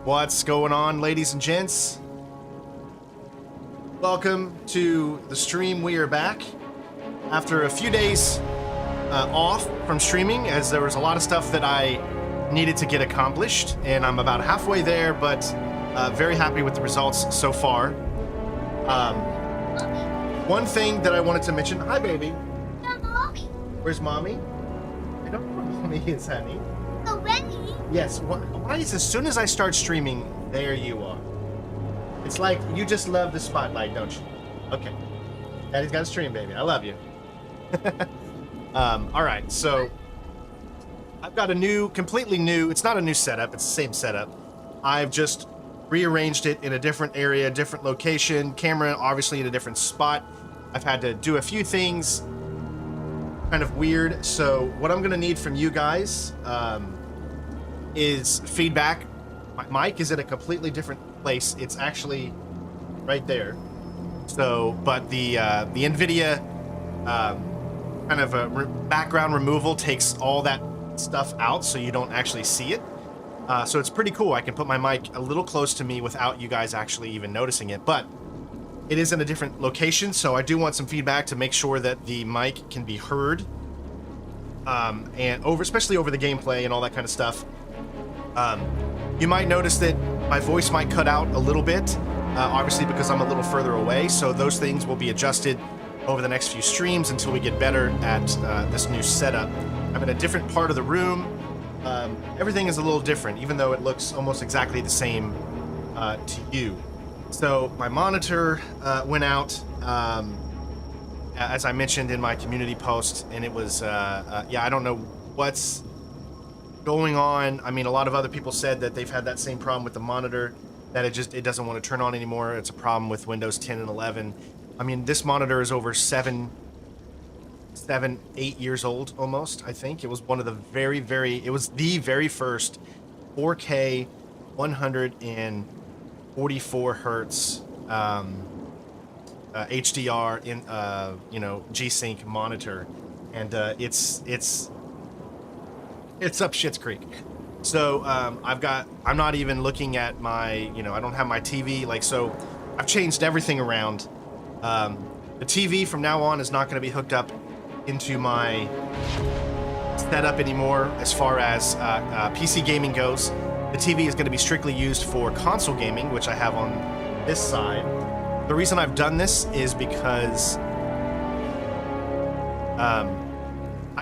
What's going on, ladies and gents? Welcome to the stream. We are back after a few days off from streaming, as there was a lot of stuff that I needed to get accomplished, and I'm about halfway there, but very happy with the results so far. One thing that I wanted to mention. Hi, baby. Mommy. Where's mommy? I don't know where mommy is, honey. Already? Yes. Why is as soon as I start streaming, there you are. It's like you just love the spotlight, don't you? Okay. Daddy's got a stream, baby. I love you. All right. So I've got a new, completely new. It's not a new setup. It's the same setup. I've just rearranged it in a different area, different location. Camera obviously in a different spot. I've had to do a few things kind of weird. So what I'm gonna need from you guys is feedback. My mic is at a completely different place. It's actually right there. So, but the NVIDIA kind of background removal takes all that stuff out, so you don't actually see it. So it's pretty cool. I can put my mic a little close to me without you guys actually even noticing it. But it is in a different location, so I do want some feedback to make sure that the mic can be heard, and especially over the gameplay and all that kind of stuff. You might notice that my voice might cut out a little bit, obviously because I'm a little further away. So those things will be adjusted over the next few streams until we get better at this new setup. I'm in a different part of the room. Everything is a little different, even though it looks almost exactly the same to you. So my monitor went out, as I mentioned in my community post, and it was, yeah, I don't know what's going on. I mean, a lot of other people said that they've had that same problem with the monitor, that it doesn't want to turn on anymore. It's a problem with Windows 10 and 11. I mean, this monitor is over 8 years old almost, I think. It was one of the it was the very first 4K 144 hertz HDR in G-Sync monitor, and it's up shit's creek. So I'm not even looking at my, I don't have my TV, so I've changed everything around. The TV from now on is not going to be hooked up into my setup anymore as far as PC gaming goes. The TV is going to be strictly used for console gaming, which I have on this side. The reason I've done this is because I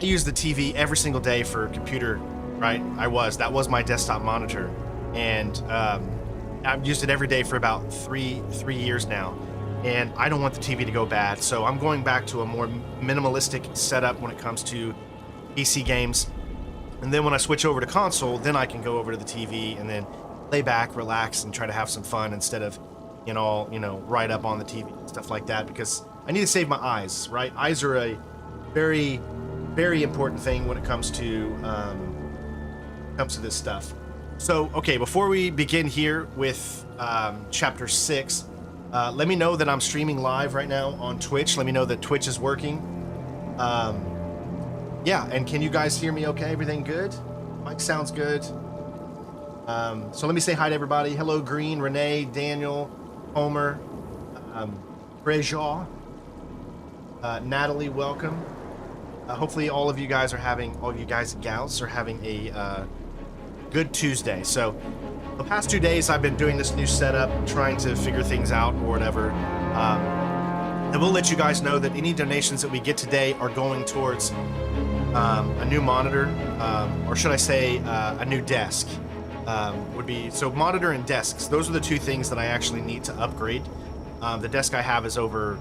use the TV every single day for computer, right? That was my desktop monitor, and I've used it every day for about three years now, and I don't want the TV to go bad, so I'm going back to a more minimalistic setup when it comes to PC games. And then when I switch over to console, then I can go over to the TV and then lay back, relax, and try to have some fun instead of, right up on the TV and stuff like that, because I need to save my eyes, right? Eyes are a very, very important thing when it comes to this stuff. So, okay, before we begin here with chapter 6, let me know that I'm streaming live right now on Twitch. Let me know that Twitch is working. Yeah, and can you guys hear me okay? Everything good? Mic sounds good. So let me say hi to everybody. Hello, Green, Renee, Daniel, Homer, Brejaw, Natalie, welcome. Hopefully all of you guys and gals are having a good Tuesday. So the past 2 days I've been doing this new setup, trying to figure things out or whatever. And we'll let you guys know that any donations that we get today are going towards a new monitor, or should I say a new desk. Would be so monitor and desks. Those are the two things that I actually need to upgrade. The desk I have is even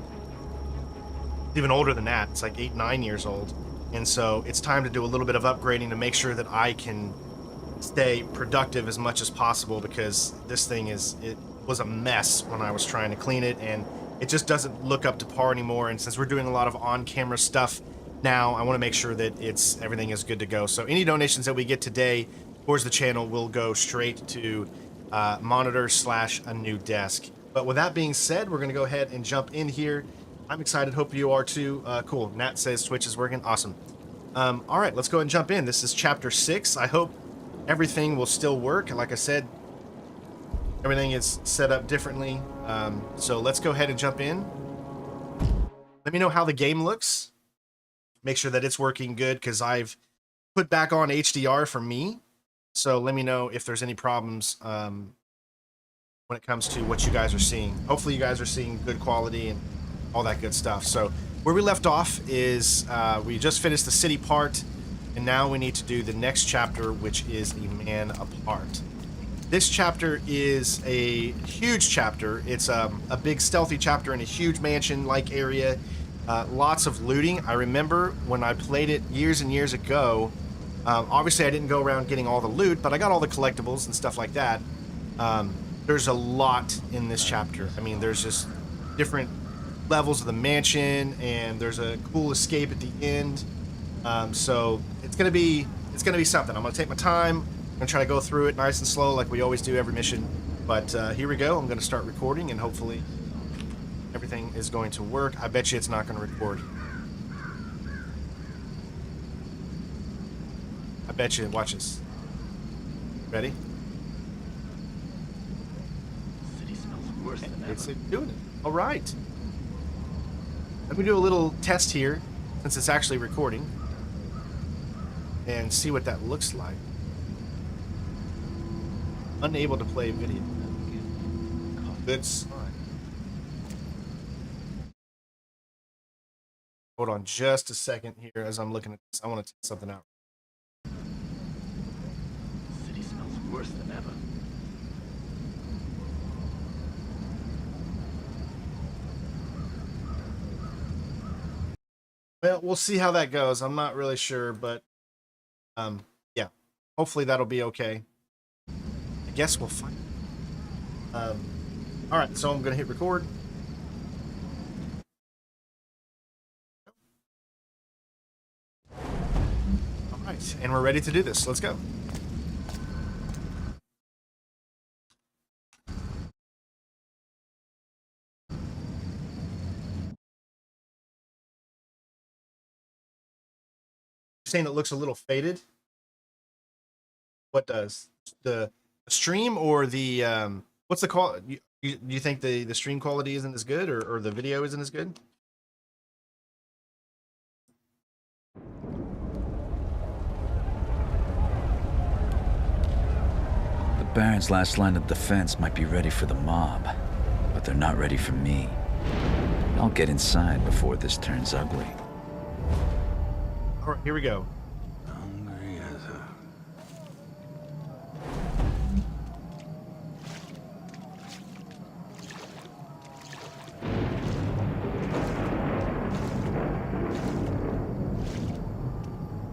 older than that. It's like 9 years old, and so it's time to do a little bit of upgrading to make sure that I can stay productive as much as possible, because this thing it was a mess when I was trying to clean it, and it just doesn't look up to par anymore. And since we're doing a lot of on-camera stuff now, I want to make sure that everything is good to go. So any donations that we get today towards the channel will go straight to monitor / a new desk. But with that being said, we're going to go ahead and jump in here. I'm excited. Hope you are too. Cool. Nat says Twitch is working. Awesome. All right, let's go ahead and jump in. This is chapter 6. I hope everything will still work. Like I said, Everything is set up differently. So let's go ahead and jump in. Let me know how the game looks. Make sure that it's working good, because I've put back on HDR for me. So let me know if there's any problems when it comes to what you guys are seeing. Hopefully you guys are seeing good quality and all that good stuff. So where we left off is we just finished the city part, and now we need to do the next chapter, which is A Man Apart. This chapter is a huge chapter. It's a big stealthy chapter in a huge mansion-like area. Lots of looting. I remember when I played it years and years ago, obviously I didn't go around getting all the loot, but I got all the collectibles and stuff like that. There's a lot in this chapter. I mean, there's just different levels of the mansion, and there's a cool escape at the end. So it's gonna be something. I'm gonna take my time. I'm gonna try to go through it nice and slow, like we always do every mission. But here we go. I'm gonna start recording, and hopefully everything is going to work. I bet you it's not gonna record. I bet you. Watch this. Ready? City smells worse than ever. It's doing it. All right. Let me do a little test here, since it's actually recording, and see what that looks like. Unable to play video. Good sign. Hold on just a second here as I'm looking at this. I want to test something out. City smells worse than ever. Well, we'll see how that goes. I'm not really sure, but yeah, hopefully that'll be okay. I guess we'll find. All right, so I'm gonna hit record. All right, and we're ready to do this. Let's go. Saying it looks a little faded. What does the stream or the what's the call? You think the stream quality isn't as good, or the video isn't as good? The Baron's last line of defense might be ready for the mob, but they're not ready for me. I'll get inside before this turns ugly. All right, here we go. Hungry as a...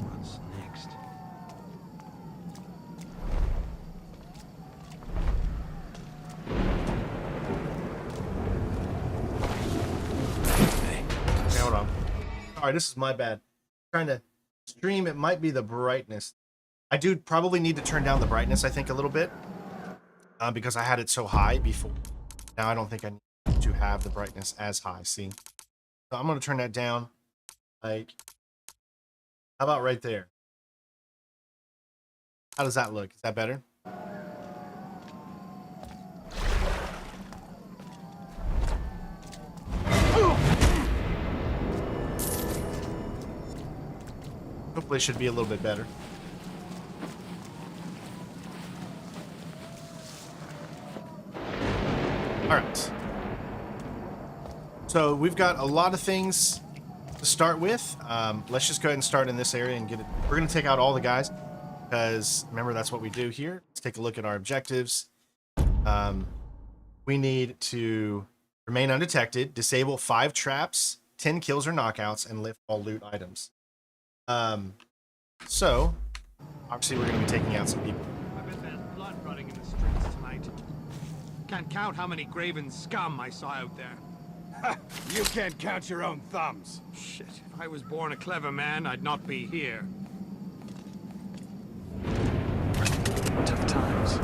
What's next? Hey, Okay, hold on. All right, this is my bad. Trying to stream, it might be the brightness. I do probably need to turn down the brightness, I think, a little bit, because I had it so high before. Now I don't think I need to have the brightness as high. See, so I'm going to turn that down. Like, how about right there? How does that look? Is that better? Hopefully it should be a little bit better. All right. So we've got a lot of things to start with. Let's just go ahead and start in this area and get it. We're going to take out all the guys, because remember, that's what we do here. Let's take a look at our objectives. We need to remain undetected, disable 5 traps, 10 kills or knockouts, and lift all loot items. So obviously we're going to be taking out some people. I bet there's blood running in the streets tonight. Can't count how many graven scum I saw out there. You can't count your own thumbs. Shit, if I was born a clever man, I'd not be here. Tough times.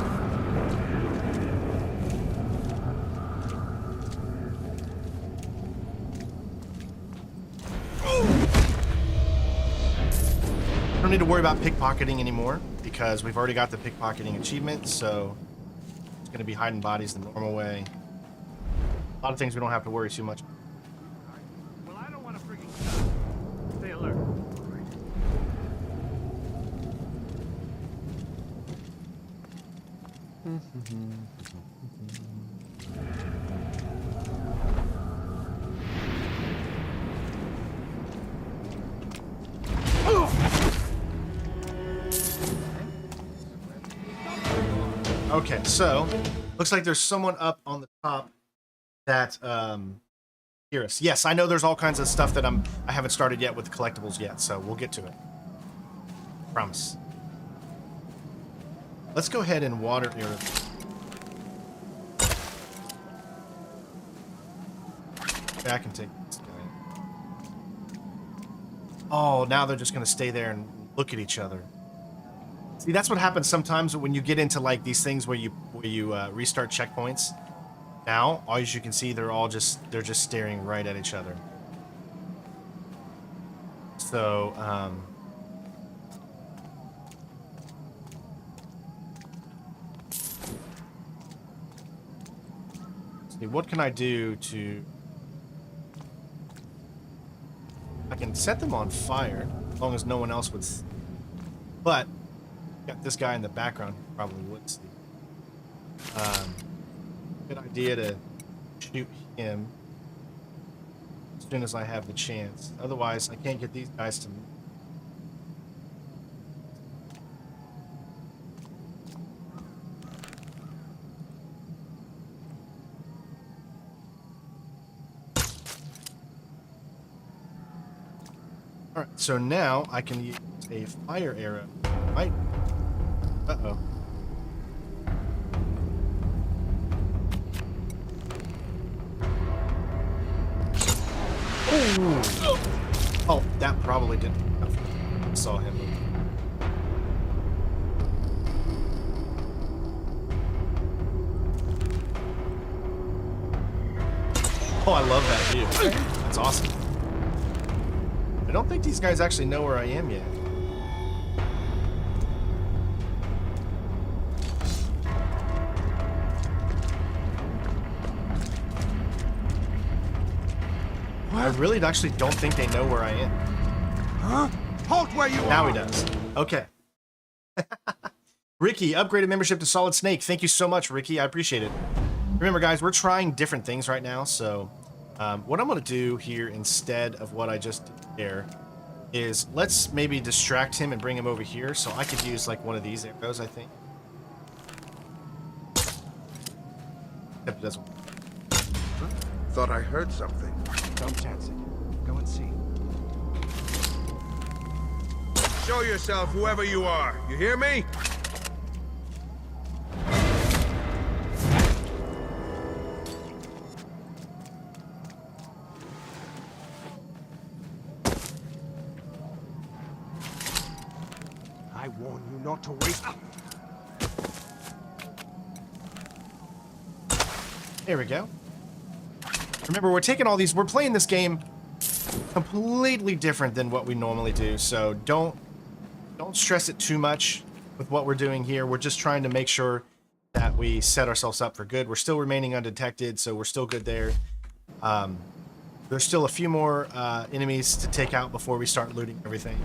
Don't need to worry about pickpocketing anymore, because we've already got the pickpocketing achievement, so It's going to be hiding bodies the normal way. A lot of things we don't have to worry too much. Well, I don't want to freaking stop. Stay alert. Okay, so looks like there's someone up on the top that hear us. Yes, I know there's all kinds of stuff that I haven't started yet with the collectibles yet, so we'll get to it. Promise. Let's go ahead and water here. Okay, I can take this guy. Oh, now they're just gonna stay there and look at each other. See, that's what happens sometimes when you get into like these things where you restart checkpoints. Now, as you can see, they're just staring right at each other. So, see, what can I do to? I can set them on fire as long as no one else would. But got this guy in the background who probably would see. Good idea to shoot him as soon as I have the chance. Otherwise, I can't get these guys to move. Alright, so now I can use a fire arrow. Right? Uh-oh. Ooh. Oh, that probably didn't. I saw him move. Oh, I love that view. That's awesome. I don't think these guys actually know where I am yet. I really actually don't think they know where I am. Huh? Halt where you are! Now he does. Okay. Ricky, upgraded membership to Solid Snake. Thank you so much, Ricky. I appreciate it. Remember, guys, we're trying different things right now, so what I'm going to do here instead of what I just did there is let's maybe distract him and bring him over here, so I could use like one of these arrows, I think. Except it doesn't. Thought I heard something. Don't chance it. Go and see. Show yourself, whoever you are. You hear me? I warn you not to waste. There we go. Remember, we're taking all these, we're playing this game completely different than what we normally do, so don't stress it too much with what we're doing here. We're just trying to make sure that we set ourselves up for good. We're still remaining undetected, so we're still good there. There's still a few more enemies to take out before we start looting everything.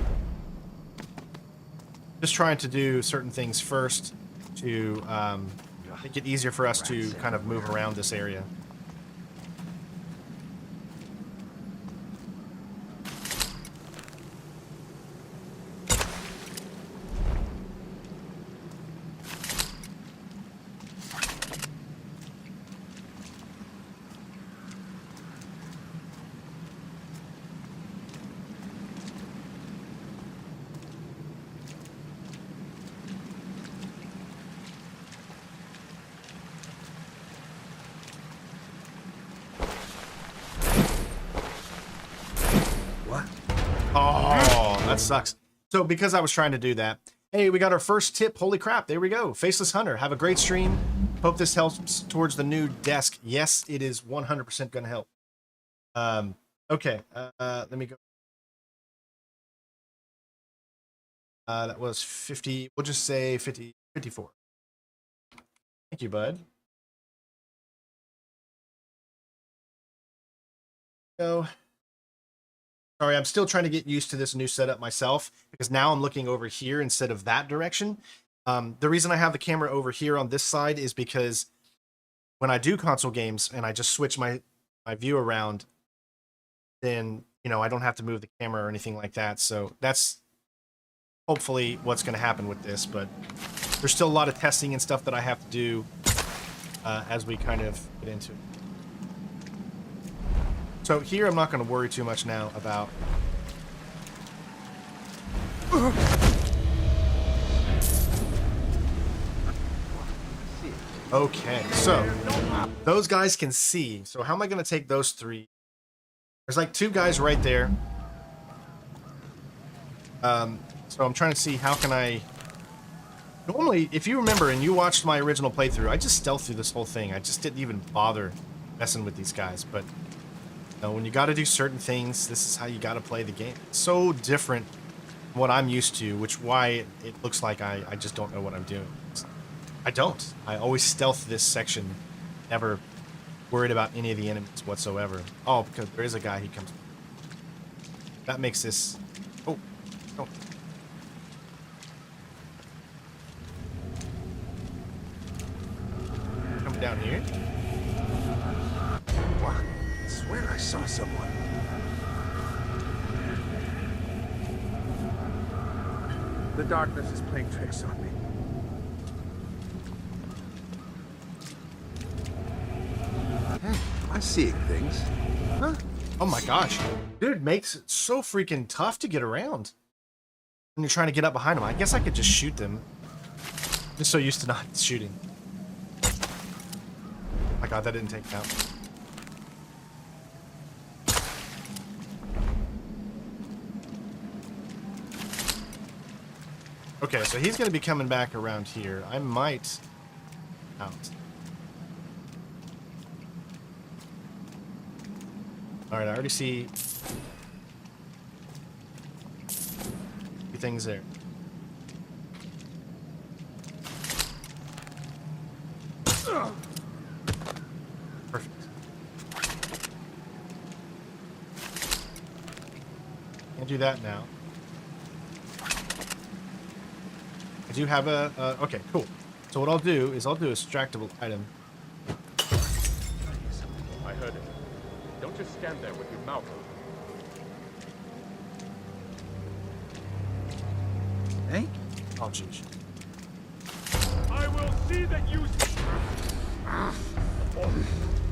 Just trying to do certain things first to make it easier for us to kind of move around this area. Oh, that sucks. So because I was trying to do that, hey, we got our first tip. Holy crap, there we go. Faceless Hunter, have a great stream. Hope this helps towards the new desk. Yes, it is 100% going to help. Okay, let me go. That was 50, we'll just say 54. Thank you, bud. go. Sorry, I'm still trying to get used to this new setup myself because now I'm looking over here instead of that direction. The reason I have the camera over here on this side is because when I do console games and I just switch my view around, then, you know, I don't have to move the camera or anything like that. So that's hopefully what's going to happen with this, but there's still a lot of testing and stuff that I have to do as we kind of get into it. So here I'm not going to worry too much now about... Okay, so those guys can see. So how am I going to take those three? There's like two guys right there. So I'm trying to see how can I... Normally, if you remember and you watched my original playthrough, I just stealthed through this whole thing. I just didn't even bother messing with these guys, but... when you got to do certain things, this is how you got to play the game. It's so different from what I'm used to, which why it looks like I just don't know what I'm doing. I don't. I always stealth this section, never worried about any of the enemies whatsoever. Oh, because there is a guy, he comes. That makes this... Oh, oh. Come down here. What? I swear I saw someone. The darkness is playing tricks on me. Hey, I'm seeing things. Huh? Oh my gosh. Dude, it makes it so freaking tough to get around when you're trying to get up behind them. I guess I could just shoot them. I'm just so used to not shooting. Oh my god, that didn't take me out. Okay, so he's going to be coming back around here. I might... out. Alright, I already see... things there. Perfect. Can't do that now. I do have a... okay, cool. So what I'll do is I'll do a extractable item. I heard it. Don't just stand there with your mouth open. Hey? Oh, jeez. I will see that you...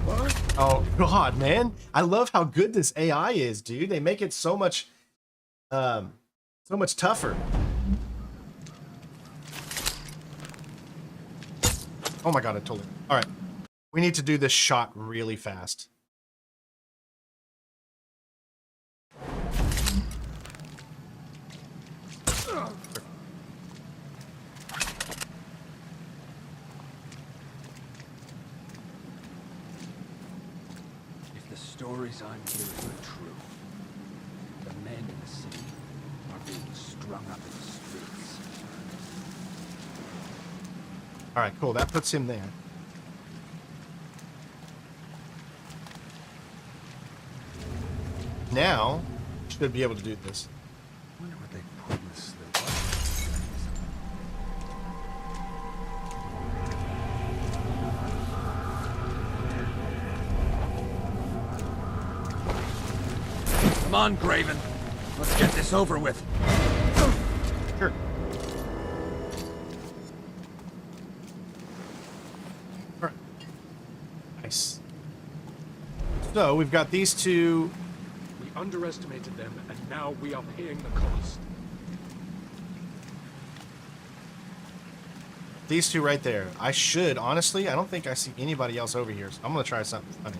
What? Oh, God, man. I love how good this AI is, dude. They make it so much tougher. Oh my god, I totally... Alright. We need to do this shot really fast. If the stories I'm hearing are true, the men in the city are being strung up in the streets. Alright, cool. That puts him there. Now, should be able to do this. I wonder what they put in this thing. Come on, Graven. Let's get this over with. Sure. Alright. Nice. So, we've got these two... We underestimated them, and now we are paying the cost. These two right there. I should, honestly, I don't think I see anybody else over here, so I'm gonna try something funny.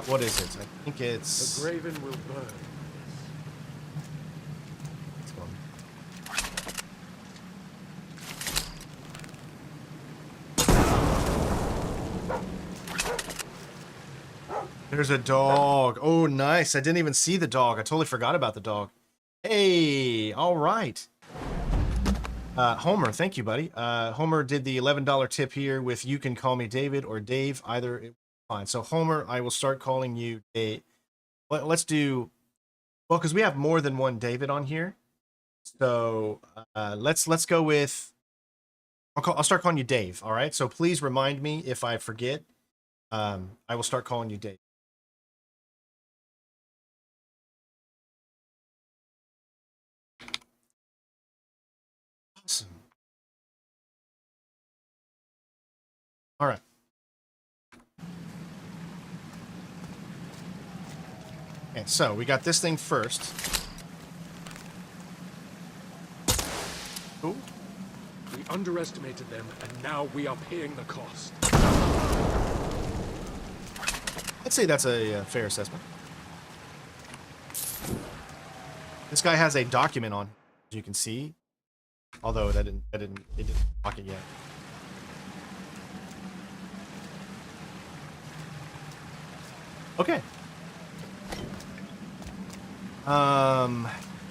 What is it? I think it's... The Graven will burn. There's a dog. Oh, nice. I didn't even see the dog. I totally forgot about the dog. Hey, all right. Homer, thank you, buddy. Homer did the $11 tip here with "You can call me David" or Dave. Either fine. So Homer, I will start calling you let's do, well, because we have more than one David on here. So let's go with, I'll start calling you Dave. All right. So please remind me if I forget. I will start calling you Dave. Awesome. All right. Okay, so we got this thing first. Ooh. We underestimated them, and now we are paying the cost. I'd say that's a fair assessment. This guy has a document on, as you can see. Although it didn't lock it yet. Okay. All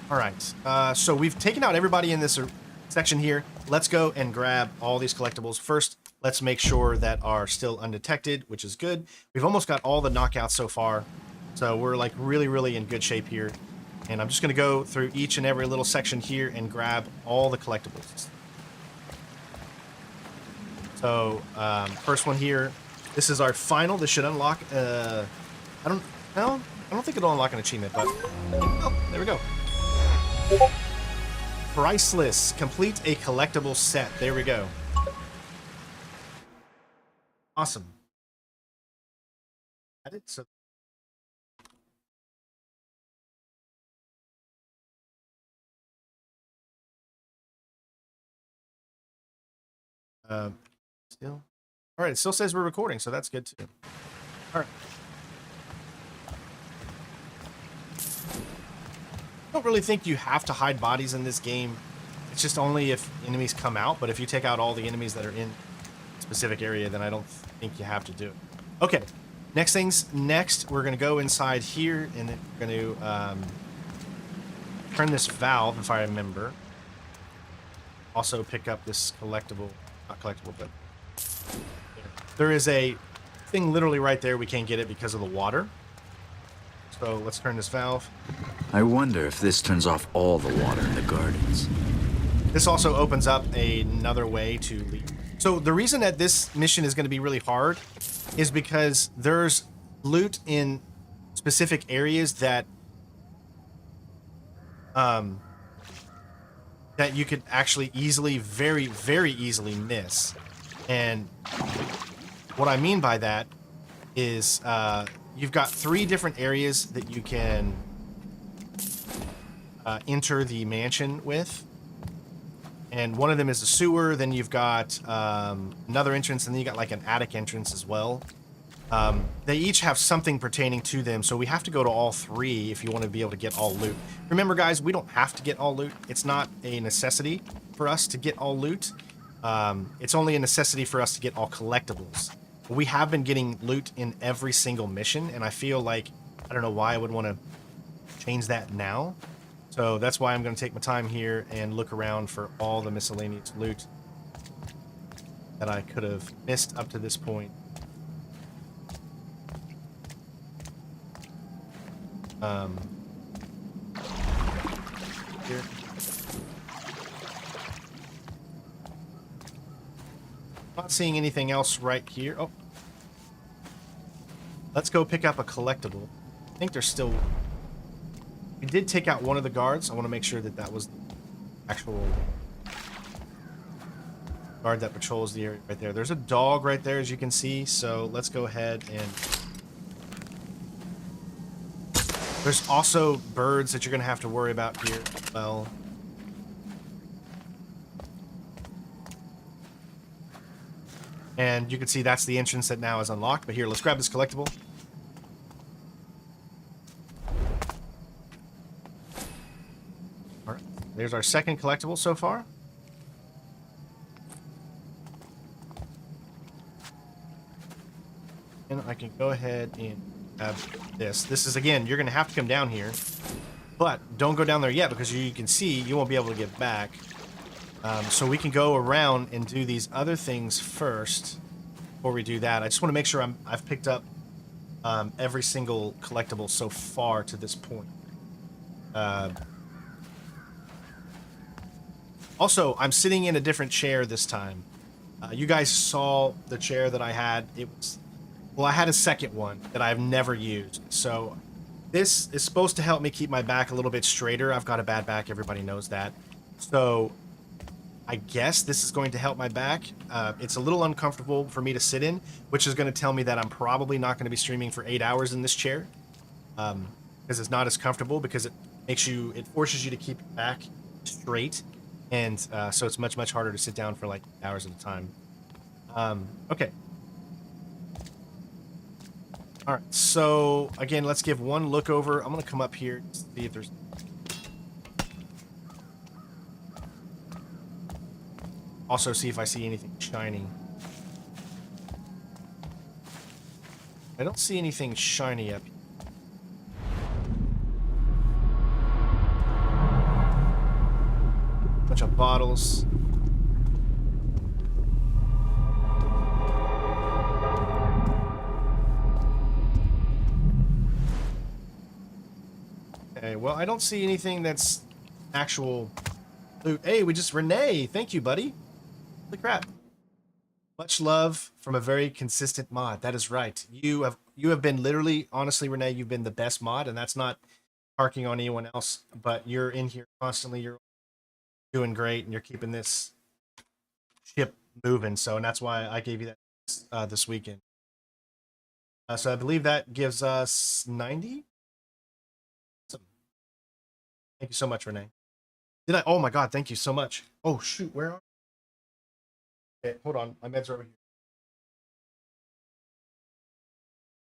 right. So we've taken out everybody in this section here. Let's go and grab all these collectibles. First, let's make sure that are still undetected, which is good. We've almost got all the knockouts so far. So we're like really in good shape here. And I'm just going to go through each and every little section here and grab all the collectibles. So first one here, this is our final. This should unlock, I don't think it'll unlock an achievement, but oh, there we go. Priceless. Complete a collectible set. There we go. Awesome. So still. All right, it still says we're recording, so that's good too. All right. I don't really think you have to hide bodies in this game. It's just only if enemies come out, but if you take out all the enemies that are in a specific area, then I don't think you have to do it. Okay, next we're going to go inside here, and then we're going to turn this valve, if I remember. Also pick up this collectible, not collectible, but there is a thing literally right there. We can't get it because of the water. So let's turn this valve. I wonder if this turns off all the water in the gardens. This also opens up another way to leave. So the reason that this mission is going to be really hard is because there's loot in specific areas that that you could actually easily, very easily miss. And what I mean by that is you've got 3 different areas that you can enter the mansion with. And one of them is the sewer, then you've got another entrance, and then you got like an attic entrance as well. They each have something pertaining to them, so we have to go to all 3 if you want to be able to get all loot. Remember guys, we don't have to get all loot. It's not a necessity for us to get all loot. It's only a necessity for us to get all collectibles. We have been getting loot in every single mission, and I feel like, I don't know why I would want to change that now. So that's why I'm going to take my time here and look around for all the miscellaneous loot that I could have missed up to this point. Here. Not seeing anything else right here. Oh. Let's go pick up a collectible. I think there's still... We did take out one of the guards. I want to make sure that that was the actual guard that patrols the area right there. There's a dog right there, as you can see. So let's go ahead and... There's also birds that you're going to have to worry about here as well. And you can see that's the entrance that now is unlocked. But here, let's grab this collectible. All right, there's our second collectible so far. And I can go ahead and grab this. This is, again, you're going to have to come down here. But don't go down there yet, because you can see you won't be able to get back. So we can go around and do these other things first before we do that. I just want to make sure I've picked up every single collectible so far to this point. Also, I'm sitting in a different chair this time. You guys saw the chair that I had. It was, well, I had a second one that I've never used. So this is supposed to help me keep my back a little bit straighter. I've got a bad back. Everybody knows that. So I guess this is going to help my back. It's a little uncomfortable for me to sit in, which is going to tell me that I'm probably not going to be streaming for 8 hours in this chair. Because it's not as comfortable, because it forces you to keep your back straight. And so it's much harder to sit down for like hours at a time. Okay. All right. So again, let's give one look over. I'm gonna come up here to see if there's. Also see if I see anything shiny. I don't see anything shiny up here. Bunch of bottles. Okay, well, I don't see anything that's actual loot. Hey, Renee, thank you, buddy. Holy crap. Much love from a very consistent mod. That is right. You have been literally, honestly, Renee, you've been the best mod, and that's not harking on anyone else, but you're in here constantly. You're doing great, and you're keeping this ship moving. So, and that's why I gave you that this weekend. So I believe that gives us 90. Awesome. Thank you so much, Renee. Oh my God, thank you so much. Oh shoot, where are? Okay, hold on, my meds are over here.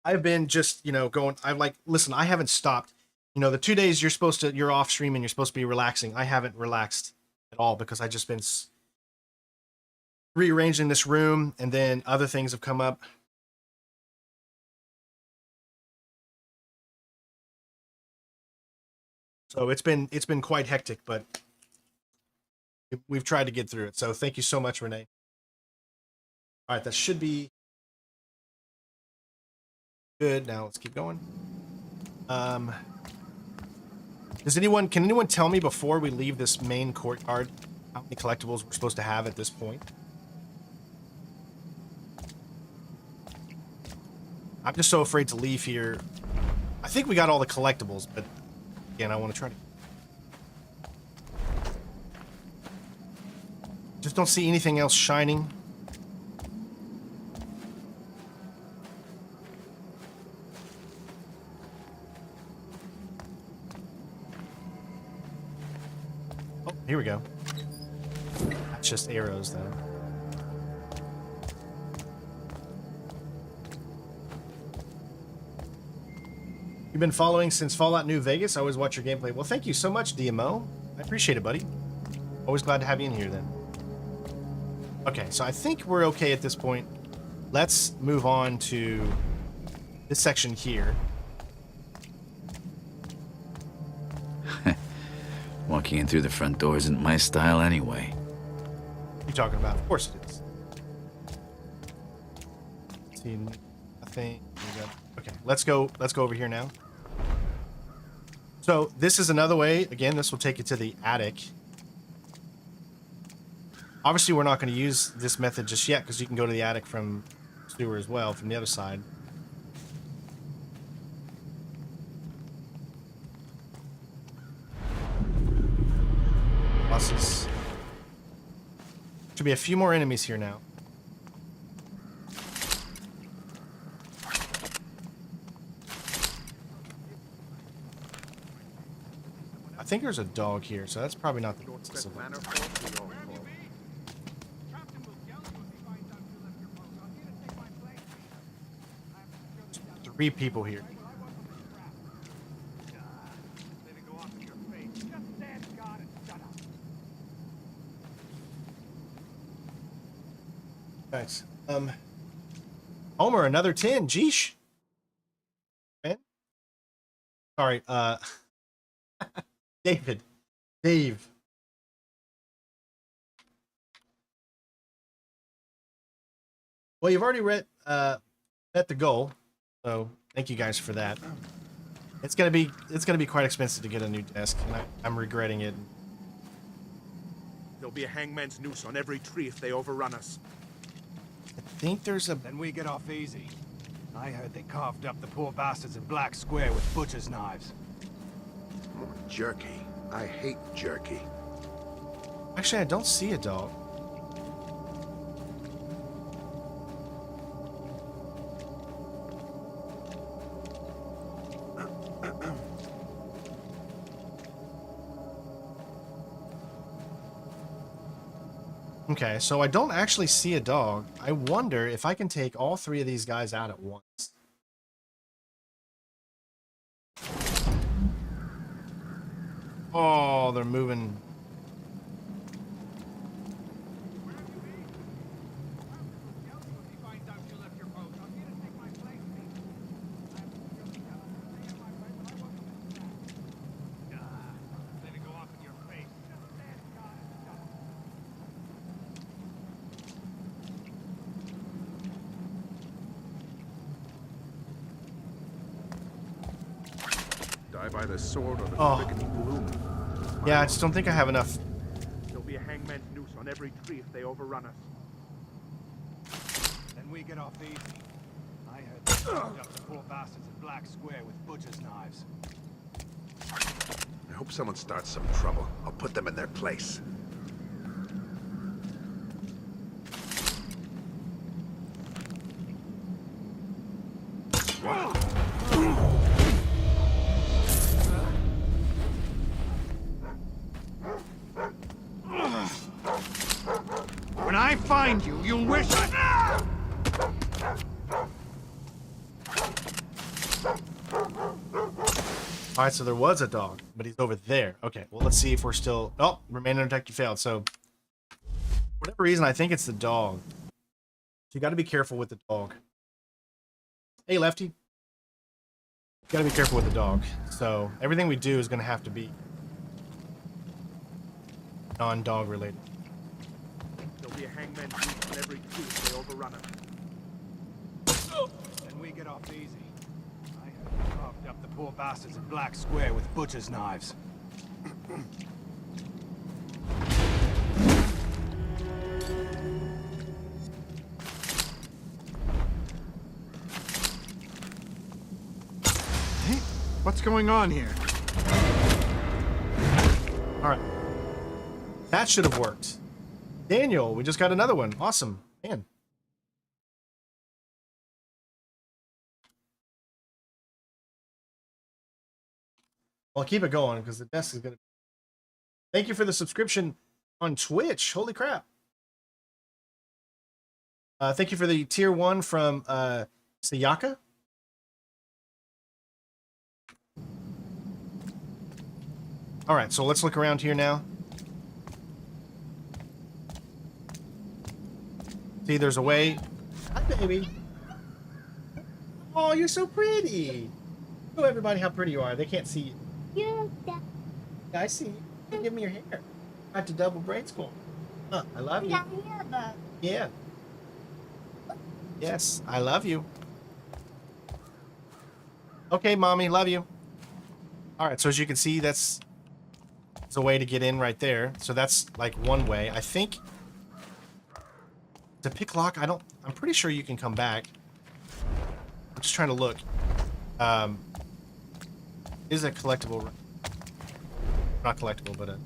I've been just, going. I'm like, listen, I haven't stopped. The 2 days you're off streaming, you're supposed to be relaxing. I haven't relaxed at all because I just been rearranging this room, and then other things have come up. So it's been quite hectic, but we've tried to get through it. So thank you so much, Renee. All right, that should be good. Now let's keep going. Can anyone tell me before we leave this main courtyard how many collectibles we're supposed to have at this point? I'm just so afraid to leave here. I think we got all the collectibles, but again, I want to try to. Just don't see anything else shining. Oh, here we go. That's just arrows, though. You've been following since Fallout New Vegas. I always watch your gameplay. Well, thank you so much, DMO. I appreciate it, buddy. Always glad to have you in here, then. Okay, so I think we're okay at this point. Let's move on to this section here. Walking in through the front door isn't my style anyway. What are you talking about? Of course it is. See, nothing. Okay, let's go over here now. So this is another way. Again, this will take you to the attic. Obviously, we're not going to use this method just yet because you can go to the attic from sewer as well, from the other side. Buses. Should be a few more enemies here now. I think there's a dog here, so that's probably not the closest of it. Three people here. Nice. Homer, another 10. Jeesh. Man. Sorry, Dave. Well, you've already met the goal, so Thank you guys for that. It's gonna be quite expensive to get a new desk, and I'm regretting it. There'll be a hangman's noose on every tree if they overrun us. I think there's a... Then we get off easy. I heard they carved up the poor bastards in Black Square with butcher's knives. More jerky. I hate jerky. Actually, I don't see a dog. Okay, so I don't actually see a dog. I wonder if I can take all three of these guys out at once. Oh, they're moving. Die by the sword or the Oh. quickening gloom. Yeah, I just don't think I have enough. There'll be a hangman's noose on every tree if they overrun us. Then we get off easy. I heard they carved up the poor bastards in Black Square with butcher's knives. I hope someone starts some trouble. I'll put them in their place. When I find you, you'll wish I... All right, so there was a dog, but he's over there. Okay, well, let's see if we're still... Oh, remain undetected, you failed. So, for whatever reason, I think it's the dog. So you got to be careful with the dog. Hey, Lefty. You got to be careful with the dog. So, everything we do is going to have to be non-dog related. There'll be a hangman's noose on every tree if they overrun us. Then we get off easy. I heard they carved up the poor bastards in Black Square with butcher's knives. Hey, what's going on here? All right. That should have worked. Daniel, we just got another one. Awesome. Man. I'll keep it going because the desk is going to... Thank you for the subscription on Twitch. Holy crap. Thank you for the tier 1 from Sayaka. All right, so let's look around here now. See, there's a way. Hi, baby. Oh, you're so pretty. Show everybody how pretty you are. They can't see you. Yeah, I see you. Give me your hair. I have to double braid school. Huh, I love you. Yeah. Yes, I love you. Okay, mommy, love you. All right, so as you can see, that's a way to get in right there. So that's like one way. I think to pick lock, I'm pretty sure you can come back. I'm just trying to look. Is a collectible, not collectible, but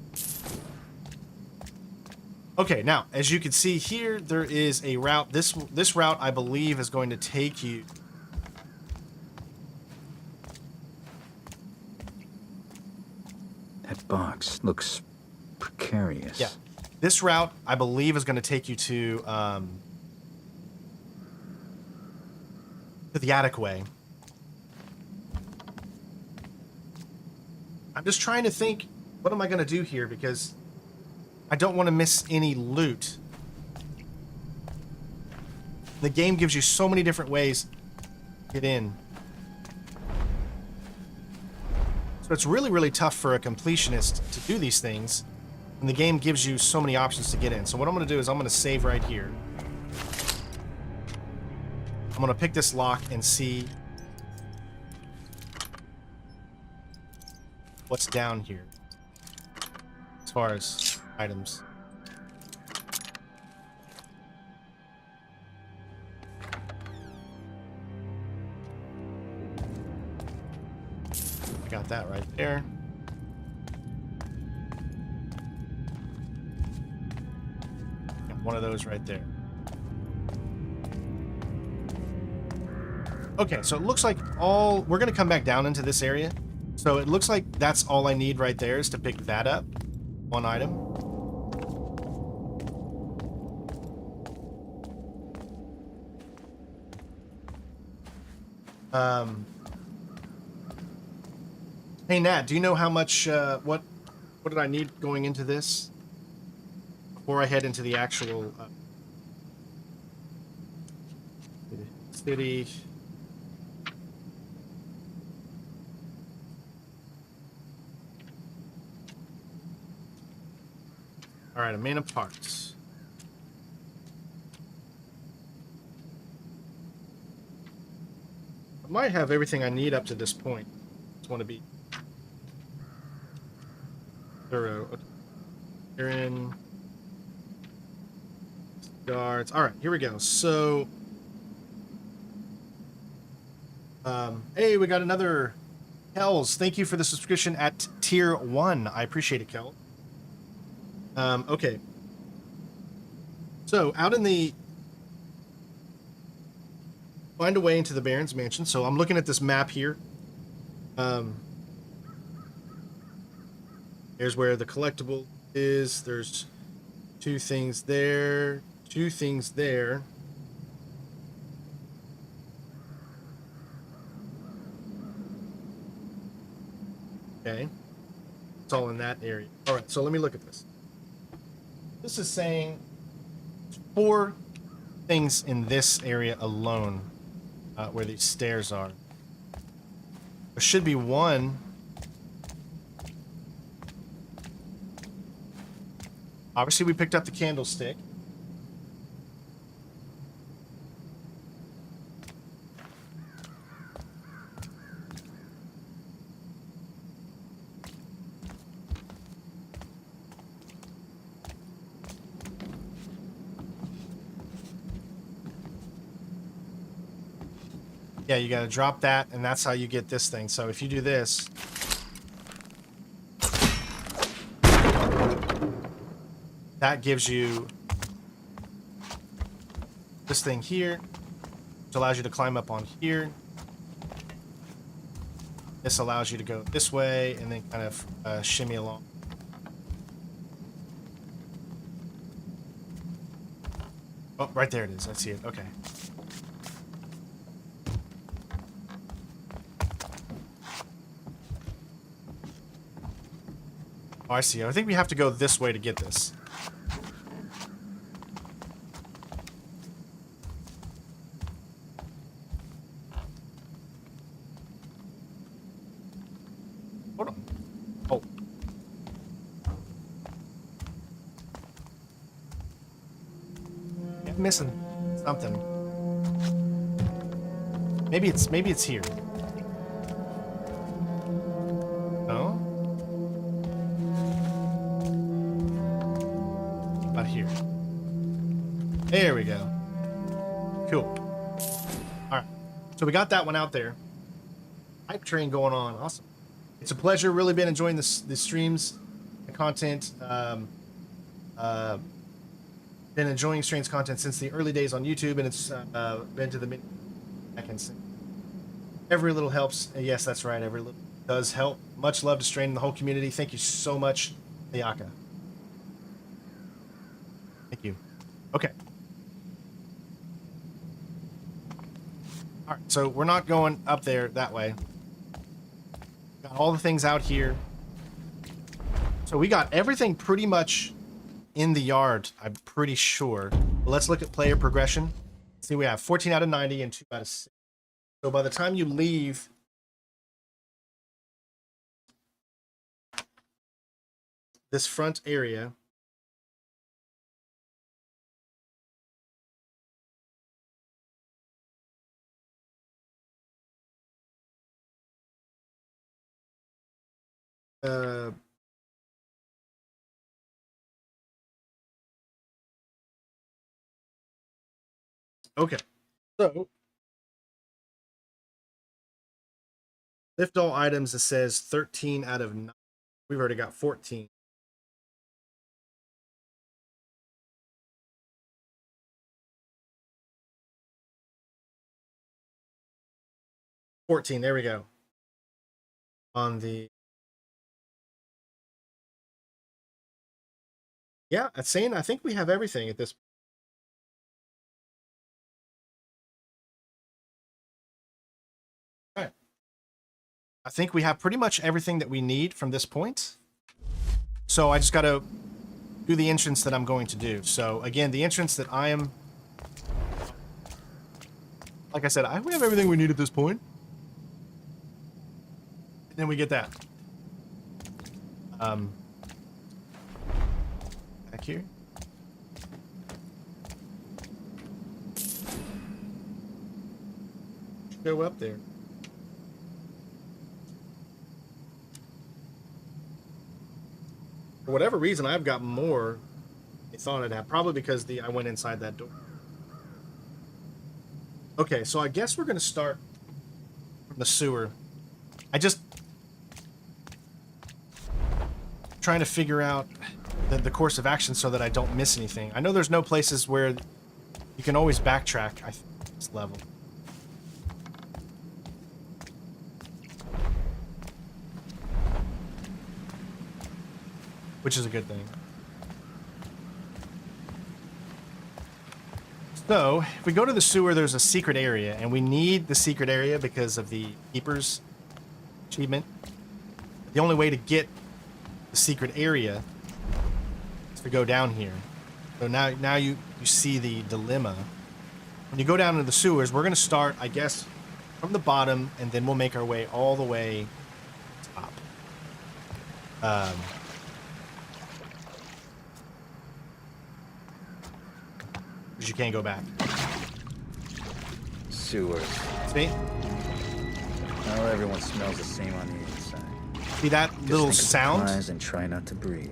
okay, now as you can see here, there is a route. This route, I believe, is going to take you That box looks precarious. Yeah. This route, I believe, is going to take you to the attic way. I'm just trying to think, what am I going to do here? Because I don't want to miss any loot. The game gives you so many different ways to get in. So it's really, really tough for a completionist to do these things. And the game gives you so many options to get in. So what I'm going to do is I'm going to save right here. I'm going to pick this lock and see what's down here as far as items. I got that right there. Got one of those right there. Okay, so it looks like we're gonna come back down into this area. So it looks like that's all I need right there is to pick that up. One item. Hey Nat, do you know how much what did I need going into this before I head into the actual city? All right, a main of parts. I might have everything I need up to this point. Just want to be thorough. You're in guards. All right, here we go. So, hey, we got another Kells. Thank you for the subscription at tier 1. I appreciate it, Kel. Okay. So out in the find a way into the Baron's mansion. So I'm looking at this map here. Here's where the collectible is. There's 2 things there, 2 things there. Okay. It's all in that area. All right, so let me look at this. This is saying 4 things in this area alone where these stairs are. There should be 1. Obviously, we picked up the candlestick. Yeah, you gotta drop that, and that's how you get this thing. So if you do this, that gives you this thing here, which allows you to climb up on here. This allows you to go this way and then kind of shimmy along. Oh, right there it is. I see it. Okay. Oh, I see. I think we have to go this way to get this. Hold on. Oh. I'm missing something. Maybe it's here. No? About here. There we go. Cool. All right. So we got that one out there. Hype train going on. Awesome. It's a pleasure. Really been enjoying the streams, the content. Been enjoying Strain's content since the early days on YouTube, and it's been to the mid. I can see. Every little helps. Yes, that's right. Every little does help. Much love to Strain and the whole community. Thank you so much, Ayaka. Thank you. Okay. All right. So we're not going up there that way. Got all the things out here. So we got everything pretty much in the yard, I'm pretty sure. But let's look at player progression. See, we have 14 out of 90 and 2 out of 6. So by the time you leave this front area, Uh, okay. So, lift all items. It says 13 out of 9. We've already got 14. There we go. On the yeah, it's saying I think we have everything at this point. All right. I think we have pretty much everything that we need from this point. So I just got to do the entrance that I'm going to do. So again, the entrance that I am, like I said, we have everything we need at this point. And then we get that. Back here. Go up there. For whatever reason, I've got more than I thought I'd have. Probably because I went inside that door. Okay, so I guess we're going to start from the sewer. I just trying to figure out the course of action so that I don't miss anything. I know there's no places where you can always backtrack, I think, this level. Which is a good thing. So, if we go to the sewer, there's a secret area, and we need the secret area because of the Keeper's achievement. The only way to get the secret area is to go down here. So now you see the dilemma. When you go down into the sewers, we're going to start, I guess, from the bottom, and then we'll make our way all the way top. Because you can't go back. Sewers. See? Now everyone smells the same on the inside. See that little sound? And try not to breathe.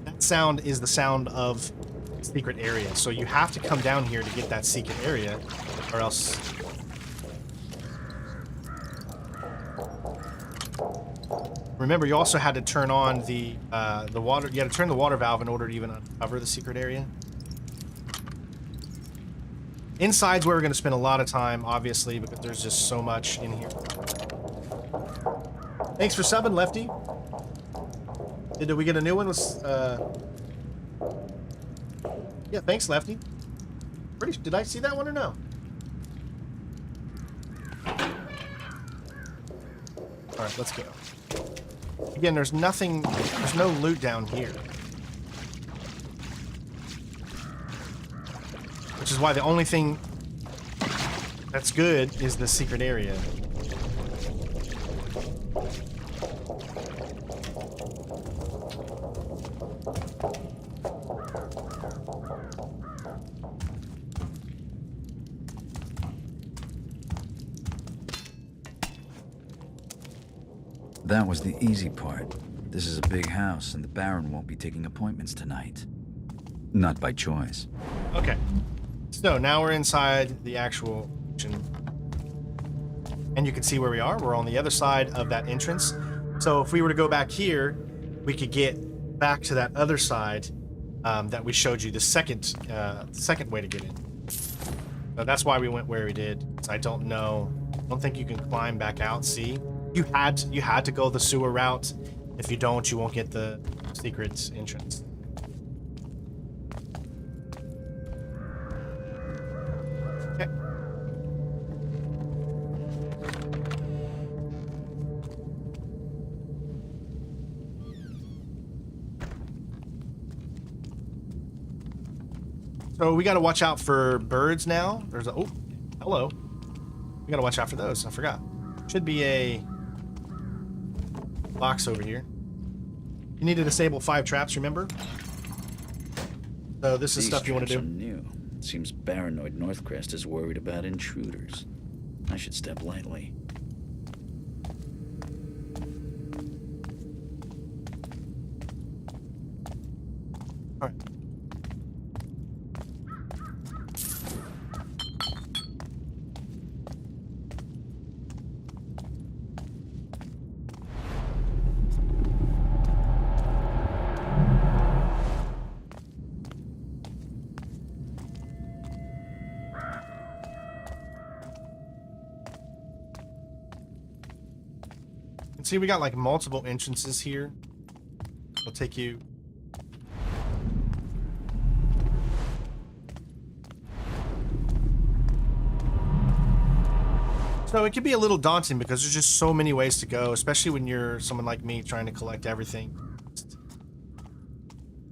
That sound is the sound of secret area. So you have to come down here to get that secret area, or else. Remember, you also had to turn on the water. You had to turn the water valve in order to even uncover the secret area. Inside's where we're going to spend a lot of time, obviously, because there's just so much in here. Thanks for subbing, Lefty. Did we get a new one? Yeah, thanks, Lefty. Did I see that one or no? Alright, let's go. Again, there's nothing, there's no loot down here. Which is why the only thing that's good is the secret area. That was the easy part. This is a big house, and the Baron won't be taking appointments tonight. Not by choice. Okay. So now we're inside the actual kitchen. And you can see where we are. We're on the other side of that entrance. So if we were to go back here, we could get back to that other side that we showed you, the second way to get in. So that's why we went where we did. So I don't know. I don't think you can climb back out. See? You had to go the sewer route. If you don't, you won't get the secret entrance. Okay. So we got to watch out for birds now. There's a, oh, hello. We got to watch out for those. I forgot. Should be a box over here. You need to disable 5 traps, remember? So this is stuff you want to do. New. It seems paranoid Northcrest is worried about intruders. I should step lightly. See, we got like multiple entrances here. We'll take you. So it can be a little daunting because there's just so many ways to go, especially when you're someone like me trying to collect everything.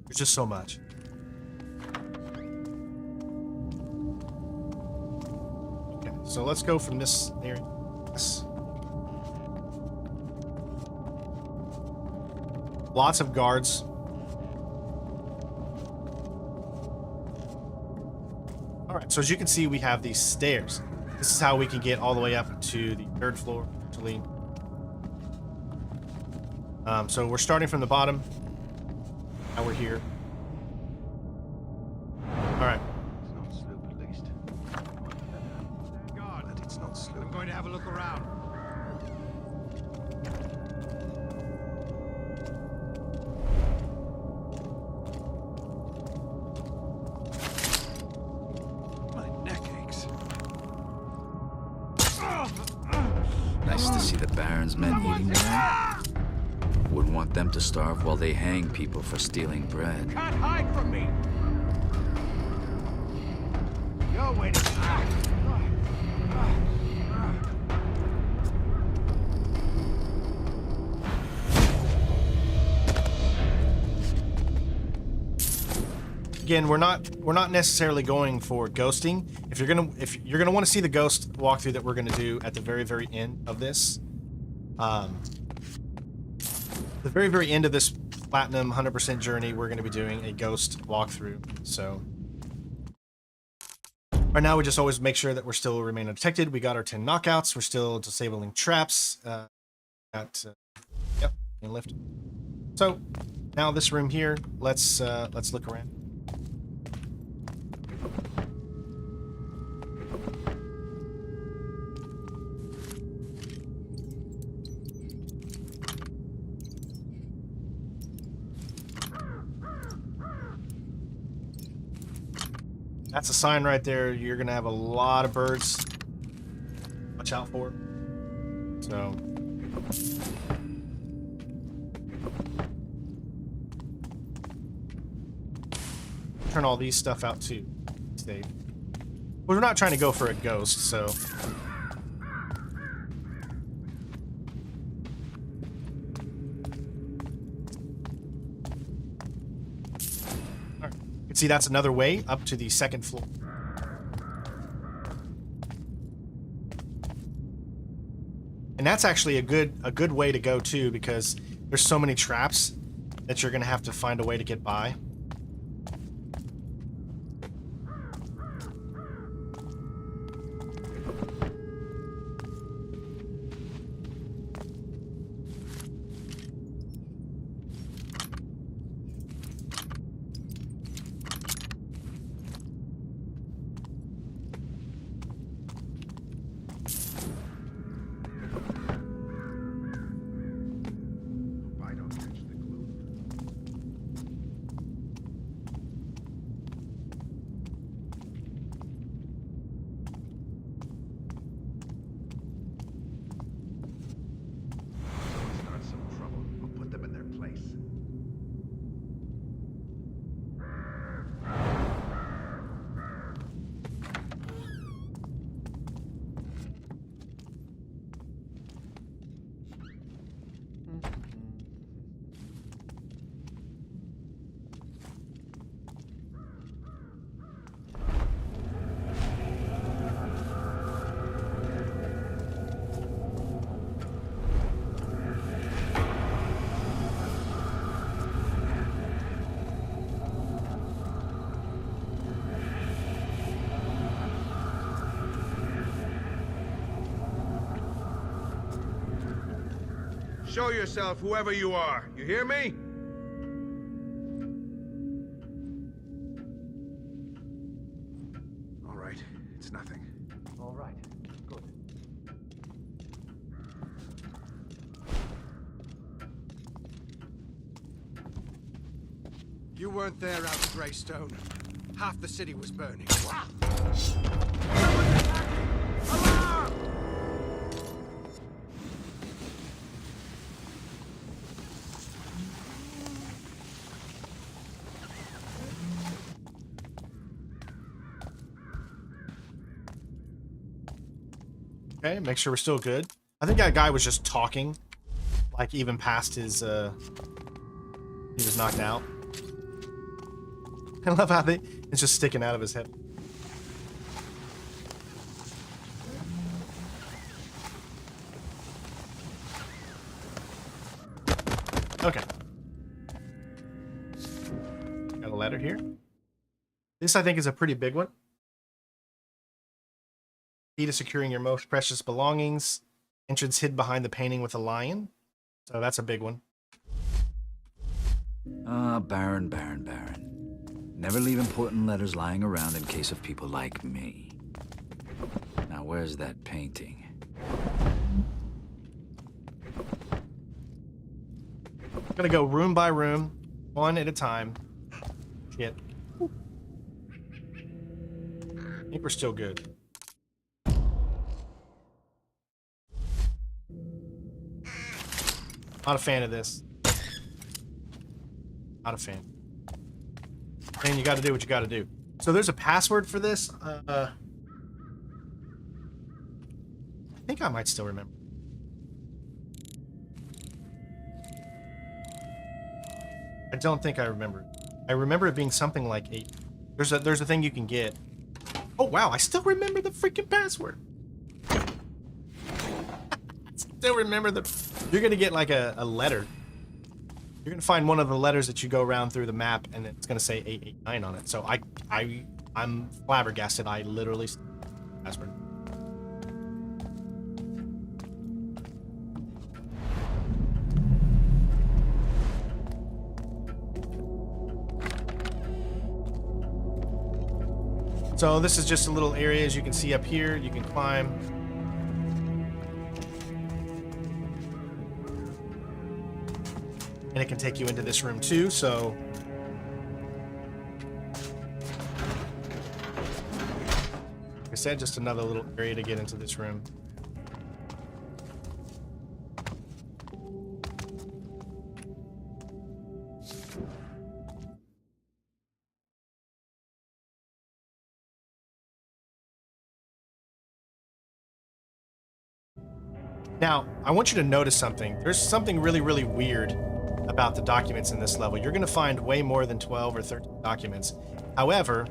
There's just so much. Okay, so let's go from this area. Yes. Lots of guards. All right, so as you can see, we have these stairs. This is how we can get all the way up to the 3rd floor, actually. So we're starting from the bottom. Now we're here. All right. It's not sloop, at least. God, But it's not sloop. I'm going to have a look around. My neck aches. Nice to see the Baron's men eating there. Wouldn't want them to starve while they hang people for stealing bread. Can't hide from me. You're waiting. Again, we're not necessarily going for ghosting. If you're gonna want to see the ghost walkthrough that we're gonna do at the very end of this, the very end of this platinum 100% journey, we're gonna be doing a ghost walkthrough. So right now, we just always make sure that we're still remain undetected. We got our 10 knockouts. We're still disabling traps. Yep, and lift. So now this room here, let's look around. That's a sign right there. You're gonna have a lot of birds. Watch out for it. So turn all these stuff out too. Stay. We're not trying to go for a ghost, so. See, that's another way up to the 2nd floor. And that's actually a good way to go too, because there's so many traps that you're gonna have to find a way to get by. I don't catch the clue. Start some trouble. I'll put them in their place. Show yourself, whoever you are. You hear me? All right, it's nothing. All right, good. You weren't there out at Greystone. Half the city was burning. Okay, make sure we're still good. I think that guy was just talking, like even past his, he was knocked out. I love how it's just sticking out of his head. Okay. Got a letter here. This, I think, is a pretty big one. Key to securing your most precious belongings. Entrance hid behind the painting with a lion. So that's a big one. Ah, Baron. Never leave important letters lying around in case of people like me. Now, where's that painting? Gonna go room by room, one at a time. Shit. I think we're still good. Not a fan of this. Not a fan. And you gotta do what you gotta do. So there's a password for this. I think I might still remember. I don't think I remember. I remember it being something like 8. There's a thing you can get. Oh wow, I still remember the freaking password. Still remember you're gonna get like a letter. You're gonna find one of the letters that you go around through the map, and it's gonna say 889 on it. So I'm flabbergasted. I literally password. So this is just a little area, as you can see up here. You can climb. And it can take you into this room too, so... Like I said, just another little area to get into this room. Now, I want you to notice something. There's something really, really weird about the documents in this level. You're going to find way more than 12 or 13 documents. However,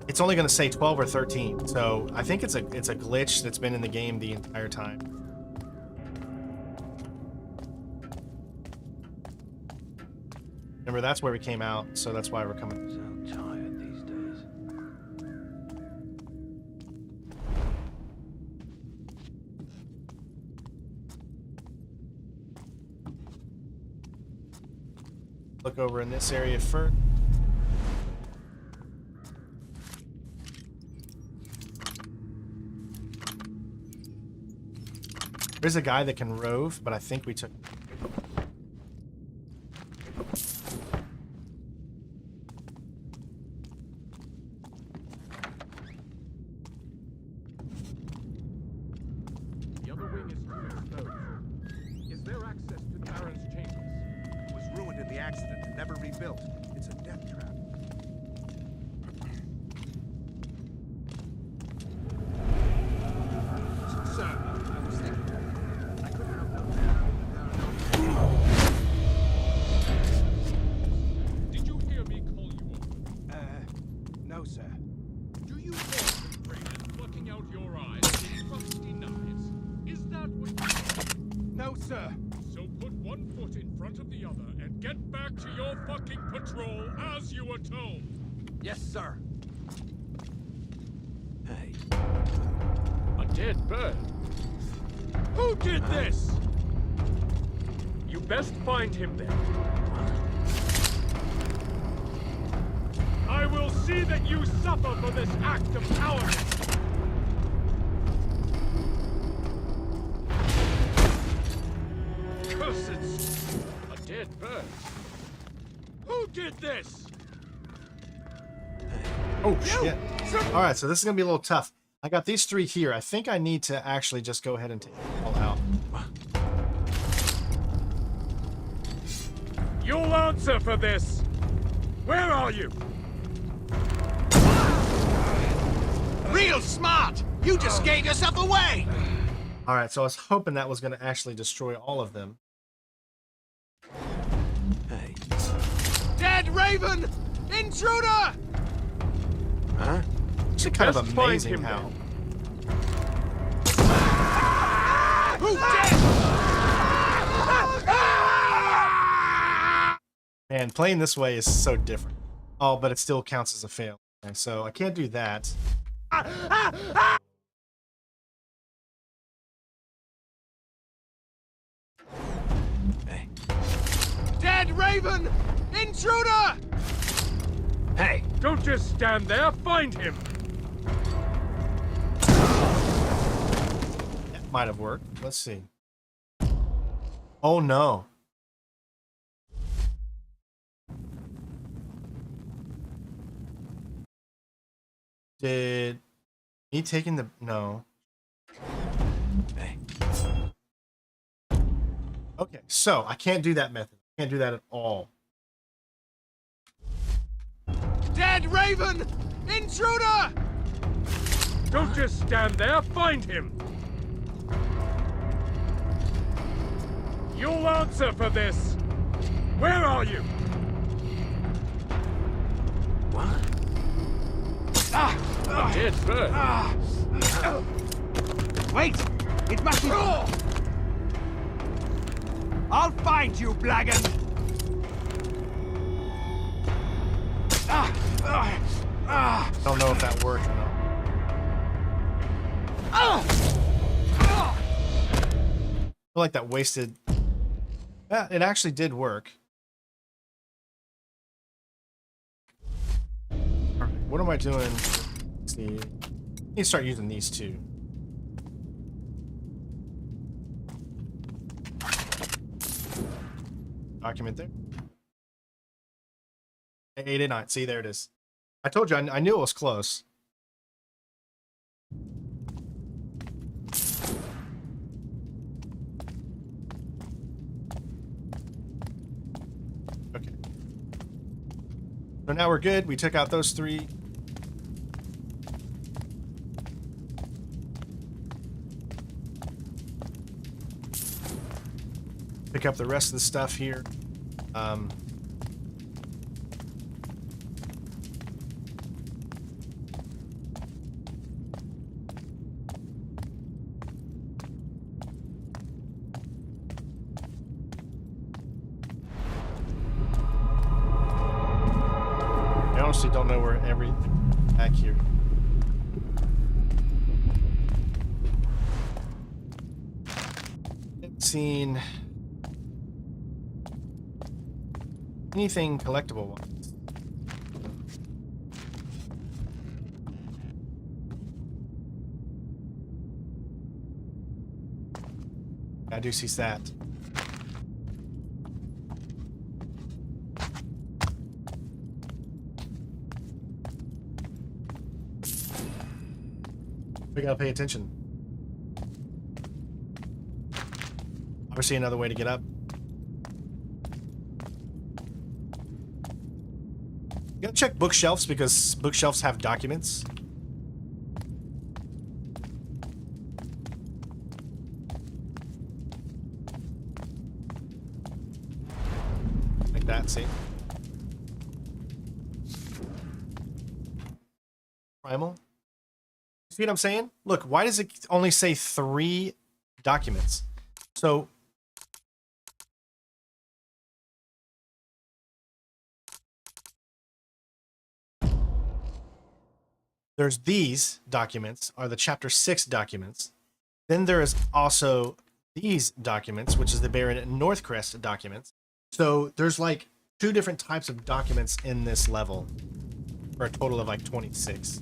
it's only going to say 12 or 13. So I think it's a glitch that's been in the game the entire time. Remember, that's where we came out, so that's why we're coming. So tired these days. Look over in this area first. There's a guy that can rove, but I think we took... The other wing is still exposed. Is there access to the Baron's chambers? It was ruined in the accident and never rebuilt. It's a death trap. Sir, I was thinking. I couldn't have done that. Did you hear me call you over? No, sir. Do you concentrate on plucking out your eyes with rusty knives? Is that what you... No, sir. So put one foot in front of the other and get back to your fucking patrol as you were told. Yes, sir. Hey. A dead bird. Who did this? You best find him then. I will see that you suffer for this act of cowardice. Cursed! A dead bird. Who did this? Oh, shit. All right, so this is going to be a little tough. I got these 3 here. I think I need to actually just go ahead and take them all out. You'll answer for this. Where are you? Real smart! You just gave yourself away! All right, so I was hoping that was going to actually destroy all of them. Hey. Dead Raven! Intruder! Huh? It's kind of Best find amazing him how. Who's dead? Man, playing this way is so different. Oh, but it still counts as a fail. Okay, so I can't do that. Hey. Dead Raven! Intruder! Hey. Don't just stand there. Find him. That might have worked. Let's see. Oh no. Did me taking the no? Hey. Okay, so I can't do that method. I can't do that at all. Dead Raven! Intruder! Don't just stand there. Find him. You'll answer for this. Where are you? What? Dead first. Wait! It must be... I'll find you, blackguard! I don't know if that worked or not. I feel like that wasted. Yeah, it actually did work. All right, what am I doing? Let's see. I need to start using these two. Document there. 889. See, there it is. I told you, I knew it was close. Okay. So now we're good. We took out those three. Pick up the rest of the stuff here. I honestly don't know where everything back here. Haven't seen anything collectible wise. I do see that. We gotta pay attention. Obviously, another way to get up. You gotta check bookshelves because bookshelves have documents. Like that, see? Primal. See what I'm saying? Look, why does it only say 3 documents? So there's these documents are the chapter 6 documents. Then there is also these documents, which is the Baron Northcrest documents. So there's like 2 different types of documents in this level for a total of like 26.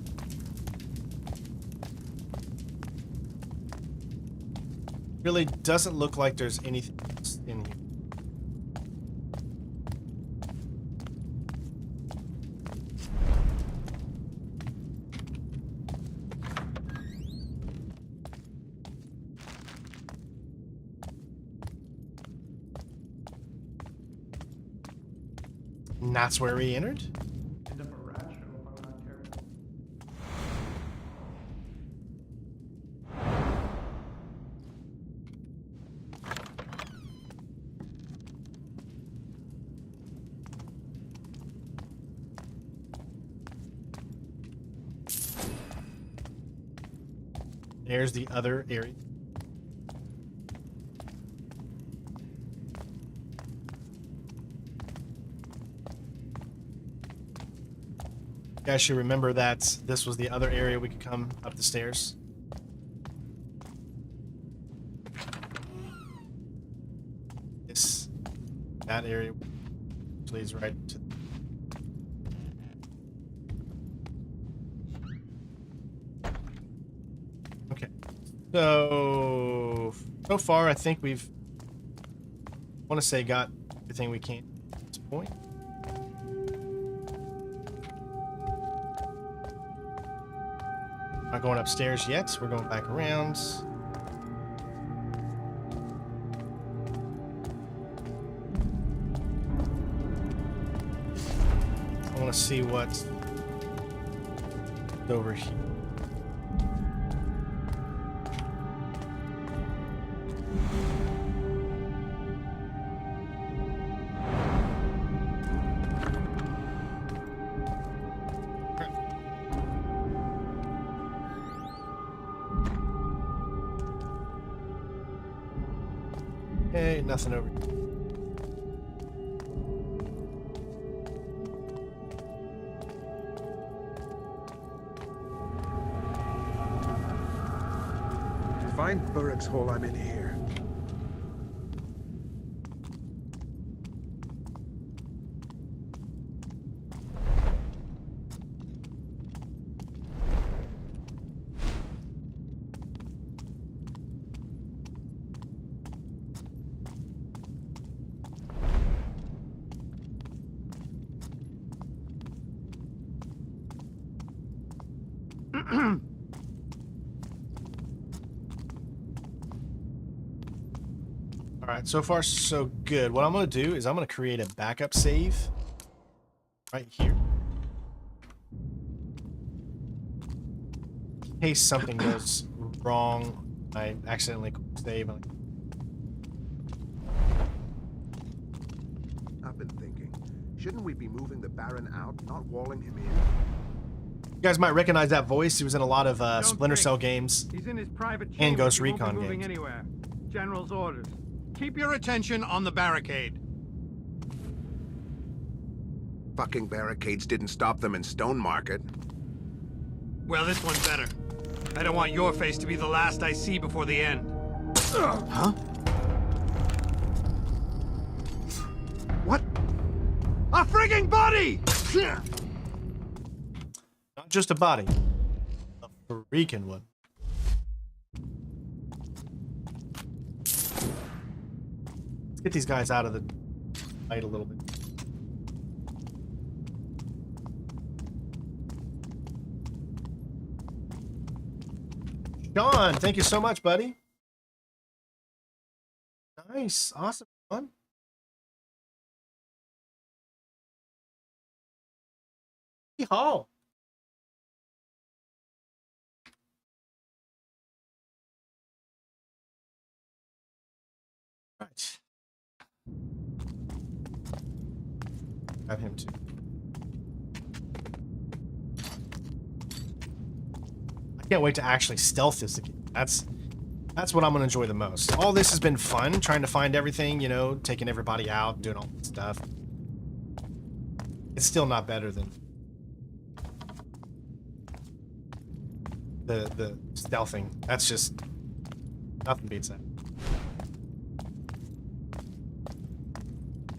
Really doesn't look like there's anything else in here. And that's where we entered. There's the other area. You guys should remember that this was the other area we could come up the stairs. That area leads right to. Okay, so far I think we've, want to say, got everything we can at this point. Not going upstairs yet. We're going back around. I want to see what's over here. Okay, nothing over here. Find Burrick's hole, I'm in here. Alright, so far so good. What I'm going to do is I'm going to create a backup save right here. In case something goes wrong, I accidentally save. I've been thinking, shouldn't we be moving the Baron out, not walling him in? You guys might recognize that voice. He was in a lot of Don't Splinter think. Cell games. He's in his private And chamber. Ghost He won't be Recon moving games. anywhere. General's orders. Keep your attention on the barricade. Fucking barricades didn't stop them in Stone Market. Well, this one's better. I don't want your face to be the last I see before the end. Huh? What? A frigging body! Not just a body. A freaking one. Let's get these guys out of the fight a little bit. Sean, thank you so much, buddy. Nice. Awesome. Fun. Yeehaw. Right. Grab him too. I can't wait to actually stealth this again. That's what I'm gonna enjoy the most. All this has been fun, trying to find everything, you know, taking everybody out, doing all this stuff. It's still not better than the stealthing. That's just nothing beats that.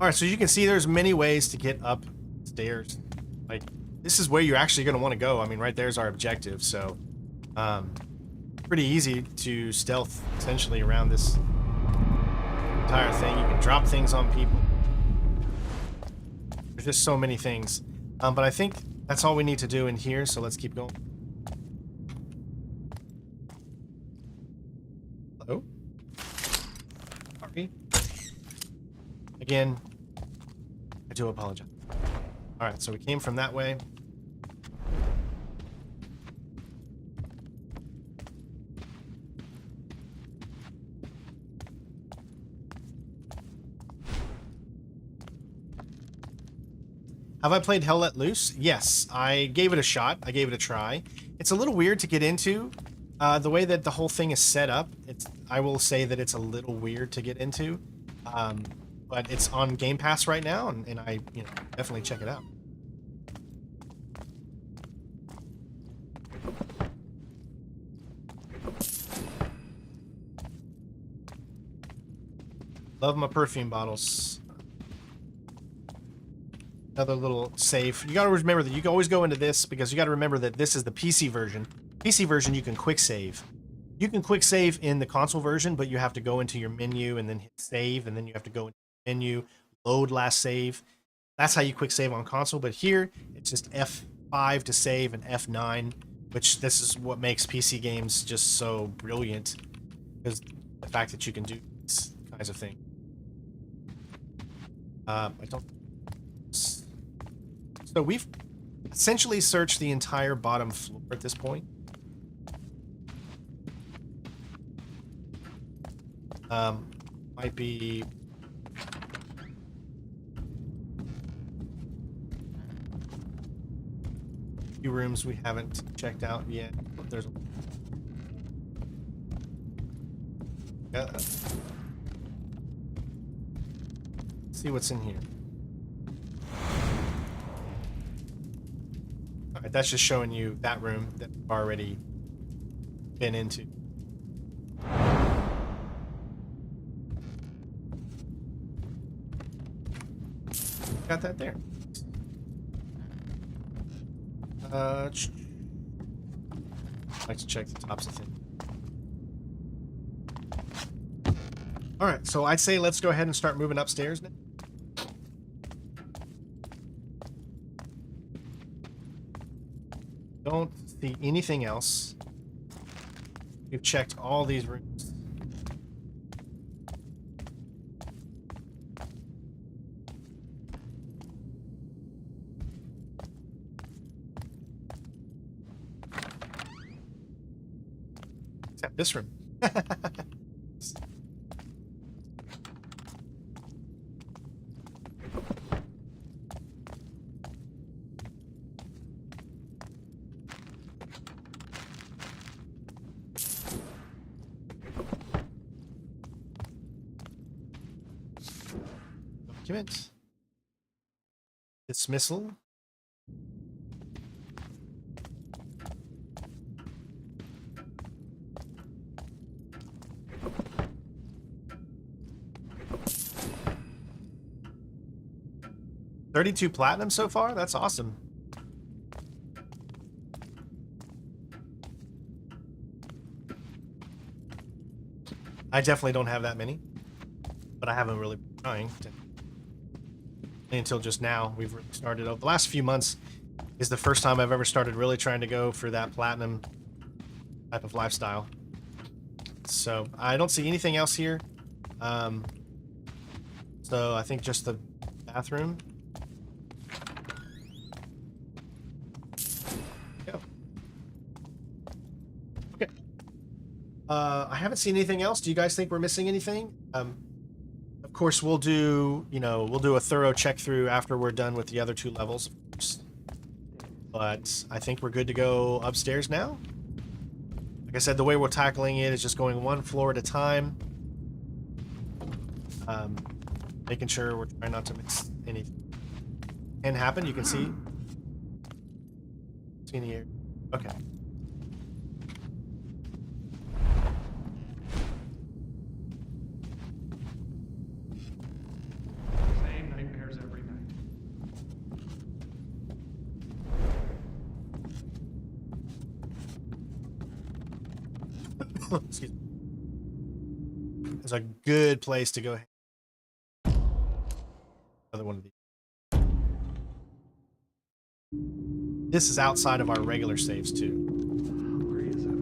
All right, so you can see there's many ways to get upstairs. Like, this is where you're actually going to want to go. I mean, right there's our objective, so pretty easy to stealth essentially around this entire thing. You can drop things on people. There's just so many things. But I think that's all we need to do in here, so let's keep going. Hello? Sorry. Again, I do apologize. Alright, so we came from that way. Have I played Hell Let Loose? Yes, I gave it a shot. I gave it a try. It's a little weird to get into The way that the whole thing is set up, I will say that it's a little weird to get into, but it's on Game Pass right now, and I definitely check it out. Love my perfume bottles. Another little save. You gotta remember that you can always go into this because you gotta remember that this is the PC version. PC version, you can quick save. You can quick save in the console version, but you have to go into your menu and then hit save, and then you have to go into the menu, load last save. That's how you quick save on console, but here it's just F5 to save and F9, which this is what makes PC games just so brilliant, because the fact that you can do these kinds of things. I don't. So we've essentially searched the entire bottom floor at this point. Might be a few rooms we haven't checked out yet. But there's see what's in here. All right, that's just showing you that room that we've already been into. Got that there. I'd like to check the tops of things. All right, so I'd say let's go ahead and start moving upstairs now. Don't see anything else. We've checked all these rooms. Except this room. Document. Dismissal. $32 platinum so far? That's awesome. I definitely don't have that many, but I haven't really been trying to, until just now. We've really started over the last few months is the first time I've ever started really trying to go for that platinum type of lifestyle. So I don't see anything else here. So I think just the bathroom. Go. Okay. I haven't seen anything else. Do you guys think we're missing anything? Of course, we'll do a thorough check through after we're done with the other 2 levels, of course. But I think we're good to go upstairs now. Like I said, the way we're tackling it is just going 1 floor at a time. Making sure we're trying not to miss anything. Can happen, you can see. See any air. Okay. Same nightmares every night. Excuse me. It's a good place to go. Another one of these. This is outside of our regular saves too. Where is it?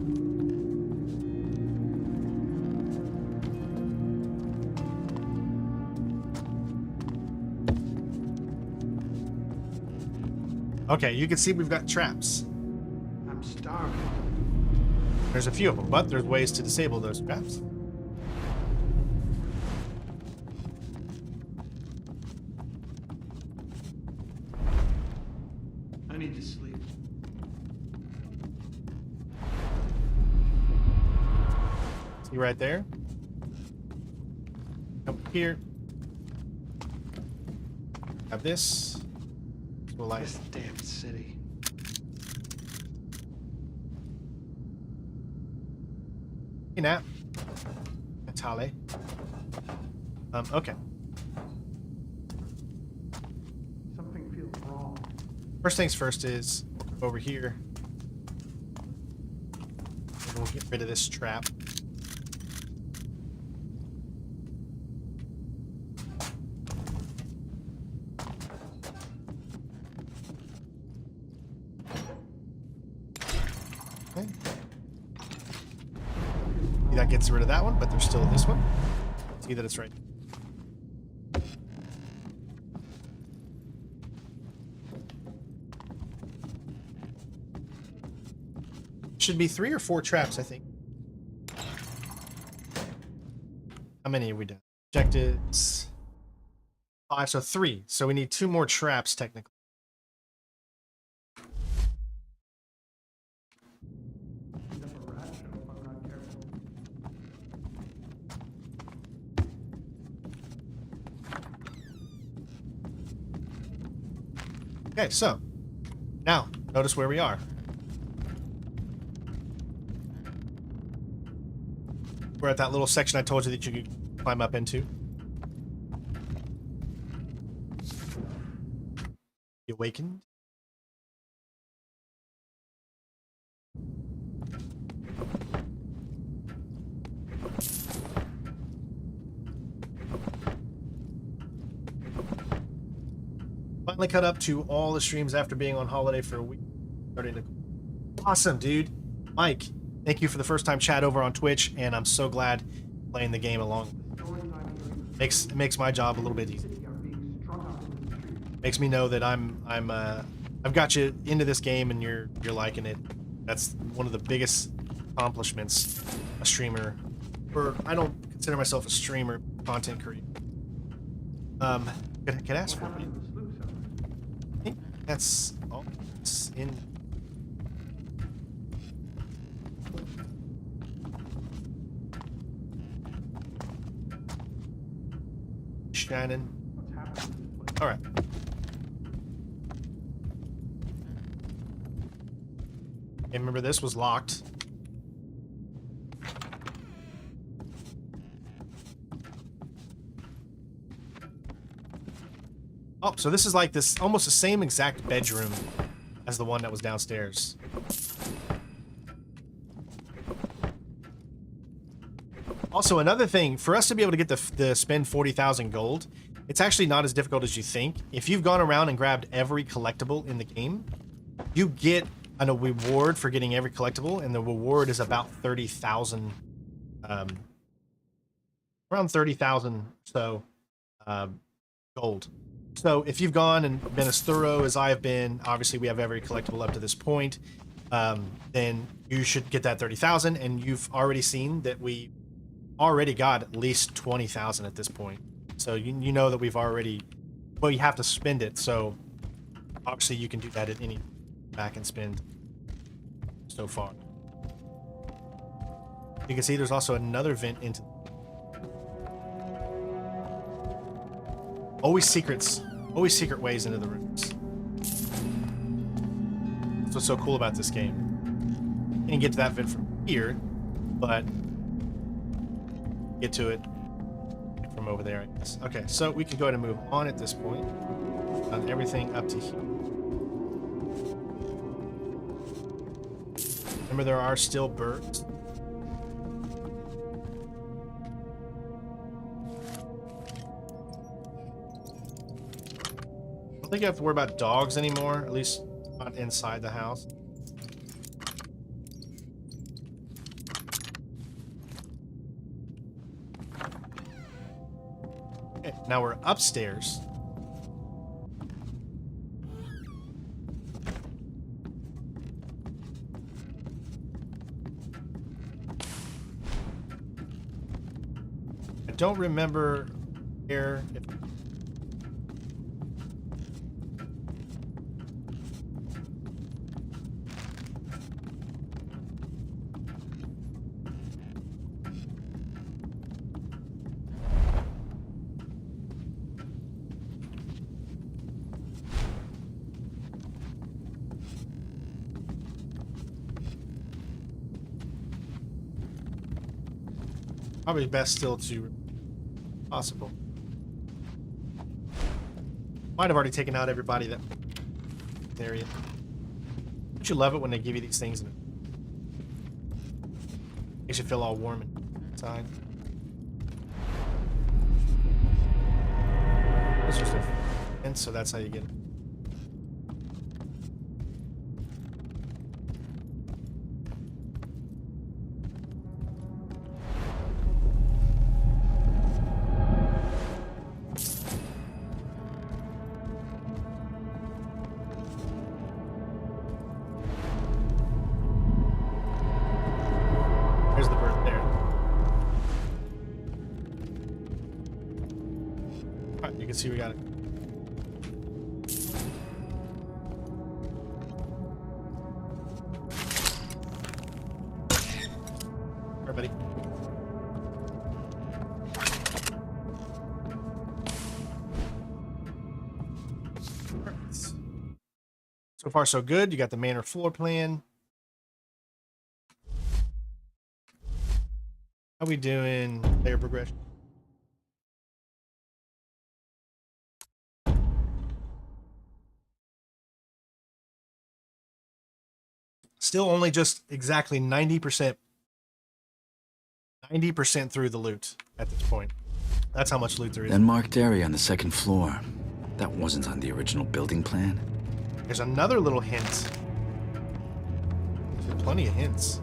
Okay, you can see we've got traps. I'm starving. There's a few of them, but there's ways to disable those traps. I need to sleep. See right there. Come here. Have this. We'll light. This damn city. Hey, Nat. Natale. Okay. Something feels wrong. First things first is over here. And we'll get rid of this trap. Okay. See, that gets rid of that one, but there's still this one. See that it's right. Should be 3 or 4 traps, I think. How many have we done? Objectives 5, so 3. So we need 2 more traps technically. Okay, so now notice where we are. We're at that little section I told you that you could climb up into. You awakened. Finally caught up to all the streams after being on holiday for a week. Starting to... Awesome, dude. Mike, thank you for the first time chat over on Twitch, and I'm so glad playing the game along. It makes my job a little bit easier. Makes me know that I've got you into this game and you're liking it. That's one of the biggest accomplishments a streamer, or I don't consider myself a streamer, content creator. Could I ask for it? I think that's all it's in. Shannon. All right. Okay, remember this was locked. Oh, so this is like this, almost the same exact bedroom as the one that was downstairs. Also, another thing, for us to be able to get the spend 40,000 gold, it's actually not as difficult as you think. If you've gone around and grabbed every collectible in the game, you get a reward for getting every collectible, and the reward is about 30,000, around 30,000 so gold. So if you've gone and been as thorough as I have been, obviously we have every collectible up to this point, then you should get that 30,000, and you've already seen that we already got at least 20,000 at this point. So you know that we've already, well, you have to spend it, so obviously you can do that at any back and spend so far. You can see there's also another vent into... Always secret ways into the rooms. That's what's so cool about this game. You can get to that vent from here, but get to it from over there, I guess. Okay, so we can go ahead and move on at this point. Done everything up to here. Remember, there are still birds. I don't think you have to worry about dogs anymore, at least not inside the house. Okay, now we're upstairs. I don't remember where. Probably best still to possible. Might have already taken out everybody that area. Don't you love it when they give you these things and it makes you feel all warm inside? It's just a and so that's how you get it. There's the bird there. Alright, you can see we got it. Alright, buddy. Alright. So far, so good. You got the manor floor plan. How we doing player progression? Still only just exactly 90% through the loot at this point. That's how much loot there is. That marked area on the second floor. That wasn't on the original building plan. There's another little hint. There's plenty of hints.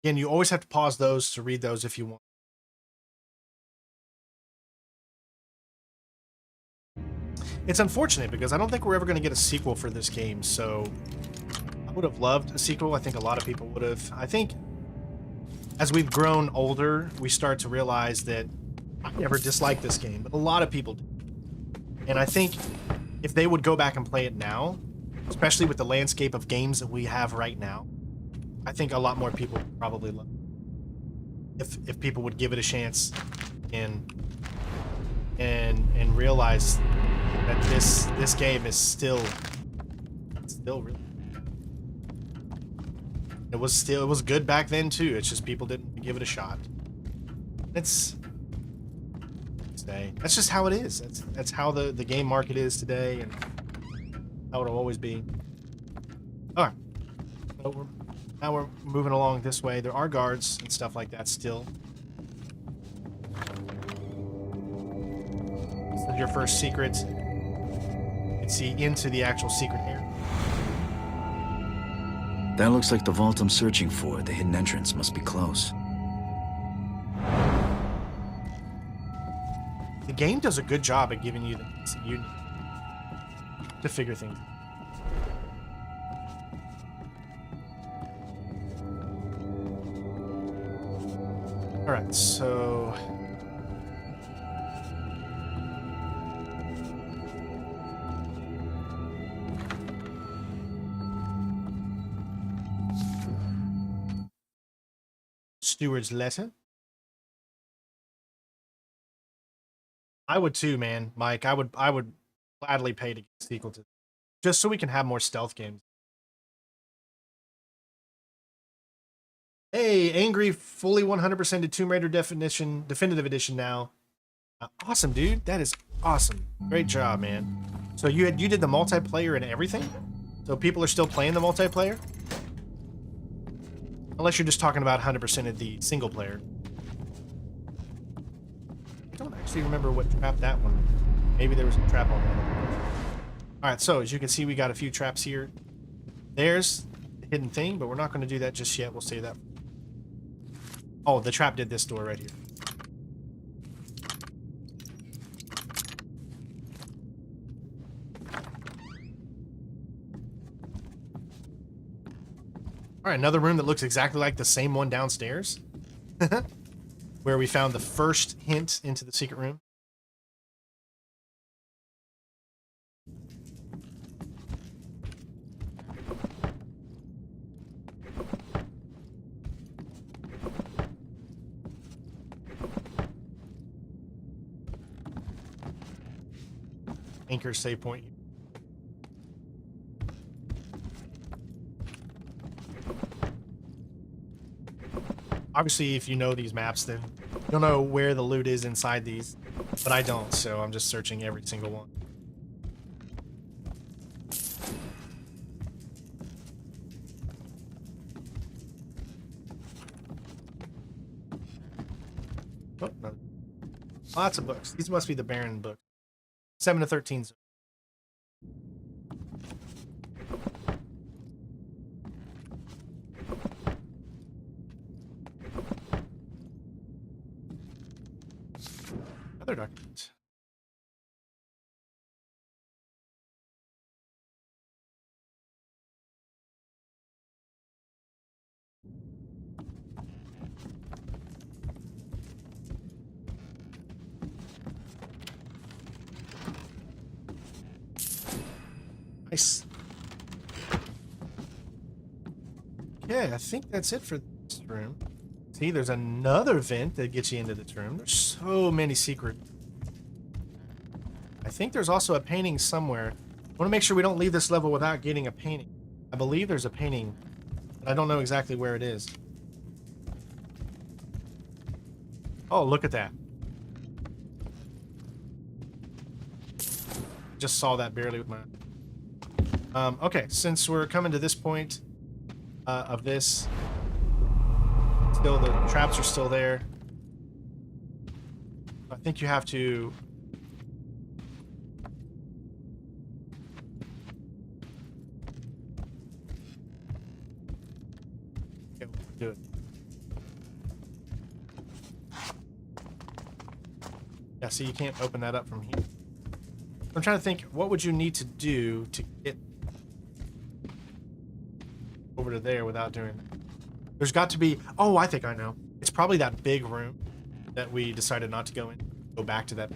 Again, you always have to pause those to read those if you want. It's unfortunate because I don't think we're ever going to get a sequel for this game, so I would have loved a sequel. I think a lot of people would have. I think as we've grown older, we start to realize that I never disliked this game, but a lot of people do. And I think if they would go back and play it now, especially with the landscape of games that we have right now, I think a lot more people would probably love it. If people would give it a chance and realize that this game is still really, it was good back then too. It's just people didn't give it a shot. That's just how it is. That's how the game market is today, and how it'll always be. All right, so now we're moving along this way. There are guards and stuff like that still. This is your first secret. You can see into the actual secret area. That looks like the vault I'm searching for. The hidden entrance must be close. The game does a good job at giving you the things that you need to figure things out. All right, so steward's letter. I would too, man, Mike. I would gladly pay to get a sequel to, just so we can have more stealth games. Hey, Angry fully 100%ed Tomb Raider definitive edition now. Awesome, dude. That is awesome. Great job, man. So you did the multiplayer and everything? So people are still playing the multiplayer? Unless you're just talking about 100% of the single player. I don't actually remember what trap that one. Maybe there was a trap on that. Alright, so as you can see, we got a few traps here. There's the hidden thing, but we're not going to do that just yet. We'll save that. Oh, the trap did this door right here. Alright, another room that looks exactly like the same one downstairs. Where we found the first hint into the secret room. anchor save point. Obviously, if you know these maps, then you'll know where the loot is inside these, but I don't, so I'm just searching every single one. Oh, no. Lots of books. These must be the Baron books. 7 to 13. Another document. Nice. Okay, I think that's it for this room. See, there's another vent that gets you into this room. There's so many secrets. I think there's also a painting somewhere. I want to make sure we don't leave this level without getting a painting. I believe there's a painting, but I don't know exactly where it is. Oh, look at that. Just saw that barely with my... okay, since we're coming to this point of this, still the traps are still there. I think you have to... Okay, we'll do it. Yeah, see, you can't open that up from here. I'm trying to think, what would you need to do to get over to there without doing that? There's got to be... Oh, I think I know. It's probably that big room that we decided not to go in. Go back to that.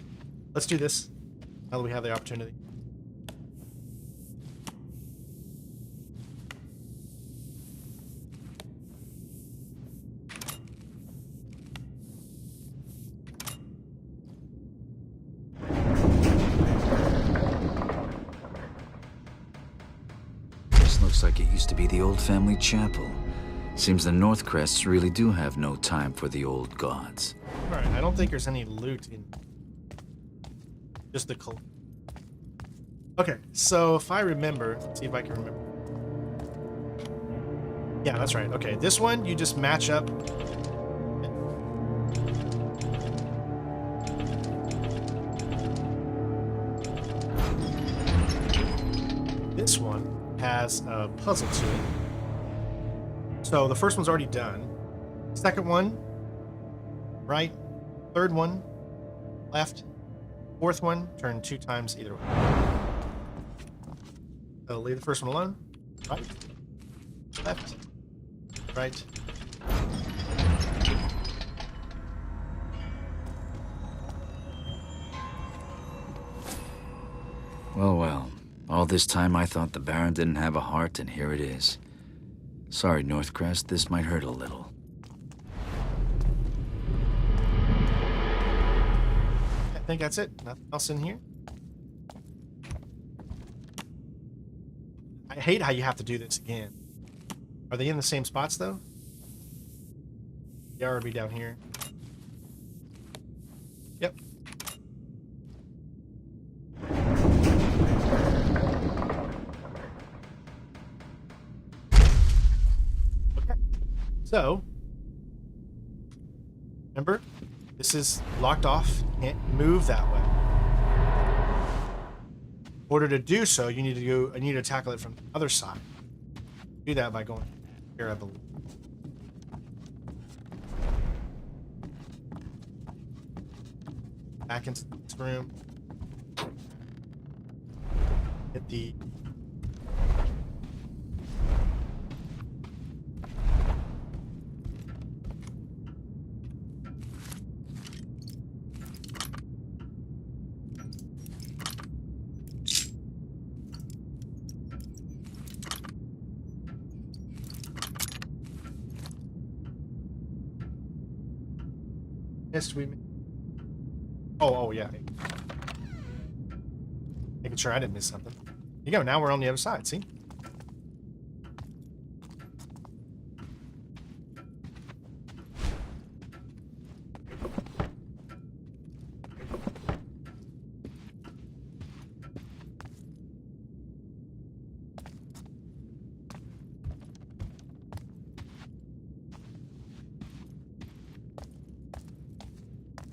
Let's do this now that we have the opportunity. Looks like it used to be the old family chapel. Seems the Northcrests really do have no time for the old gods. Alright, I don't think there's any loot in... Just the cult. Okay, so if I remember... Let's see if I can remember. Yeah, that's right. Okay, this one, you just match up. This one has a puzzle to it. So the first one's already done. Second one, right. Third one, left. Fourth one, turn 2 times either way. So leave the first one alone. Right, left, right. Well, well. All this time I thought the Baron didn't have a heart, and here it is. Sorry, Northcrest, this might hurt a little. I think that's it. Nothing else in here. I hate how you have to do this again. Are they in the same spots, though? They are be down here. Yep. So, remember, this is locked off. Can't move that way. In order to do so, you need to go. I need to tackle it from the other side. Do that by going here, I believe. Back into this room. Hit the... Missed we... Oh, yeah. Making sure I didn't miss something. There you go. Now we're on the other side. See?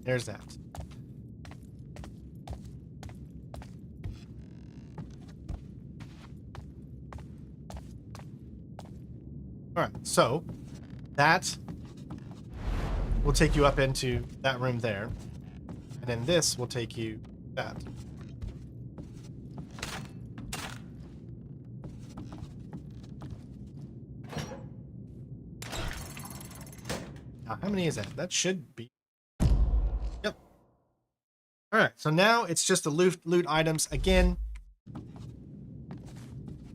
There's that. All right, so that will take you up into that room there, and then this will take you that. Now, how many is that? That should be. Yep. All right, so now it's just the loot items again.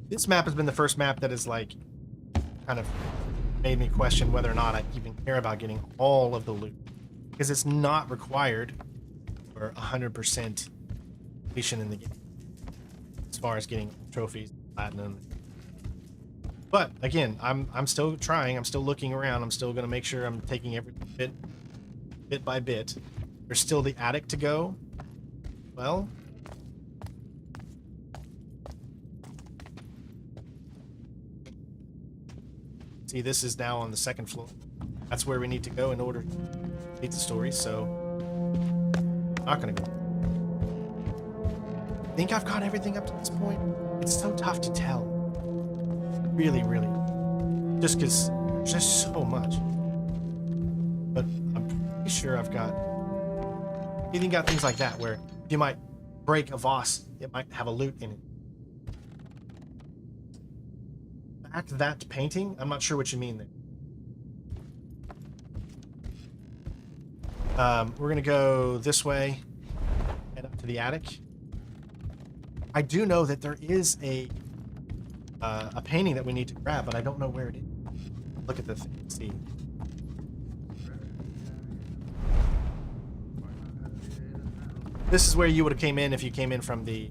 This map has been the first map that is like kind of made me question whether or not I even care about getting all of the loot, because it's not required for 100% completion in the game as far as getting trophies, platinum. But again, I'm still trying. I'm still looking around. I'm still going to make sure I'm taking every bit by bit. There's still the attic to go. Well, see, this is now on the second floor. That's where we need to go in order to complete the story, so I'm not gonna go. I think I've got everything up to this point. It's so tough to tell. Really, really. Just because there's just so much. But I'm pretty sure I've got... You even got things like that where you might break a vase, it might have a loot in it. Back that painting? I'm not sure what you mean there. We're gonna go this way, head up to the attic. I do know that there is a painting that we need to grab, but I don't know where it is. Look at the thing, see. This is where you would have came in if you came in from the...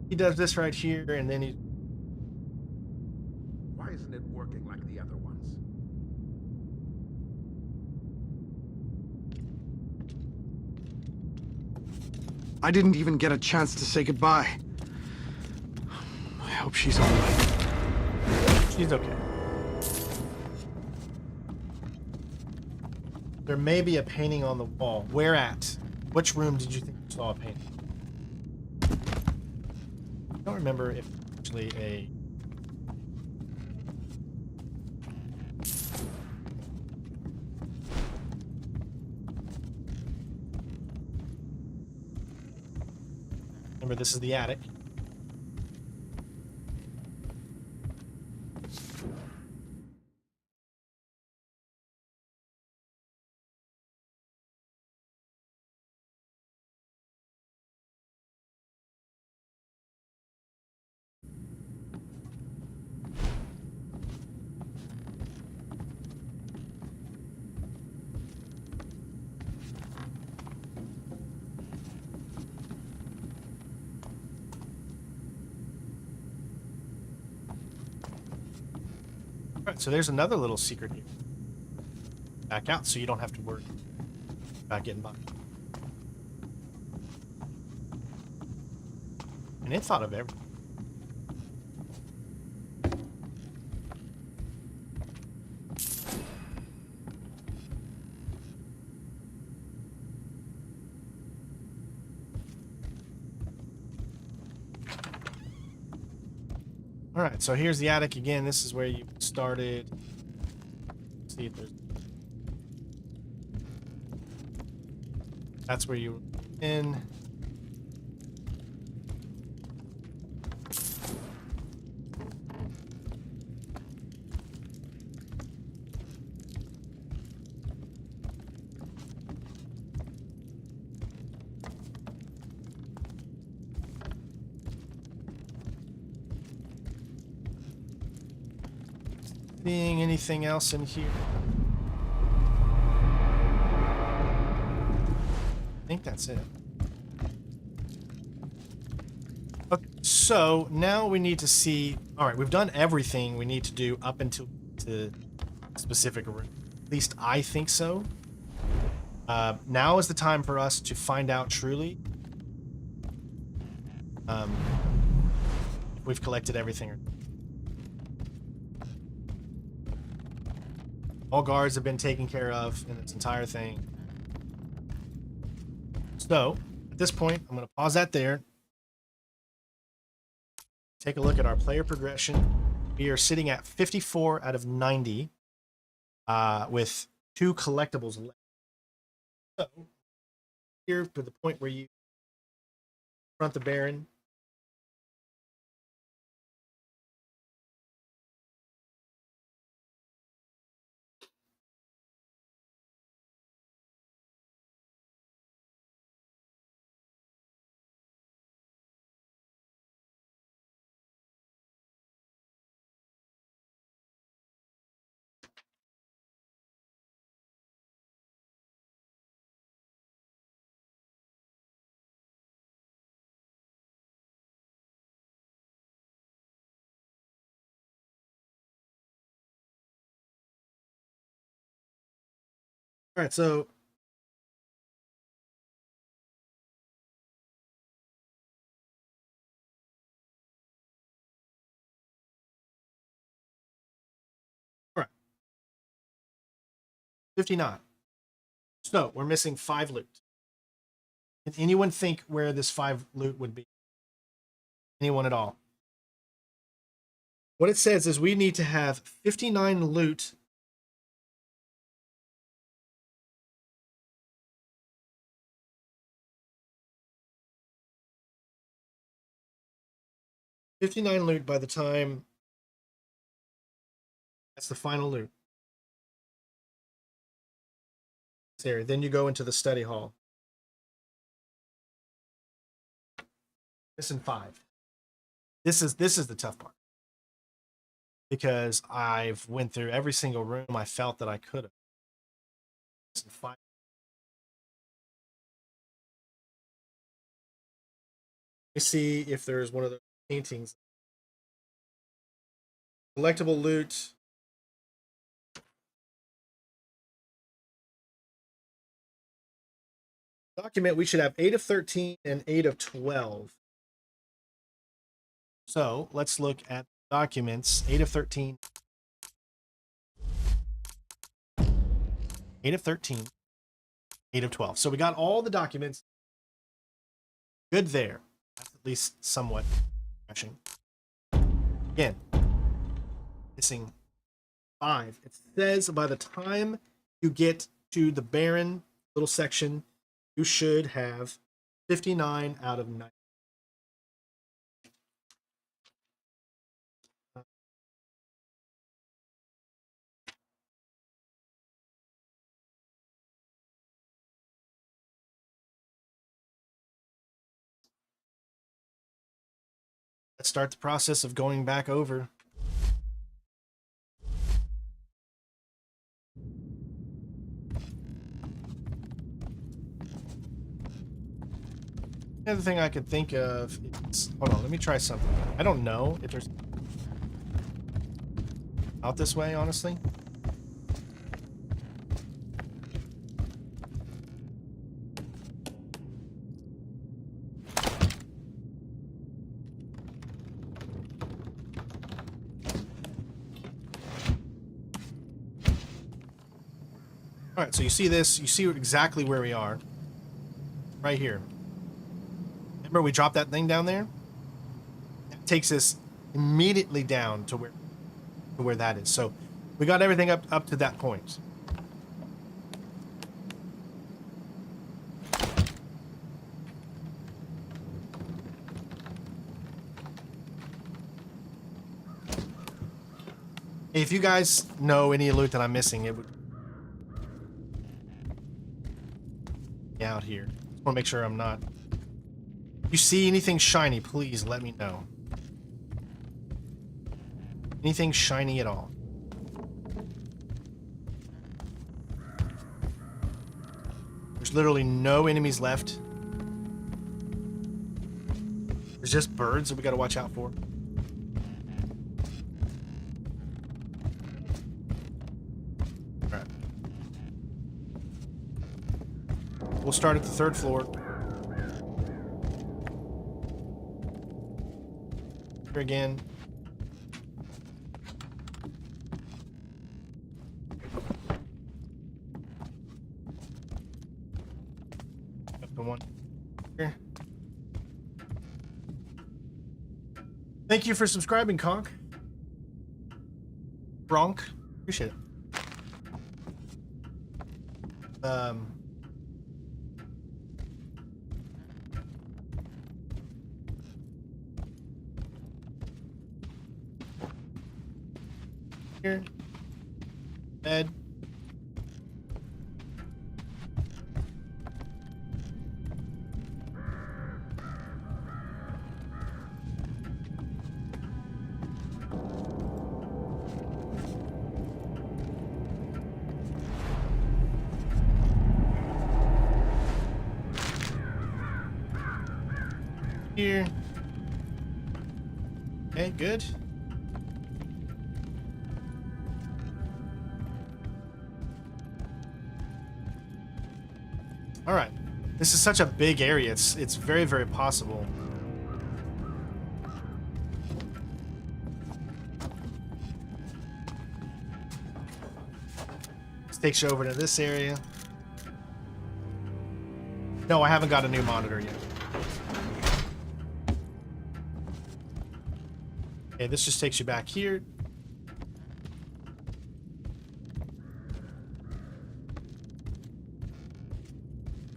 He does this right here, and then he... Why isn't it working like the other ones? I didn't even get a chance to say goodbye. I hope she's all right. She's okay. There may be a painting on the wall. Where at? Which room did you think you saw a painting? I don't remember if actually a... Remember, this is the attic. Alright, so there's another little secret here. Back out so you don't have to worry about getting by. And it thought of everything. All right, so here's the attic again. This is where you started. Let's see if there's... That's where you were in. Seeing anything else in here? that's it. Okay, so now we need to see. All right, we've done everything we need to do up until to specific room. At least I think so. Now is the time for us to find out truly if we've collected everything. All guards have been taken care of in this entire thing. So, at this point, I'm going to pause that there. Take a look at our player progression. We are sitting at 54 out of 90 with 2 collectibles left. So, here to the point where you confront the Baron. All right, so all right, 59. So we're missing 5 loot. Can anyone think where this 5 loot would be? Anyone at all? What it says is we need to have 59 loot. $59 loot by the time that's the final loot. Here, then you go into the study hall. Missing 5. This is the tough part. Because I've went through every single room I felt that I could have. Missing 5. Let me see if there's one of those paintings. Collectible loot. Document, we should have 8 of 13 and 8 of 12. So let's look at documents. 8 of 13. 8 of 13. 8 of 12. So we got all the documents. Good there. That's at least somewhat refreshing. Again, missing 5. It says by the time you get to the Baron little section, you should have 59 out of 90. Let's start the process of going back over. The other thing I could think of is, hold on, let me try something. I don't know if there's out this way, honestly. All right, so you see this, you see exactly where we are. Right here. Remember we dropped that thing down there? That takes us immediately down to where that is. So we got everything up to that point. If you guys know any loot that I'm missing, it would be out here. Just want to make sure I'm not. If you see anything shiny, please let me know. Anything shiny at all. There's literally no enemies left There's just birds that we gotta watch out for. Alright. We'll start at the 3rd floor. Here again. Up to one here. Thank you for subscribing, Conk. Bronk. Appreciate it. Here. Bed. Here. Okay, good. All right. This is such a big area. It's very, very possible. This takes you over to this area. No, I haven't got a new monitor yet. Okay, this just takes you back here.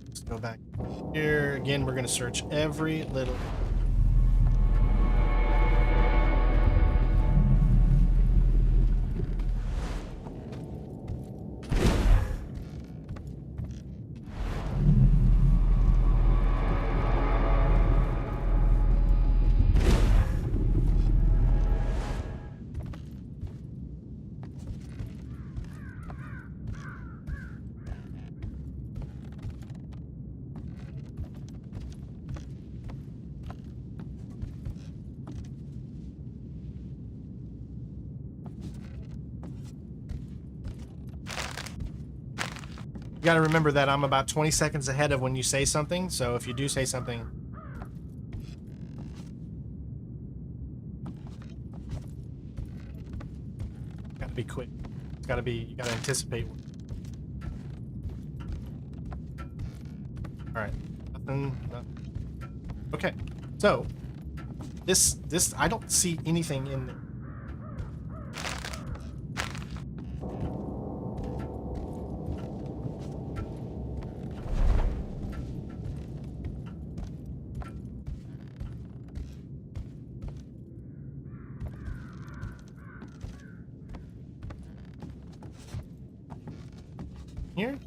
Let's go back here. Again, we're going to search every little... You gotta remember that I'm about 20 seconds ahead of when you say something, so if you do say something... Gotta be quick. It's gotta be, you gotta anticipate. Alright. Nothing. Okay. So, this, I don't see anything in there. Here?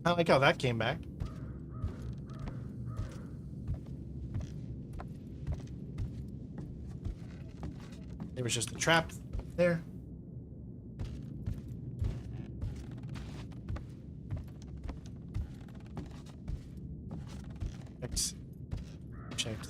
I like how that came back. There was just a trap there. Checked.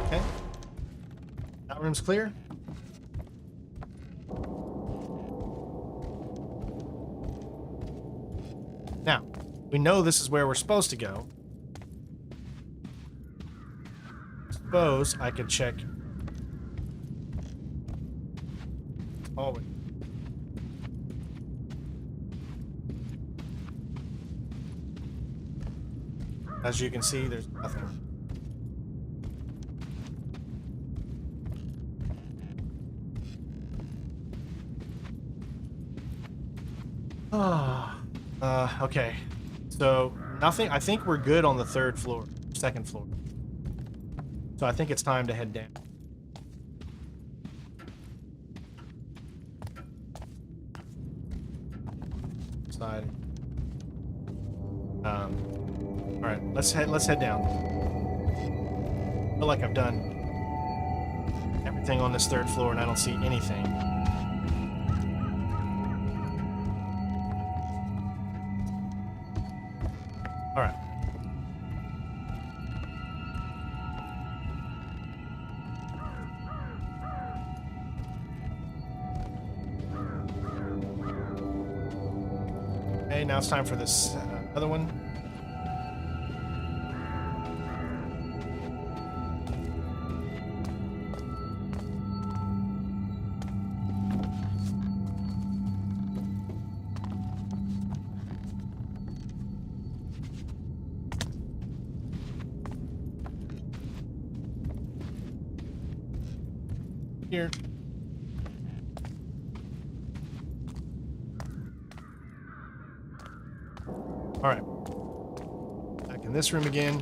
Okay. That room's clear. Now, we know this is where we're supposed to go. Suppose I could check hallway. As you can see, there's nothing. Okay. So, nothing. I think we're good on the 3rd floor, 2nd floor. So I think it's time to head down. Side. All right, let's head down. I feel like I've done everything on this third floor and I don't see anything. All right. Okay, now it's time for this other one. Here. All right. Back in this room again.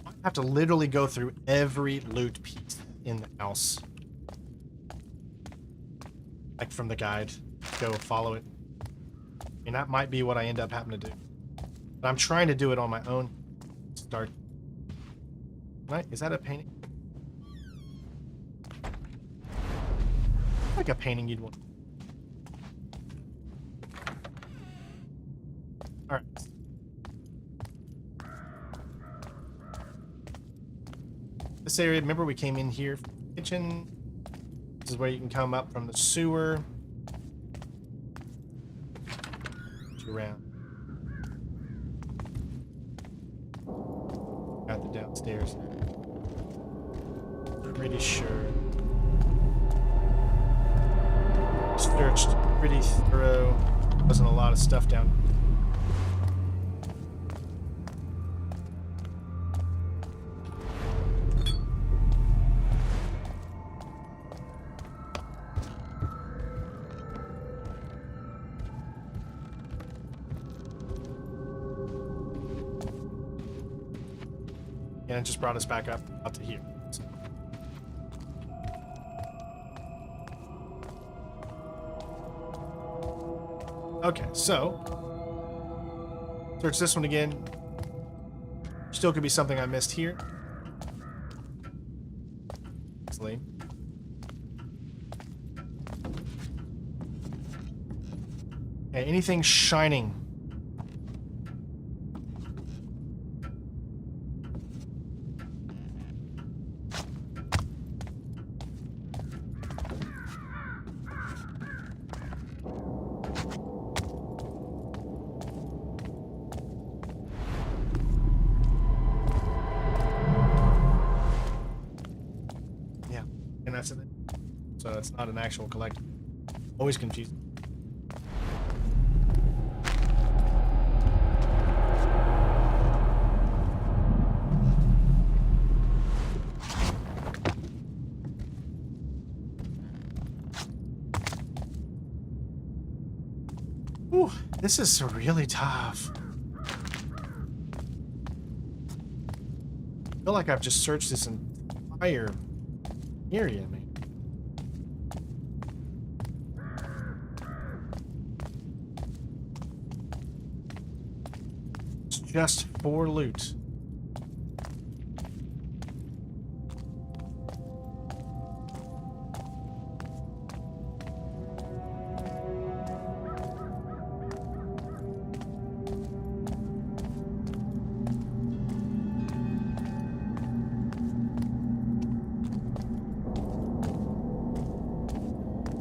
I have to literally go through every loot piece in the house. Like from the guide. Go follow it. And that might be what I end up having to do. But I'm trying to do it on my own. Start. Right? Is that a painting? Like a painting you'd want. Alright. This area, remember we came in here from the kitchen. This is where you can come up from the sewer. Around. Got the downstairs. Pretty sure. Searched pretty thorough. Wasn't a lot of stuff down. And it just brought us back up to here. So. Okay, so search this one again. Still could be something I missed here. Easily. Okay, anything shining? So it's not an actual collector. Always confused. Ooh, this is really tough. I feel like I've just searched this entire area, man. Just for loot.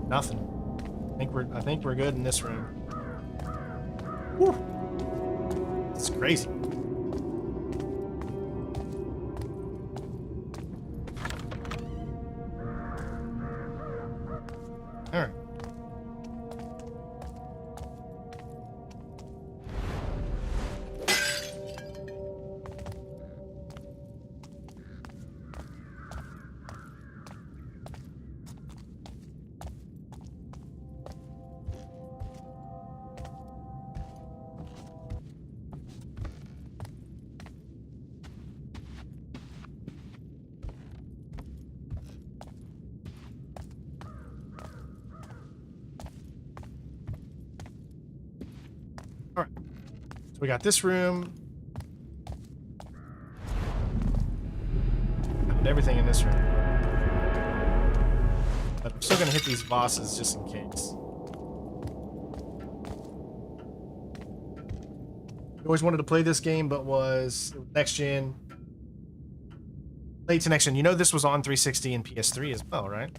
Nothing. I think we're good in this room. Whew. It's crazy. All right. we got this room. Got everything in this room. But I'm still gonna hit these bosses just in case. I always wanted to play this game, but was next gen. Late to next gen. You know this was on 360 and PS3 as well, right?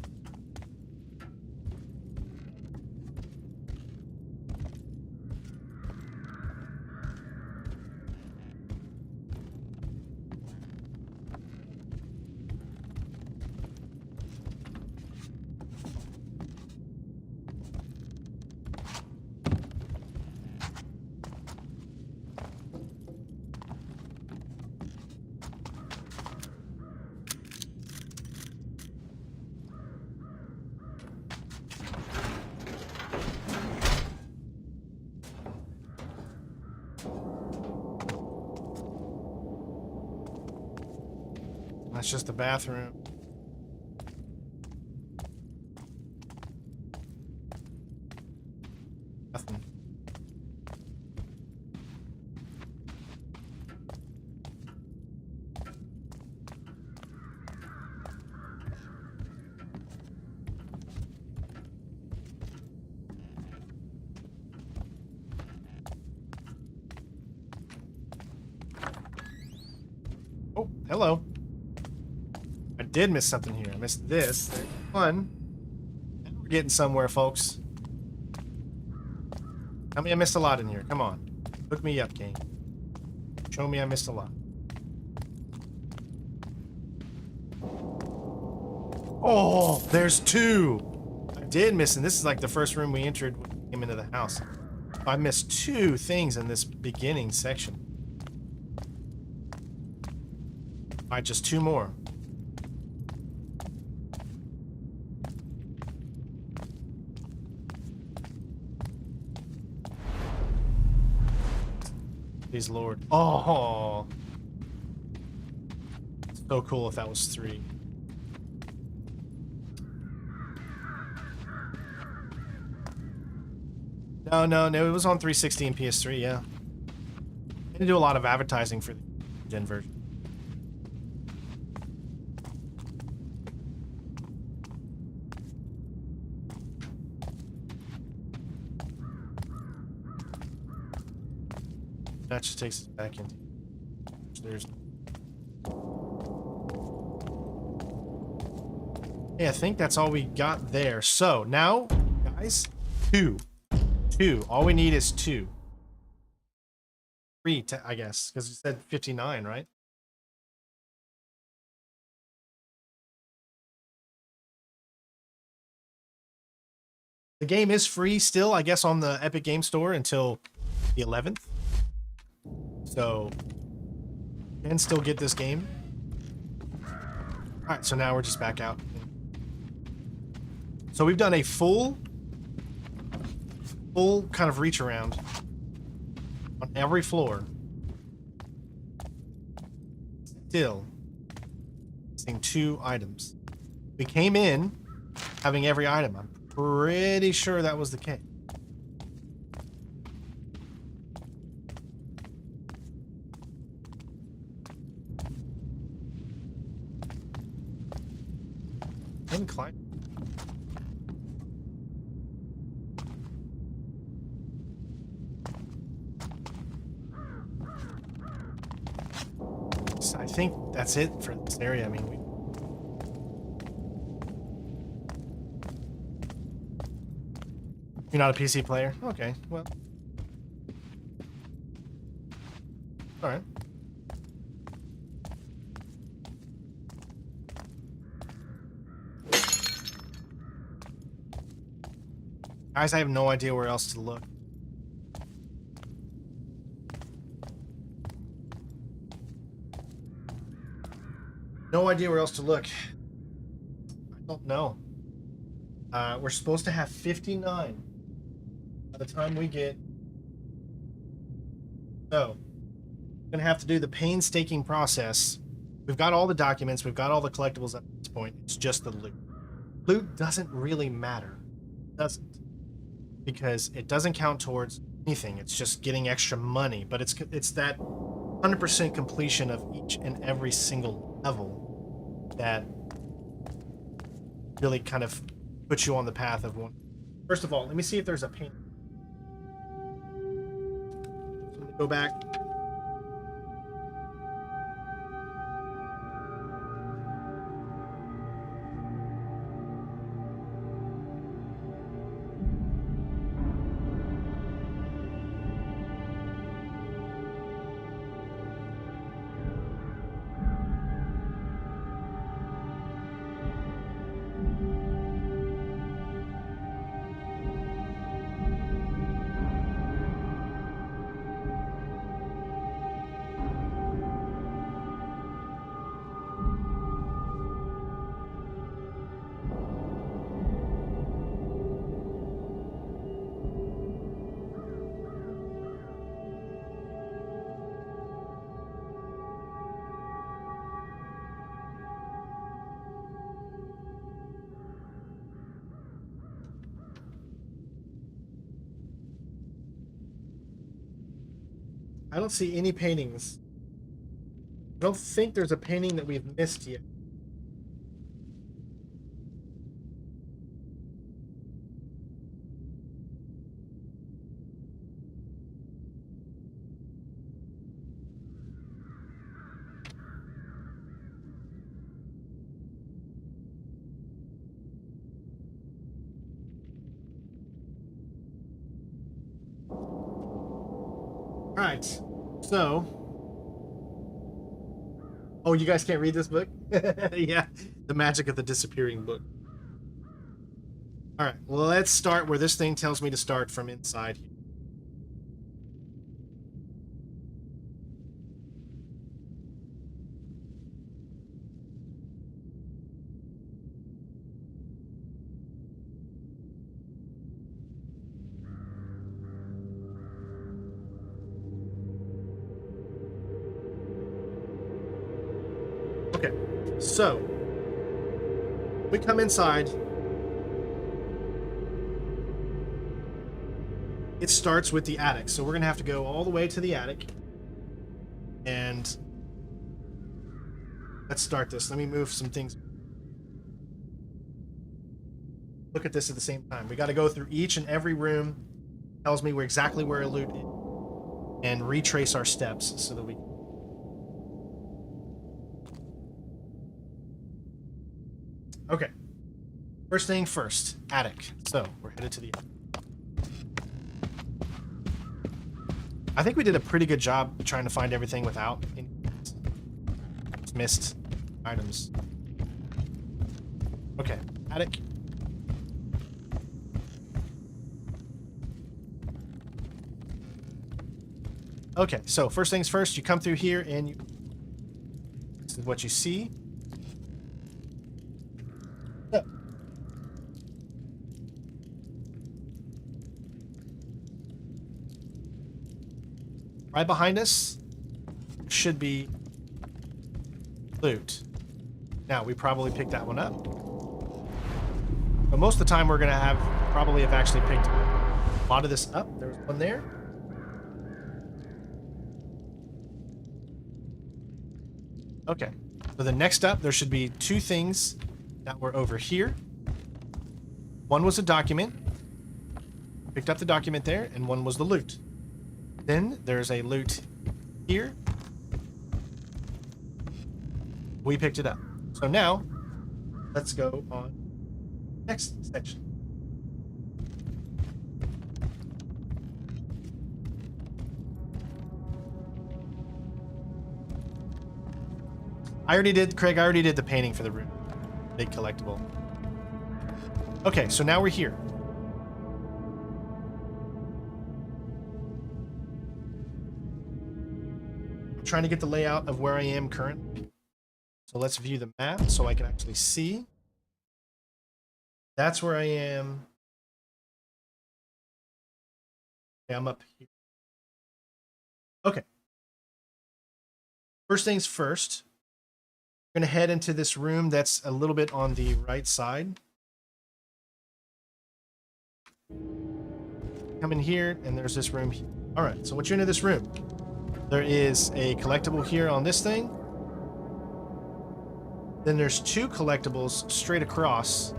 That's just the bathroom. Nothing. Oh, hello. I did miss something here. I missed this. There's one. We're getting somewhere, folks. Tell me I missed a lot in here. Come on. Hook me up, game. Show me I missed a lot. Oh, there's two. I did miss, and this is like the first room we entered when we came into the house. I missed two things in this beginning section. All right, just two more. Please, Lord. Oh, so cool if that was 3. No, it was on 360 and PS3, yeah. They do a lot of advertising for the gen version. That just takes us back into. There's. Yeah, I think that's all we got there. So now, guys, 2. All we need is 2. 3, I guess, because you said 59, right? The game is free still, I guess, on the Epic Game Store until the 11th. So, you can still get this game. Alright, so now we're just back out. So we've done a full kind of reach around on every floor. Still missing 2 items. We came in having every item. I'm pretty sure that was the case. Incline. So I think that's it for this area. I mean, you're not a PC player? Okay, well. Alright. Guys, I have no idea where else to look. No idea where else to look. I don't know. We're supposed to have 59 by the time we get. So, we're gonna have to do the painstaking process. We've got all the documents, we've got all the collectibles at this point. It's just the loot. Loot doesn't really matter. It doesn't. Because it doesn't count towards anything. It's just getting extra money, but it's that 100% completion of each and every single level that really kind of puts you on the path of one. First of all, let me see if there's a paint. So let me go back. I don't see any paintings. I don't think there's a painting that we've missed yet. All right, so. Oh, you guys can't read this book? Yeah, the magic of the disappearing book. All right, well, let's start where this thing tells me to start from inside here. Okay, so we come inside. It starts with the attic, so we're gonna have to go all the way to the attic. And let's start this. Let me move some things. Look at this at the same time. We got to go through each and every room. Tells me exactly where a loot is, and retrace our steps so that we. Okay. First thing first, attic. So we're headed to the attic. I think we did a pretty good job trying to find everything without any missed items. Okay, attic. Okay, so first things first, you come through here and you, this is what you see. So, right behind us should be loot. Now, we probably picked that one up. But most of the time we're going to probably have actually picked a lot of this up. There's one there. Okay, so the next up, there should be two things that were over here. One was a document. Picked up the document there, and one was the loot. Then there's a loot here. We picked it up. So now, let's go on next section. I already did, Craig, I already did the painting for the room. Big collectible. Okay, so now we're here. I'm trying to get the layout of where I am currently. So let's view the map so I can actually see. That's where I am. Okay, I'm up here. Okay. First things first. We're going to head into this room that's a little bit on the right side. come in here, and there's this room. All right, so once you're into this room, there is a collectible here on this thing. Then there's 2 collectibles straight across.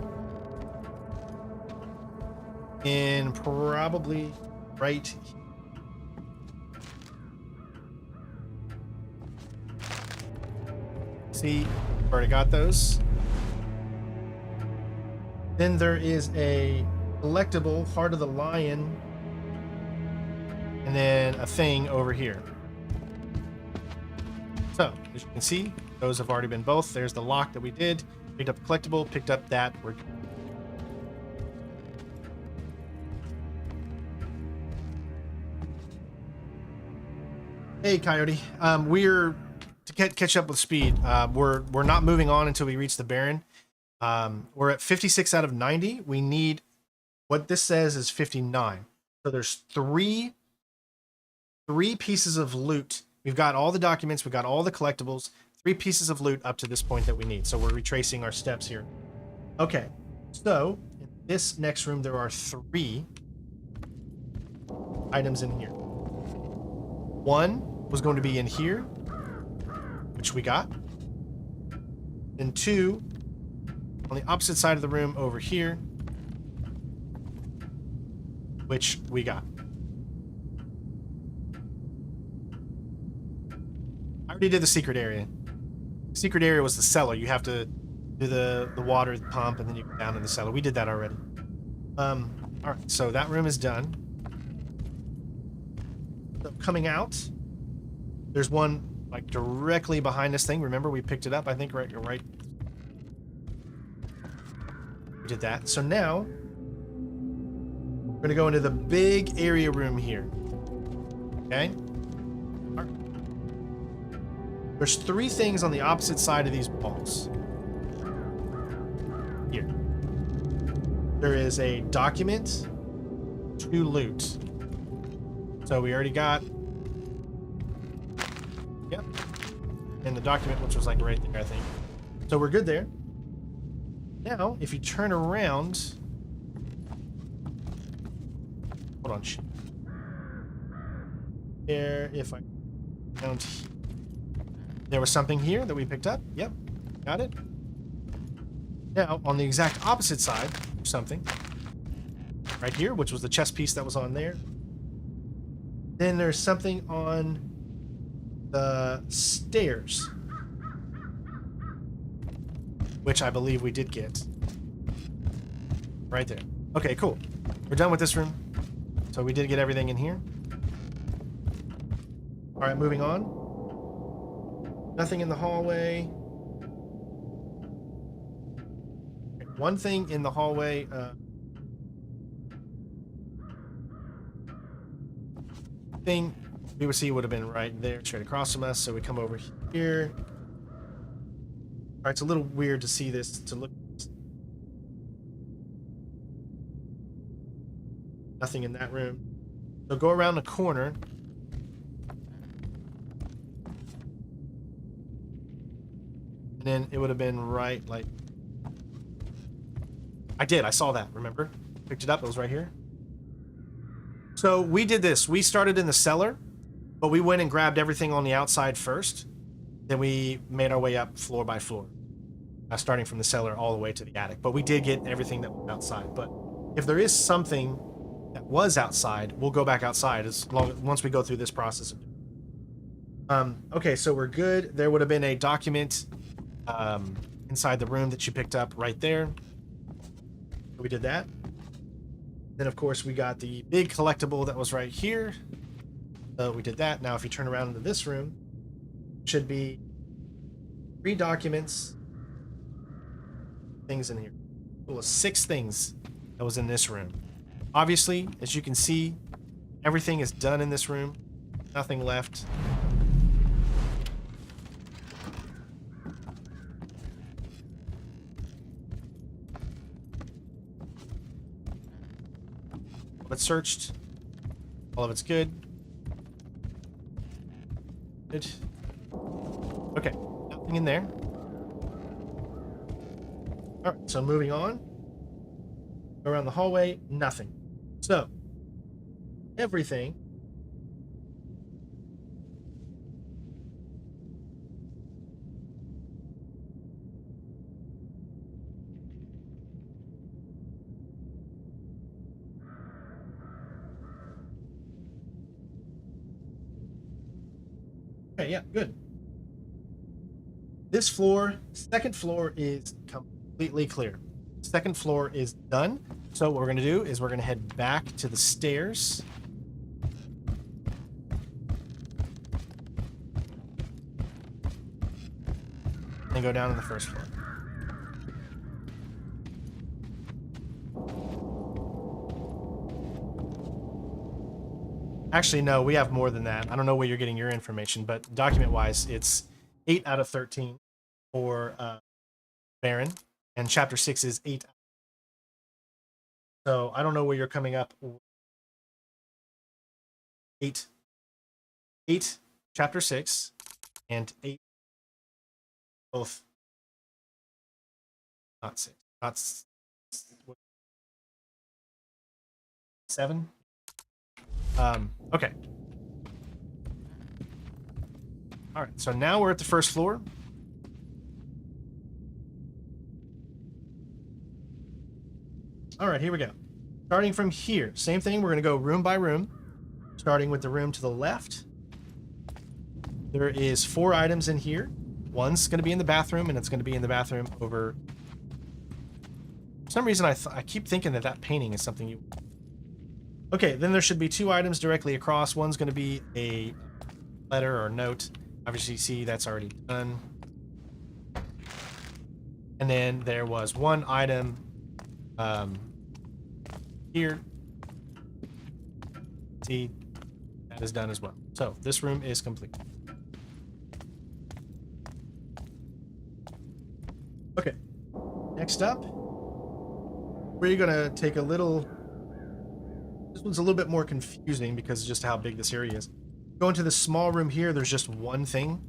And probably right here. See, already got those. Then there is a collectible, Heart of the Lion, and then a thing over here. So, as you can see, those have already been both. There's the lock that we did. Picked up the collectible, picked up that. We're good. Hey, Coyote. We're to catch up with speed. We're not moving on until we reach the Baron. We're at 56 out of 90. We need what this says is 59. So there's three pieces of loot. We've got all the documents. We've got all the collectibles. 3 pieces of loot up to this point that we need. So we're retracing our steps here. Okay. So in this next room, there are 3 items in here. 1 was going to be in here, which we got. Then 2 on the opposite side of the room over here, which we got. I already did the secret area. Secret area was the cellar. You have to do the water pump and then you go down in the cellar. We did that already. All right, so that room is done. So coming out, there's one like directly behind this thing. Remember, we picked it up, I think, right. We did that. So now we're gonna go into the big area room here. Okay. All right. There's 3 things on the opposite side of these walls. Here. There is a document, 2 loot. So we already got. Yep. And the document, which was like right there, I think. So we're good there. Now, if you turn around. Hold on. There, if I found. There was something here that we picked up. Yep. Got it. Now, on the exact opposite side, something. Right here, which was the chest piece that was on there. Then there's something on the stairs, which I believe we did get. Right there. Okay, cool. We're done with this room. So we did get everything in here. All right, moving on. Nothing in the hallway. One thing in the hallway. Thing we would see would have been right there, straight across from us. So we come over here. All right, it's a little weird to see this, to look. Nothing in that room. So go around the corner. And then it would have been right, like. I saw that, remember? Picked it up, it was right here. So we did this. We started in the cellar, but we went and grabbed everything on the outside first. Then we made our way up floor by floor, starting from the cellar all the way to the attic. But we did get everything that was outside. But if there is something that was outside, we'll go back outside once we go through this process. Okay, so we're good. There would have been a document inside the room that you picked up right there. We did that. Then, of course, we got the big collectible that was right here. We did that. Now, if you turn around into this room, should be 3 documents, things in here. Well, 6 things that was in this room. Obviously, as you can see, everything is done in this room. Nothing left. It's searched. All of it's good. Good. Okay, nothing in there. All right, so moving on. Around the hallway, nothing. So, everything. Okay, yeah, good. This floor, second floor is completely clear. Second floor is done. So what we're going to do is we're going to head back to the stairs. And go down to the first floor. Actually, no, we have more than that. I don't know where you're getting your information, but document-wise, it's 8 out of 13 for Baron, and Chapter 6 is 8. So I don't know where you're coming up. 8, Chapter 6, and 8, both. Not 6, not 7. Okay. All right, so now we're at the first floor. All right, here we go. Starting from here, same thing. We're going to go room by room, starting with the room to the left. There is 4 items in here. One's going to be in the bathroom, and it's going to be in the bathroom over... For some reason, I keep thinking that painting is something you... Okay, then there should be 2 items directly across. One's going to be a letter or note. Obviously, you see that's already done. And then there was 1 item here. See, that is done as well. So this room is complete. Okay, next up, we're going to take a little... This one's a little bit more confusing because of just how big this area is. Go into this small room here, there's just one thing.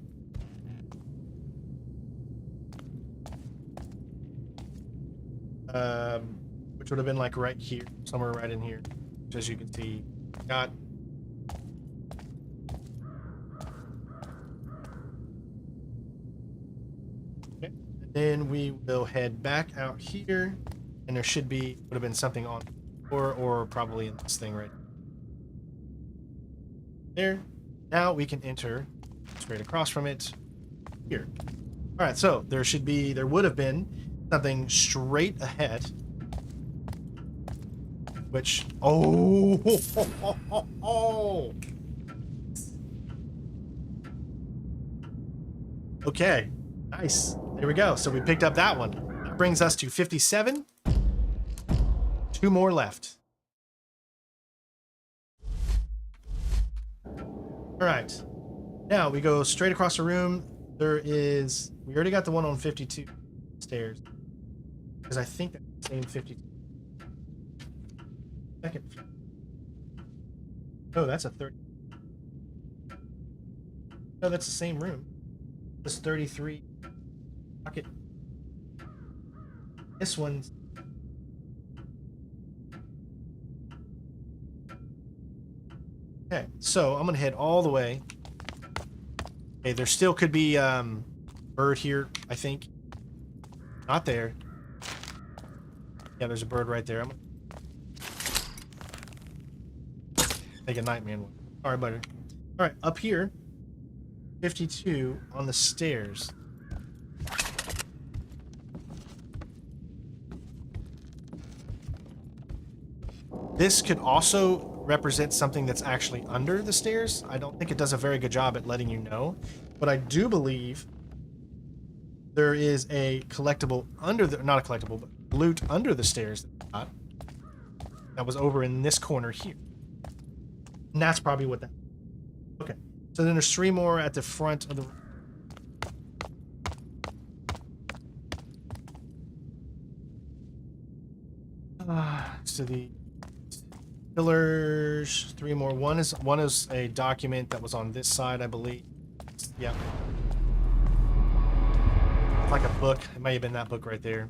Which would have been like right here, somewhere right in here. Which, as you can see, got... Okay. And then we will head back out here, and there should be, would have been something on or probably in this thing right there. Now we can enter straight across from it here. All right, so there would have been something straight ahead, which, oh, okay, nice. There we go. So we picked up that one. That brings us to 57. 2 more left. All right. Now we go straight across the room. We already got the one on 52 stairs. Because I think that's the same 52. Second. Oh, that's a 30. No, that's the same room. This 33. Pocket. This one's... Okay, so I'm gonna head all the way. Okay, there still could be bird here, I think. Not there. Yeah, there's a bird right there. I'm gonna take a Nightman one. Sorry, buddy. All right, up here, 52 on the stairs. This could also represent something that's actually under the stairs. I don't think it does a very good job at letting you know, but I do believe there is a collectible under the, not a collectible, but loot under the stairs that was over in this corner here. And that's probably what that... Okay, so then there's 3 more at the front of the... So the pillars, 3 more. One is a document that was on this side, I believe. Yeah. Like a book. It may have been that book right there.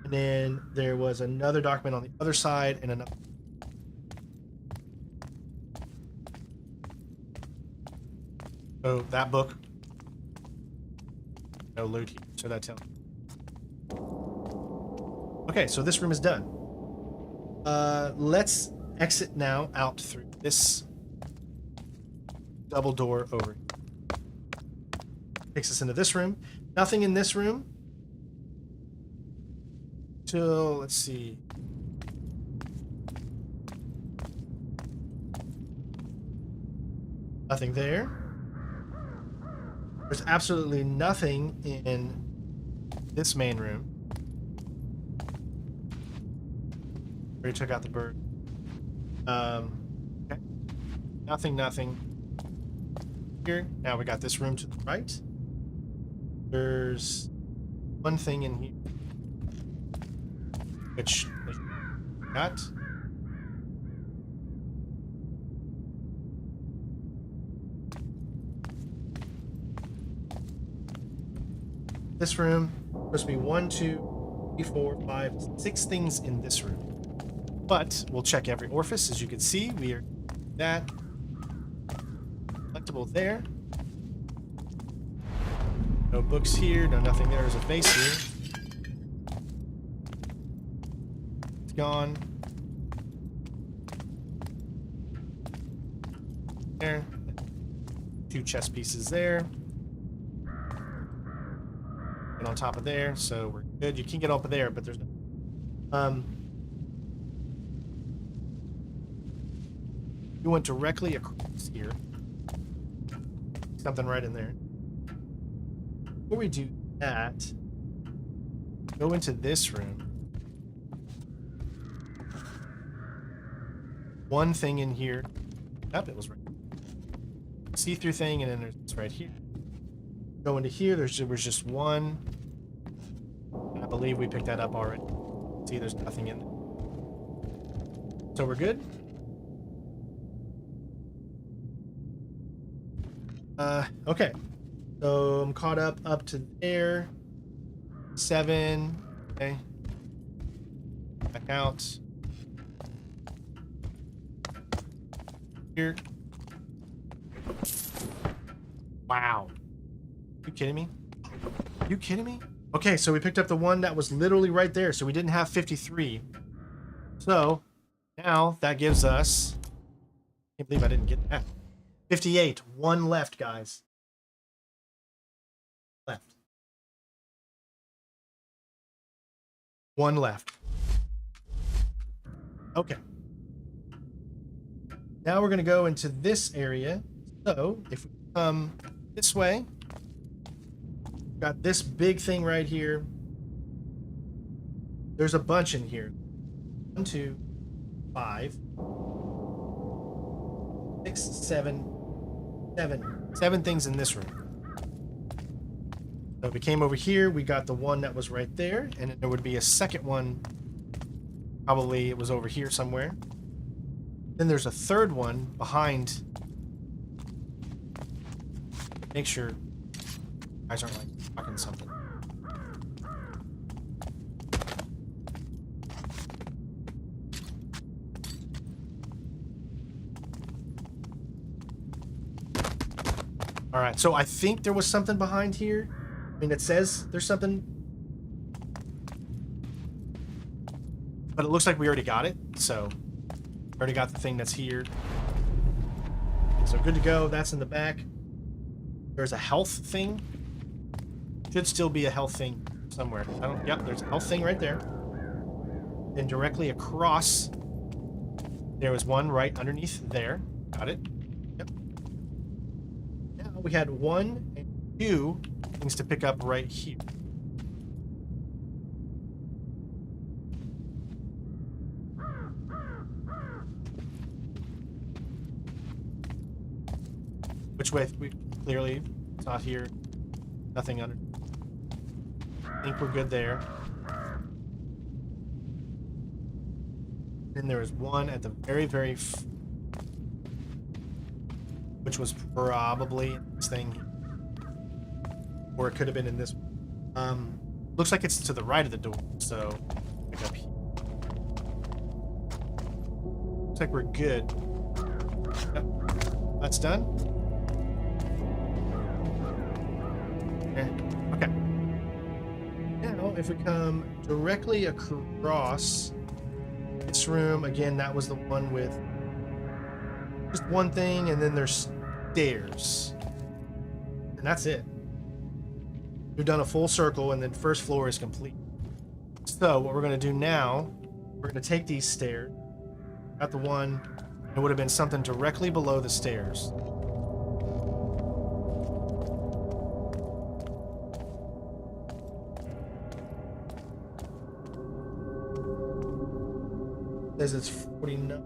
And then there was another document on the other side and another. So that book. No loot here, so that tells me. Okay, so this room is done. Let's exit now out through this double door over here. Takes us into this room. Nothing in this room. Till, let's see. Nothing there. There's absolutely nothing in this main room. Already took out the bird. Okay. Nothing here. Now we got this room to the right. There's one thing in here, which got. This room, supposed to be 1, 2, 3, 4, 5, 6 things in this room. But we'll check every orifice. As you can see, we are that collectible there. No books here, no nothing there. There's a vase here. It's gone. There. 2 chess pieces there. And on top of there, so we're good. You can get up there, but there's no. You went directly across here. Something right in there. Before we do that, go into this room. One thing in here. Yep, it was right. See-through thing, and then there's this right here. Go into here. There was just one. I believe we picked that up already. See, there's nothing in there. So we're good. Okay. So I'm caught up to there. 7. Okay. Back out. Here. Wow. You kidding me? You kidding me? Okay, so we picked up the one that was literally right there, so we didn't have 53. So now that gives us. Can't believe I didn't get that. 58. 1 left, guys. Left. 1 left. Okay. Now we're going to go into this area. So if we come this way, got this big thing right here. There's a bunch in here. 1, 2, 5, 6, 7. 7 things in this room. So we came over here, we got the one that was right there, and then there would be a second one. Probably it was over here somewhere. Then there's a third one behind. Make sure you guys aren't like fucking something. All right, so I think there was something behind here. I mean, it says there's something, but it looks like we already got it. So, already got the thing that's here. So good to go. That's in the back. There's a health thing. Should still be a health thing somewhere. I don't. Yep, there's a health thing right there. And directly across, there was one right underneath there. Got it. Yep. Now we had 1 and 2 things to pick up right here. Which way? We clearly it's not here. Nothing under. I think we're good there. Then there was one at the very, which was probably this thing, or it could have been in this. Looks like it's to the right of the door. So, pick up here. Looks like we're good. Yep. That's done. Eh, okay. Now, if we come directly across this room, again, that was the one with just one thing, and then there's stairs. And that's it. We've done a full circle, and then first floor is complete. So what we're going to do now, we're going to take these stairs. Got the one, it would have been something directly below the stairs. Says it's 49.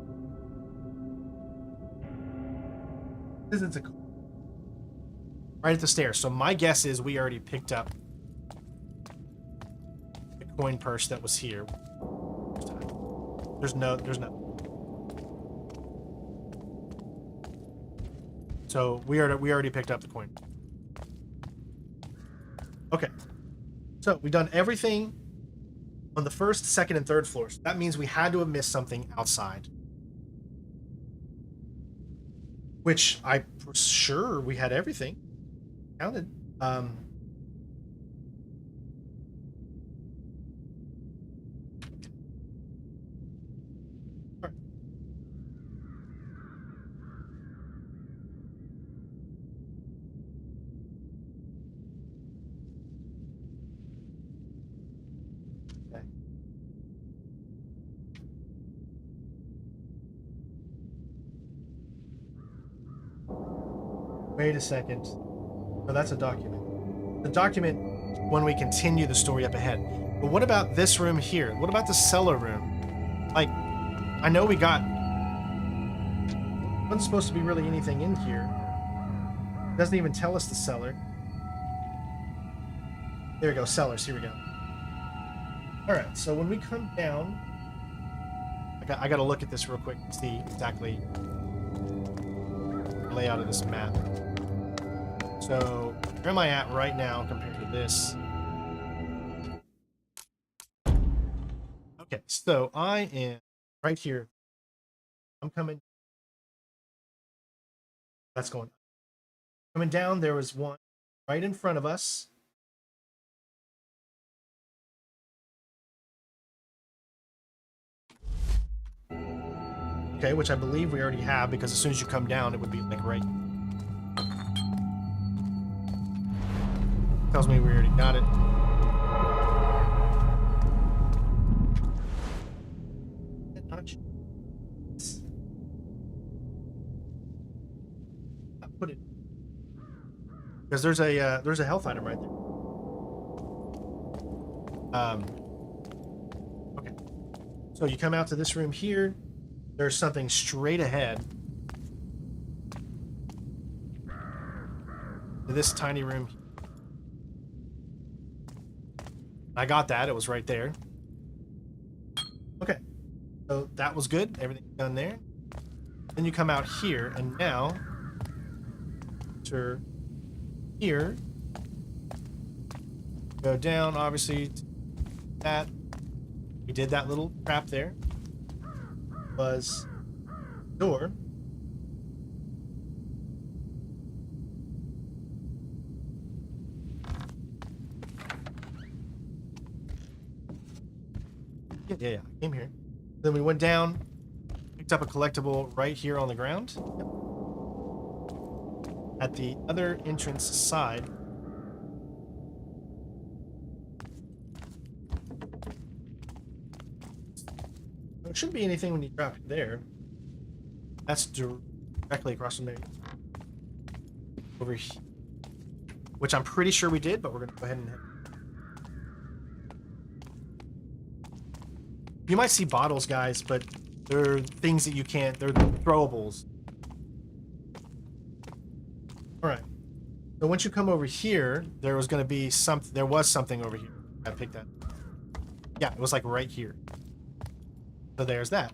Says it's right at the stairs. So my guess is we already picked up the coin purse that was here. There's no. So we already picked up the coin. Okay. So we've done everything on the first, second, and third floors. That means we had to have missed something outside. Which I'm sure we had everything counted. Okay. Wait a second. Oh, that's a document. The document when we continue the story up ahead. But what about this room here? What about the cellar room? Like, I know we got... wasn't supposed to be really anything in here. It doesn't even tell us the cellar. There we go, cellars. Here we go. Alright, so when we come down... I gotta look at this real quick and see exactly the layout of this map. So, where am I at right now compared to this? Okay, so I am right here. I'm coming. That's going. Coming down, there was one right in front of us. Okay, which I believe we already have, because as soon as you come down, it would be like right. Tells me we already got it. Put it because there's a health item right there. Okay, so you come out to this room here. There's something straight ahead. To this tiny room. I got that. It was right there. Okay. So that was good. Everything's done there. Then you come out here, and now enter here. Go down, obviously, to that. We did that little trap there. Was door. Yeah. I came here. Then we went down, picked up a collectible right here on the ground. Yep. At the other entrance side. There shouldn't be anything when you drop it there. That's directly across from there. Over here. Which I'm pretty sure we did, but we're going to go ahead and... You might see bottles, guys, but they're things that you can't... They're throwables. Alright. So once you come over here, there was going to be something... There was something over here. I picked that. Yeah, it was like right here. So there's that.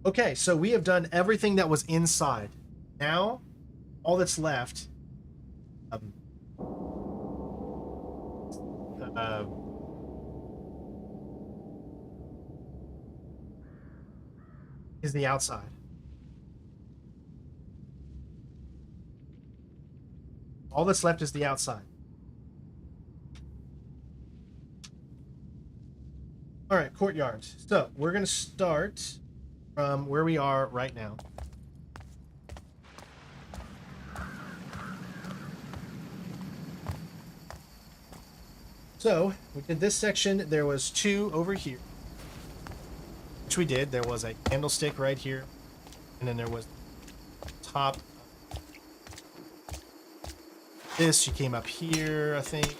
Okay, so we have done everything that was inside. Now, all that's left... is the outside. All that's left is the outside. All right, courtyard. So we're going to start from where we are right now. So we did this section. There was 2 over here, which we did. There was a candlestick right here, and then there was top. This, you came up here, I think.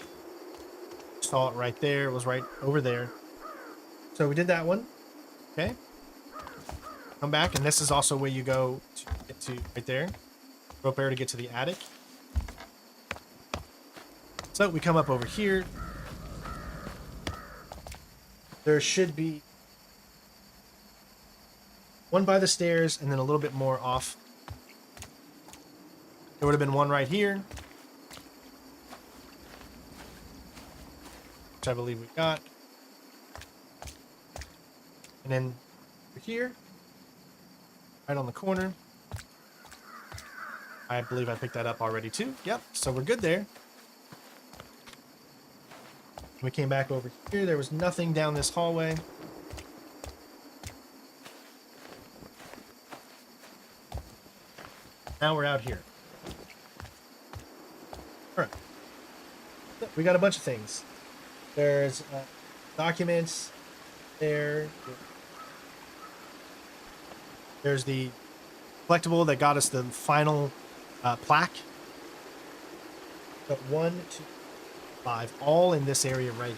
Saw it right there. It was right over there. So we did that one. Okay. Come back, and this is also where you go to get to right there. Rope area to get to the attic. So we come up over here. There should be one by the stairs and then a little bit more off. There would have been one right here, which I believe we got. And then over here, right on the corner. I believe I picked that up already too. Yep, so we're good there. We came back over here. There was nothing down this hallway. Now we're out here. All right. So we got a bunch of things. There's documents there. There's the collectible that got us the final plaque. Got 1, 2, 5, all in this area right here.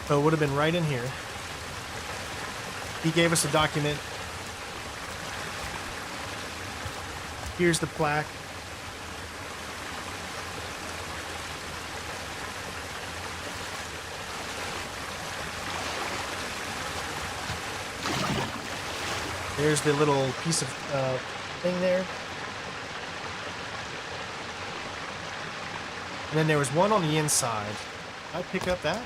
So it would have been right in here. He gave us a document. Here's the plaque. There's the little piece of thing there. And then there was one on the inside. Did I pick up that?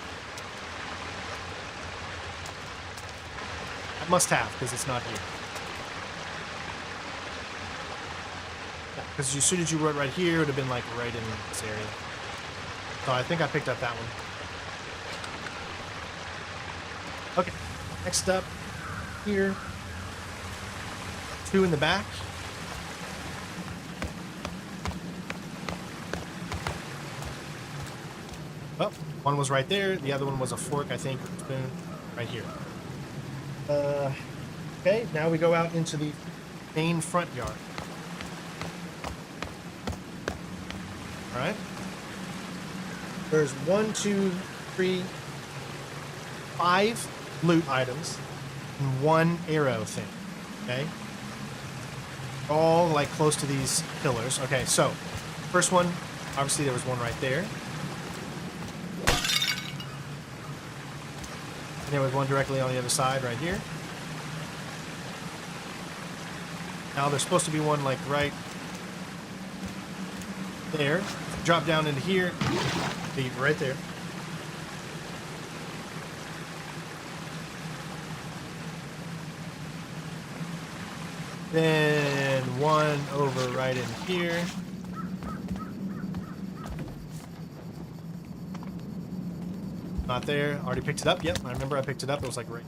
I must have, because it's not here. Because as soon as you wrote right here, it would have been like right in this area. So I think I picked up that one. Okay, next up here. 2 in the back. Oh, one was right there. The other one was a fork, I think, or a spoon, right here. Okay, now we go out into the main front yard. All right. There's 1, 2, 3, 5 loot items and 1 arrow thing. Okay. All like close to these pillars. Okay, so first one, obviously there was one right there. And there was one directly on the other side right here. Now there's supposed to be one like right there. Drop down into here. Be right there. Then one over right in here. Not there. Already picked it up. Yep, I remember I picked it up. It was like right.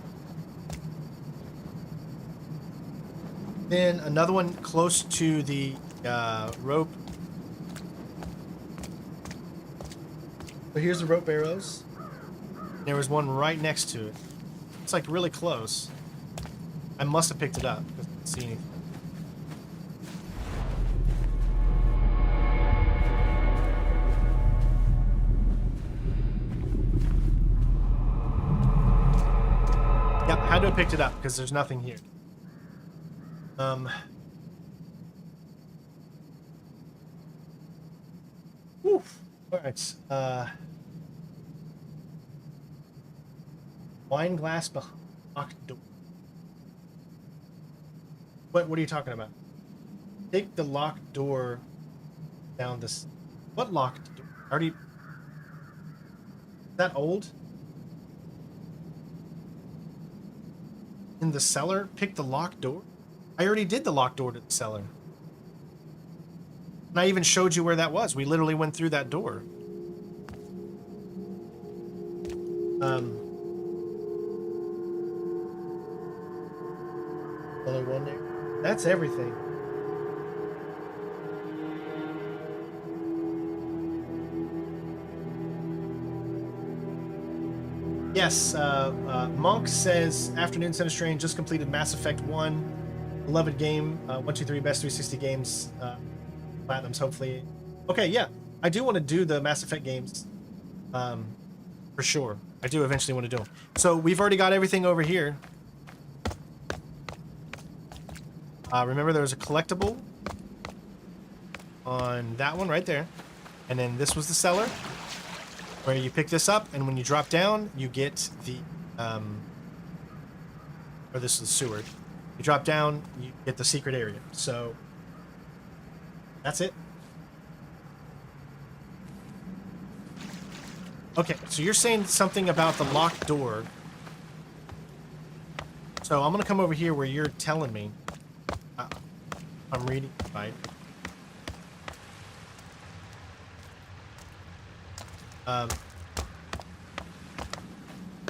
Then another one close to the rope. So here's the rope arrows. There was one right next to it. It's like really close. I must have picked it up because I didn't see anything. Yep, had to have picked it up because there's nothing here. Oof. All right. Wine glass behind locked door. What are you talking about? Take the locked door down this. What locked door? Already. Is that old? In the cellar? Pick the locked door? I already did the locked door to the cellar. And I even showed you where that was. We literally went through that door. Only one there. That's everything. Yes, Monk says, afternoon, Center Strange, just completed Mass Effect 1. Beloved game, 1, 2, 3, best 360 games, platinums, hopefully. Okay, yeah, I do want to do the Mass Effect games, for sure. I do eventually want to do them. So we've already got everything over here. Remember there was a collectible on that one right there. And then this was the cellar, where you pick this up, and when you drop down, you get the, or this is the sewer. You drop down, you get the secret area. So, that's it. Okay, so you're saying something about the locked door. So I'm gonna come over here where you're telling me. I'm reading, right?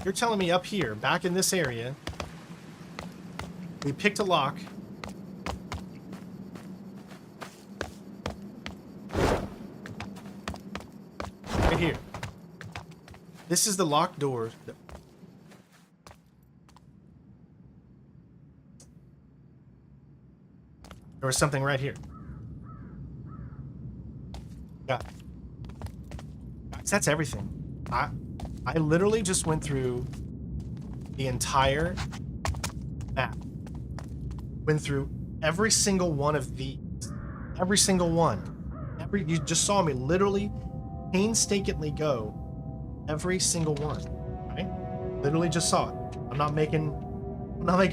You're telling me up here, back in this area, we picked a lock. Right here. This is the locked door. There was something right here. Yeah. Guys, that's everything. I literally just went through the entire map. Went through every single one of these. Every single one. You just saw me literally painstakingly go every single one. Right? Literally just saw it. I'm not making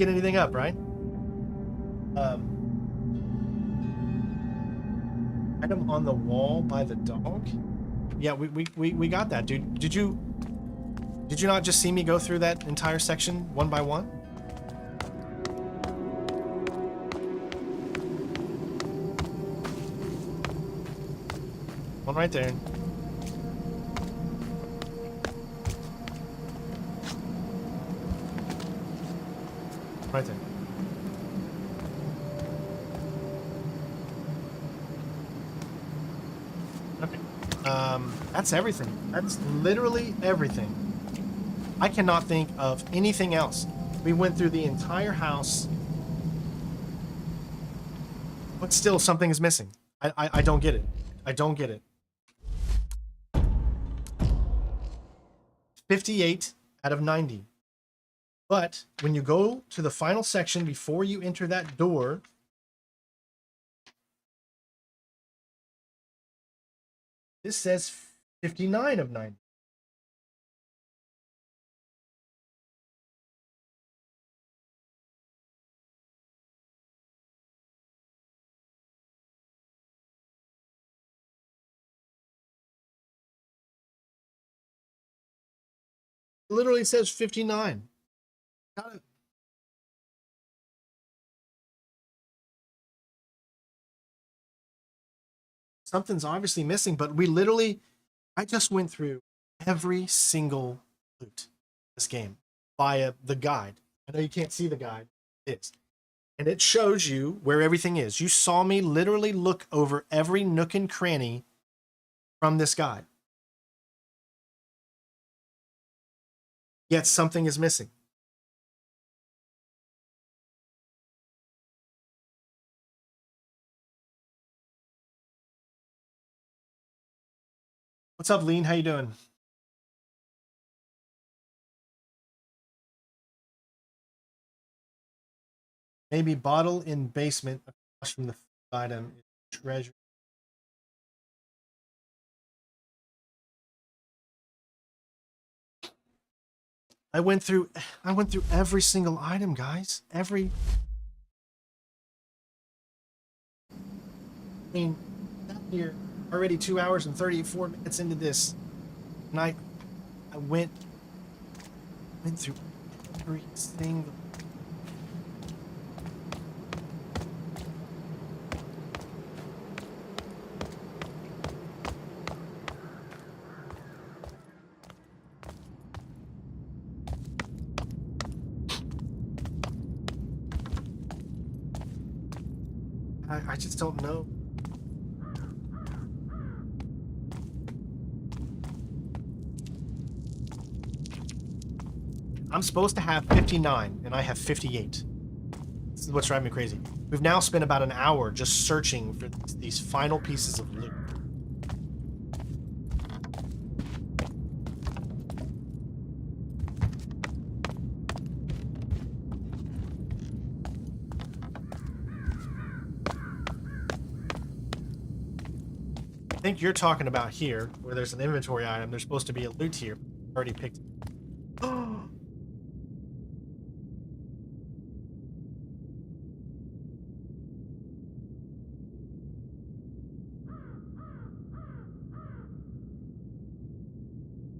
anything up, right? Item on the wall by the dog? Yeah, we got that, dude. Did you not just see me go through that entire section one by one? One right there. Right there. Okay. That's everything. That's literally everything. I cannot think of anything else. We went through the entire house. But still, something is missing. I don't get it. I don't get it. 58 out of 90. But when you go to the final section before you enter that door, this says 59 of 90. It literally says 59. Something's obviously missing, but I just went through every single loot this game via the guide. I know you can't see the guide. It's, and it shows you where everything is. You saw me literally look over every nook and cranny from this guide. Yet something is missing. What's up, Lean? How you doing? Maybe bottle in basement across from the item is treasure. I went through every single item, guys. I mean, here already 2 hours and 34 minutes into this, and I went through every single. I just don't know. I'm supposed to have 59, and I have 58. This is what's driving me crazy. We've now spent about an hour just searching for these final pieces of loot. I think you're talking about here, where there's an inventory item. There's supposed to be a loot here. Already picked it.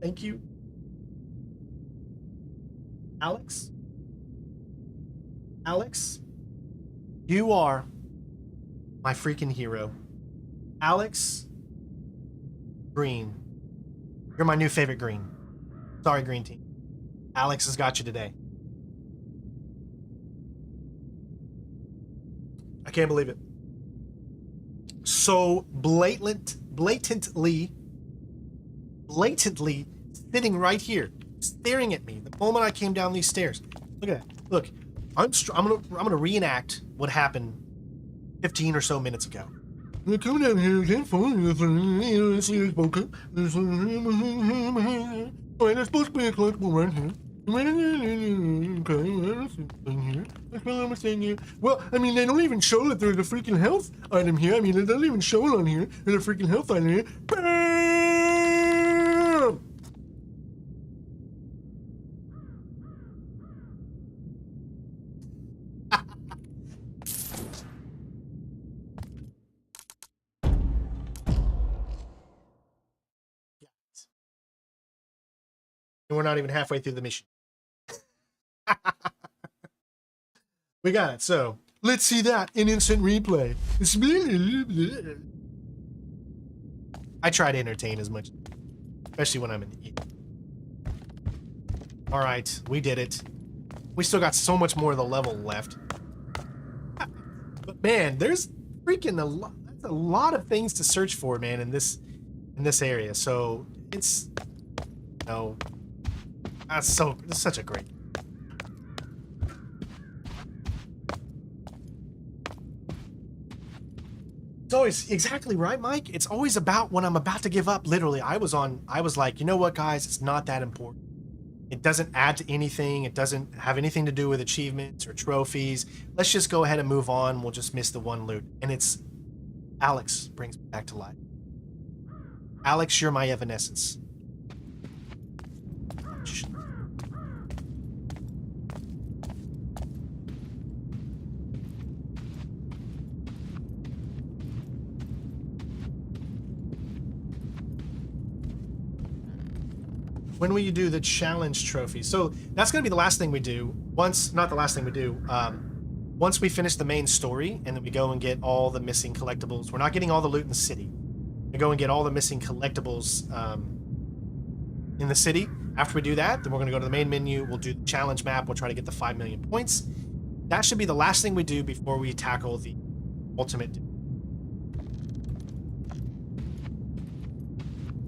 Thank you. Alex? Alex? You are my freaking hero. Alex Green. You're my new favorite green. Sorry, green team. Alex has got you today. I can't believe it. So blatantly sitting right here, staring at me the moment I came down these stairs. Look at that. Look, I'm gonna reenact what happened 15 or so minutes ago. They're coming down here again. Wait, there's supposed to be a collectible right here. Well, I mean, they don't even show that there's a freaking health item here. I mean, it doesn't even show it on here. There's a freaking health item here. Bam! And we're not even halfway through the mission. We got it. So let's see that in instant replay. I try to entertain as much, especially when I'm in the eat. All right, we did it. We still got so much more of the level left. But man, there's freaking a lot. That's a lot of things to search for, man, in this area. So it's, you know, that's such a great. It's always exactly right, Mike. It's always about when I'm about to give up. Literally, I was like, you know what, guys? It's not that important. It doesn't add to anything. It doesn't have anything to do with achievements or trophies. Let's just go ahead and move on. We'll just miss the one loot. And it's Alex brings me back to life. Alex, you're my evanescence. When will you do the challenge trophy? So that's going to be the last thing we do. Not the last thing we do. Once we finish the main story and then we go and get all the missing collectibles. We're not getting all the loot in the city. We go and get all the missing collectibles in the city. After we do that, then we're going to go to the main menu. We'll do the challenge map. We'll try to get the 5 million points. That should be the last thing we do before we tackle the ultimate.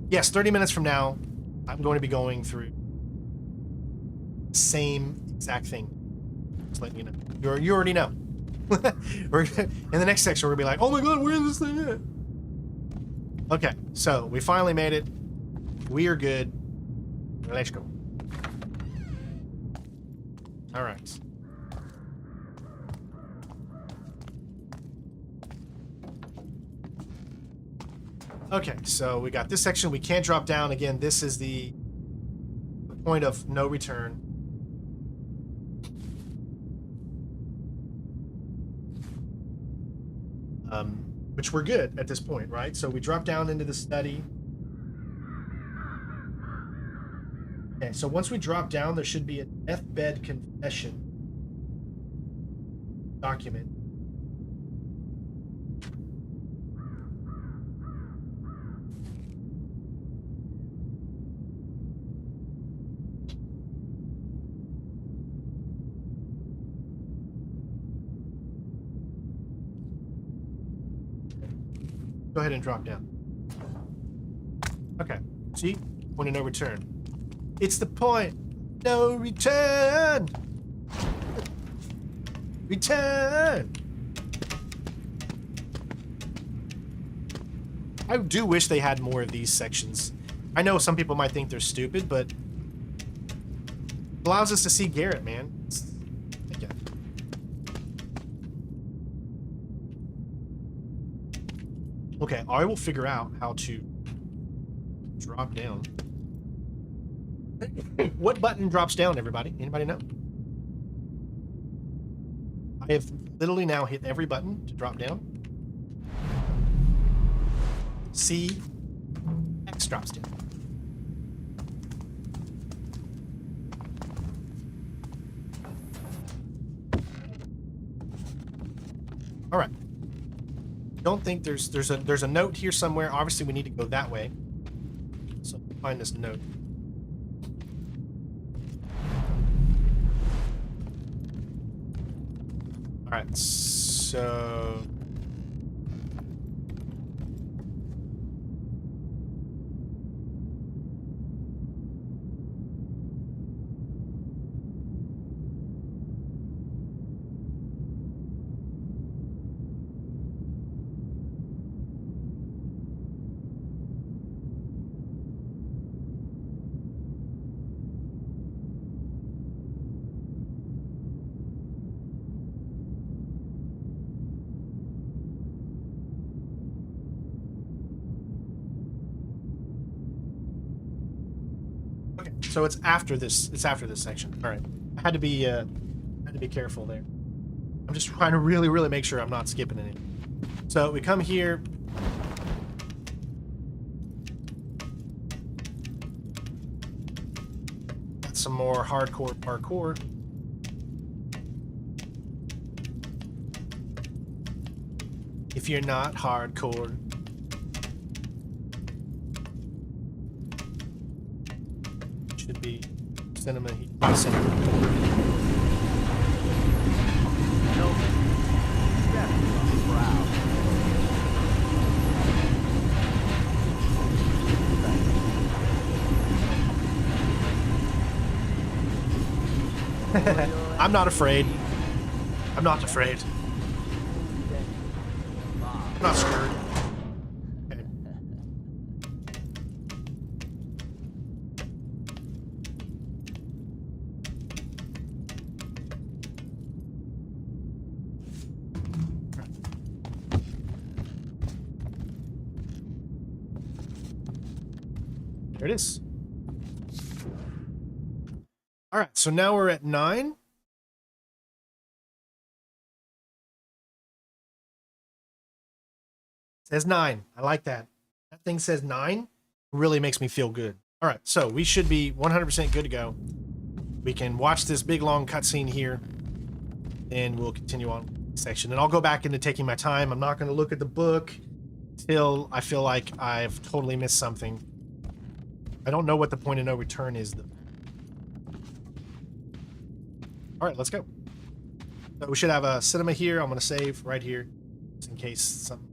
Yes, 30 minutes from now, I'm going to be going through the same exact thing. Just letting you know. You already know. We're in the next section, we're going to be like, oh my god, where is this thing at? Okay, so we finally made it. We are good. Let's go. All right. Okay, so we got this section. We can't drop down. Again, this is the point of no return. Which we're good at this point, right? So we drop down into the study. Okay, so once we drop down, there should be a deathbed confession document. Go ahead and drop down. Okay. See? Point of no return. It's the point. No return. Return. I do wish they had more of these sections. I know some people might think they're stupid, but it allows us to see Garrett, man. Okay. Okay, I will figure out how to drop down. What button drops down, everybody? Anybody know? I have literally now hit every button to drop down. C, X drops down. All right. Don't think there's a note here somewhere. Obviously, we need to go that way. So find this note. All right. So. So it's after this. It's after this section. All right. I had to be careful there. I'm just trying to really make sure I'm not skipping anything. So we come here. Got some more hardcore parkour. If you're not hardcore. Should be cinema heat. I'm not afraid. I'm not afraid. I'm not scared. Okay. There it is. All right, so now we're at 9. Says 9. I like that. That thing says 9. Really makes me feel good. All right, so we should be 100% good to go. We can watch this big long cutscene here, and we'll continue on with the section. And I'll go back into taking my time. I'm not going to look at the book till I feel like I've totally missed something. I don't know what the point of no return is, though. All right, let's go. So we should have a cinema here. I'm going to save right here, just in case something.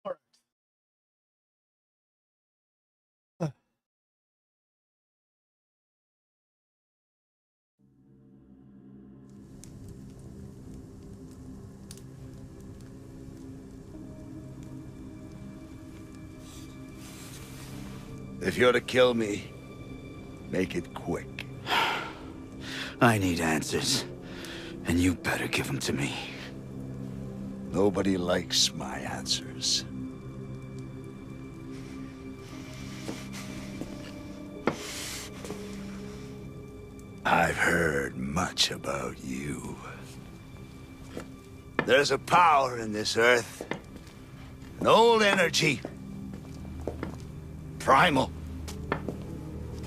All right. If you're to kill me, make it quick. I need answers, and you better give them to me. Nobody likes my answers. I've heard much about you. There's a power in this earth, an old energy, primal.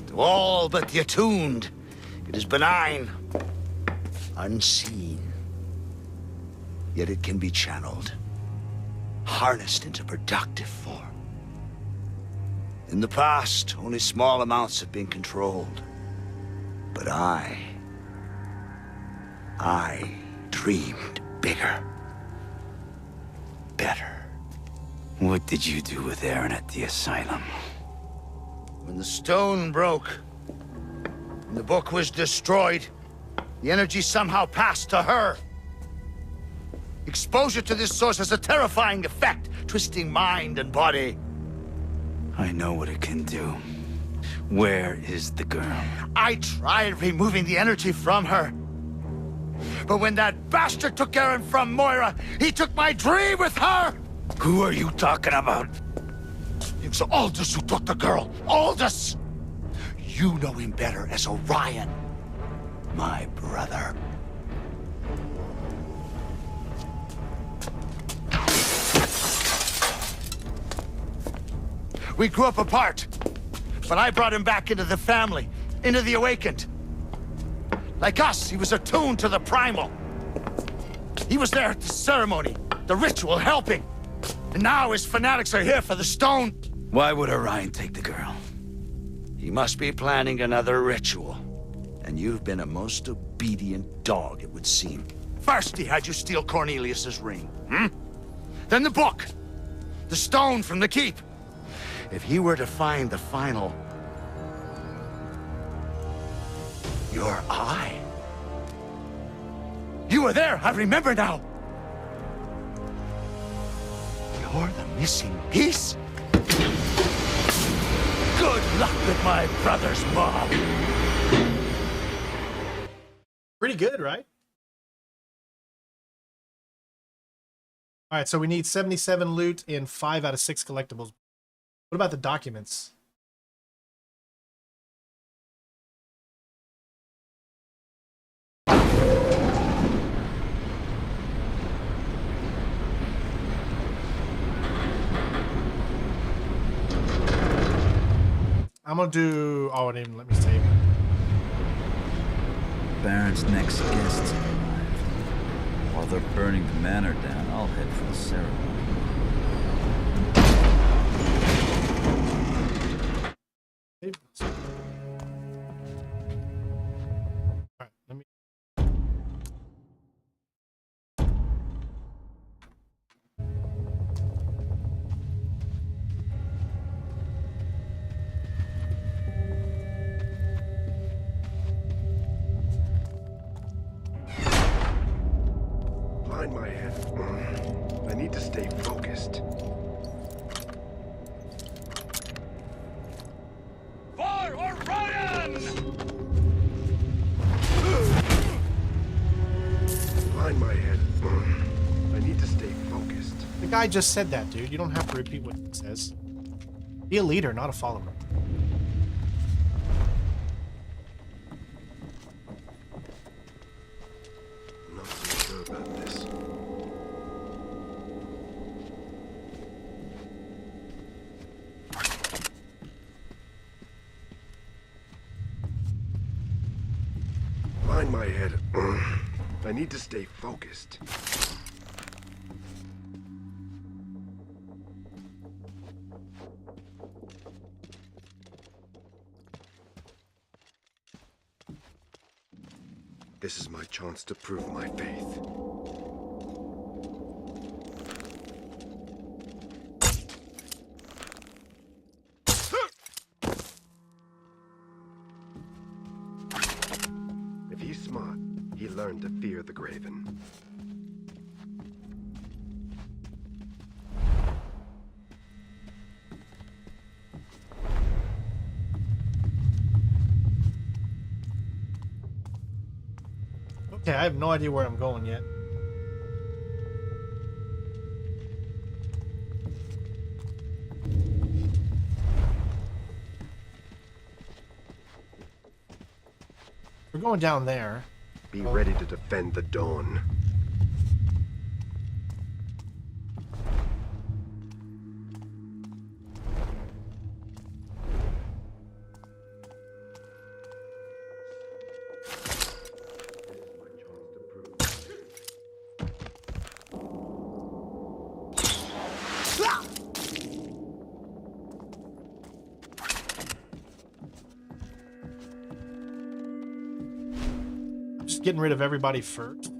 To all but the attuned, it is benign, unseen. Yet it can be channeled, harnessed into productive form. In the past, only small amounts have been controlled. But I dreamed bigger. Better. What did you do with Aaron at the asylum? When the stone broke, and the book was destroyed, the energy somehow passed to her. Exposure to this source has a terrifying effect, twisting mind and body. I know what it can do. Where is the girl? I tried removing the energy from her. But when that bastard took Aaron from Moira, he took my dream with her! Who are you talking about? It's Aldous who took the girl. Aldous! You know him better as Orion. My brother. We grew up apart, but I brought him back into the family, into the Awakened. Like us, he was attuned to the primal. He was there at the ceremony, the ritual, helping. And now his fanatics are here for the stone. Why would Orion take the girl? He must be planning another ritual. And you've been a most obedient dog, it would seem. First, he had you steal Cornelius's ring. Then the book. The stone from the keep. If he were to find the final... your eye. You were there, I remember now. You're the missing piece. Good luck with my brother's mob. Pretty good, right? All right, so we need 77 loot and 5 out of 6 collectibles. What about the documents? I'm gonna do... oh, it didn't even let me save. Baron's next guests have arrived. While they're burning the manor down, I'll head for the ceremony. Alright, let me... Behind my head. I need to stay focused. For Orion! Behind my head. I need to stay focused. The guy just said that, dude. You don't have to repeat what he says. Be a leader, not a follower. I'm not so sure about this. Behind my head. I need to stay focused. This is my chance to prove my faith. If he's smart, he learned to fear the Graven. Okay, I have no idea where I'm going yet. We're going down there. Be ready to defend the dawn. Just getting rid of everybody first.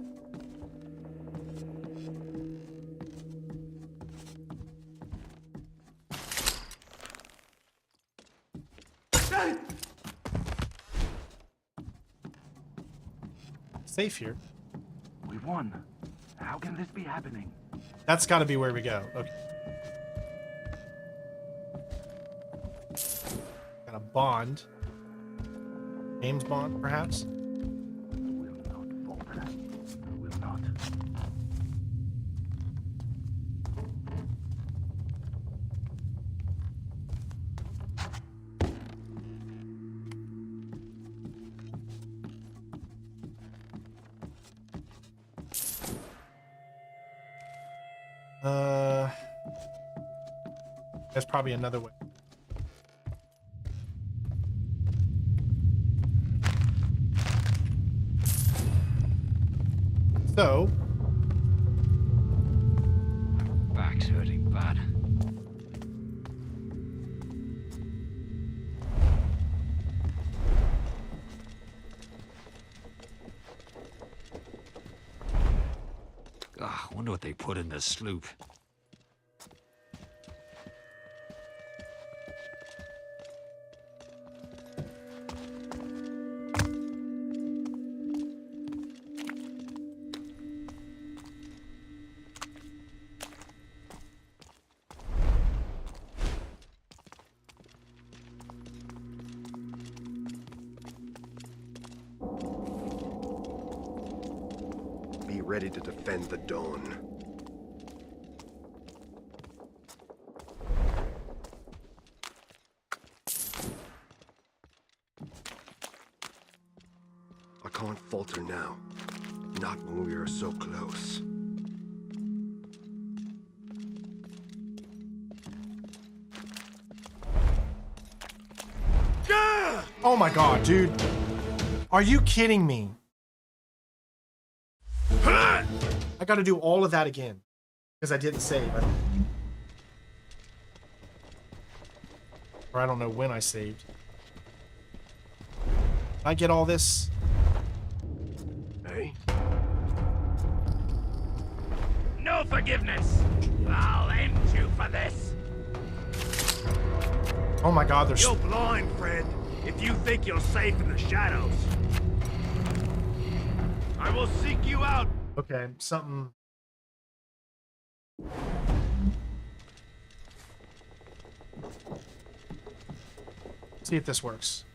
safe here. We won. How can this be happening? That's got to be where we go. Okay. Got a Bond. James Bond, perhaps? I will not falter. I will not. There's probably another way. So, Back's hurting bad. I wonder what they put in the sloop. Be ready to defend the dawn. I can't falter now. Not when we are so close. oh my god, dude. Are you kidding me? I gotta do all of that again. Because I didn't save. Or I don't know when I saved. Did I get all this? Hey? No forgiveness! I'll end you for this! Oh my god, there's... You're blind, friend, if you think you're safe in the shadows. I will seek you out. Okay, something... See if this works.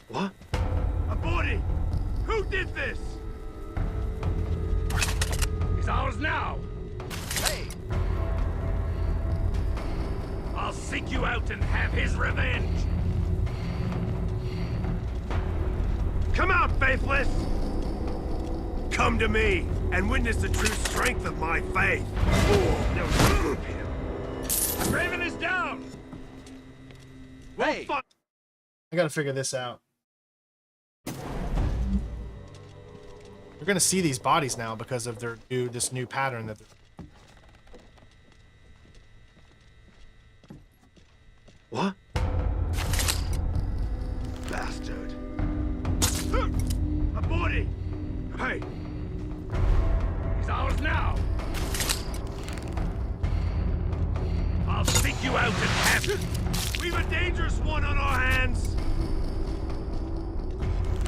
What? A body! Who did this? He's ours now. Hey! I'll seek you out and have his revenge. Come out, faithless! Come to me and witness the true strength of my faith. Oh, Raven is down! Hey! Well, I gotta figure this out. You're gonna see these bodies now because of their this new pattern that they're... What? Bastard. A body! Hey! He's ours now! I'll seek you out and have... We've a dangerous one on our hands!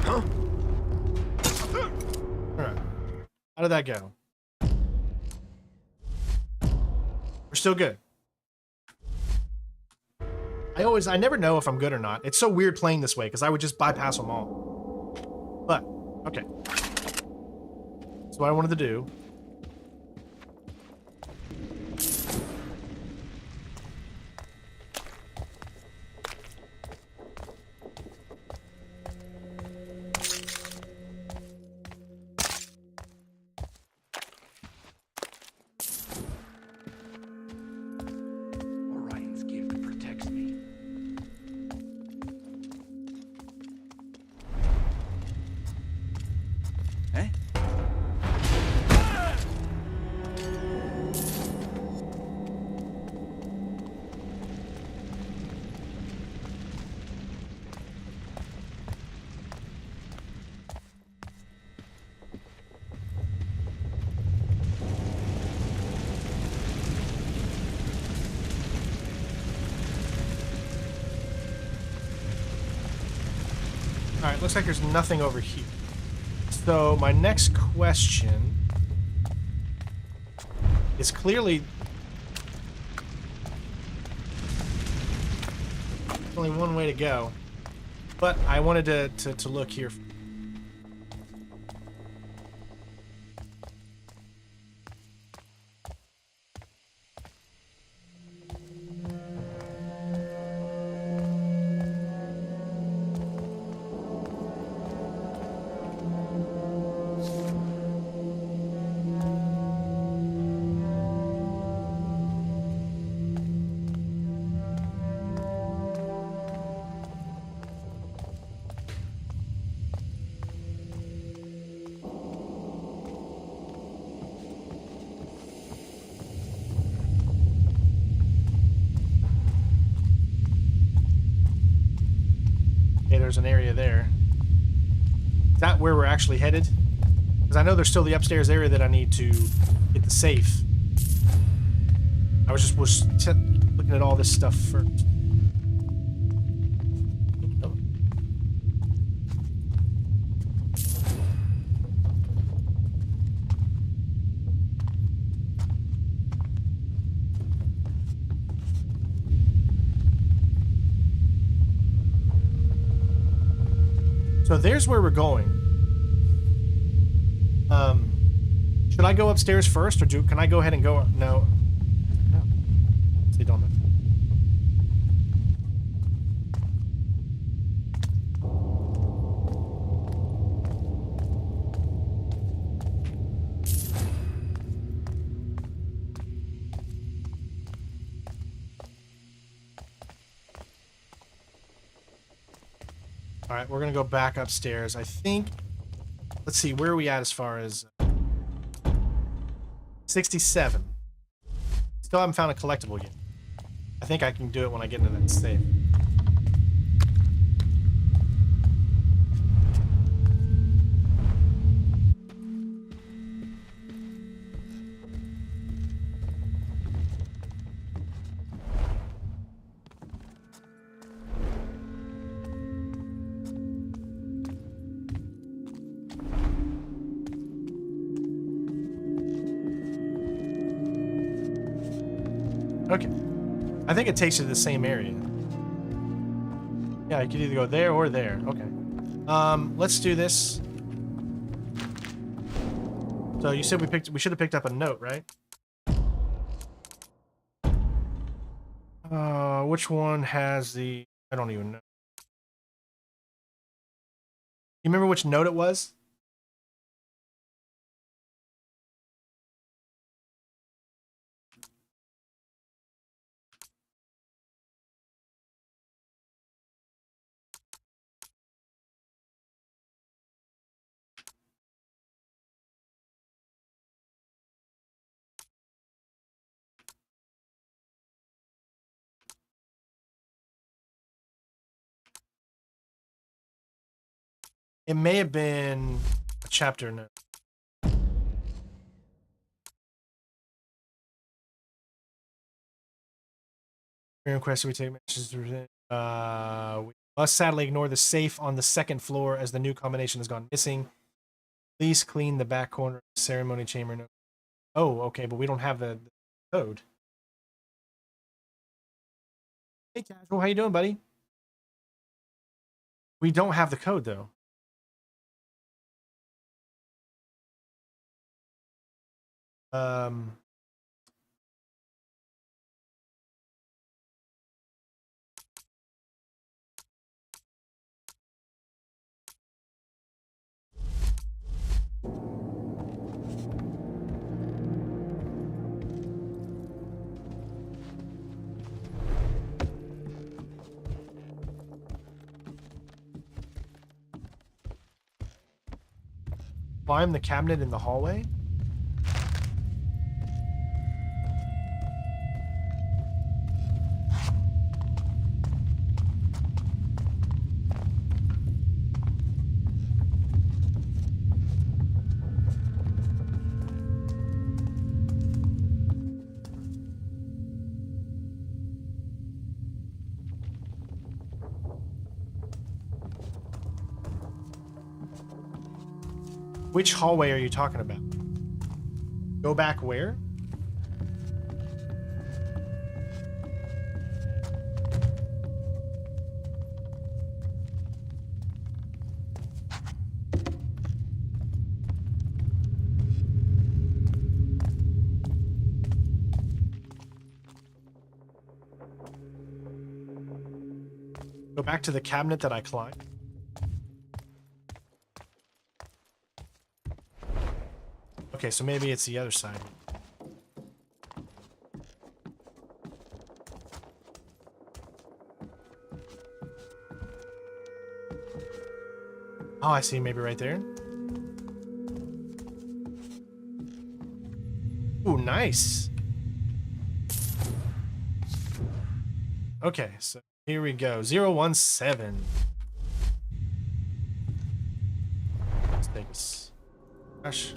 Huh? Alright. How did that go? We're still good. I never know if I'm good or not. It's so weird playing this way because I would just bypass them all. But, okay. That's what I wanted to do. Orion's gift protects me. Eh? Alright, looks like there's nothing over here. So my next question is clearly only one way to go. But I wanted to look here. There's an area there. Is that where we're actually headed? Because I know there's still the upstairs area that I need to get the safe. I was looking at all this stuff first. So there's where we're going. Should I go upstairs first, or can I go ahead and go? No. No. They don't know. All right, we're gonna go back upstairs. I think. Let's see, where are we at as far as 67? Still haven't found a collectible yet. I think I can do it when I get into that safe. Okay. I think it takes you to the same area. Yeah, you could either go there or there. Okay. Let's do this. So you said we should have picked up a note, right? Which one has the... I don't even know. You remember which note it was? It may have been a chapter note. Request we take messages. We must sadly ignore the safe on the second floor as the new combination has gone missing. Please clean the back corner of the ceremony chamber note. Oh, okay, but we don't have the code. Hey, Casual, how you doing, buddy? We don't have the code, though. Climb the cabinet in the hallway? Which hallway are you talking about? Go back where? Go back to the cabinet that I climbed. Okay, so maybe it's the other side. Oh, I see. Maybe right there. Ooh, nice. Okay, so here we go. 017. Let's take this. Gosh.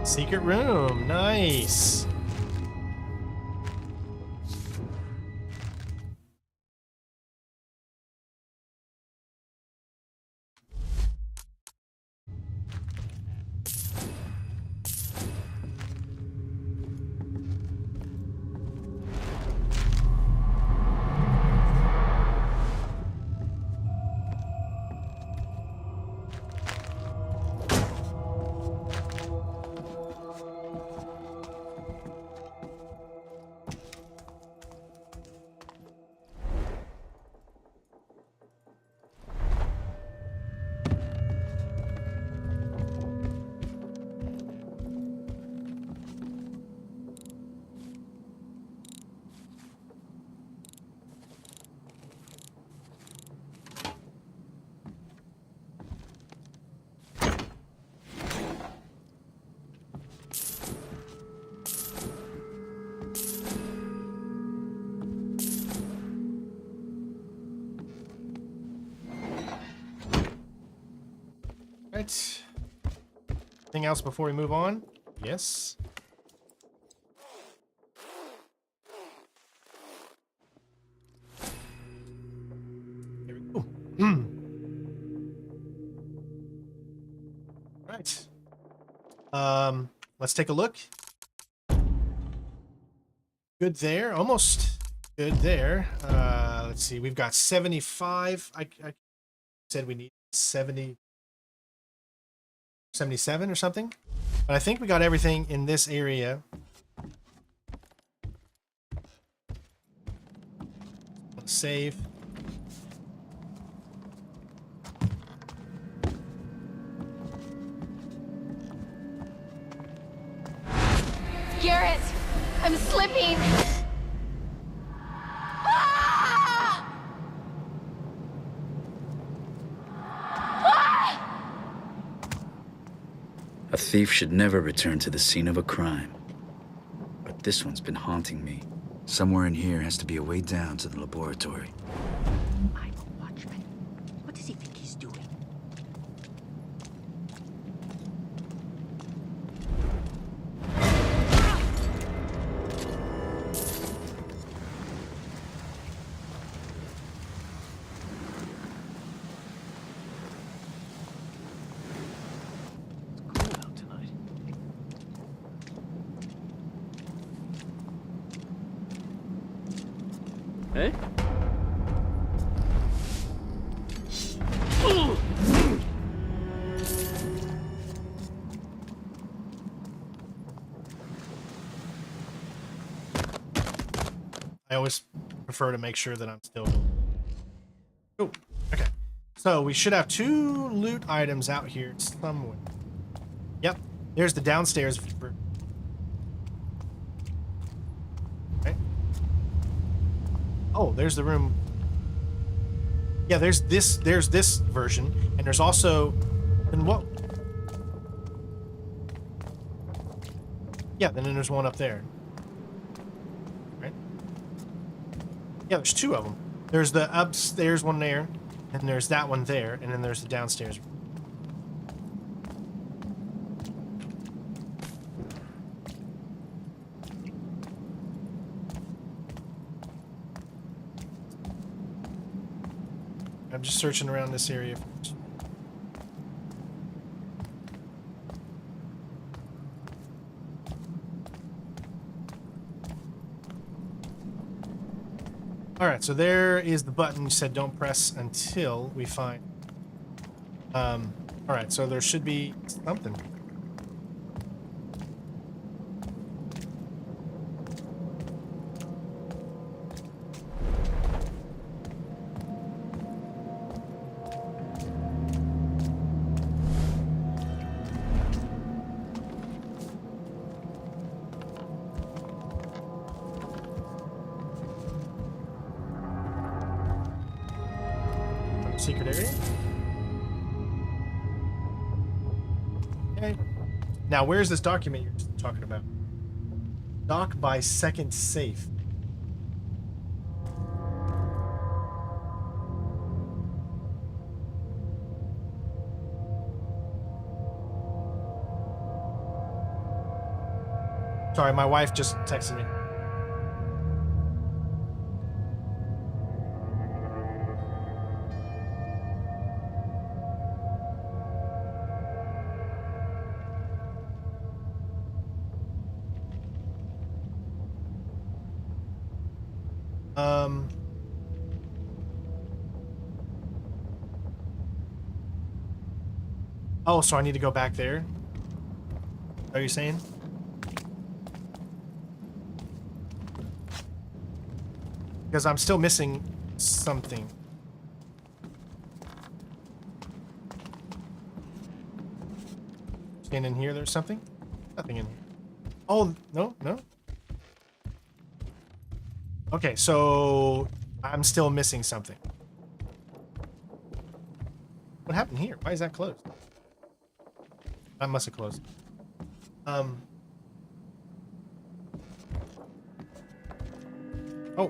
Secret room, nice. Right. Anything else before we move on? Yes. Here we go. Right. Let's take a look. Good there. Almost good there. Let's see. We've got 75. I said we need 70. 77 or something, but I think we got everything in this area. Let's save. Garrett, I'm slipping. A thief should never return to the scene of a crime. But this one's been haunting me. Somewhere in here has to be a way down to the laboratory. I'm a watchman. What does he think he's doing? Eh? I always prefer to make sure that I'm still. Oh, okay. So we should have 2 loot items out here somewhere. Yep, there's the downstairs. Okay. Oh, there's the room. Yeah, there's this version, and there's also, and what? Yeah, then there's one up there. Right? Yeah, there's 2 of them. There's the upstairs one there, and there's that one there, and then there's the downstairs. I'm just searching around this area. All right, so there is the button you said don't press until we find. All right, so there should be something. Secret area. Okay. Now, where's this document you're talking about? Dock by second safe. Sorry, my wife just texted me. Oh, so I need to go back there? Are you saying? Because I'm still missing something. Stand in here, there's something? Nothing in here. Oh, no, no. Okay, so I'm still missing something. What happened here? Why is that closed? That must have closed. Oh,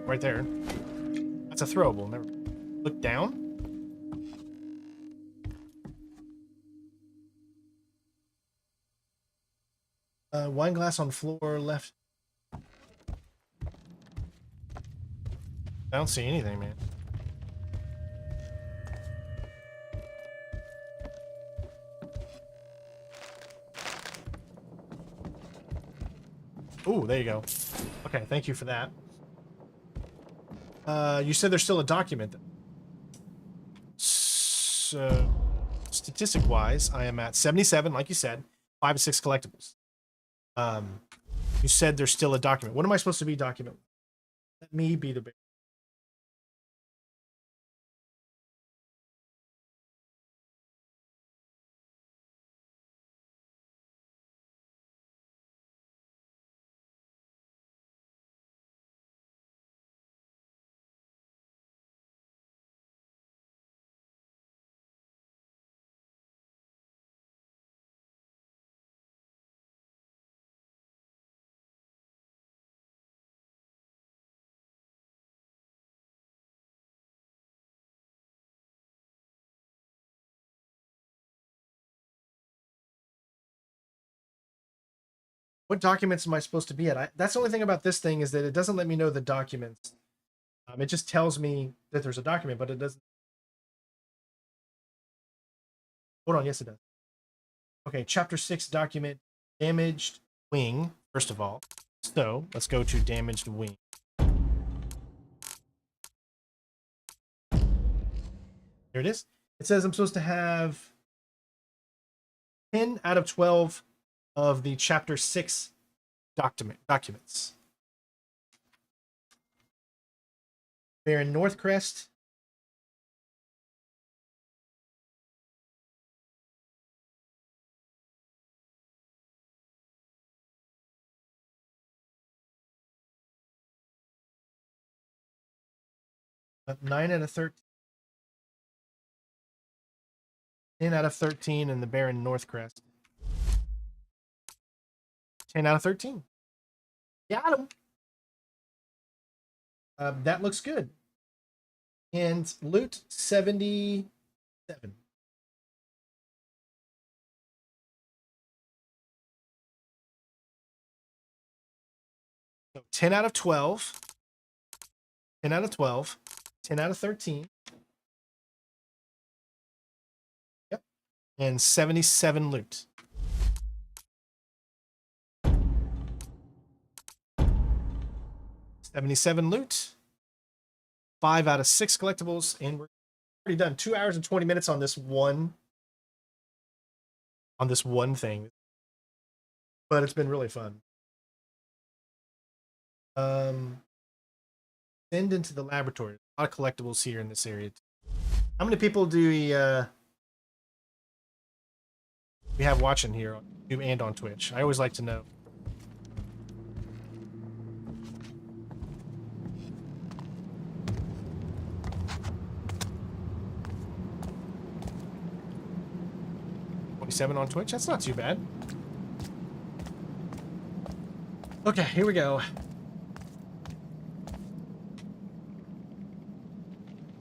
right there. That's a throwable. Never look down. Wine glass on floor left. I don't see anything, man. Oh, there you go. Okay, thank you for that. You said there's still a document. So, statistic-wise, I am at 77, like you said, 5 and 6 collectibles. You said there's still a document. What am I supposed to be document? Let me be the bear. What documents am I supposed to be at? That's the only thing about this thing is that it doesn't let me know the documents. It just tells me that there's a document, but it doesn't. Hold on, yes it does. Okay, chapter 6 document, damaged wing, first of all. So let's go to damaged wing. Here it is. It says I'm supposed to have 10 out of 12 of the chapter 6 documents. Baron Northcrest. But 9 out of 13. 10 out of 13 in the Baron Northcrest. 10 out of 13. Got him. That looks good. And loot 77. So 10 out of 12. 10 out of 12. 10 out of 13. and 77 loot. $77 loot. 5 out of 6 collectibles, and we're already done. 2 hours and 20 minutes on this one thing. But it's been really fun. Send into the laboratory. A lot of collectibles here in this area. How many people do we have watching here on YouTube and on Twitch? I always like to know. On Twitch. That's not too bad. Okay, here we go.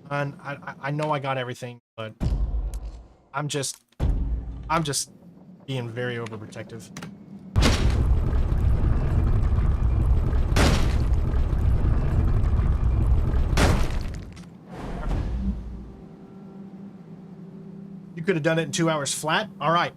And I know I got everything, but I'm just being very overprotective. You could have done it in 2 hours flat. All right,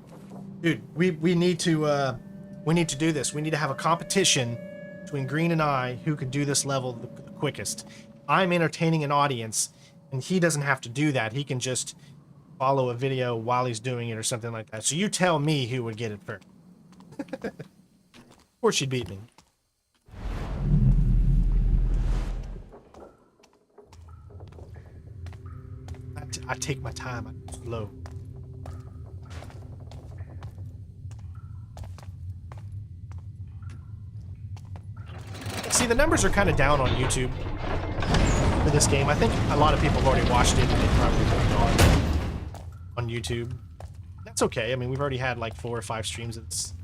dude, we need to do this. We need to have a competition between Green and I who can do this level the quickest. I'm entertaining an audience, and he doesn't have to do that. He can just follow a video while he's doing it or something like that. So you tell me who would get it first. Of course she'd beat me. I take my time. I'm slow. See, the numbers are kind of down on YouTube for this game. I think a lot of people have already watched it and they probably moved on YouTube. That's okay. I mean, we've already had like 4 or 5 streams of this.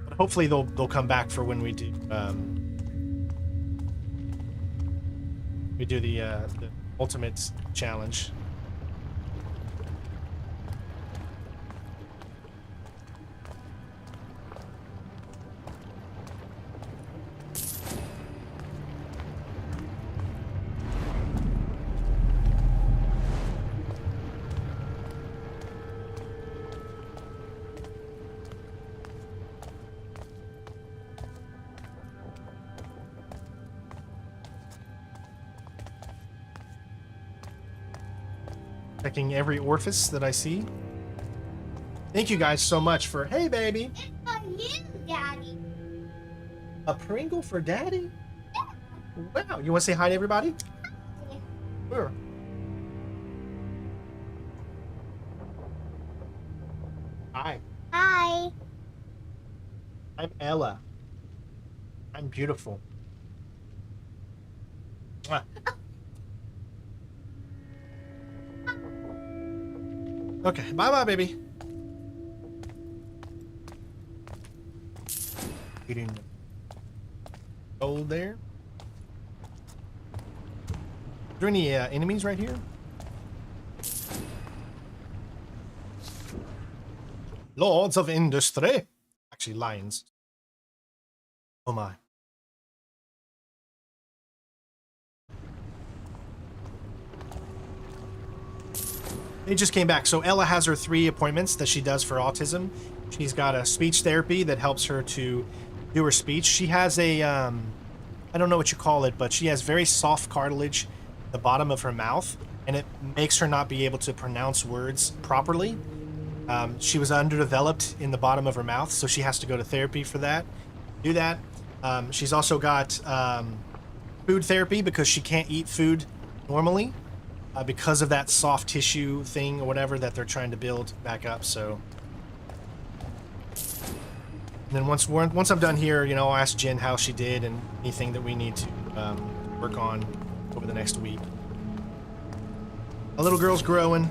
But hopefully they'll come back for when we do the ultimate challenge. Checking every orifice that I see. Thank you guys so much for, hey baby. It's for you, Daddy. A Pringle for Daddy? Wow, you want to say hi to everybody? Sure. Hi. Hi. I'm Ella. I'm beautiful. Mwah. Okay, bye-bye, baby. Getting gold there. Are there any enemies right here? Lords of Industry. Actually, lions. Oh my. They just came back. So Ella has her 3 appointments that she does for autism. She's got a speech therapy that helps her to do her speech. She has a, I don't know what you call it, but she has very soft cartilage at the bottom of her mouth, and it makes her not be able to pronounce words properly. She was underdeveloped in the bottom of her mouth, so she has to go to therapy for that. Do that. She's also got food therapy because she can't eat food normally. Because of that soft tissue thing or whatever that they're trying to build back up. So, and then once I'm done here, you know, I'll ask Jen how she did and anything that we need to work on over the next week. A little girl's growing.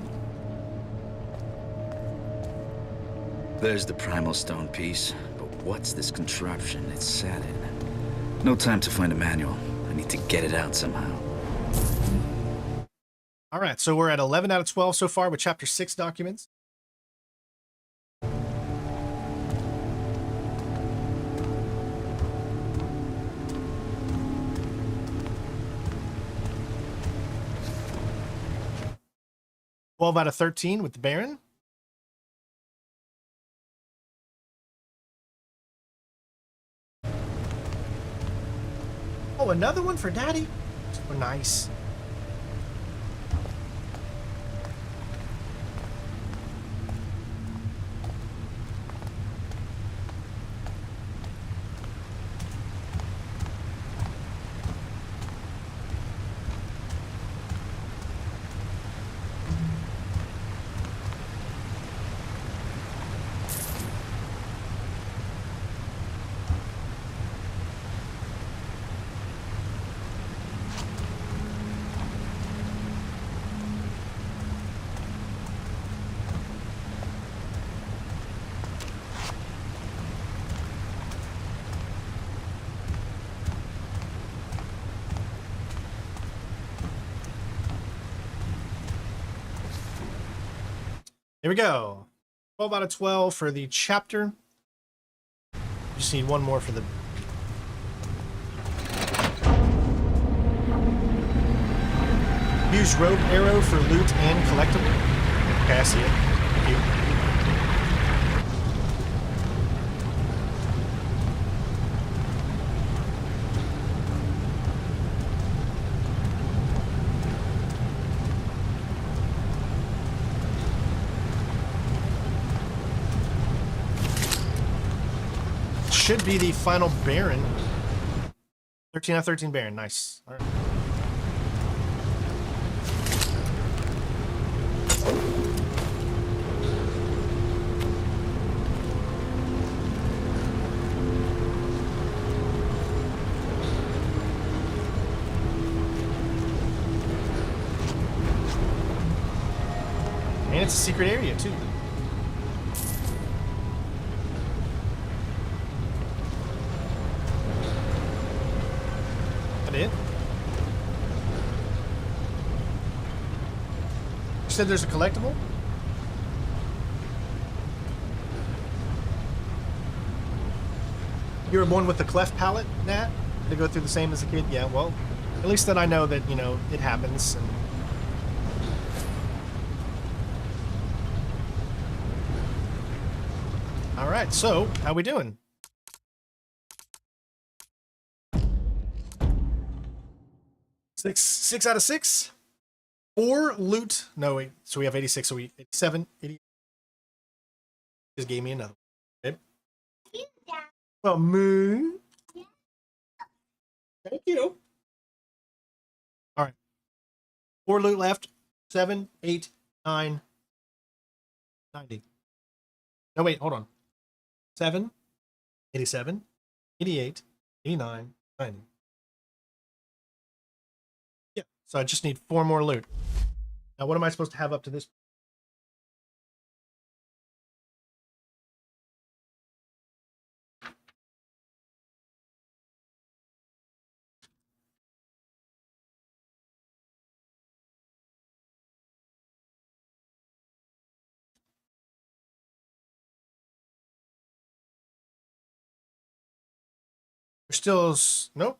There's the primal stone piece, but what's this contraption it's sat in? No time to find a manual. I need to get it out somehow. All right, so we're at 11 out of 12 so far with Chapter 6 documents. Out of 13 with the Baron. Oh, another one for Daddy? Oh, nice. Here we go. 12 out of 12 for the chapter. Just need one more for the... Use rope arrow for loot and collectible. Okay, I see it. Thank you. Should be the final Baron. 13 out of 13 Baron. Nice. All right. And it's a secret area too. It? You said there's a collectible? You were born with the cleft palate, Nat? To go through the same as a kid? Yeah, well, at least then I know that, you know, it happens. And... All right, so how we doing? Six out of 6. 4 loot. No, wait. So we have 86. So we 87, 80. Just gave me another. Okay. Well, moon. Thank you. All right. 4 loot left. 7, 8, 9, 90. No, wait. Hold on. 7, 87, 88, 89, 90. So I just need 4 more loot. Now, what am I supposed to have up to this? There's still... Nope.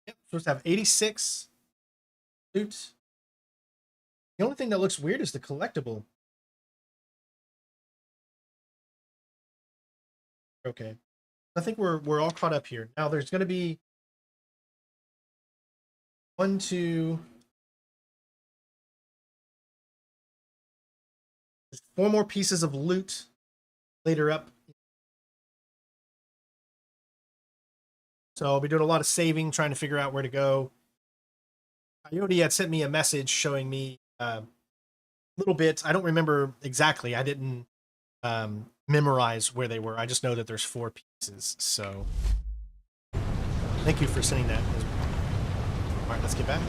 Yep, supposed to have 86 loot. The only thing that looks weird is the collectible. Okay. I think we're all caught up here. Now there's going to be 1, 2... There's 4 more pieces of loot later up. So I'll be doing a lot of saving, trying to figure out where to go. Coyote had sent me a message showing me a little bit. I don't remember exactly. I didn't memorize where they were. I just know that there's 4 pieces. So thank you for sending that. All right, let's get back.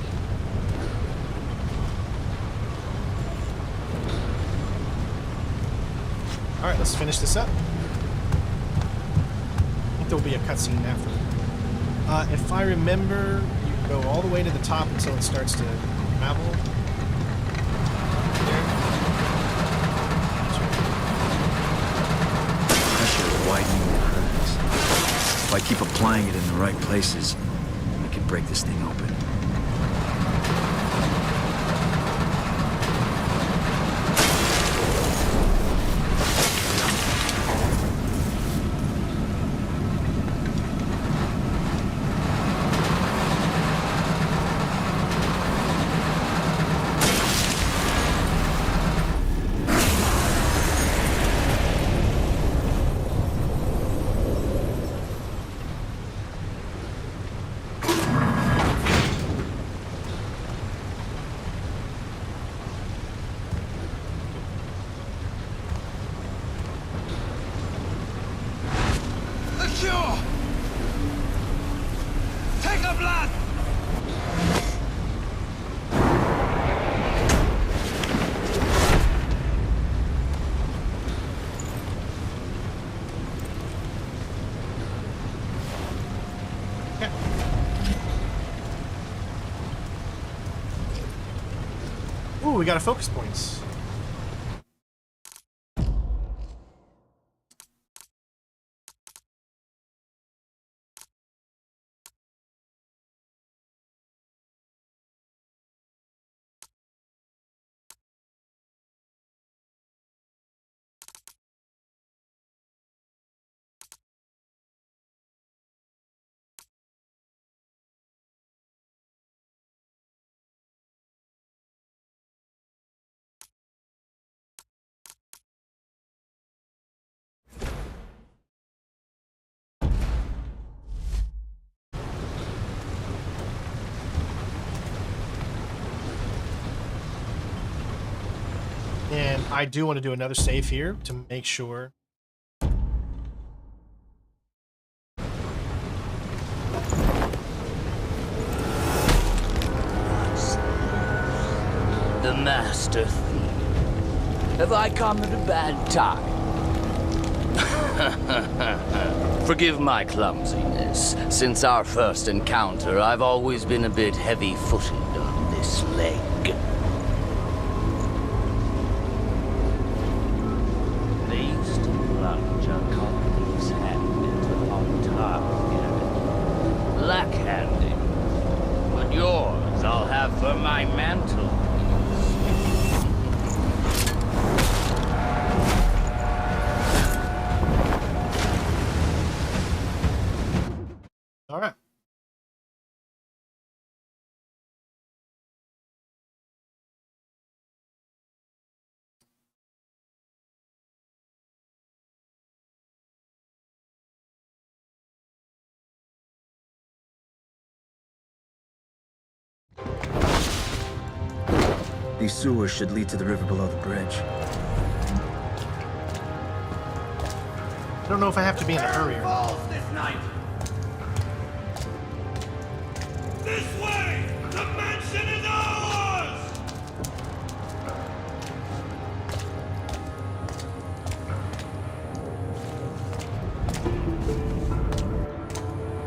All right, let's finish this up. I think there'll be a cutscene after. If I remember, you can go all the way to the top until it starts to travel. There. widening the cracks. If I keep applying it in the right places, I can break this thing open. Ooh, we got a focus points. And I do want to do another save here to make sure. The master thief. Have I come at a bad time? Forgive my clumsiness. Since our first encounter, I've always been a bit heavy-footed on this leg. They used to plunge a company's hand into on-target. Black-handed. But yours I'll have for my mantle. All right. These sewers should lead to the river below the bridge. I don't know if I have to be in a hurry or not. This night. This way! The mansion is ours!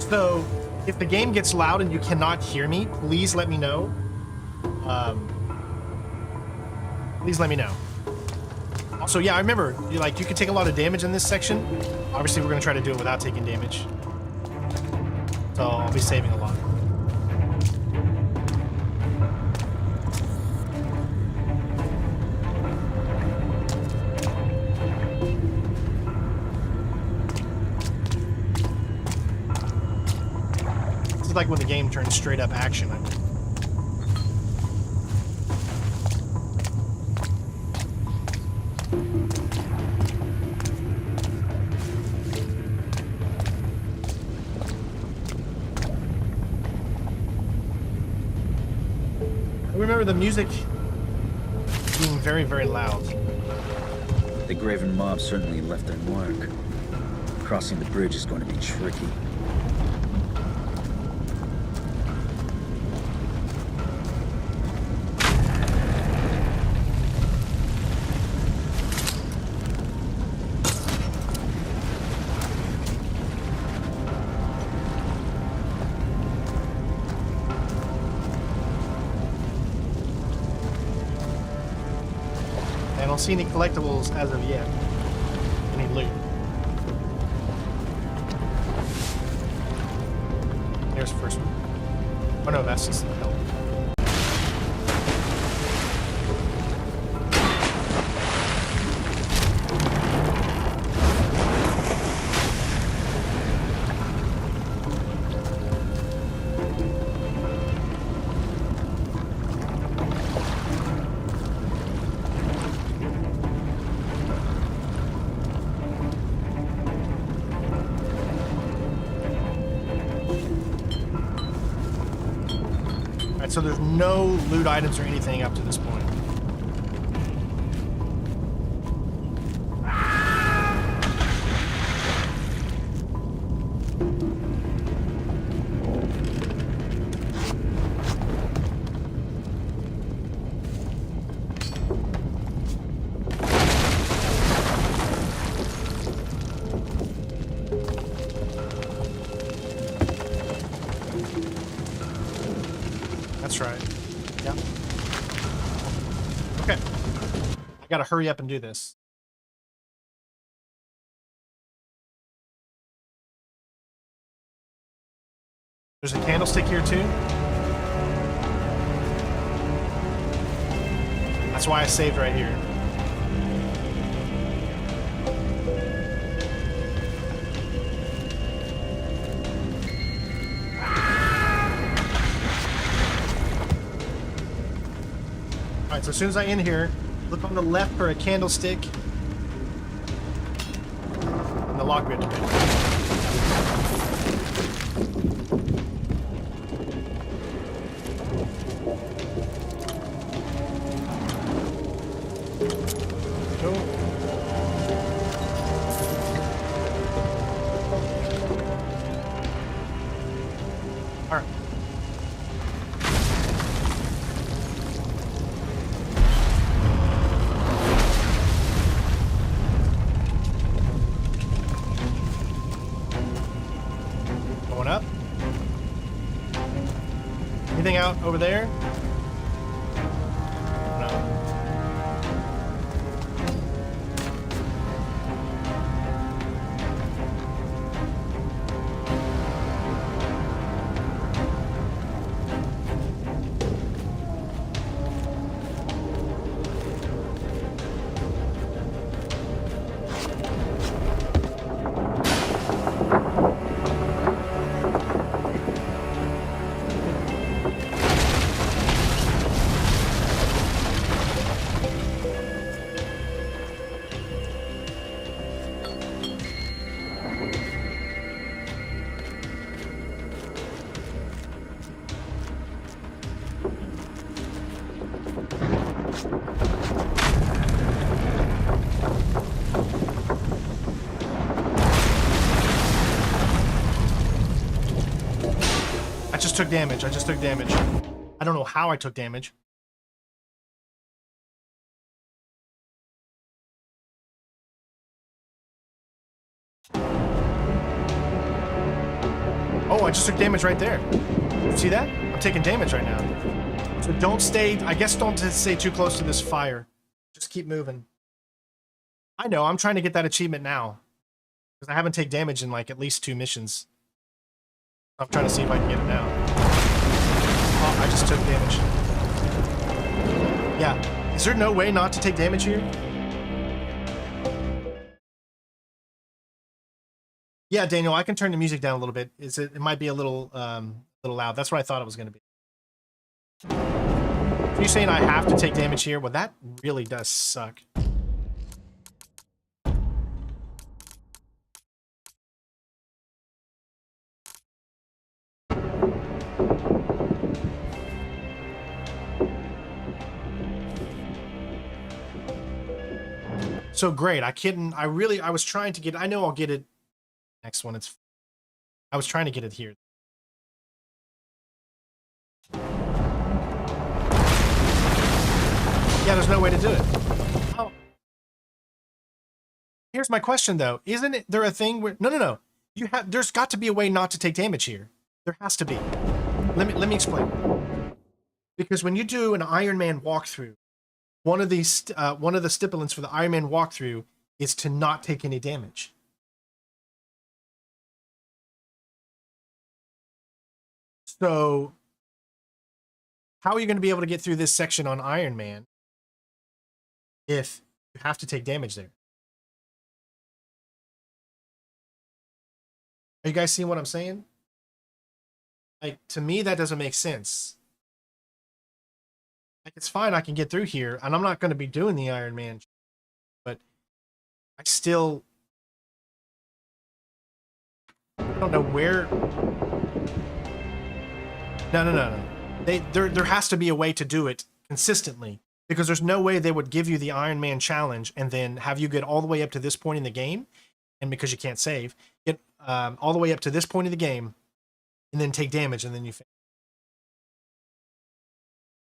So, if the game gets loud and you cannot hear me, please let me know. Please let me know. Also, yeah, I remember, you can take a lot of damage in this section. Obviously, we're going to try to do it without taking damage. So, I'll be saving a lot. This is like when the game turns straight up action. Remember the music being very, very loud. The Graven mob certainly left their mark. Crossing the bridge is going to be tricky. I don't see any collectibles as of yet. Any loot. Where's the first one? Oh no, that's just the hell. So there's no loot items or anything up to this point. That's right. Yeah. Okay. I gotta hurry up and do this. There's a candlestick here too. That's why I saved right here. Alright, so as soon as I end here, look on the left for a candlestick. And the lock bit. Alright. Going up. Anything out over there? No. I just took damage. I just took damage. I don't know how I took damage. Oh, I just took damage right there. See that? I'm taking damage right now. So don't stay, I guess don't stay too close to this fire. Just keep moving. I know, I'm trying to get that achievement now. Because I haven't taken damage in like at least 2 missions. I'm trying to see if I can get it now. Oh, I just took damage. Yeah. Is there no way not to take damage here? Yeah, Daniel, I can turn the music down a little bit. It might be a little loud. That's what I thought it was going to be. If you're saying I have to take damage here, well, that really does suck. So great. I was trying to get, I know I'll get it next one. I was trying to get it here. Yeah, there's no way to do it. Oh. Here's my question though. Isn't there a thing where, no. There's got to be a way not to take damage here. There has to be. Let me explain. Because when you do an Iron Man walkthrough, one of the stipulants for the Iron Man walkthrough is to not take any damage. So, how are you going to be able to get through this section on Iron Man if you have to take damage there? Are you guys seeing what I'm saying? Like, to me, that doesn't make sense. Like, it's fine, I can get through here, and I'm not going to be doing the Iron Man, but I still don't know where. No. There has to be a way to do it consistently, because there's no way they would give you the Iron Man challenge and then have you get all the way up to this point in the game, and because you can't save, get all the way up to this point of the game, and then take damage, and then you fail.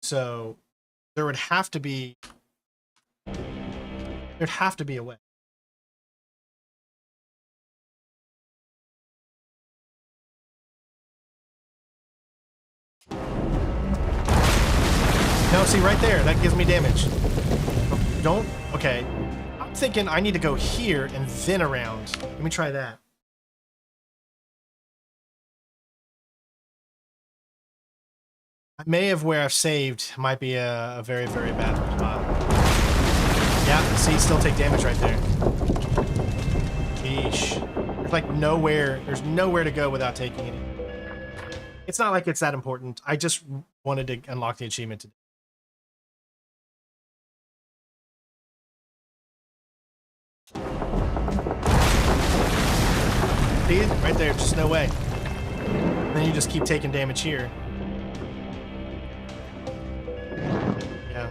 So there would have to be a way. No, see right there, that gives me damage. Don't, okay. I'm thinking I need to go here and then around. Let me try that. I may have where I've saved might be a very, very bad spot. Yeah, see, still take damage right there. Sheesh. There's like nowhere, there's nowhere to go without taking any. It's not like it's that important. I just wanted to unlock the achievement today. See it? Right there, just no way. And then you just keep taking damage here. Yeah.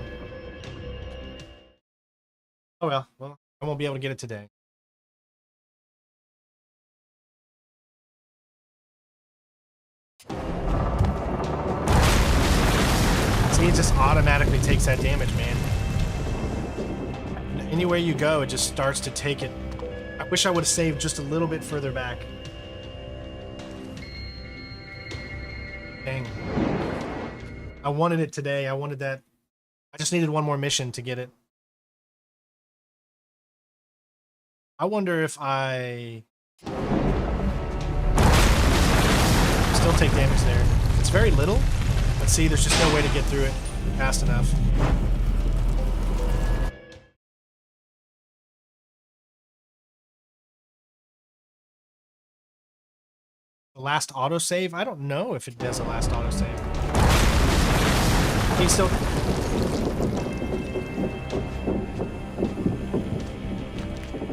Oh well, I won't be able to get it today. See, it just automatically takes that damage, man. Anywhere you go, it just starts to take it. I wish I would have saved just a little bit further back. Dang. I wanted it today. I wanted that. I just needed one more mission to get it. I wonder if I still take damage there. It's very little, but see, there's just no way to get through it fast enough. The last autosave? I don't know if it does a last autosave. Can you still...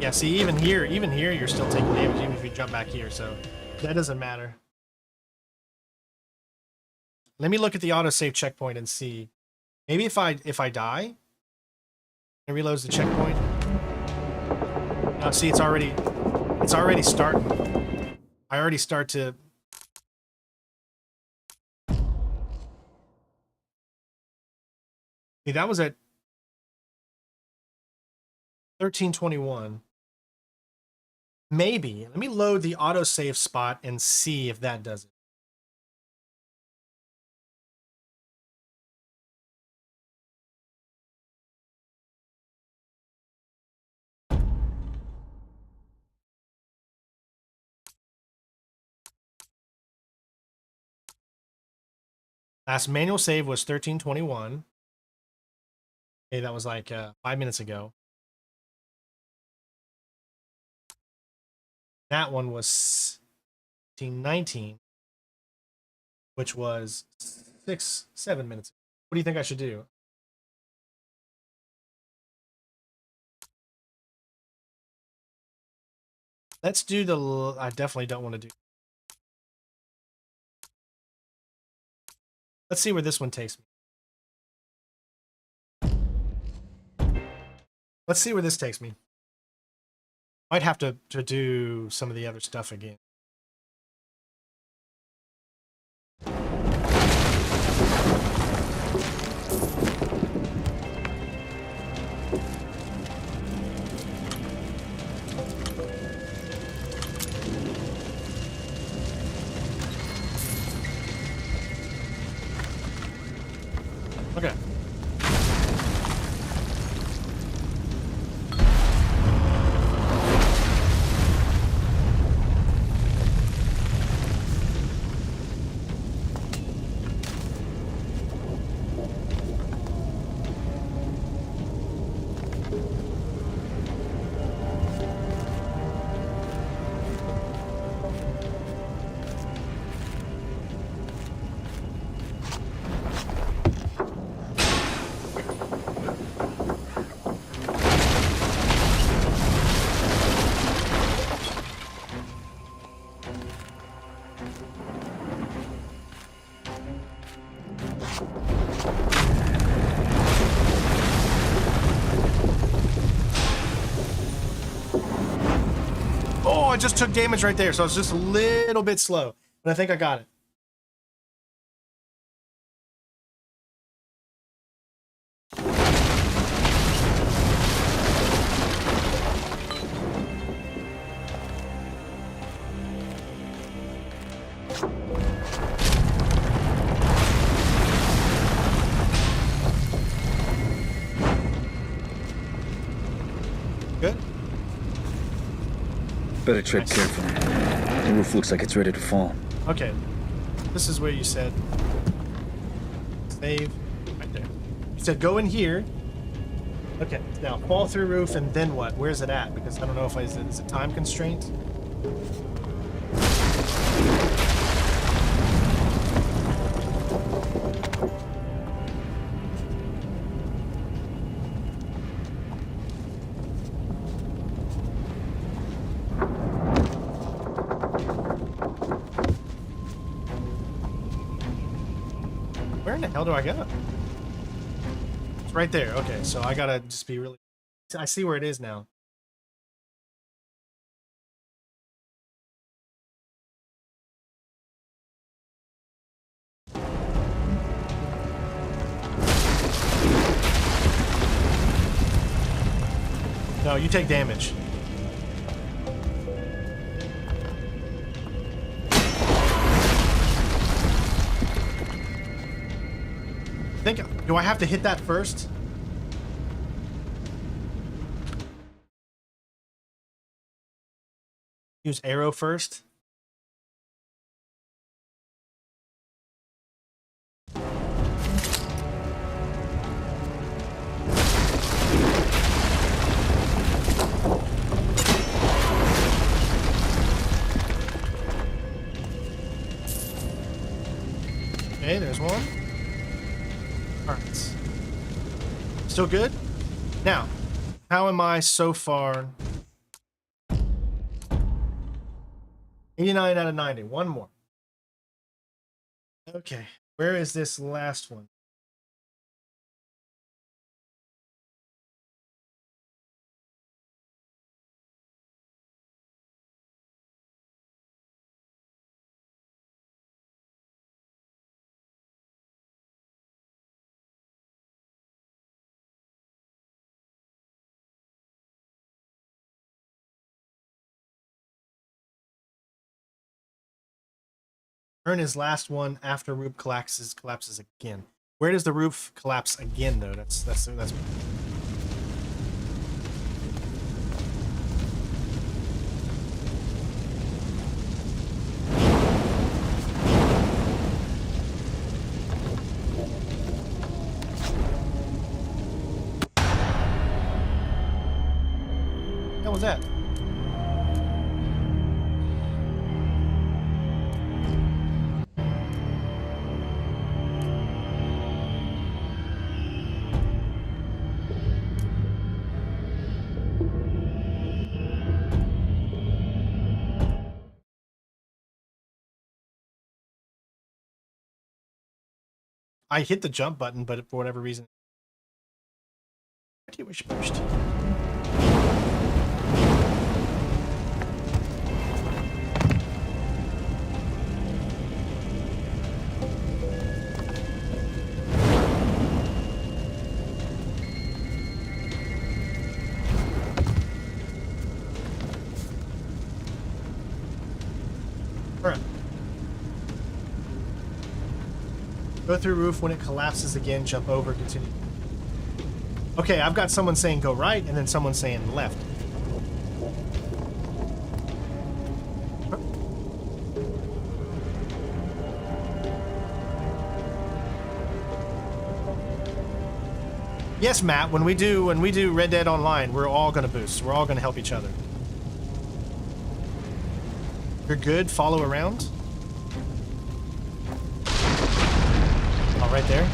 Yeah, see, even here, you're still taking damage, even if you jump back here, so that doesn't matter. Let me look at the autosave checkpoint and see. Maybe if I die, it reloads the checkpoint. No, see, it's already starting. I already start to... See, that was at 1321. Maybe. Let me load the autosave spot and see if that does it. Last manual save was 1321. Okay, that was like 5 minutes ago. That one was 1319, which was 7 minutes ago. What do you think I should do? Let's do the... I definitely don't want to do... Let's see where this one takes me. Let's see where this takes me. Might have to do some of the other stuff again. Okay. I just took damage right there, so it's just a little bit slow. But I think I got it. Good. Better tread carefully. The roof looks like it's ready to fall. Okay. This is where you said save. Right there. You said go in here. Okay. Now fall through roof and then what? Where's it at? Because I don't know if is it time constraint? Where in the hell do I go? It's right there. Okay, so I gotta just be really... I see where it is now. No, you take damage. Do I have to hit that first? Use arrow first. Okay, there's one. Alright. Still good? Now, how am I so far? 89 out of 90. One more. Okay. Where is this last one? Earn his last one after roof collapses again. Where does the roof collapse again, though? That's. What was that? I hit the jump button, but for whatever reason, I wish pushed. All right. Go through roof. When it collapses again, jump over, continue. Okay, I've got someone saying go right, and then someone saying left. Yes, Matt, when we do Red Dead Online, we're all gonna boost. We're all gonna help each other. You're good, follow around. Right there.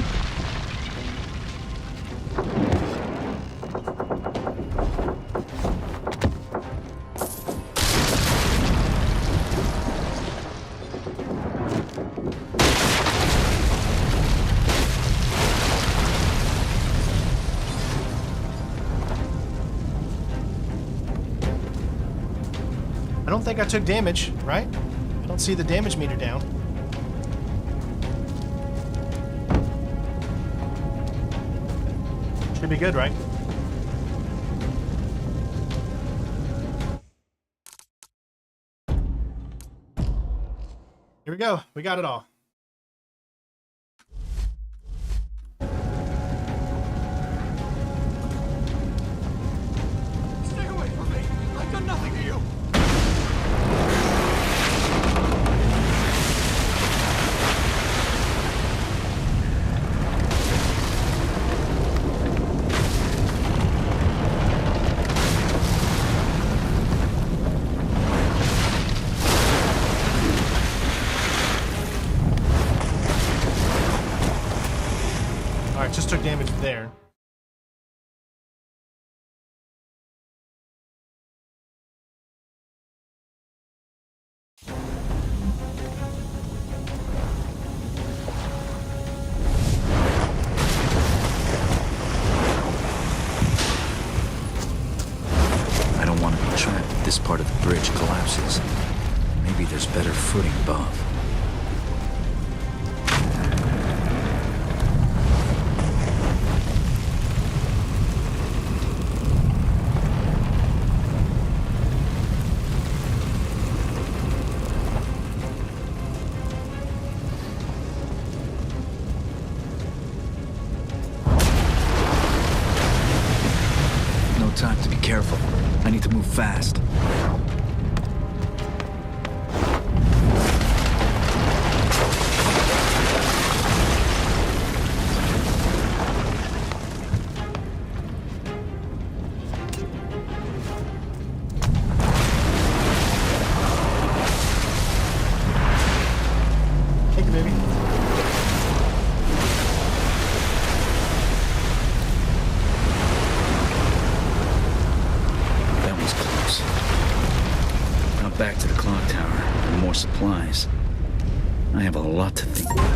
I don't think I took damage, right? I don't see the damage meter down. Should be good, right? Here we go. We got it all. Stay away from me! I've done nothing to you! Alright, just took damage there. I don't want to be trapped if this part of the bridge collapses. Maybe there's better footing above. No time to be careful. I need to move fast. Thank you, baby. That was close. Now back to the clock tower for more supplies. I have a lot to think about.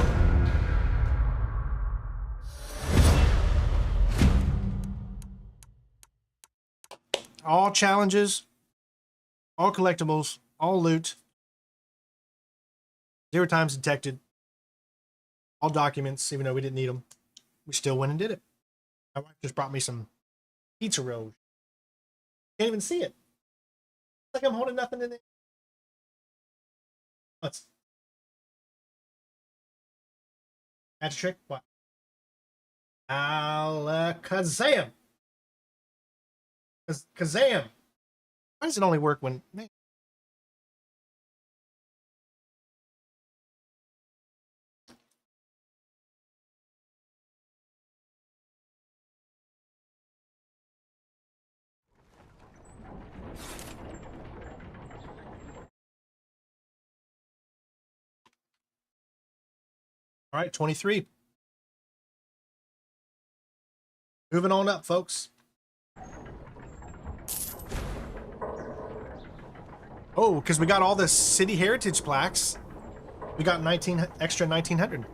All challenges, all collectibles, all loot. 0 times detected. All documents, even though we didn't need them. We still went and did it. My wife just brought me some pizza rolls. Can't even see it. It's like I'm holding nothing in it. Let's. Magic trick? What? Alakazam! Kazam! Why does it only work when... Man. All right, 23. Moving on up, folks. Oh, because we got all the city heritage plaques. We got 19 extra 1900.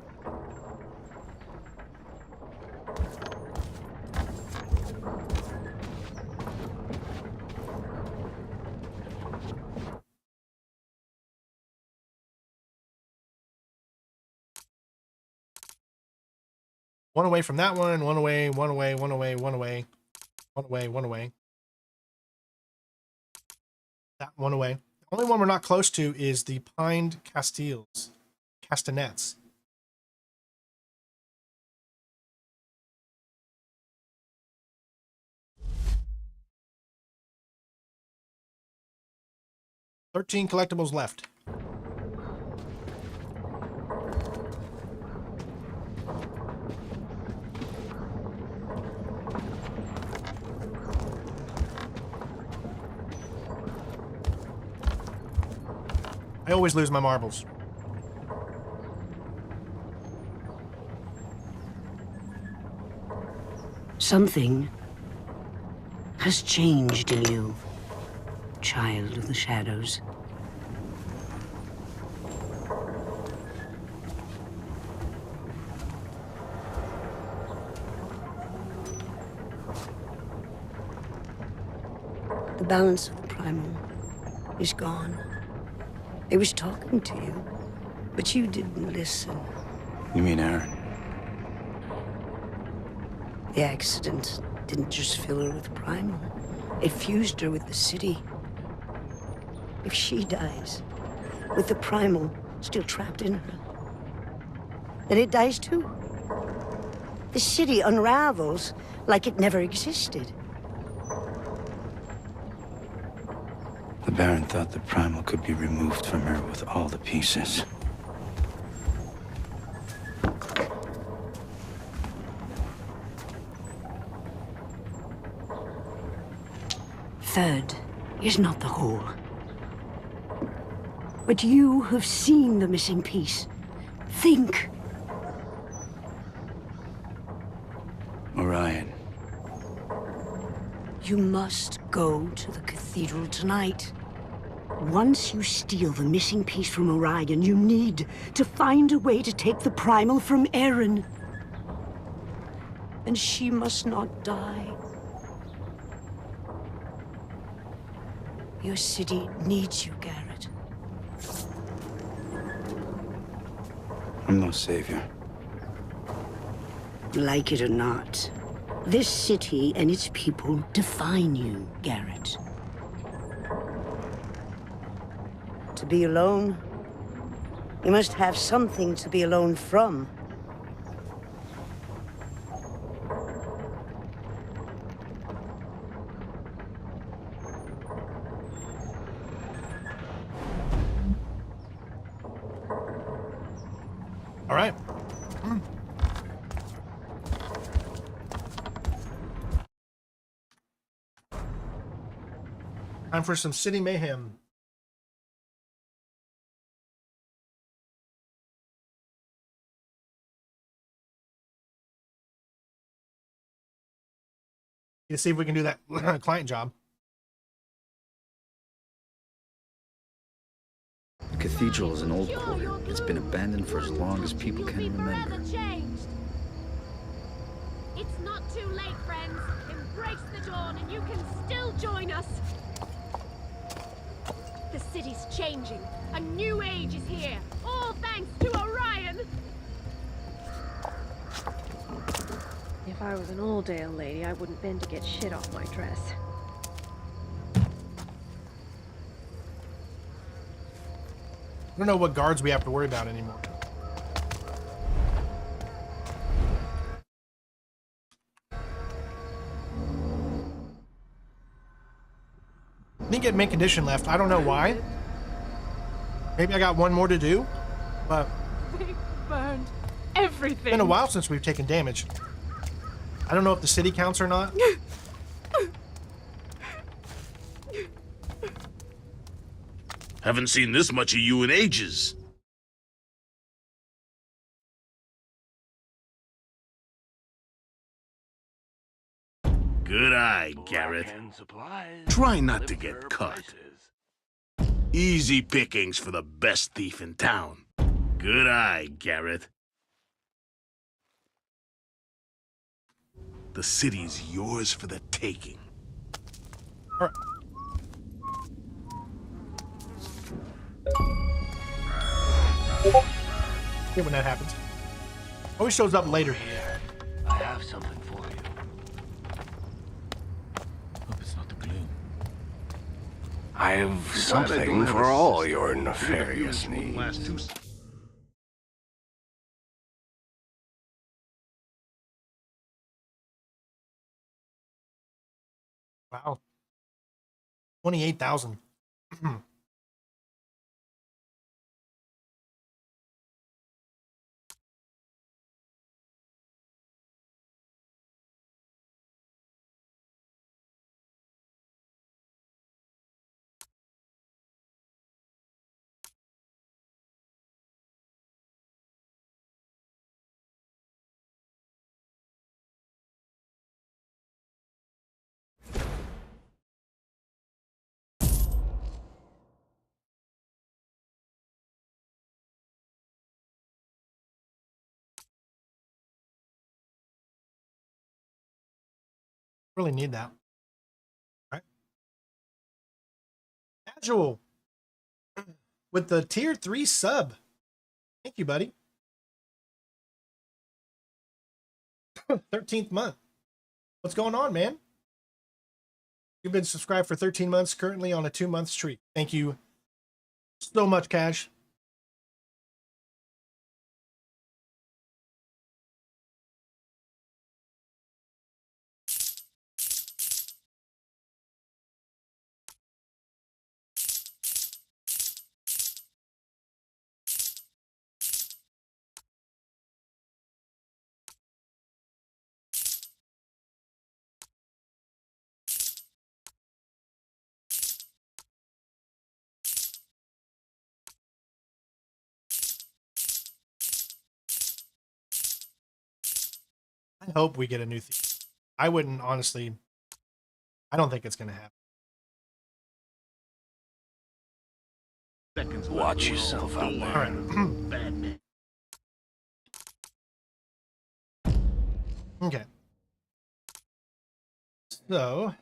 One away from that one, one away, one away, one away, one away, one away, one away. That one away. The only one we're not close to is the Pined Castanets. 13 collectibles left. I always lose my marbles. Something has changed in you, child of the shadows. The balance of the primal is gone. It was talking to you, but you didn't listen. You mean Aaron? The accident didn't just fill her with primal. It fused her with the city. If she dies, with the primal still trapped in her, then it dies too. The city unravels like it never existed. The Baron thought the primal could be removed from her with all the pieces. Third is not the whole. But you have seen the missing piece. Think. Orion. You must go to the cathedral tonight. Once you steal the missing piece from Orion, you need to find a way to take the primal from Erin. And she must not die. Your city needs you, Garrett. I'm no savior. Like it or not, this city and its people define you, Garrett. To be alone, you must have something to be alone from. All right. Time for some city mayhem. Let's see if we can do that client job. The cathedral is an old quarter. It's been abandoned for as long as people can remember. It's not too late, friends. Embrace the dawn and you can still join us. The city's changing. A new age is here. All thanks to Orion. If I was an Oldale lady, I wouldn't bend to get shit off my dress. I don't know what guards we have to worry about anymore. Didn't get mint condition left. I don't know why. Maybe I got one more to do, but They burned everything. it's been a while since we've taken damage. I don't know if the city counts or not. Haven't seen this much of you in ages. Good eye, Garrett. Try not to get caught. Easy pickings for the best thief in town. Good eye, Garrett. The city's yours for the taking. All right. Yeah, when that happens. Always shows up later. I have something for you. Hope it's not the gloom. I've something for all your nefarious needs. Wow. 28,000. Really need that. All right. Casual. with the tier 3 sub. Thank you, buddy. 13th month. What's going on, man? You've been subscribed for 13 months, currently on a 2-month streak. Thank you so much, Cash. I hope we get a new theme. I wouldn't, honestly. I don't think it's going to happen. Watch yourself out there. All right. Okay. So.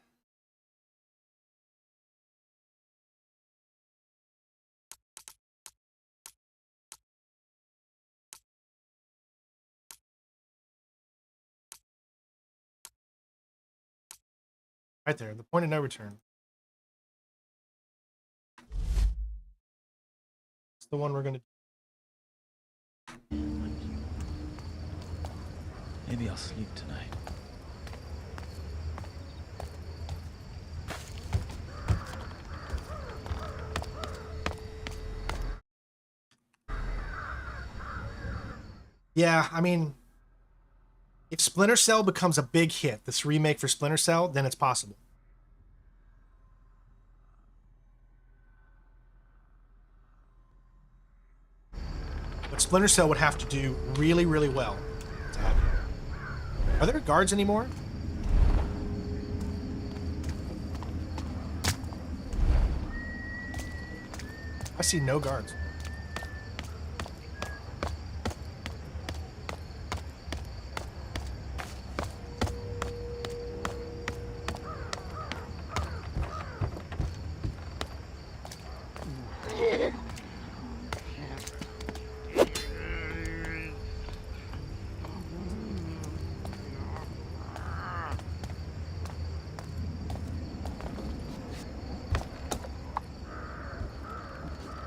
Right there, the point of no return. It's the one we're going to. Maybe I'll sleep tonight. Yeah, I mean, if Splinter Cell becomes a big hit, this remake for Splinter Cell, then it's possible. But Splinter Cell would have to do really, really well to have it. Are there guards anymore? I see no guards.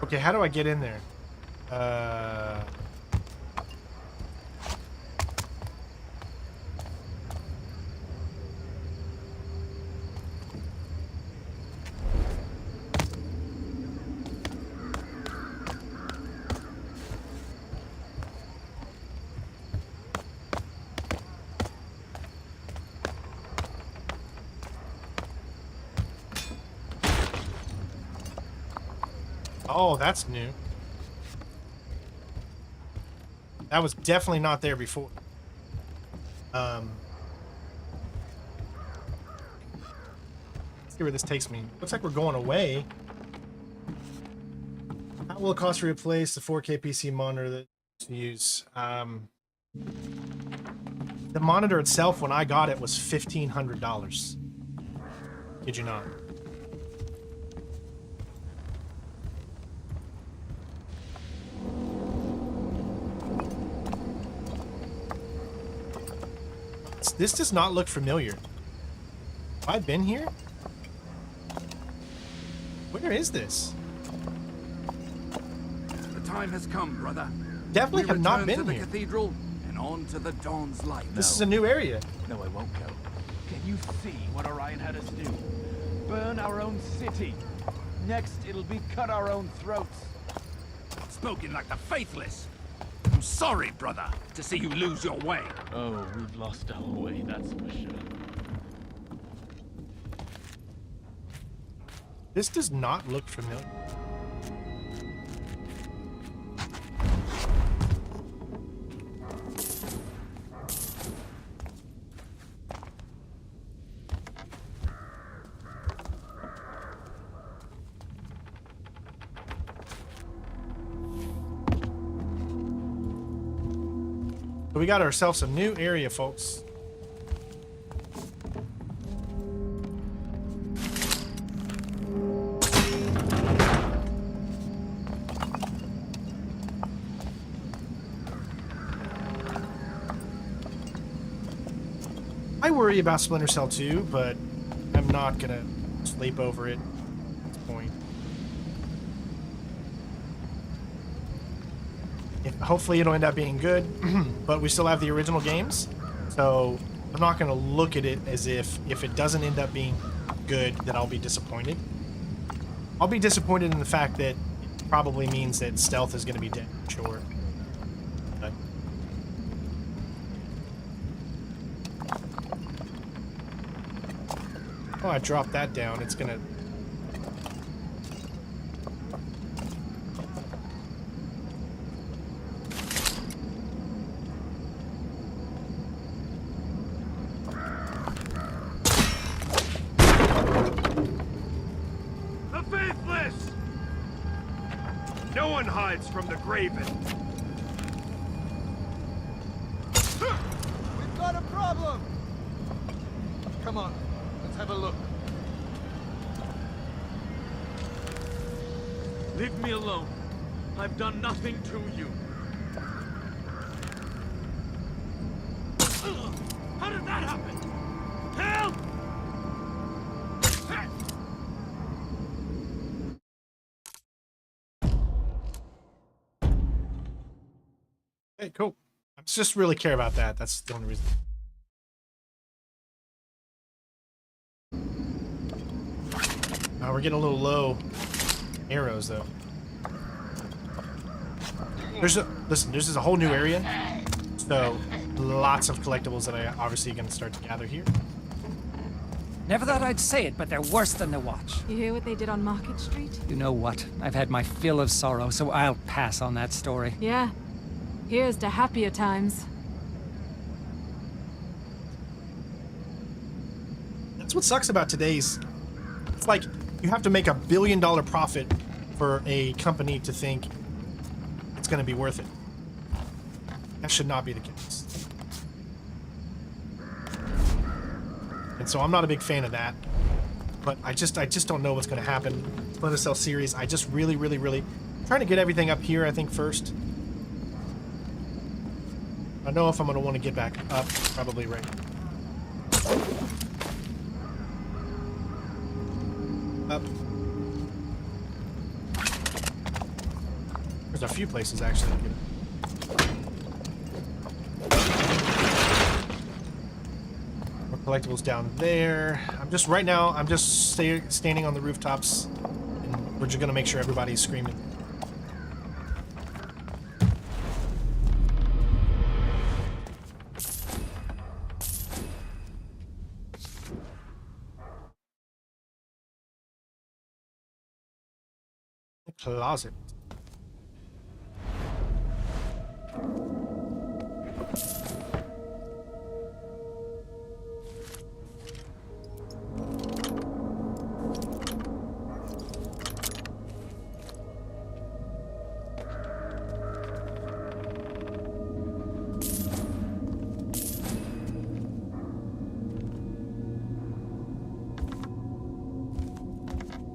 Okay, how do I get in there? Oh, that's new. That was definitely not there before. Let's see where this takes me. Looks like we're going away. How will it cost to replace the 4K PC monitor that to use? The monitor itself, when I got it, was $1,500. Did you not? This does not look familiar. Have I been here? Where is this? The time has come, brother. Definitely have not been to the here. cathedral and on to the dawn's light. This is a new area. No, I won't go. Can you see what Orion had us do? Burn our own city. Next, it'll be cut our own throats. Spoken like the faithless. I'm sorry, brother, to see you lose your way. Oh, we've lost our way, that's for sure. This does not look familiar. So we got ourselves a new area, folks. I worry about Splinter Cell 2, but I'm not gonna sleep over it at this point. Hopefully it'll end up being good, but we still have the original games, so I'm not gonna look at it as if it doesn't end up being good, that I'll be disappointed. I'll be disappointed in the fact that it probably means that stealth is gonna be dead, sure. But oh, I dropped that down. It's gonna... The faithless! No one hides from the Graven. We've got a problem! Come on, let's have a look. Leave me alone. I've done nothing to you. How did that happen? Help! Hey, cool. I just really care about that. That's the only reason. We're getting a little low arrows, though. Listen, this is a whole new area, so lots of collectibles that I obviously going to start to gather here. Never thought I'd say it, but they're worse than the Watch. You hear what they did on Market Street? You know what? I've had my fill of sorrow, so I'll pass on that story. Yeah. Here's to happier times. That's what sucks about today's. It's like you have to make $1 billion profit for a company to think it's going to be worth it. That should not be the case. And so I'm not a big fan of that. But I just don't know what's going to happen. Splinter Cell series, I just really trying to get everything up here, I think, first. I know if I'm going to want to get back up, probably right. Up. There's a few places actually. More collectibles down there. Right now, I'm just standing on the rooftops, and we're just going to make sure everybody's screaming. Closet.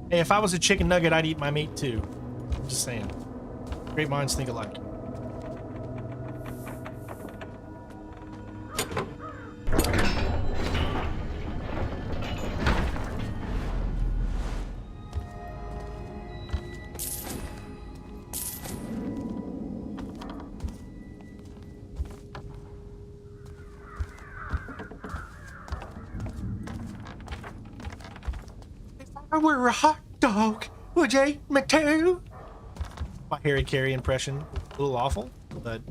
Hey, if I was a chicken nugget, I'd eat my meat too. I'm just saying. Great minds think alike. If I were a hot dog, would you eat me too? My Harry Carey impression, a little awful, but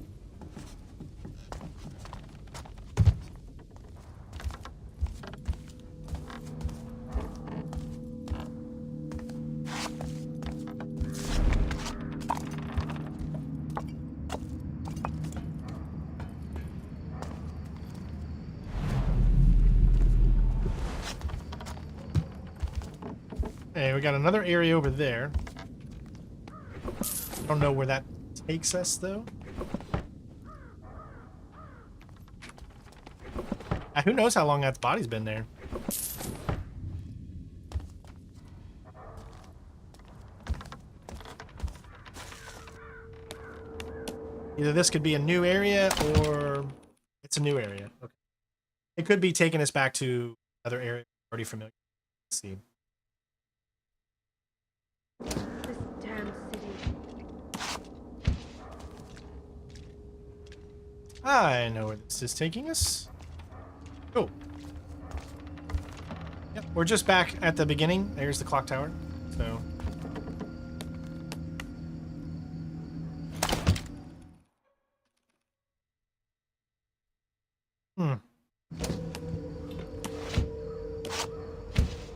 hey, we got another area over there. I don't know where that takes us, though. Who knows how long that body's been there? Either this could be a new area, or it's a new area. Okay. It could be taking us back to another area already familiar. Let's see. This damn city. I know where this is taking us. Oh. Yep, we're just back at the beginning. There's the clock tower. So.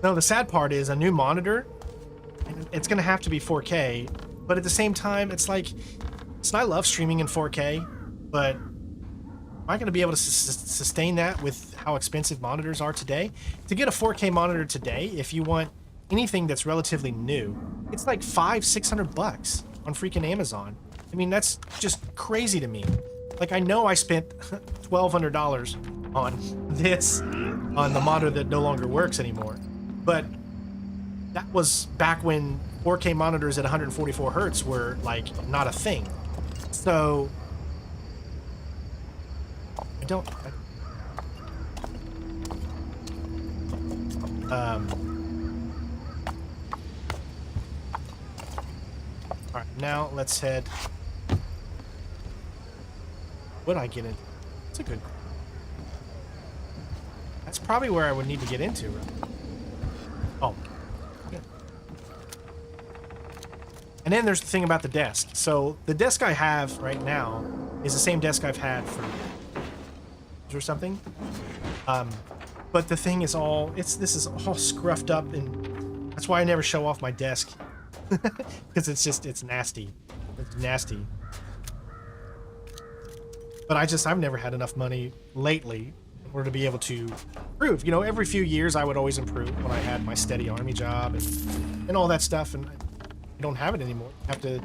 No, the sad part is a new monitor. It's going to have to be 4K, but at the same time, it's like, I love streaming in 4K, but am I going to be able to sustain that with how expensive monitors are today? To get a 4K monitor today, if you want anything that's relatively new, it's like $500-600 on freaking Amazon. I mean, that's just crazy to me. Like, I know I spent $1,200 on this, on the monitor that no longer works anymore, but that was back when 4K monitors at 144 hertz were like not a thing. So all right, now let's head. What did I get in? That's a good. That's probably where I would need to get into. Right? Oh. And then there's the thing about the desk. So the desk I have right now is the same desk I've had for years or something. But the thing is this is all scruffed up, and that's why I never show off my desk. Because it's nasty. It's nasty. But I've never had enough money lately in order to be able to improve. You know, every few years I would always improve when I had my steady army job and all that stuff, and I don't have it anymore. You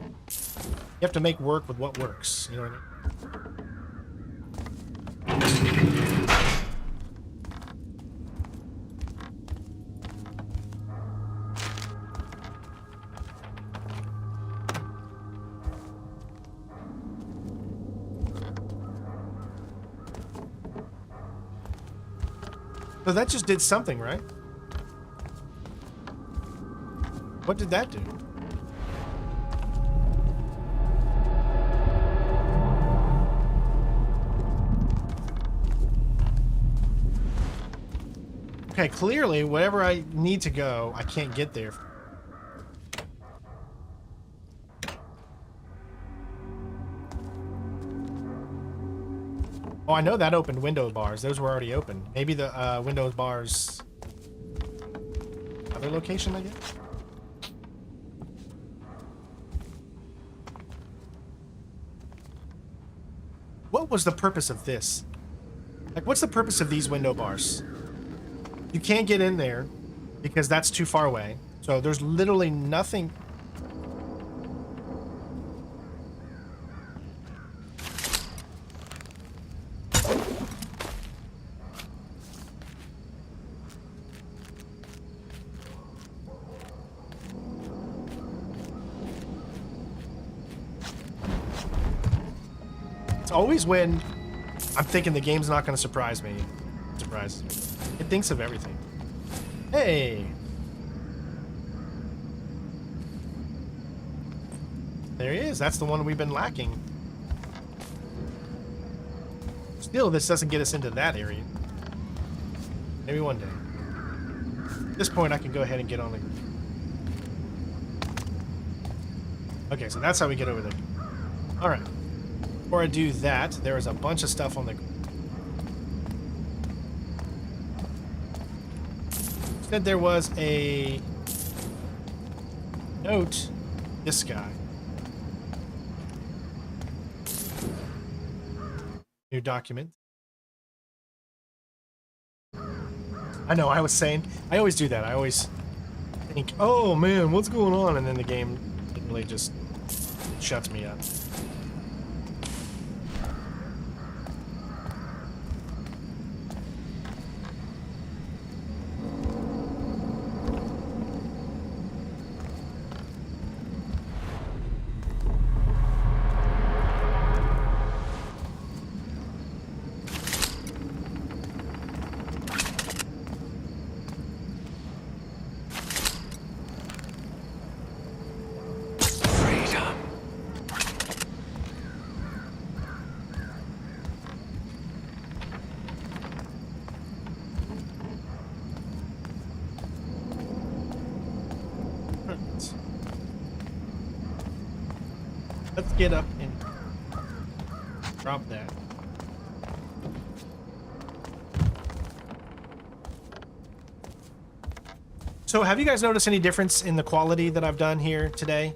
have to make work with what works. You know what I mean? So that just did something, right? What did that do? Okay, clearly, wherever I need to go, I can't get there. Oh, I know that opened window bars. Those were already open. Maybe the windows bars... other location, I guess? What was the purpose of this? Like, what's the purpose of these window bars? You can't get in there because that's too far away. So there's literally nothing... It's always when I'm thinking the game's not going to surprise me. It surprises me. It thinks of everything. Hey! There he is. That's the one we've been lacking. Still, this doesn't get us into that area. Maybe one day. At this point, I can go ahead and get on the... Okay, so that's how we get over there. Alright. Before I do that, there is a bunch of stuff on the... Said there was a note. This guy. New document. I know, I was saying, I always do that. I always think, oh man, what's going on? And then the game literally just shuts me up. Let's get up and drop that. So have you guys noticed any difference in the quality that I've done here today?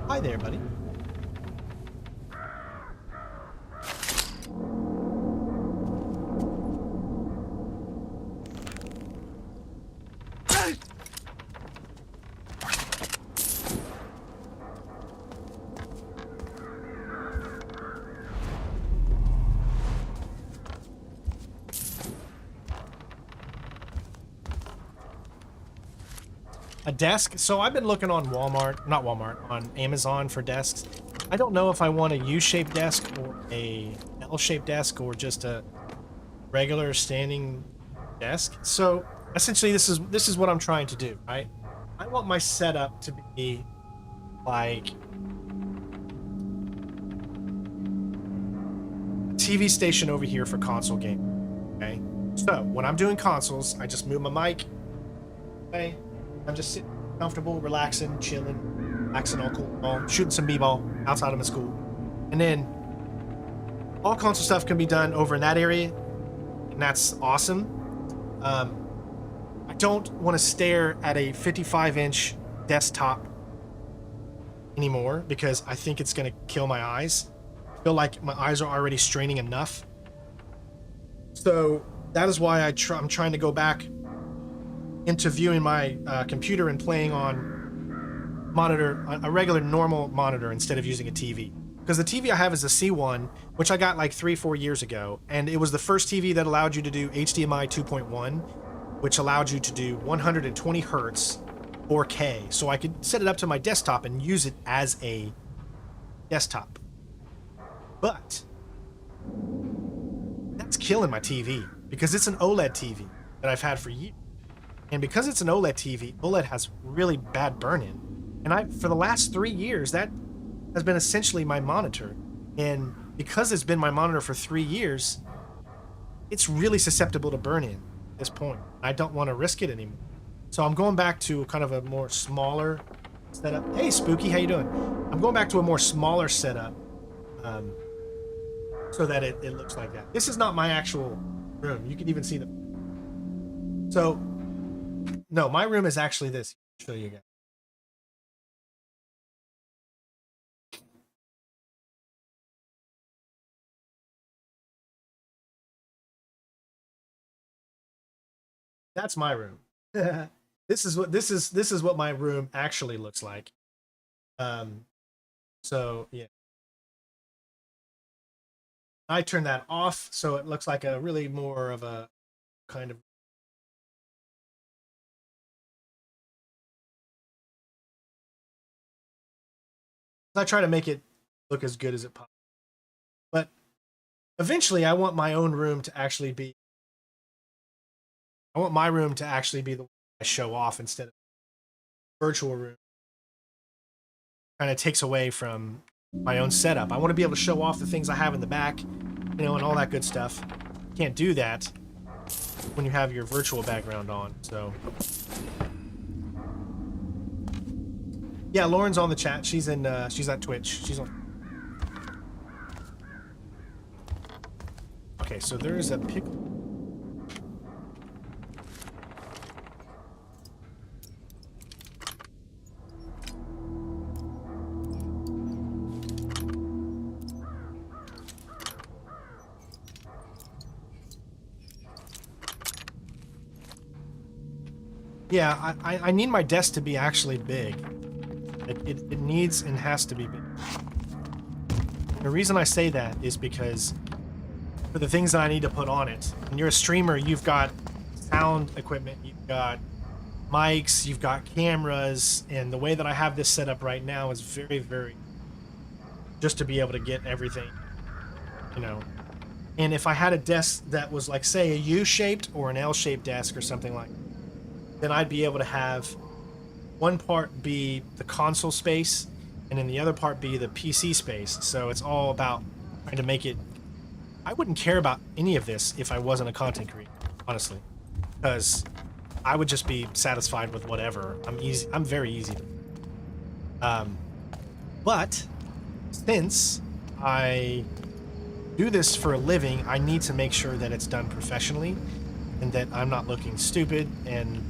Hi there, buddy. A desk. So I've been looking on on Amazon for desks. I don't know if I want a U-shaped desk or a L-shaped desk or just a regular standing desk. So essentially this is what I'm trying to do, right? I want my setup to be like a TV station over here for console gaming. Okay? So when I'm doing consoles, I just move my mic. Okay? I'm just sitting comfortable, relaxing, chilling, all cool, shooting some b-ball outside of my school. And then all console stuff can be done over in that area, and that's awesome. I don't want to stare at a 55-inch desktop anymore because I think it's going to kill my eyes. I feel like my eyes are already straining enough. So that is why I'm trying to go back into viewing my computer and playing on a regular normal monitor instead of using a TV. Because the TV I have is a C1, which I got like 3-4 years ago, and it was the first TV that allowed you to do HDMI 2.1, which allowed you to do 120 hertz 4K. So I could set it up to my desktop and use it as a desktop. But that's killing my TV because it's an OLED TV that I've had for years. And because it's an OLED TV, OLED has really bad burn-in. And for the last 3 years, that has been essentially my monitor. And because it's been my monitor for 3 years, it's really susceptible to burn-in at this point. I don't want to risk it anymore. So I'm going back to kind of a more smaller setup. Hey, Spooky, how you doing? I'm going back to a more smaller setup so that it looks like that. This is not my actual room. You can even see the... So... No, my room is actually this. I'll show you again. That's my room. This is what my room actually looks like. So yeah. I turn that off so it looks like a really more of a kind of I try to make it look as good as it possible. But eventually I want my own room to actually be the one I show off instead of virtual room. Kind of takes away from my own setup. I want to be able to show off the things I have in the back, and all that good stuff. You can't do that when you have your virtual background on, so. Yeah, Lauren's on the chat. She's at Twitch. She's on. Okay, so there's a pick. Yeah, I need my desk to be actually big. It needs and has to be big. The reason I say that is because for the things that I need to put on it, when you're a streamer, you've got sound equipment, you've got mics, you've got cameras, and the way that I have this set up right now is very, very just to be able to get everything, And if I had a desk that was like, say, a U-shaped or an L-shaped desk or something like that, then I'd be able to have one part be the console space and then the other part be the PC space. So it's all about trying to make it... I wouldn't care about any of this if I wasn't a content creator, honestly. Because I would just be satisfied with whatever. I'm very easy. But since I do this for a living, I need to make sure that it's done professionally and that I'm not looking stupid and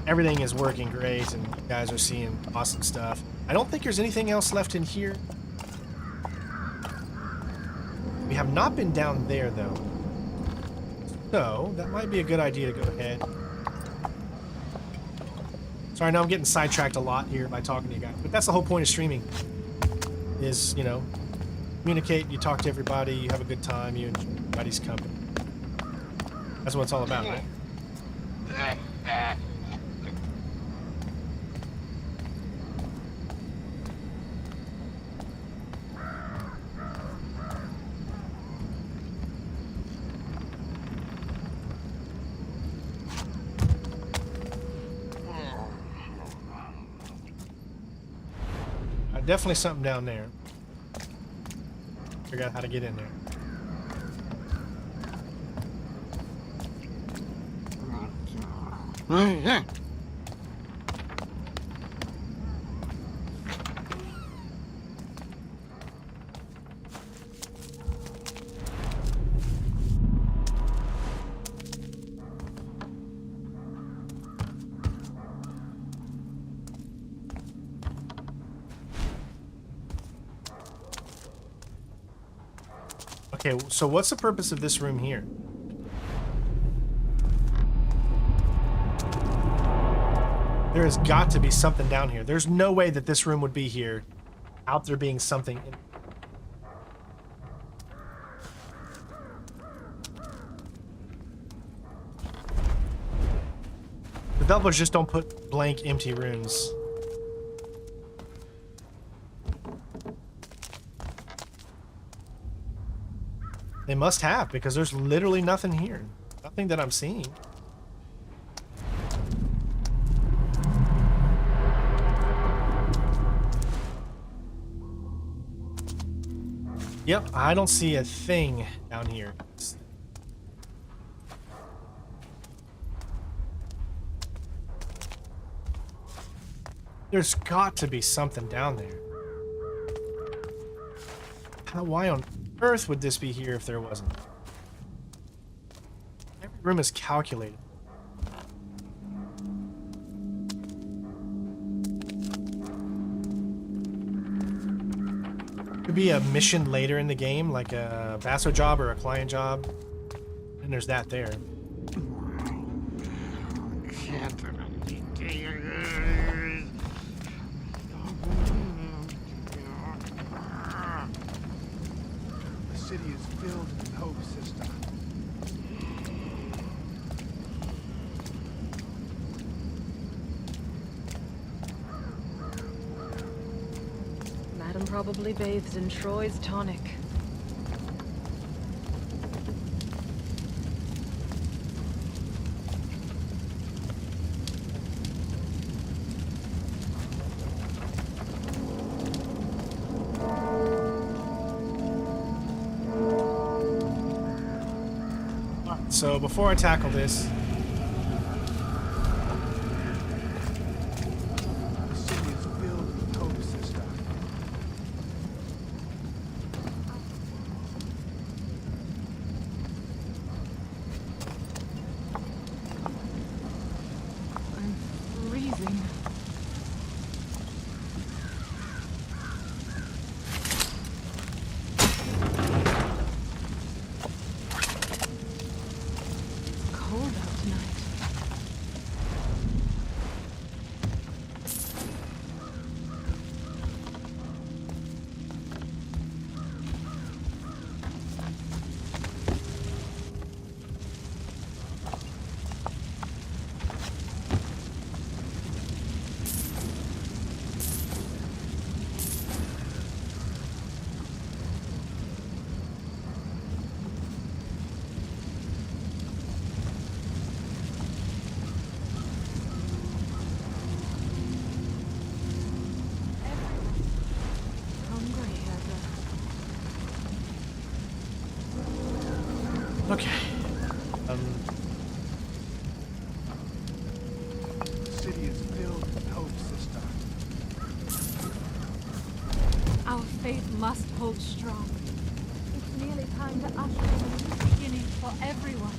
everything is working great and you guys are seeing awesome stuff. I don't think there's anything else left in here. We have not been down there though. So that might be a good idea to go ahead. Sorry, I know I'm getting sidetracked a lot here by talking to you guys, but that's the whole point of streaming is, you know, communicate, you talk to everybody, you have a good time, you enjoy everybody's company. That's what it's all about, right? Definitely something down there. Figure out how to get in there. Okay, so what's the purpose of this room here? There has got to be something down here. There's no way that this room would be here without there being something in. Developers just don't put blank, empty rooms. They must have, because there's literally nothing here. Nothing that I'm seeing. Yep, I don't see a thing down here. There's got to be something down there. Why on earth would this be here if there wasn't? Every room is calculated. Could be a mission later in the game, like a vassal job or a client job. And there's that there. The city is filled with hope, sister. Madam probably bathes in Troy's tonic. So before I tackle this, The city is filled with hope, sister. I'm freezing. Cold out tonight. Hungry as okay. strong. It's nearly time to usher in a new beginning for everyone.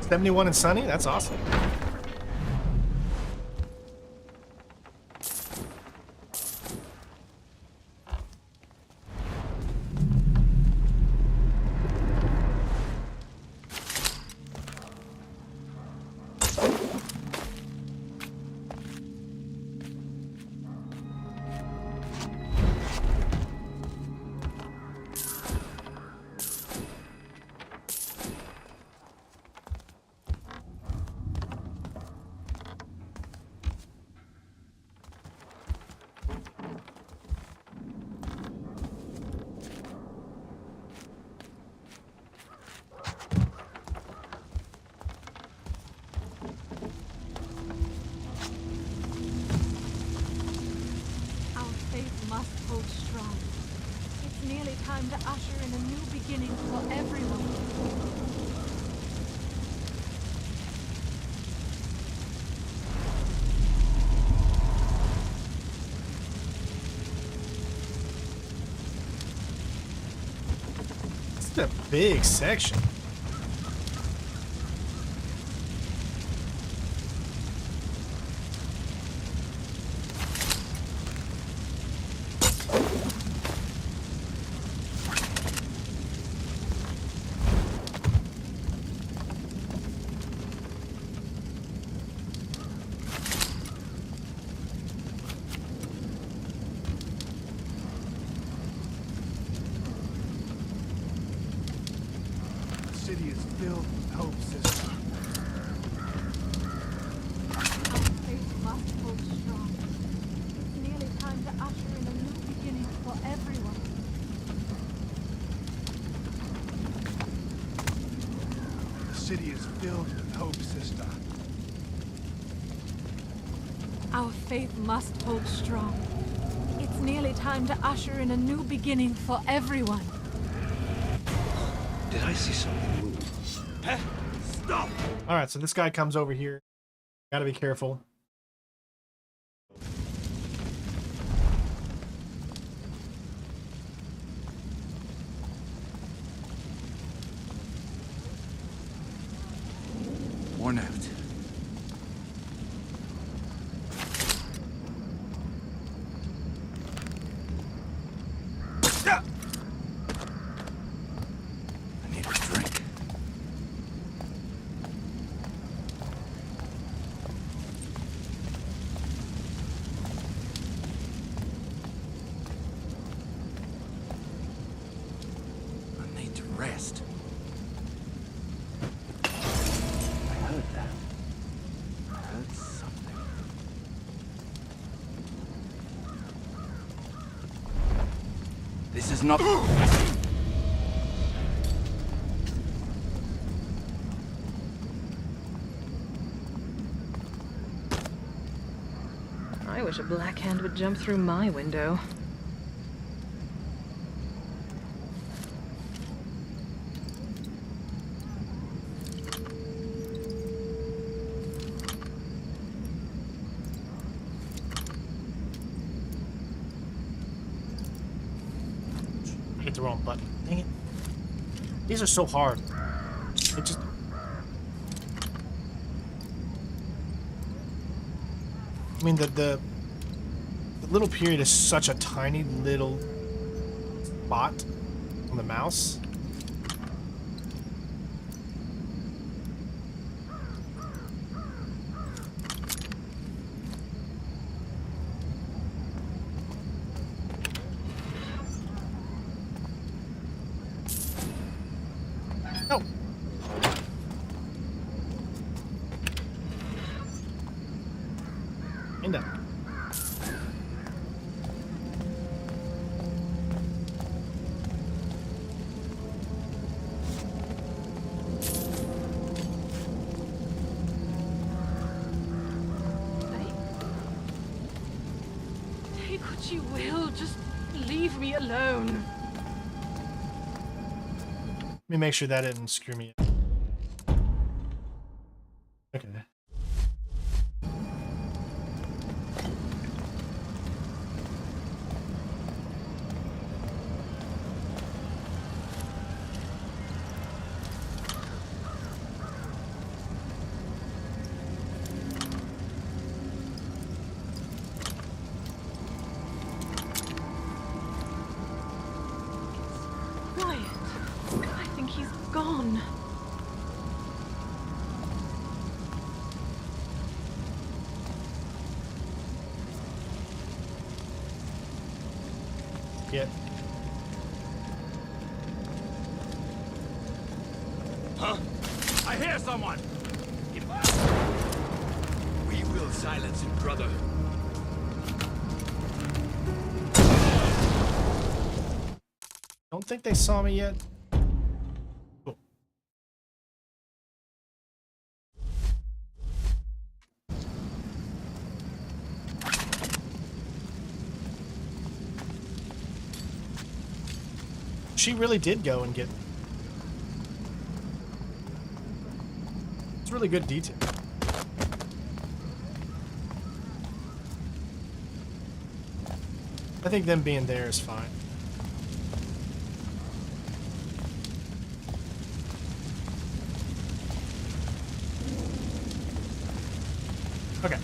$71 and sunny? That's awesome. Time to usher in a new beginning for everyone. This is a big section. The city is filled with hope, sister. Our faith must hold strong. It's nearly time to usher in a new beginning for everyone. The city is filled with hope, sister. Our faith must hold strong. It's nearly time to usher in a new beginning for everyone. Did I see something move? Stop! Alright, so this guy comes over here. Gotta be careful. Worn out. I need a drink. I need to rest. I heard that. I heard something. This is not... I wish a black hand would jump through my window. I hit the wrong button. Dang it. These are so hard. It just... I mean, the little period is such a tiny little spot on the mouse. No. Kinda. leave me alone. Let me make sure that didn't screw me up. Okay. Gone. Yeah. Huh? I hear someone! We will silence him, brother. Don't think they saw me yet. She really did go and get... It's really good detail. I think them being there is fine. Okay.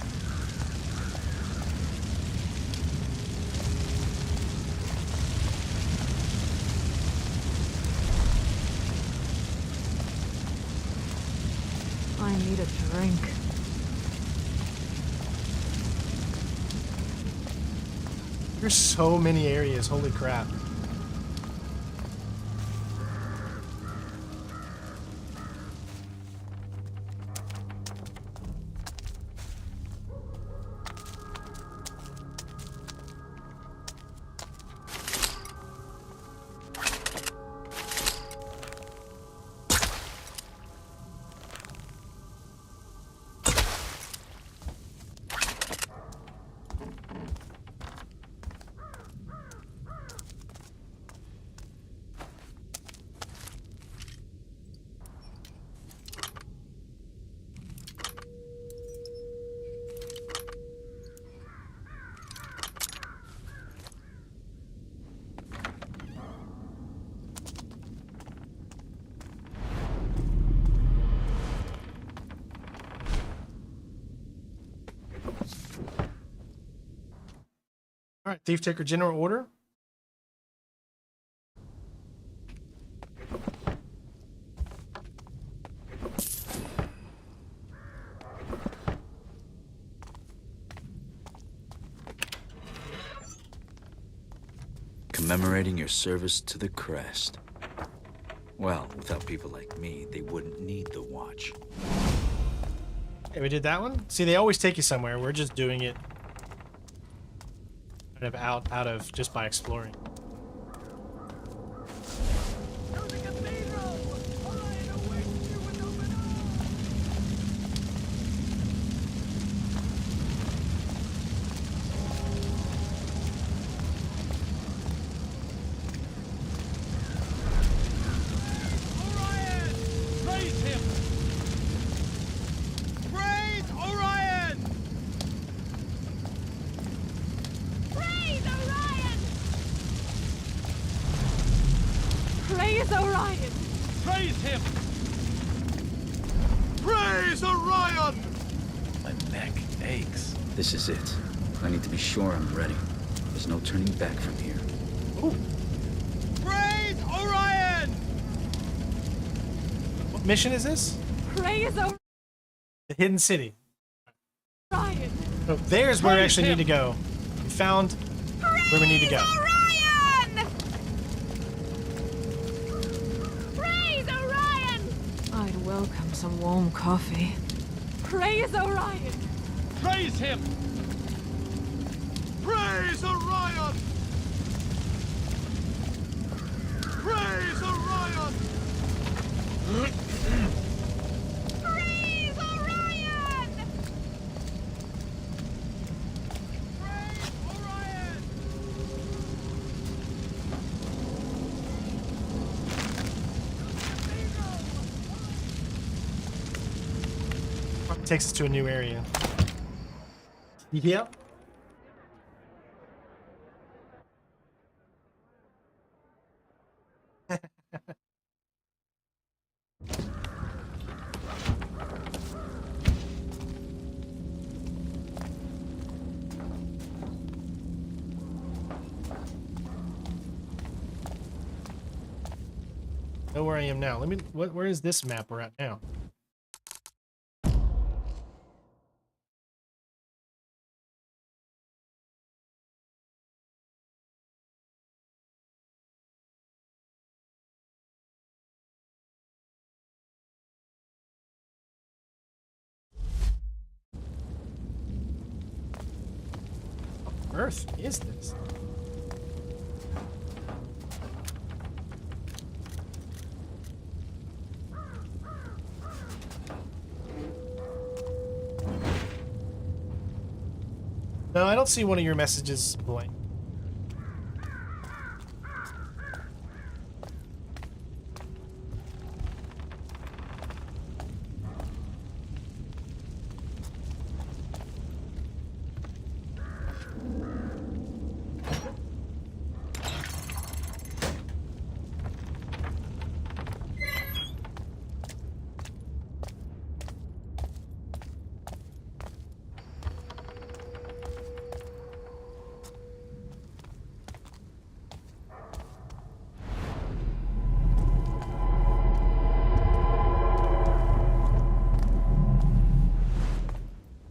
I need a drink. There's so many areas, holy crap. All right, Thief Taker General Order. Commemorating your service to the crest. Well, without people like me, they wouldn't need the watch. Okay, we did that one. See, they always take you somewhere. We're just doing it kind of out of just by exploring. Praise Orion! Praise him! Praise Orion! My neck aches. This is it. I need to be sure I'm ready. There's no turning back from here. Ooh. Praise Orion! What mission is this? Praise Orion! The Hidden City. Orion! Oh, there's where we actually need to go. We found where we need to go. I'd welcome some warm coffee. Praise Orion! Praise him! Praise Orion! Praise Orion! Praise Orion! Praise Orion! takes us to a new area. Yep. Know where I am now. Let me. Where is this map we're at now? What on earth is this? No, I don't see one of your messages blank.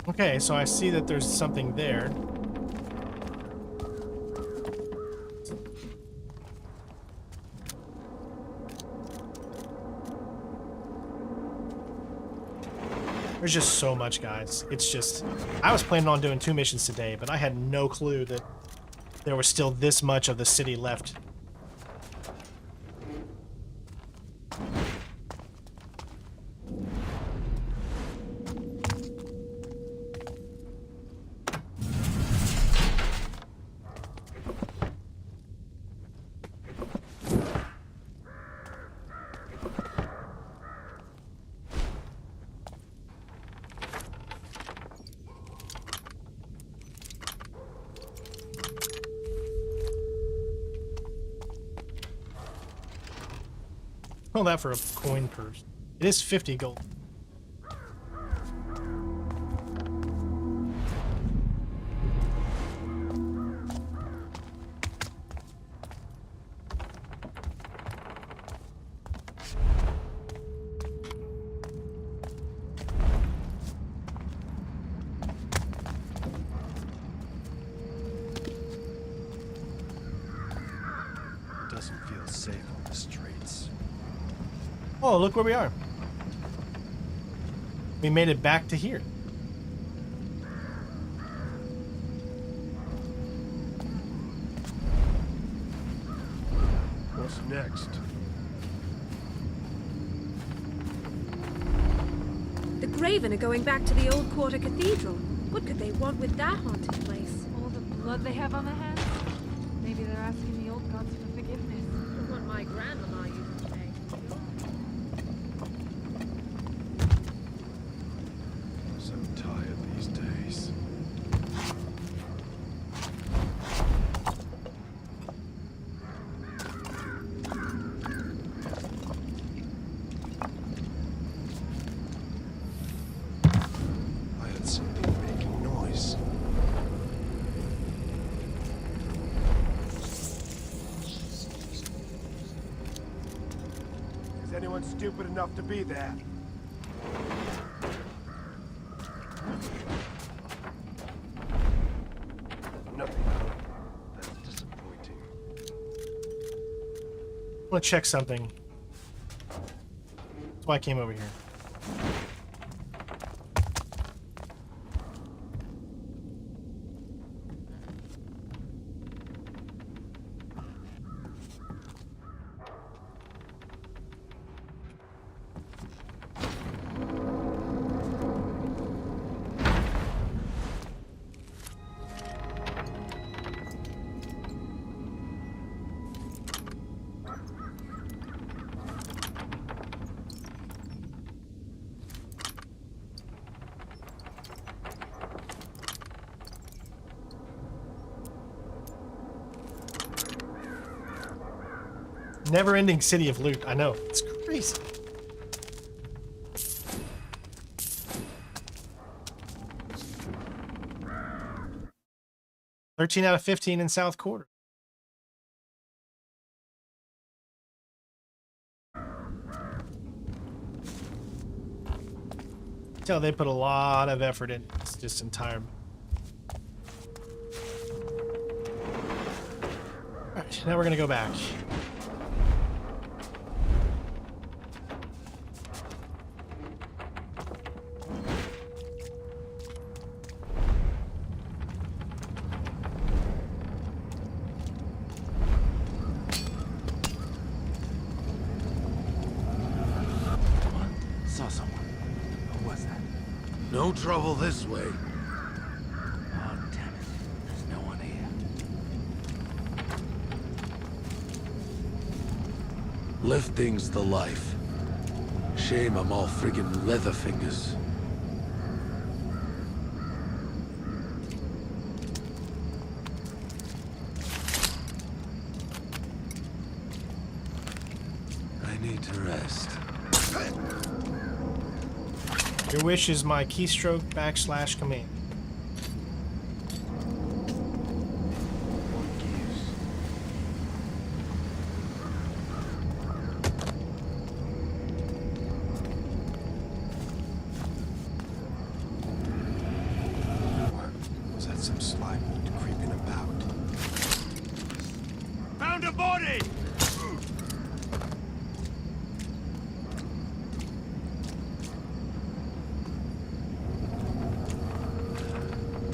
Okay, so I see that there's something there. There's just so much, guys. It's just... I was planning on doing 2 missions today, but I had no clue that there was still this much of the city left. All that for a coin purse. It is 50 gold. Doesn't feel safe on the streets. Oh, look where we are. We made it back to here. What's next? The Graven are going back to the old quarter cathedral. What could they want with that haunted place? All the blood they have on their hands? Maybe they're asking the old gods for forgiveness. What my grandmama used to say. So tired these days. I heard something making noise. Is anyone stupid enough to be there? Nothing. That's disappointing. I want to check something. That's why I came over here. never-ending city of loot. I know, it's crazy. $13 out of 15 in South Quarter. Tell they put a lot of effort in this entire. All right, now we're gonna go back. Saw someone. Who was that? No trouble this way. Oh, damn it. There's no one here. Lifting's the life. Shame I'm all friggin' leather fingers. I need to rest. Your wish is my keystroke / command. Was that some slime mold creeping about? Found a body!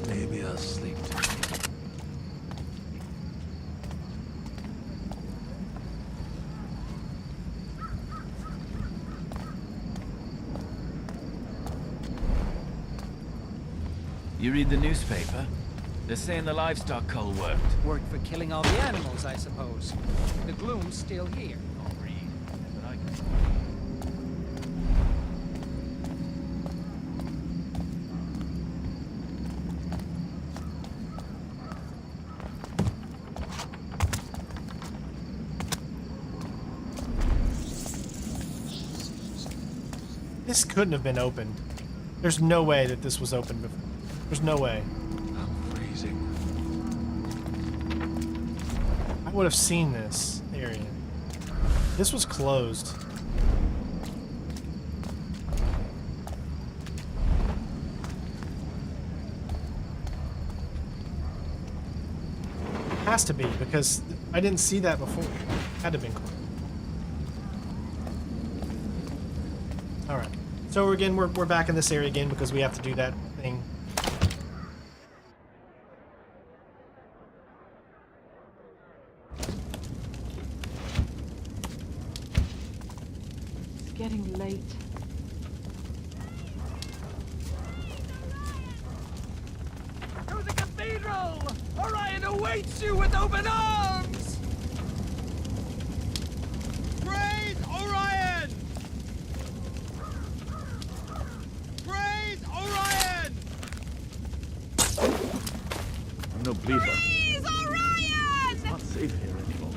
Maybe I'll sleep tonight. You read the newspaper? They're saying the livestock cull worked. Worked for killing all the animals, I suppose. The gloom's still here. Don't read, but I can. This couldn't have been opened. There's no way that this was opened before. There's no way. I'm freezing. I would have seen this area. This was closed. Has to be, because I didn't see that before. Had to have been closed. Alright. So again, we're back in this area again because we have to do that thing. It's getting late. To the cathedral! Orion awaits you with open arms! Praise Orion! Praise Orion! I'm no believer. Praise Orion! It's not safe here anymore.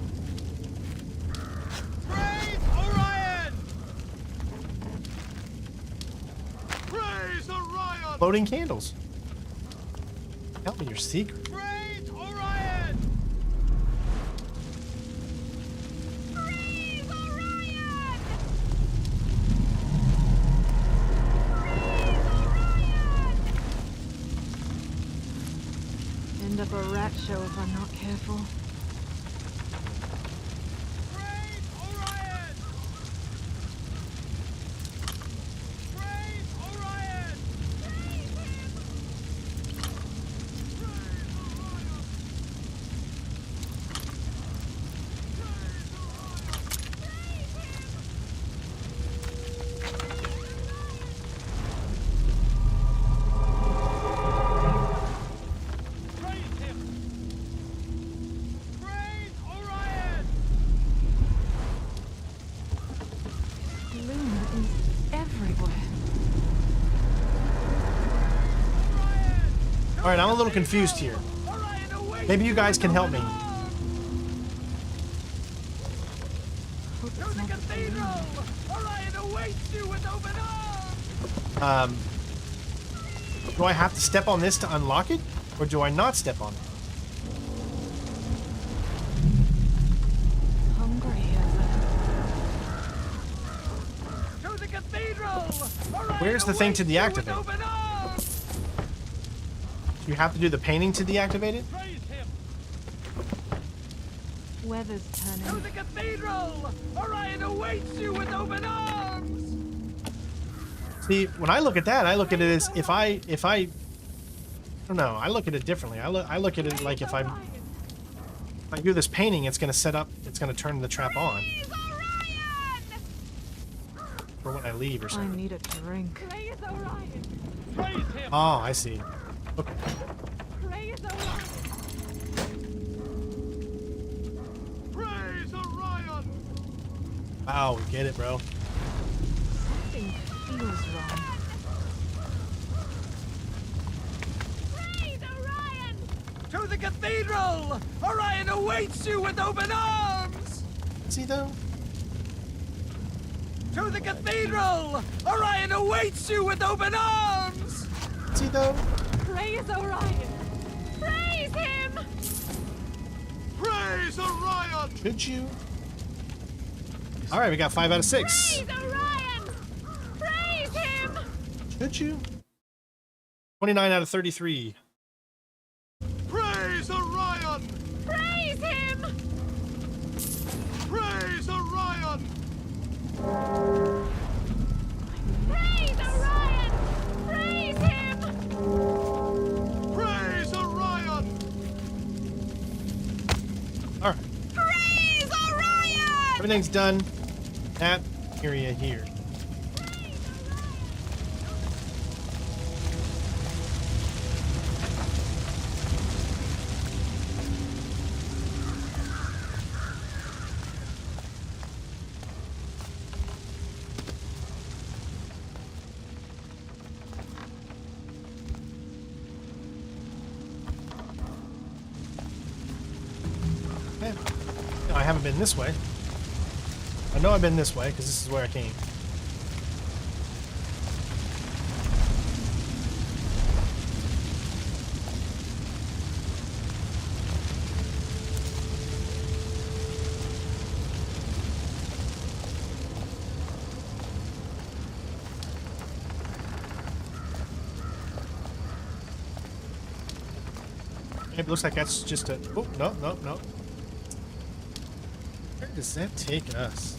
Praise Orion! Praise Orion! Floating candles. Tell me your secret. Praise Orion! Praise Orion! End up a rat show if I'm not careful. Praise Orion! Praise Orion! Praise him! Praise Orion! Gloom is everywhere. Alright, I'm a little confused here. Maybe you guys can help me. hope To it's the not a cathedral! balloon. Orion awaits you with open arms! Do I have to step on this to unlock it? Or do I not step on it? Hungry as To the cathedral! Orion Where's the thing to awaits you with deactivate? open arms! Do you have to do the painting to deactivate it? Praise him! weather's turning. To the cathedral! Orion awaits you with open arms! See, when I look at that, I look at it as if I don't know, I look at it differently. I look at it like if I do this painting, it's gonna turn the trap on. For when I leave or something. I need a drink. Praise Orion! Praise him! Oh, I see. Okay. Praise Orion! Praise Orion! Wow, we get it, bro. Something feels wrong. Praise Orion! To the cathedral! Orion awaits you with open arms! See though? To the cathedral! Orion awaits you with open arms! See though? Praise Orion! Praise him! Praise Orion! Could you? Alright, we got 5 out of 6. Praise Orion! Praise him! Could you? 29 out of 33. Praise Orion! Praise him! Praise Orion! Praise Orion! Praise him! Praise Orion! Alright. Praise Orion! Everything's done. That area here. Okay. No, I haven't been this way. I know I've been this way because this is where I came. It looks like that's just a... Oh, no, no, no. Where does that take us?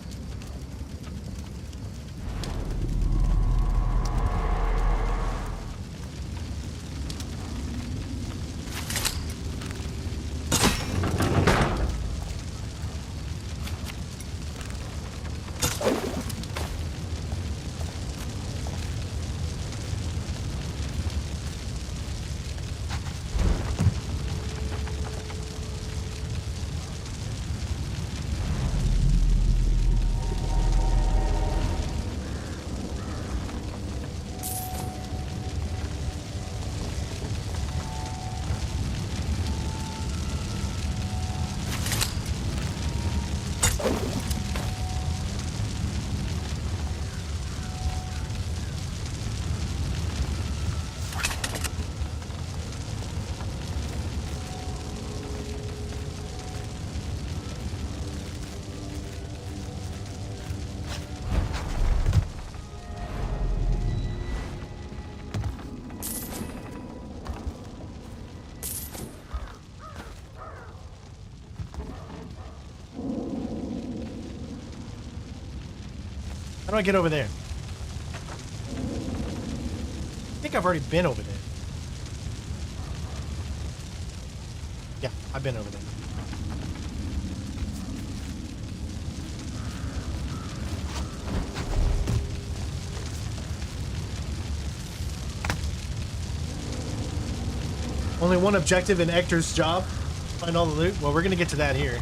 How do I get over there? I think I've already been over there. Yeah, I've been over there. Only one objective in Hector's job. Find all the loot. Well, we're gonna get to that here.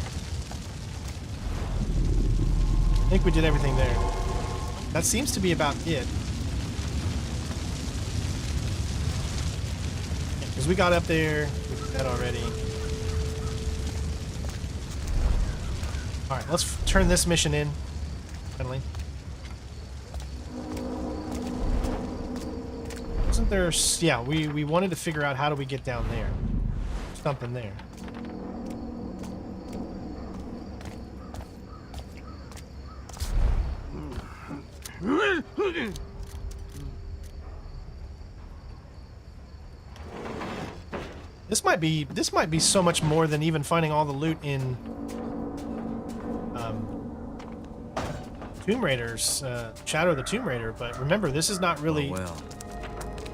I think we did everything there. That seems to be about it. Because we got up there. We did that already. Alright, let's turn this mission in. Finally. Wasn't there... Yeah, we wanted to figure out how do we get down there. Something there. This might be so much more than even finding all the loot in Tomb Raiders, Shadow of the Tomb Raider. But remember, this is not really. Oh, well,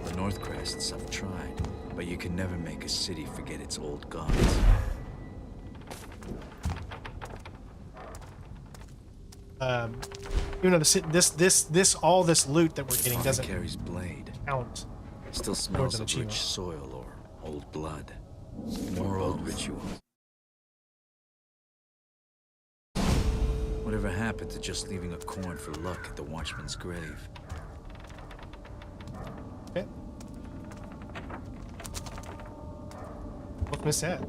the North Crests have tried, but you can never make a city forget its old gods. Even though all this loot that we're getting doesn't carries blade. Count. Still smells of rich soil or old blood. More old rituals. Whatever happened to just leaving a coin for luck at the Watchman's grave? Okay. What was that?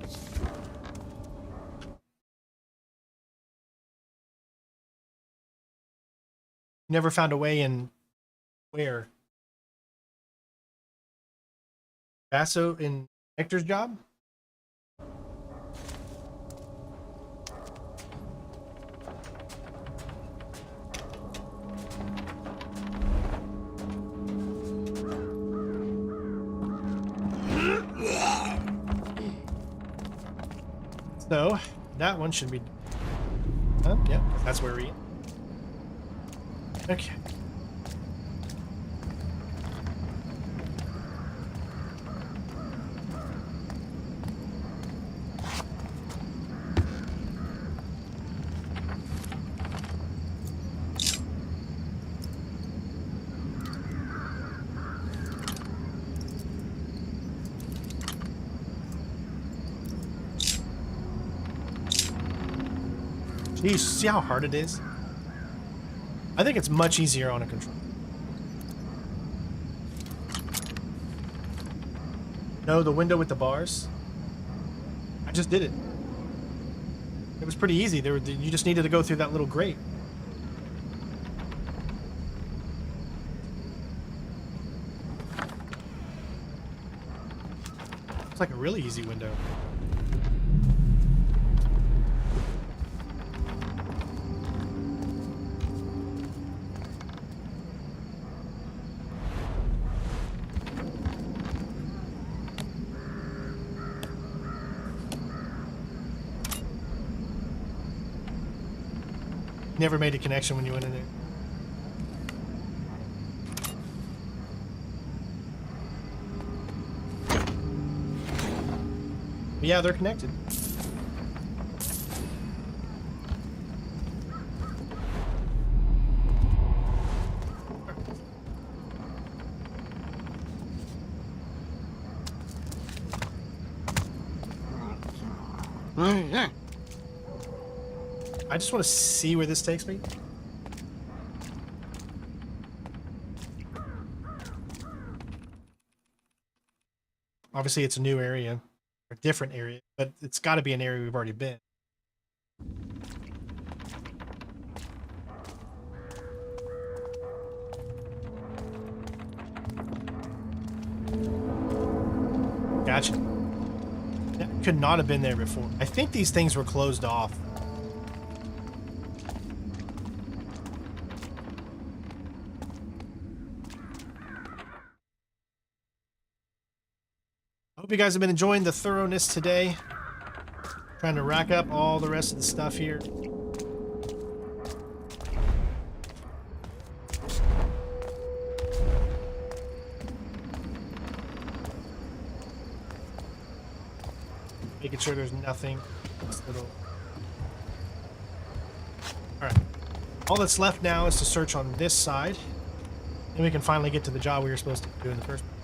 Never found a way in where? Basso in Hector's job? So, that one should be... yeah, that's where we... Okay. Jeez, see how hard it is? I think it's much easier on a controller. No, the window with the bars. I just did it. It was pretty easy. You just needed to go through that little grate. It's like a really easy window. Never made a connection when you went in there. But yeah, they're connected. I just want to see where this takes me. Obviously, it's a new area, or a different area, but it's got to be an area we've already been. Gotcha. That could not have been there before. I think these things were closed off. Hope you guys have been enjoying the thoroughness today. Trying to rack up all the rest of the stuff here. Making sure there's nothing. Alright. All that's left now is to search on this side. Then we can finally get to the job we were supposed to do in the first place.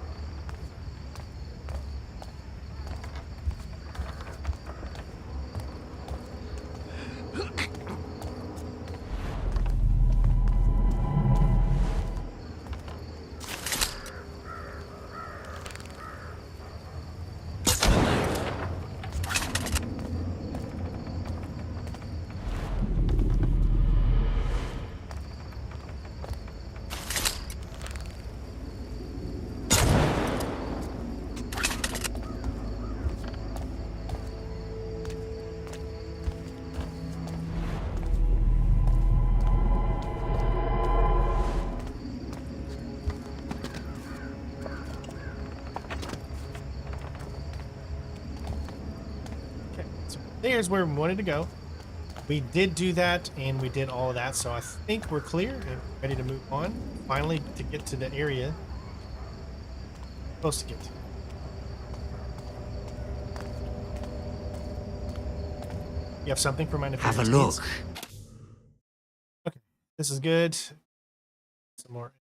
there's where we wanted to go. We did do that, and we did all of that, so I think we're clear and ready to move on. Finally, to get to the area we're supposed to get to. You have something for my Have a look. Okay, this is good. Some more.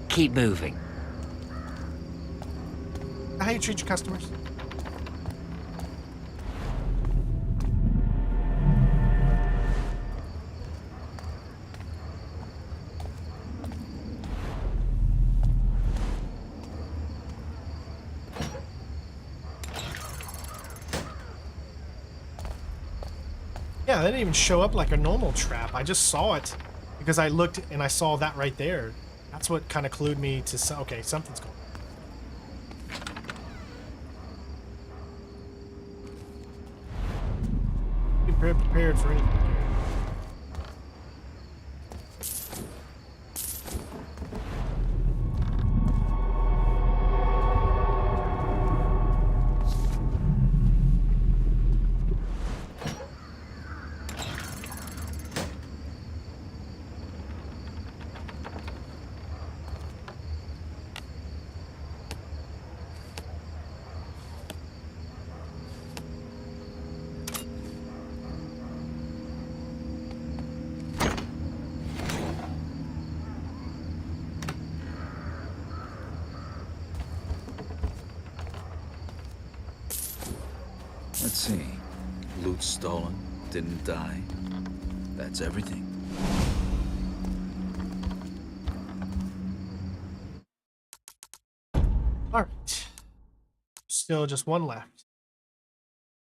Keep moving. How you treat your customers? Yeah, that didn't even show up like a normal trap. I just saw it because I looked and I saw that right there. That's what kind of clued me to, okay, something's going on. Be prepared for anything. Let's see. Loot stolen, didn't die. That's everything. All right. Still just one left.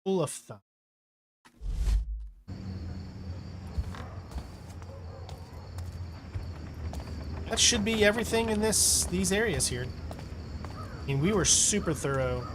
Full of thumb. That should be everything in these areas here. I mean, we were super thorough.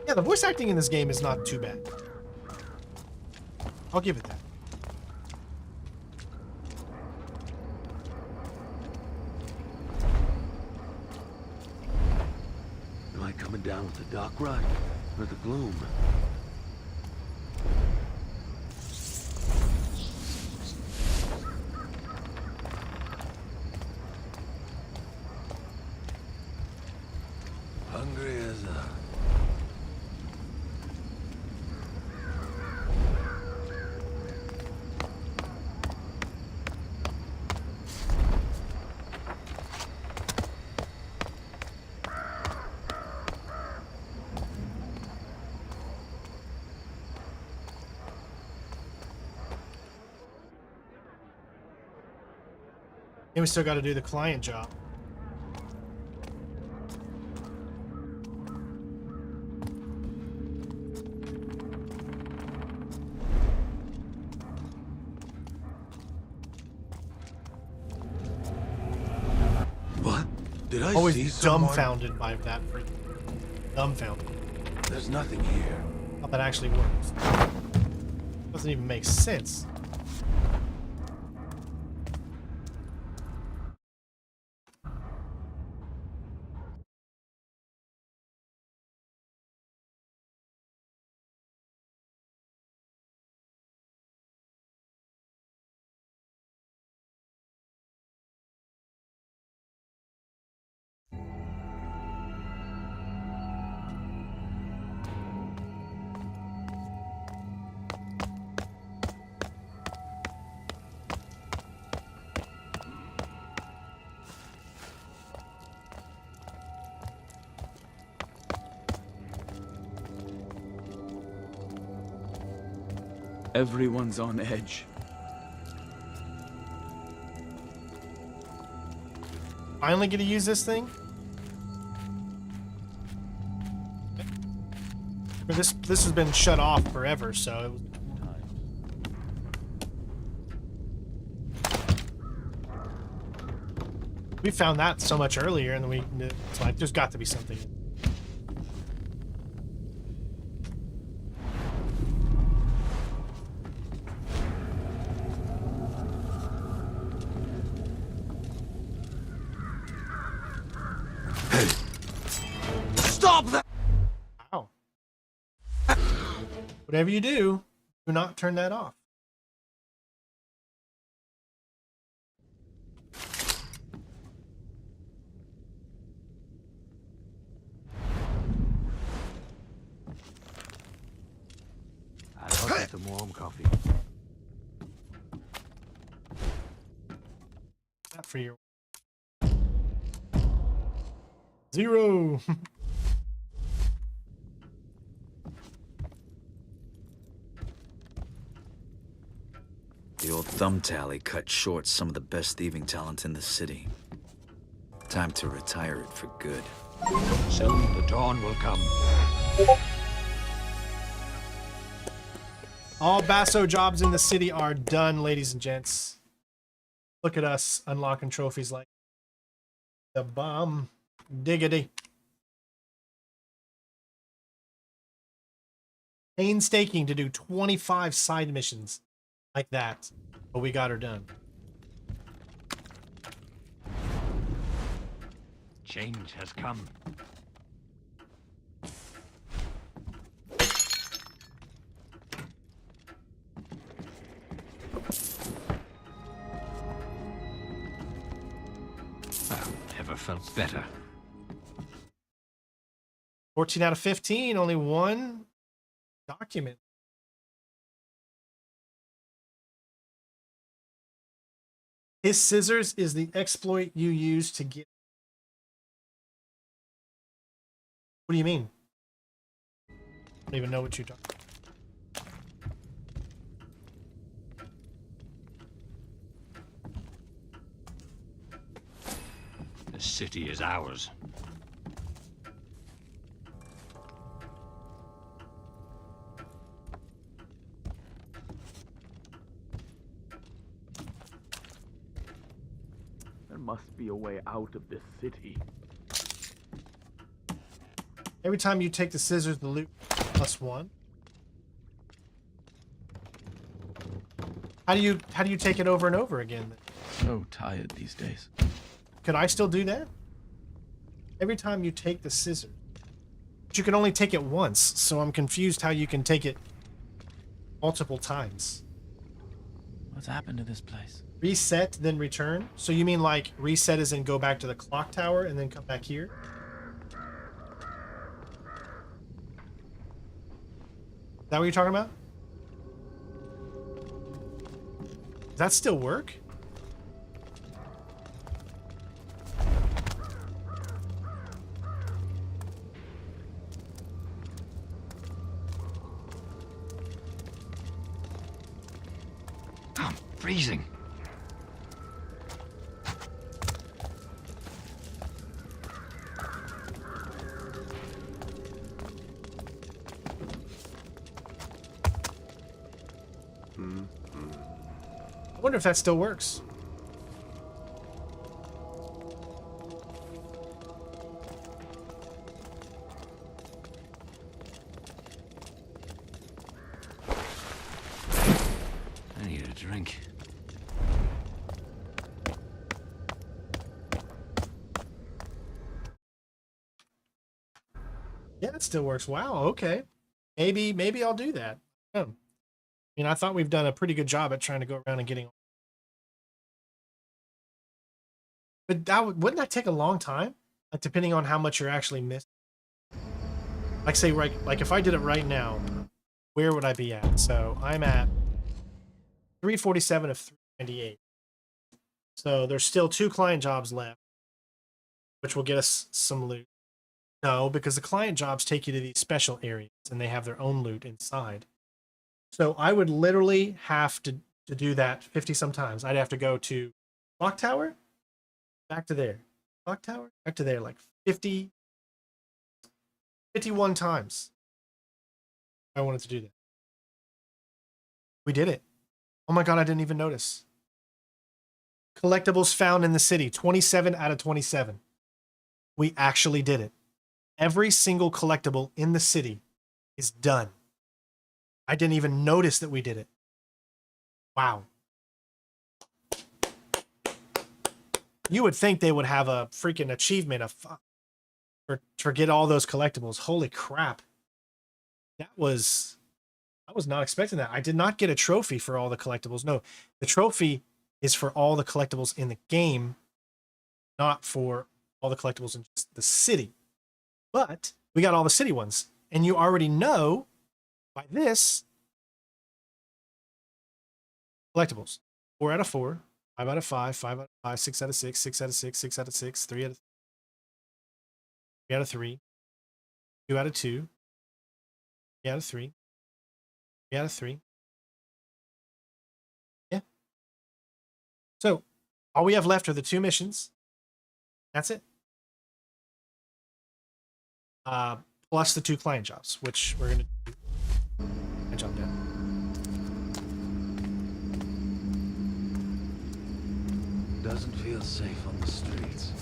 Yeah, the voice acting in this game is not too bad. I'll give it that. Am I coming down with the dock ride or the gloom? Hungry as a... And we still got to do the client job. What? Did I Always see someone? dumbfounded by that. Dumbfounded. There's nothing here. How that actually works. Doesn't even make sense. Everyone's on edge. Finally get to use this thing? This has been shut off forever, so it was... We found that so much earlier, and then it's like there's got to be something. Stop that! Wow. Whatever you do not turn that off. I'll get some warm coffee. Not for your 0. The old thumb tally cut short some of the best thieving talent in the city. Time to retire it for good. Soon the dawn will come. All Basso jobs in the city are done, ladies and gents. Look at us unlocking trophies like the bomb. Diggity. Painstaking to do 25 side missions like that, but we got her done. Change has come. Never felt better. 14 out of 15, only one document. His scissors is the exploit you use to get... What do you mean? I don't even know what you're talking about. The city is ours. There must be a way out of this city. Every time you take the scissors, the loot +1. How do you take it over and over again? So tired these days. Could I still do that? Every time you take the scissors. But you can only take it once, so I'm confused how you can take it multiple times. What's happened to this place? Reset, then return? So you mean like reset as in go back to the clock tower and then come back here? Is that what you're talking about? Does that still work? I'm freezing. I wonder if that still works. I need a drink. Yeah, it still works. Wow, okay. Maybe I'll do that. I mean, I thought we've done a pretty good job at trying to go around and getting... But wouldn't that take a long time? Like, depending on how much you're actually missing. Like, say, like if I did it right now, where would I be at? So I'm at 347 of 398. So there's still 2 client jobs left, which will get us some loot. No, because the client jobs take you to these special areas, and they have their own loot inside. So I would literally have to do that 50 sometimes. I'd have to go to Clock Tower, back to there. Clock Tower, back to there, like 51 times. I wanted to do that. We did it. Oh my God, I didn't even notice. Collectibles found in the city, 27 out of 27. We actually did it. Every single collectible in the city is done. I didn't even notice that we did it. Wow. You would think they would have a freaking achievement for get all those collectibles. Holy crap. I was not expecting that. I did not get a trophy for all the collectibles. No, the trophy is for all the collectibles in the game, not for all the collectibles in just the city. But we got all the city ones. And you already know by this, collectibles. 4 out of 4, 5 out of 5, 5 out of 5, 6 out of 6, 6 out of 6, 6 out of 6, 3 out of 3, 2 out of 2, 3 out of 3, 3 out of 3. Yeah. So all we have left are the 2 missions. That's it. Plus the 2 client jobs, which we're going to do. I jumped down. Doesn't feel safe on the streets.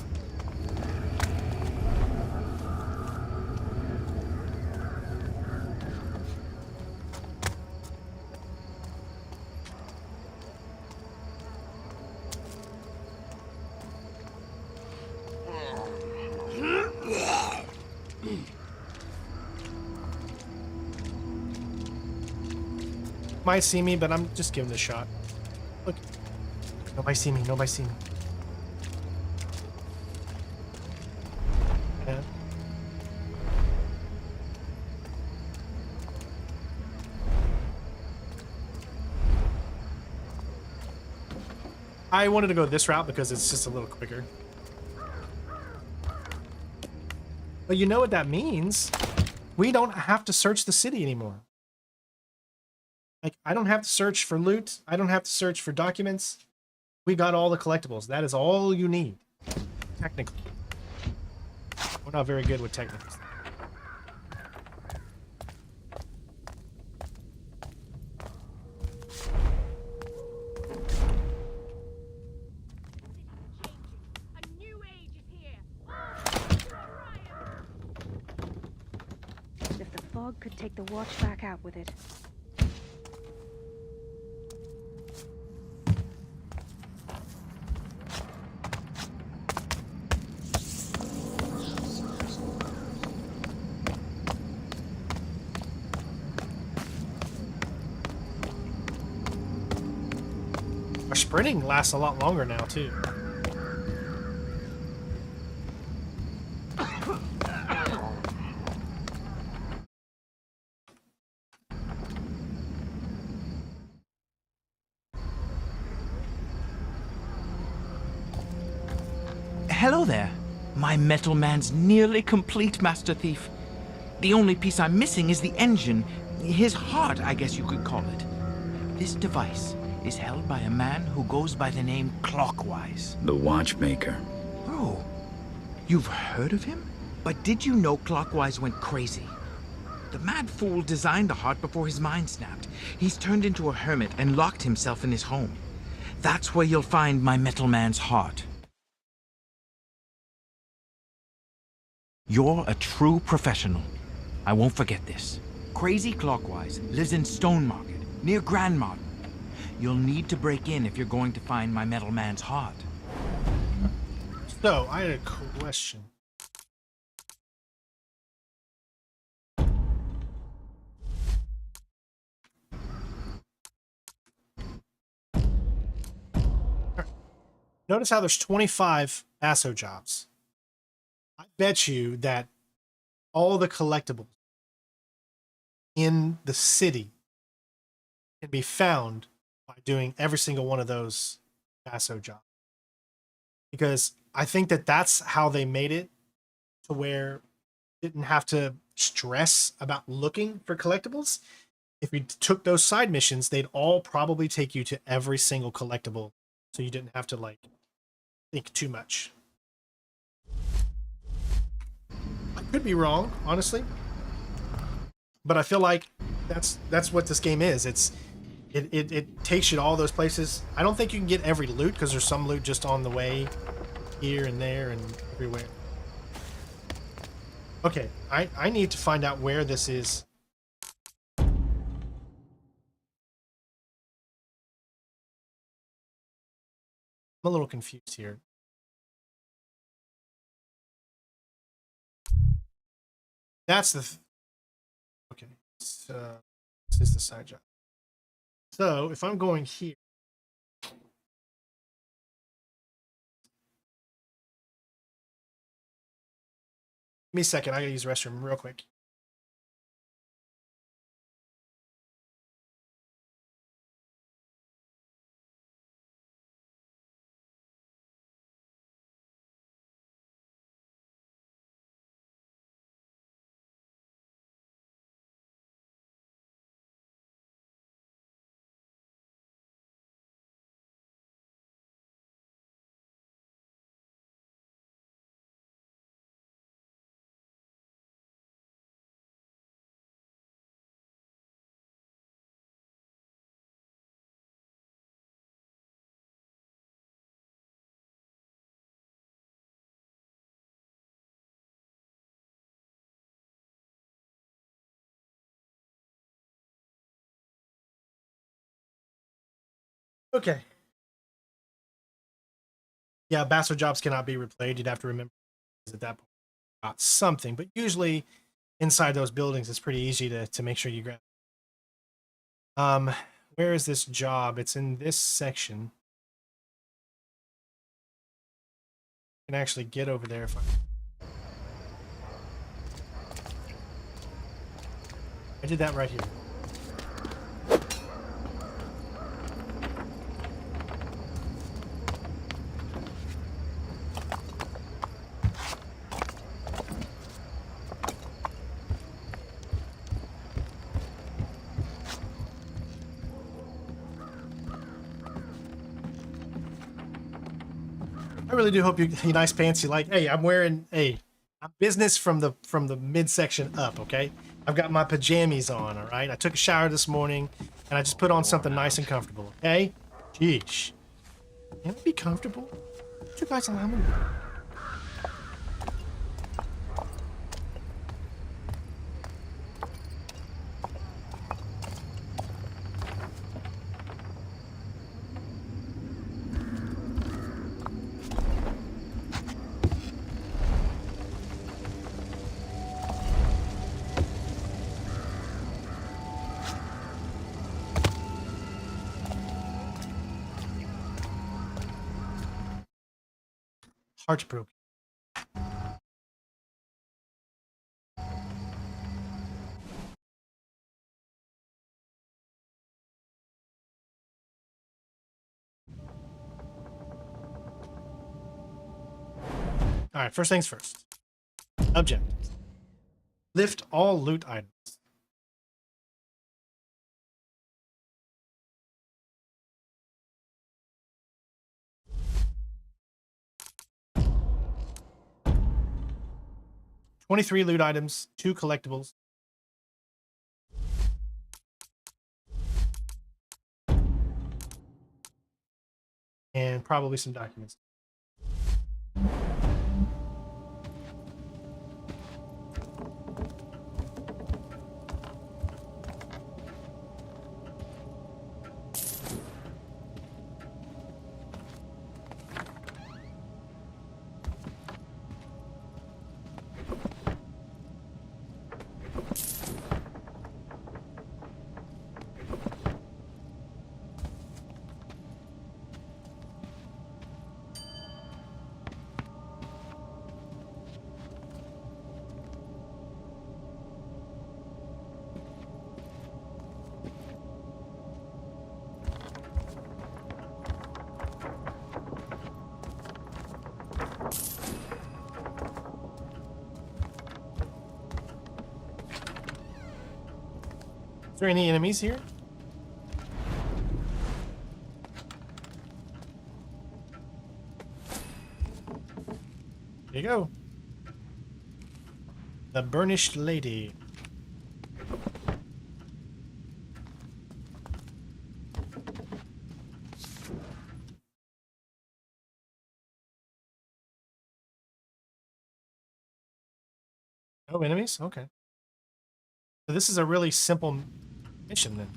Might see me, but I'm just giving it a shot. Look. Nobody see me. Nobody see me. Yeah. I wanted to go this route because it's just a little quicker. But you know what that means? We don't have to search the city anymore. Like, I don't have to search for loot. I don't have to search for documents. We got all the collectibles. That is all you need. Technically. We're not very good with technicals. If the fog could take the watch back out with it. Our sprinting lasts a lot longer now, too. Hello there. My metal man's nearly complete, Master Thief. The only piece I'm missing is the engine. His heart, I guess you could call it. This device is held by a man who goes by the name Clockwise. The watchmaker. Oh, you've heard of him? But did you know Clockwise went crazy? The mad fool designed the heart before his mind snapped. He's turned into a hermit and locked himself in his home. That's where you'll find my metal man's heart. You're a true professional. I won't forget this. Crazy Clockwise lives in Stone Market, near Grand Modern. You'll need to break in if you're going to find my metal man's heart. So, I had a question. Notice how there's 25 ASO jobs. I bet you that all the collectibles in the city can be found by doing every single one of those ASO jobs. Because I think that that's how they made it to where you didn't have to stress about looking for collectibles. if you took those side missions, they'd all probably take you to every single collectible, so you didn't have to like think too much. I could be wrong, honestly, but I feel like that's what this game is. It takes you to all those places. I don't think you can get every loot because there's some loot just on the way here and there and everywhere. Okay, I need to find out where this is. I'm a little confused here. That's the... Okay, so this is the side job. So if I'm going here, give me a second. I gotta use the restroom real quick. Okay. Yeah, bastard jobs cannot be replayed. You'd have to remember at that point got something, but usually inside those buildings it's pretty easy to make sure you grab. Where is this job? It's in this section. I can actually get over there if I did that right here. I really do hope you nice pants. You like, hey, I'm wearing I'm business from the midsection up, okay? I've got my pajamas on, all right? I took a shower this morning and I just put on something nice and comfortable, okay? Jeez. Can it be comfortable? Would you guys allow me? Heartbroken. All right, first things first. Objectives. Lift all loot items. $23 loot items, 2 collectibles. And probably some documents. Is there any enemies here? There you go. The Burnished Lady. No enemies? Okay. So this is a really simple mission then.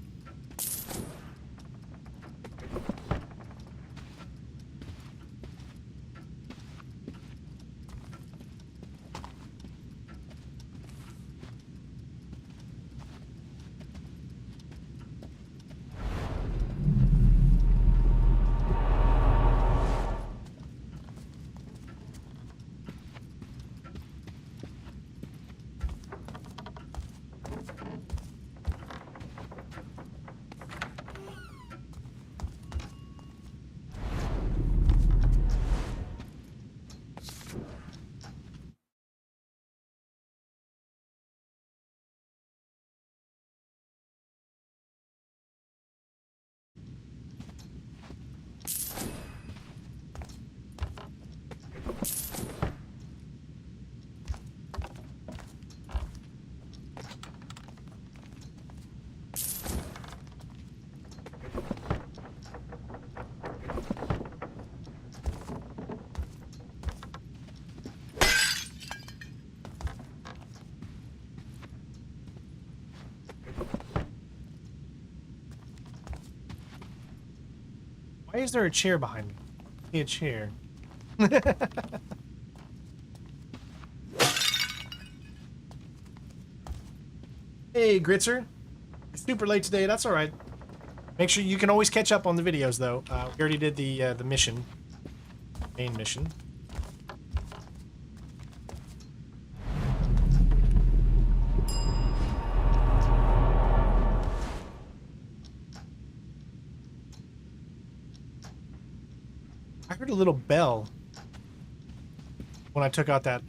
Why is there a chair behind me? I see a chair. Hey, Gritzer. It's super late today. That's all right. Make sure you can always catch up on the videos, though. We already did the mission, main mission. I heard a little bell when I took out that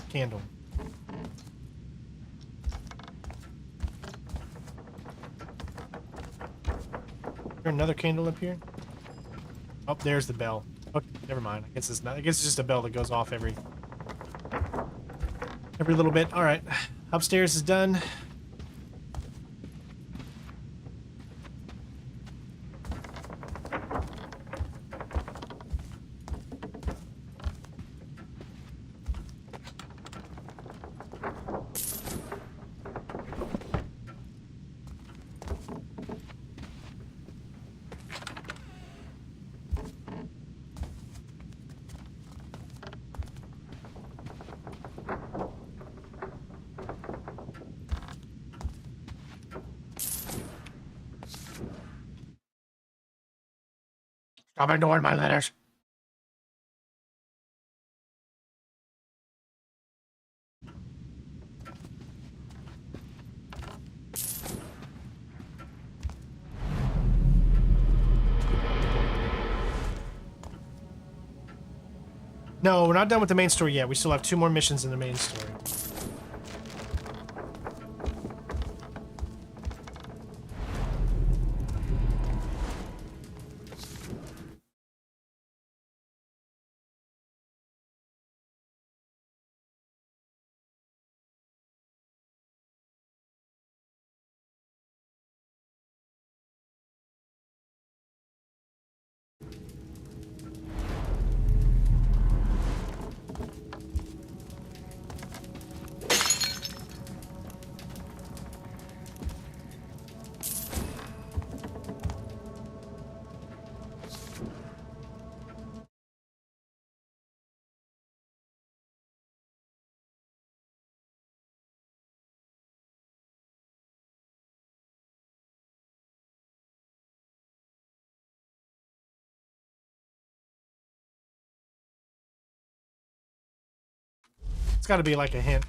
candle. Is there another candle up here? Oh, there's the bell. Okay, never mind. I guess it's not. I guess it's just a bell that goes off every little bit. All right, upstairs is done. Stop ignoring my letters. No, we're not done with the main story yet. We still have 2 more missions in the main story. It's got to be like a hint.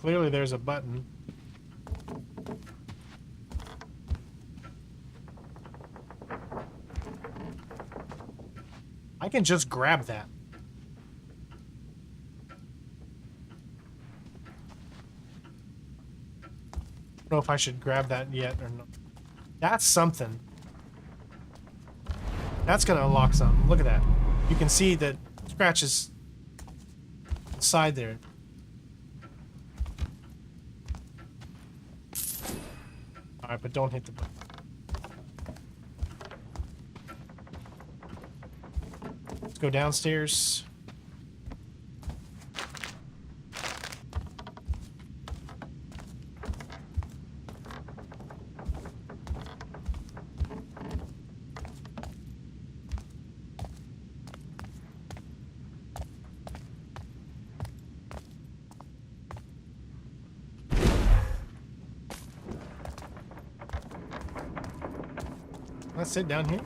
clearly there's a button. I can just grab that. I don't know if I should grab that yet or not. That's something. That's gonna unlock something. Look at that. You can see that scratches side there. Alright, but don't hit the button. Let's go downstairs. Let's sit down here.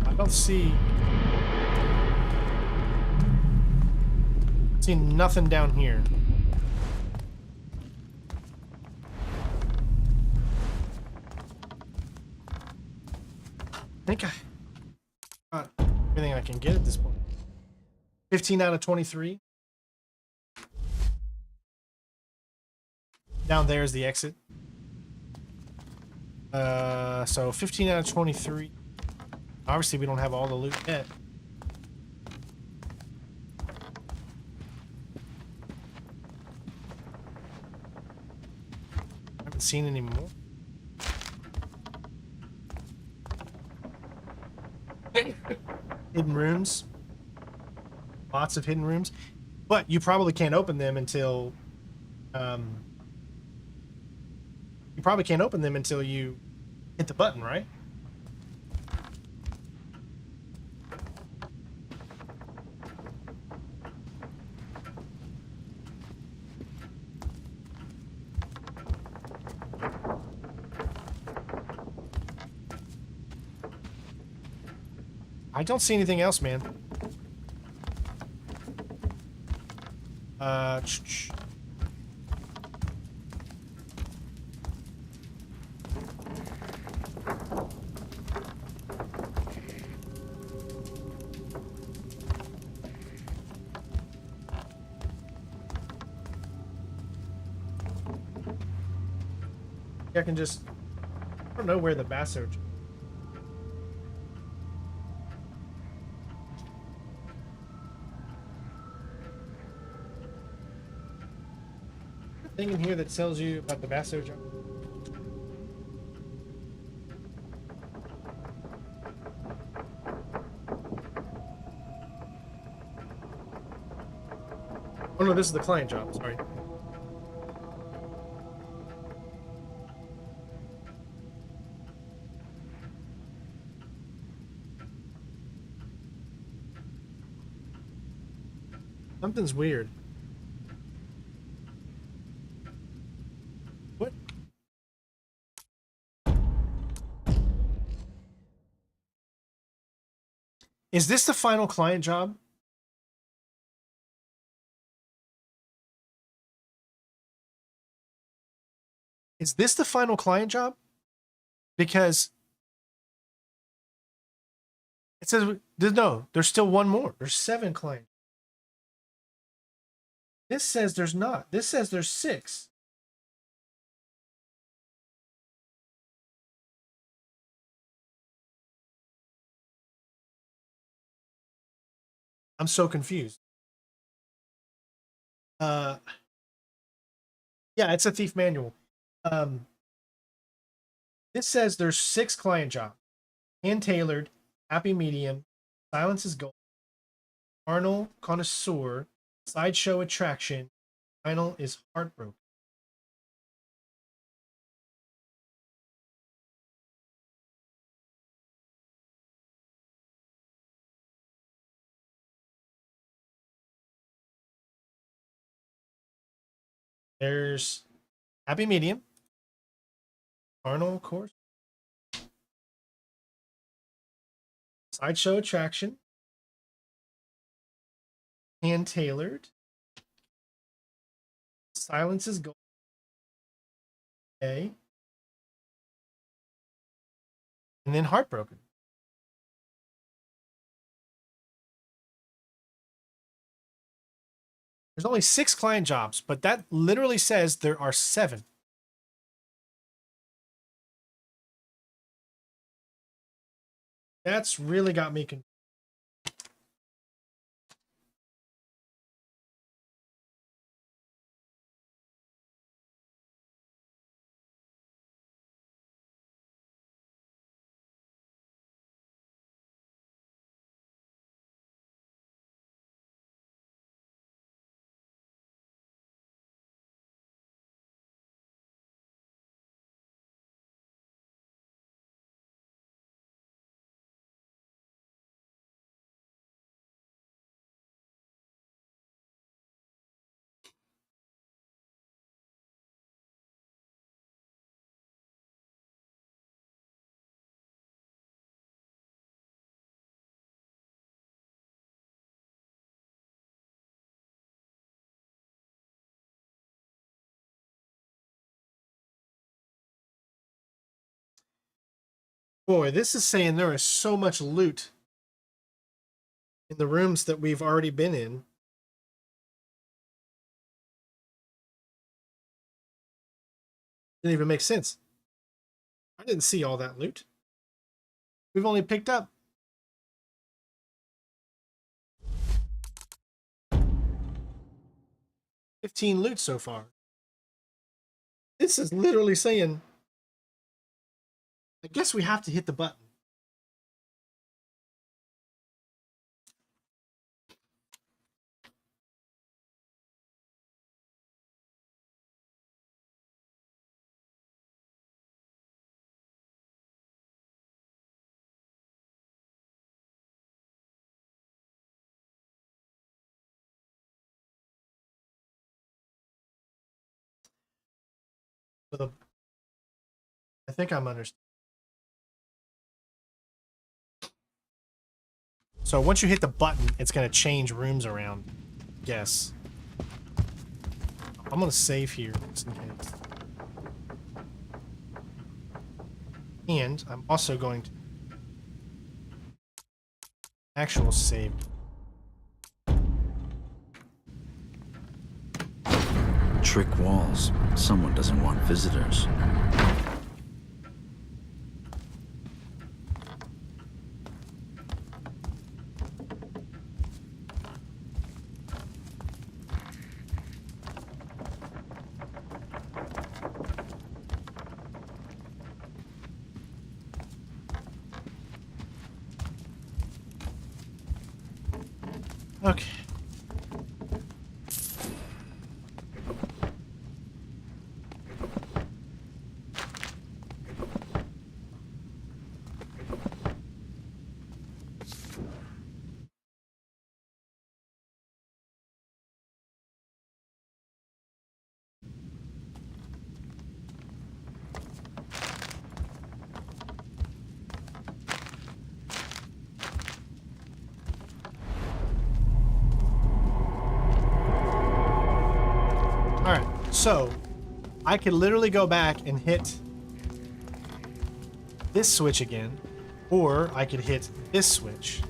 I don't see nothing down here. I think I got everything I can get at this point. 15 out of 23. Down there is the exit. So 15 out of 23. Obviously, we don't have all the loot yet. I haven't seen any more. Hidden rooms. Lots of hidden rooms. But you probably can't open them until... you probably can't open them until you hit the button, right? I don't see anything else, man. I can just... I don't know where the basso... thing in here that tells you about the basso job. Oh no, this is the client job, sorry. Something's weird. What? Is this the final client job? Is this the final client job? Because it says, no, there's still one more. There's 7 clients. This says there's not. This says there's 6. I'm so confused. Yeah, it's a thief manual. This says there's 6 client jobs. Hand-tailored, happy medium, silence is gold, carnal connoisseur, sideshow attraction, final is heartbroken. There's happy medium, Carnal, of course. Sideshow attraction. Hand-tailored. Silence is gold. Okay. And then heartbroken. There's only 6 client jobs, but that literally says there are 7. That's really got me confused. Boy, this is saying there is so much loot in the rooms that we've already been in. Didn't even make sense. I didn't see all that loot. We've only picked up 15 loot so far. This is literally saying, I guess we have to hit the button. I think I'm understanding. So once you hit the button, it's going to change rooms around. Yes. I'm going to save here just in case. And I'm also going to actual save. Trick walls. Someone doesn't want visitors. Okay. So, I could literally go back and hit this switch again, or I could hit this switch.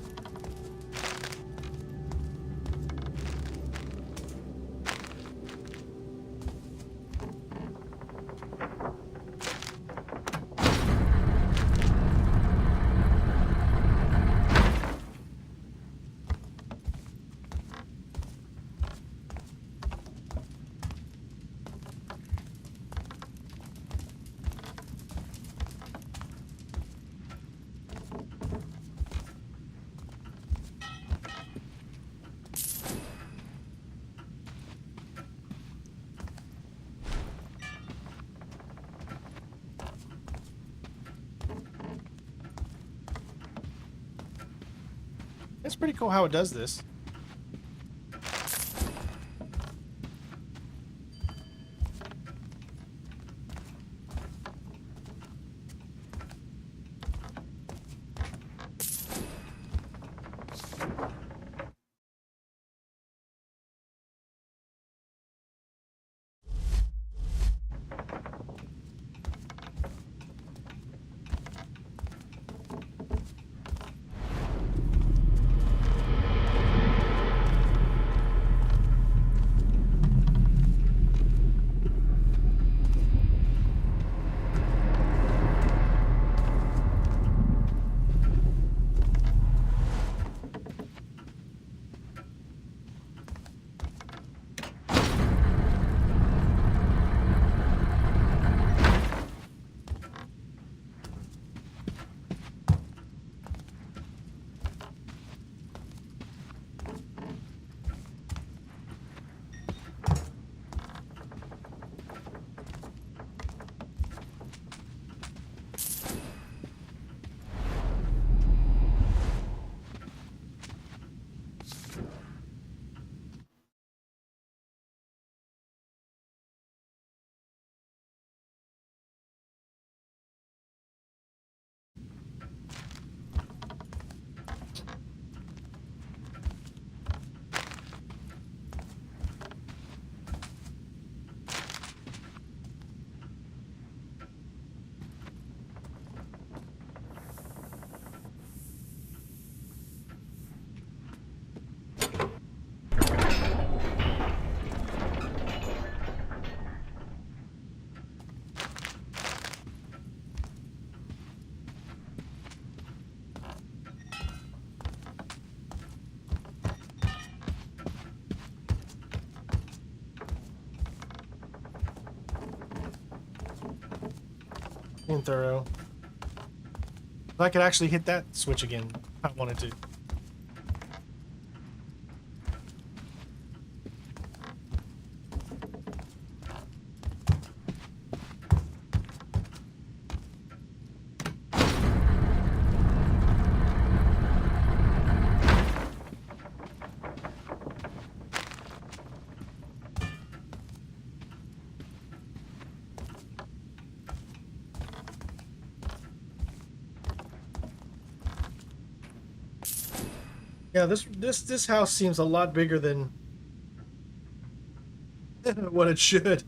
It's pretty cool how it does this. Being thorough. If I could actually hit that switch again, if I wanted to. Yeah, this house seems a lot bigger than what it should.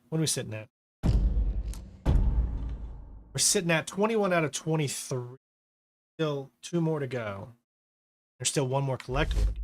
What are we sitting at? We're sitting at 21 out of 23. Still 2 more to go. There's still 1 more collectible to get.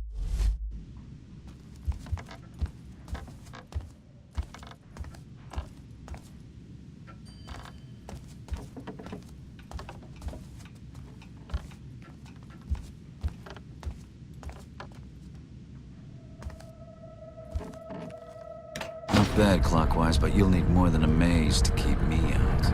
Not bad clockwise, but you'll need more than a maze to keep me out.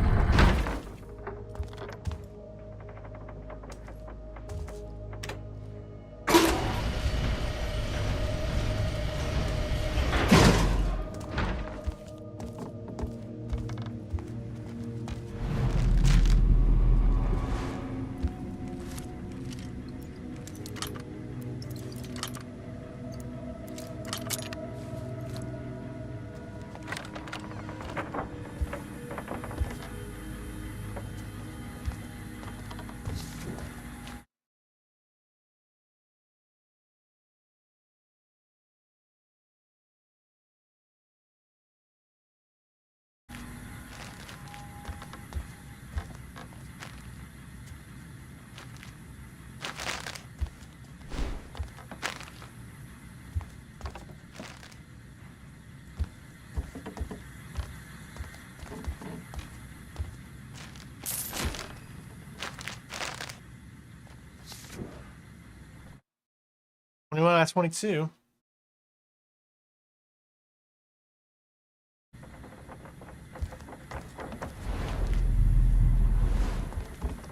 That's 22.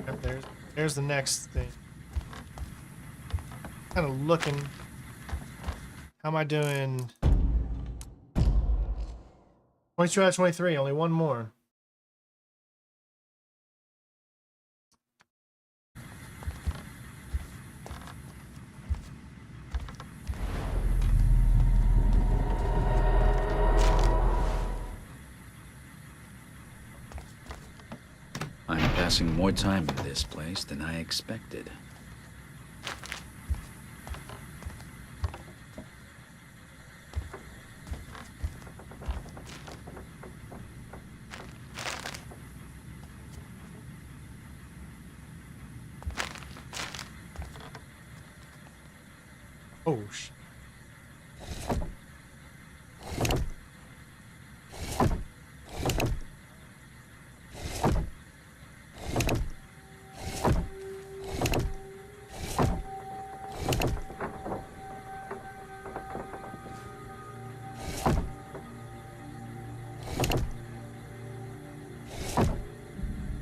Yep, there's the next thing. Kind of looking. How am I doing? 22 out of 23. Only 1 more. I'm passing more time in this place than I expected. Oh, shit.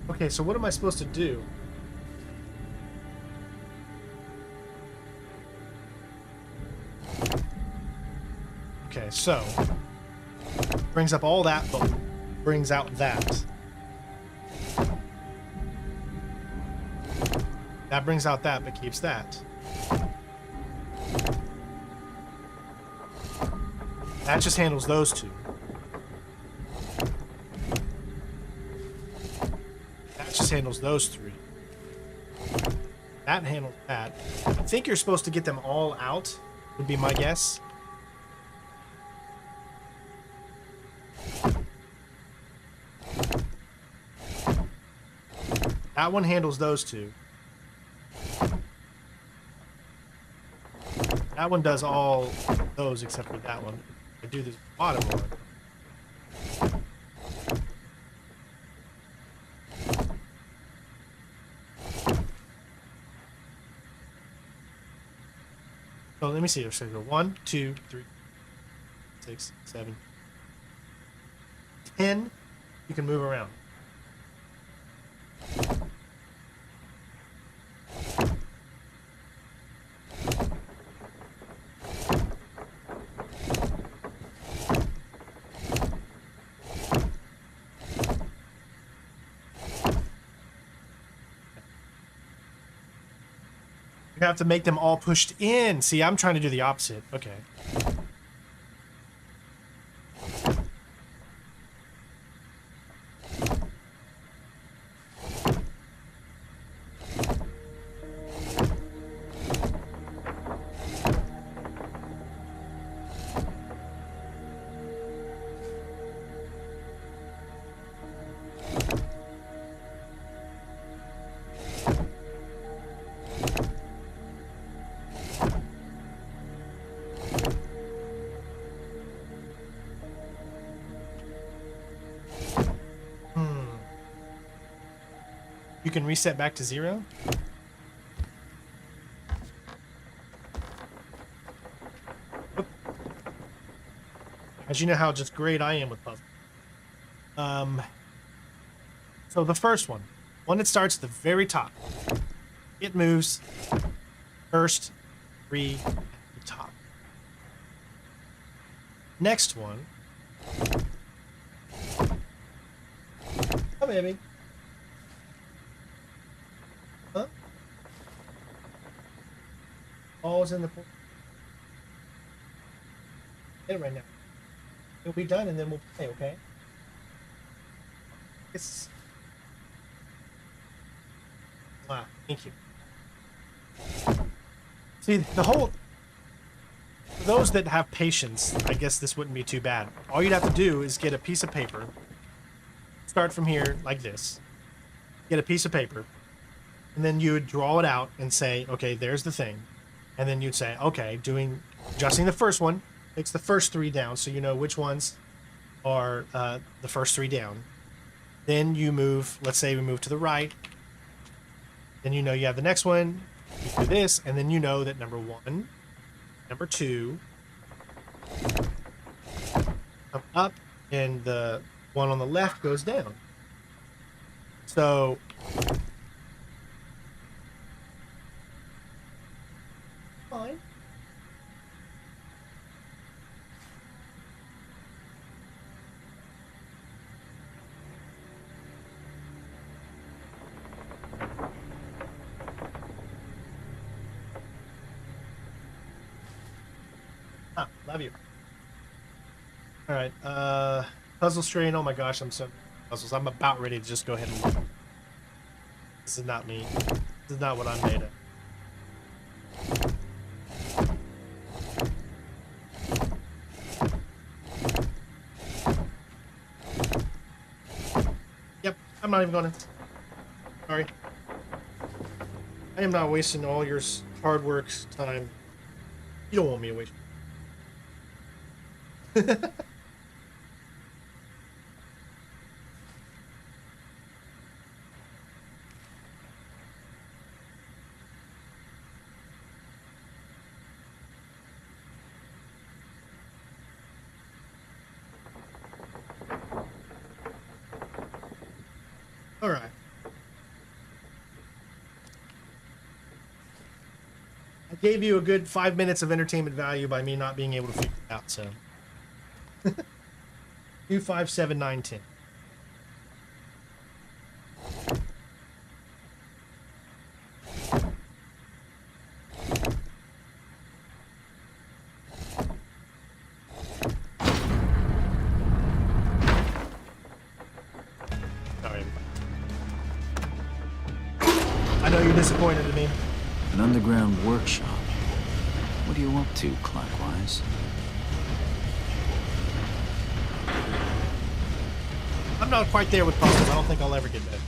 Okay, so what am I supposed to do? Okay, so brings up all that, but brings out that. That brings out that, but keeps that. That just handles those 2. That just handles those 3. That handles that. I think you're supposed to get them all out, would be my guess. That one handles those 2. That one does all those except for that one. I do this bottom one. Oh, let me see. So go 1, 2, 3, 6, 7, 10. You can move around. You have to make them all pushed in. See, I'm trying to do the opposite. Okay. You can reset back to 0. Oop. As you know how just great I am with puzzles. So the first one that starts at the very top, it moves first 3 at the top. Next one. Oh, baby. Huh? All's in the pool. Get it right now. It'll be done and then we'll play, okay? It's... Wow, thank you. See, the whole... For those that have patience, I guess this wouldn't be too bad. All you'd have to do is get a piece of paper. Start from here like this. Get a piece of paper. And then you would draw it out and say, okay, there's the thing. And then you'd say, okay, adjusting the first one, takes the first 3 down so you know which ones are the first 3 down. Then you move, let's say we move to the right. Then you know you have the next one. You do this, and then you know that number 1, number 2, come up, and the one on the left goes down. So... Fine. Love you. All right. Puzzle strain. Oh my gosh, I'm so puzzles. I'm about ready to just go ahead and look. This is not me. This is not what I'm made of. Yep, I'm not even gonna. Sorry. I am not wasting all your hard work time. You don't want me to waste. All right. I gave you a good 5 minutes of entertainment value by me not being able to figure it out, so. 2, 5, 7, 9, 10. Sorry. I know you're disappointed in me. An underground workshop. What are you up to, Clockwise? I'm not quite there with puzzles. I don't think I'll ever get there.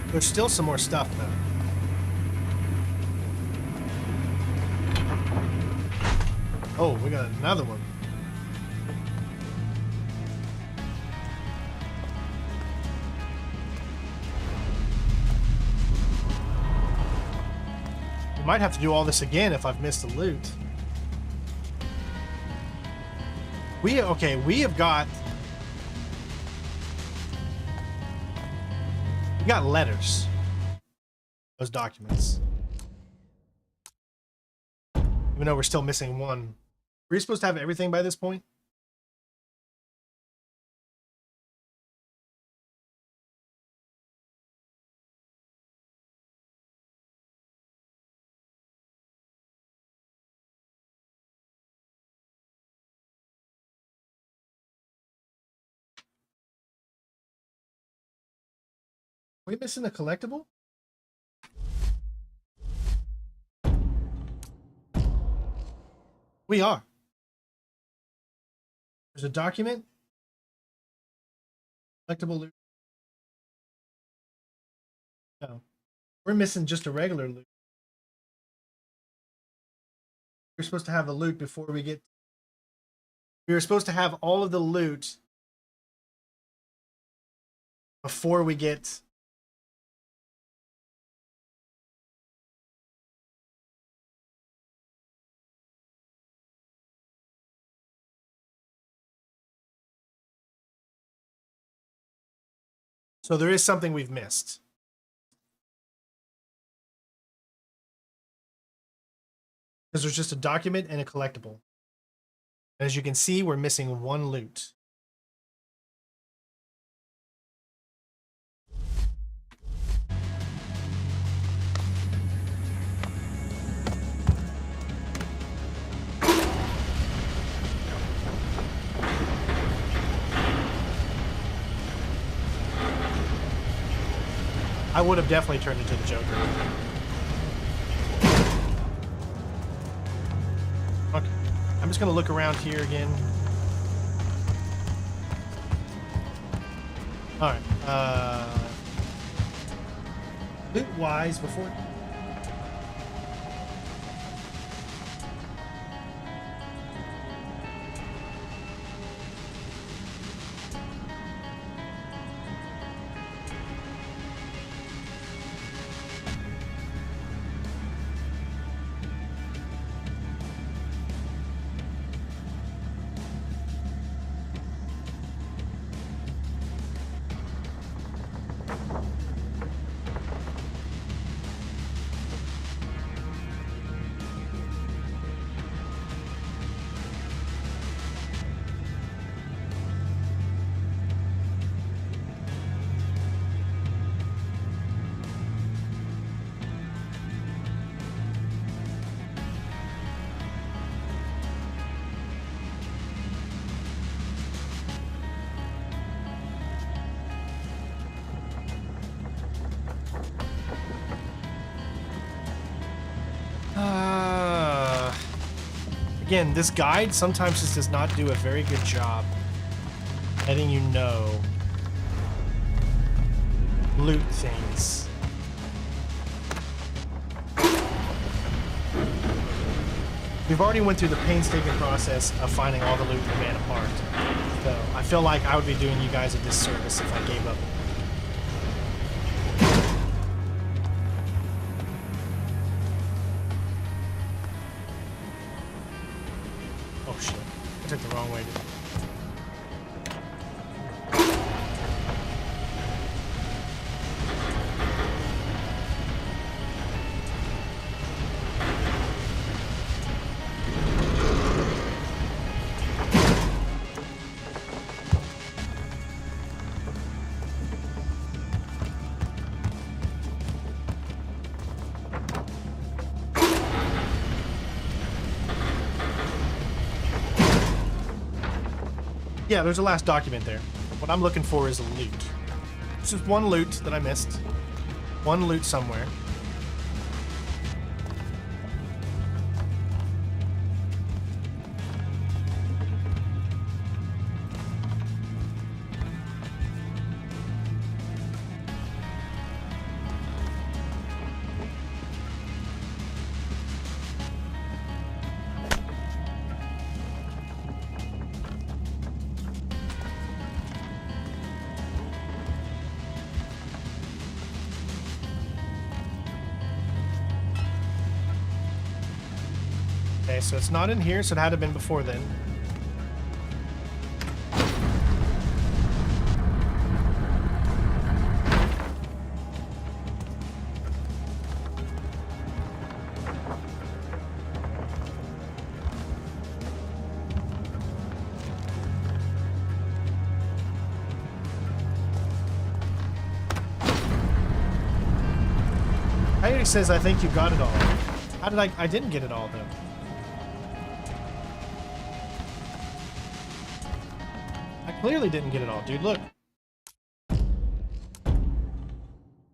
There's still some more stuff, though. Oh, we got another one. We might have to do all this again if I've missed the loot. We have got... We got letters. Those documents. Even though we're still missing one. Were you supposed to have everything by this point? Are we missing a collectible? We are. There's a document. Collectible loot. No. We're missing just a regular loot. We're supposed to have the loot before we get... We were supposed to have all of the loot before we get... So there is something we've missed. Because there's just a document and a collectible. As you can see, we're missing one loot. I would have definitely turned into the Joker. Okay. I'm just gonna look around here again. Alright, loot-wise, before... Again, this guide sometimes just does not do a very good job letting you know loot things. We've already went through the painstaking process of finding all the loot in the man apart. So I feel like I would be doing you guys a disservice if I gave up. Oh shit, I took the wrong way. Yeah, there's a last document there. What I'm looking for is a loot. This is one loot that I missed. One loot somewhere. Okay, so it's not in here, so it had to have been before then. Coyote says, I think you got it all. How did I didn't get it all, though. I clearly didn't get it all, dude. Look.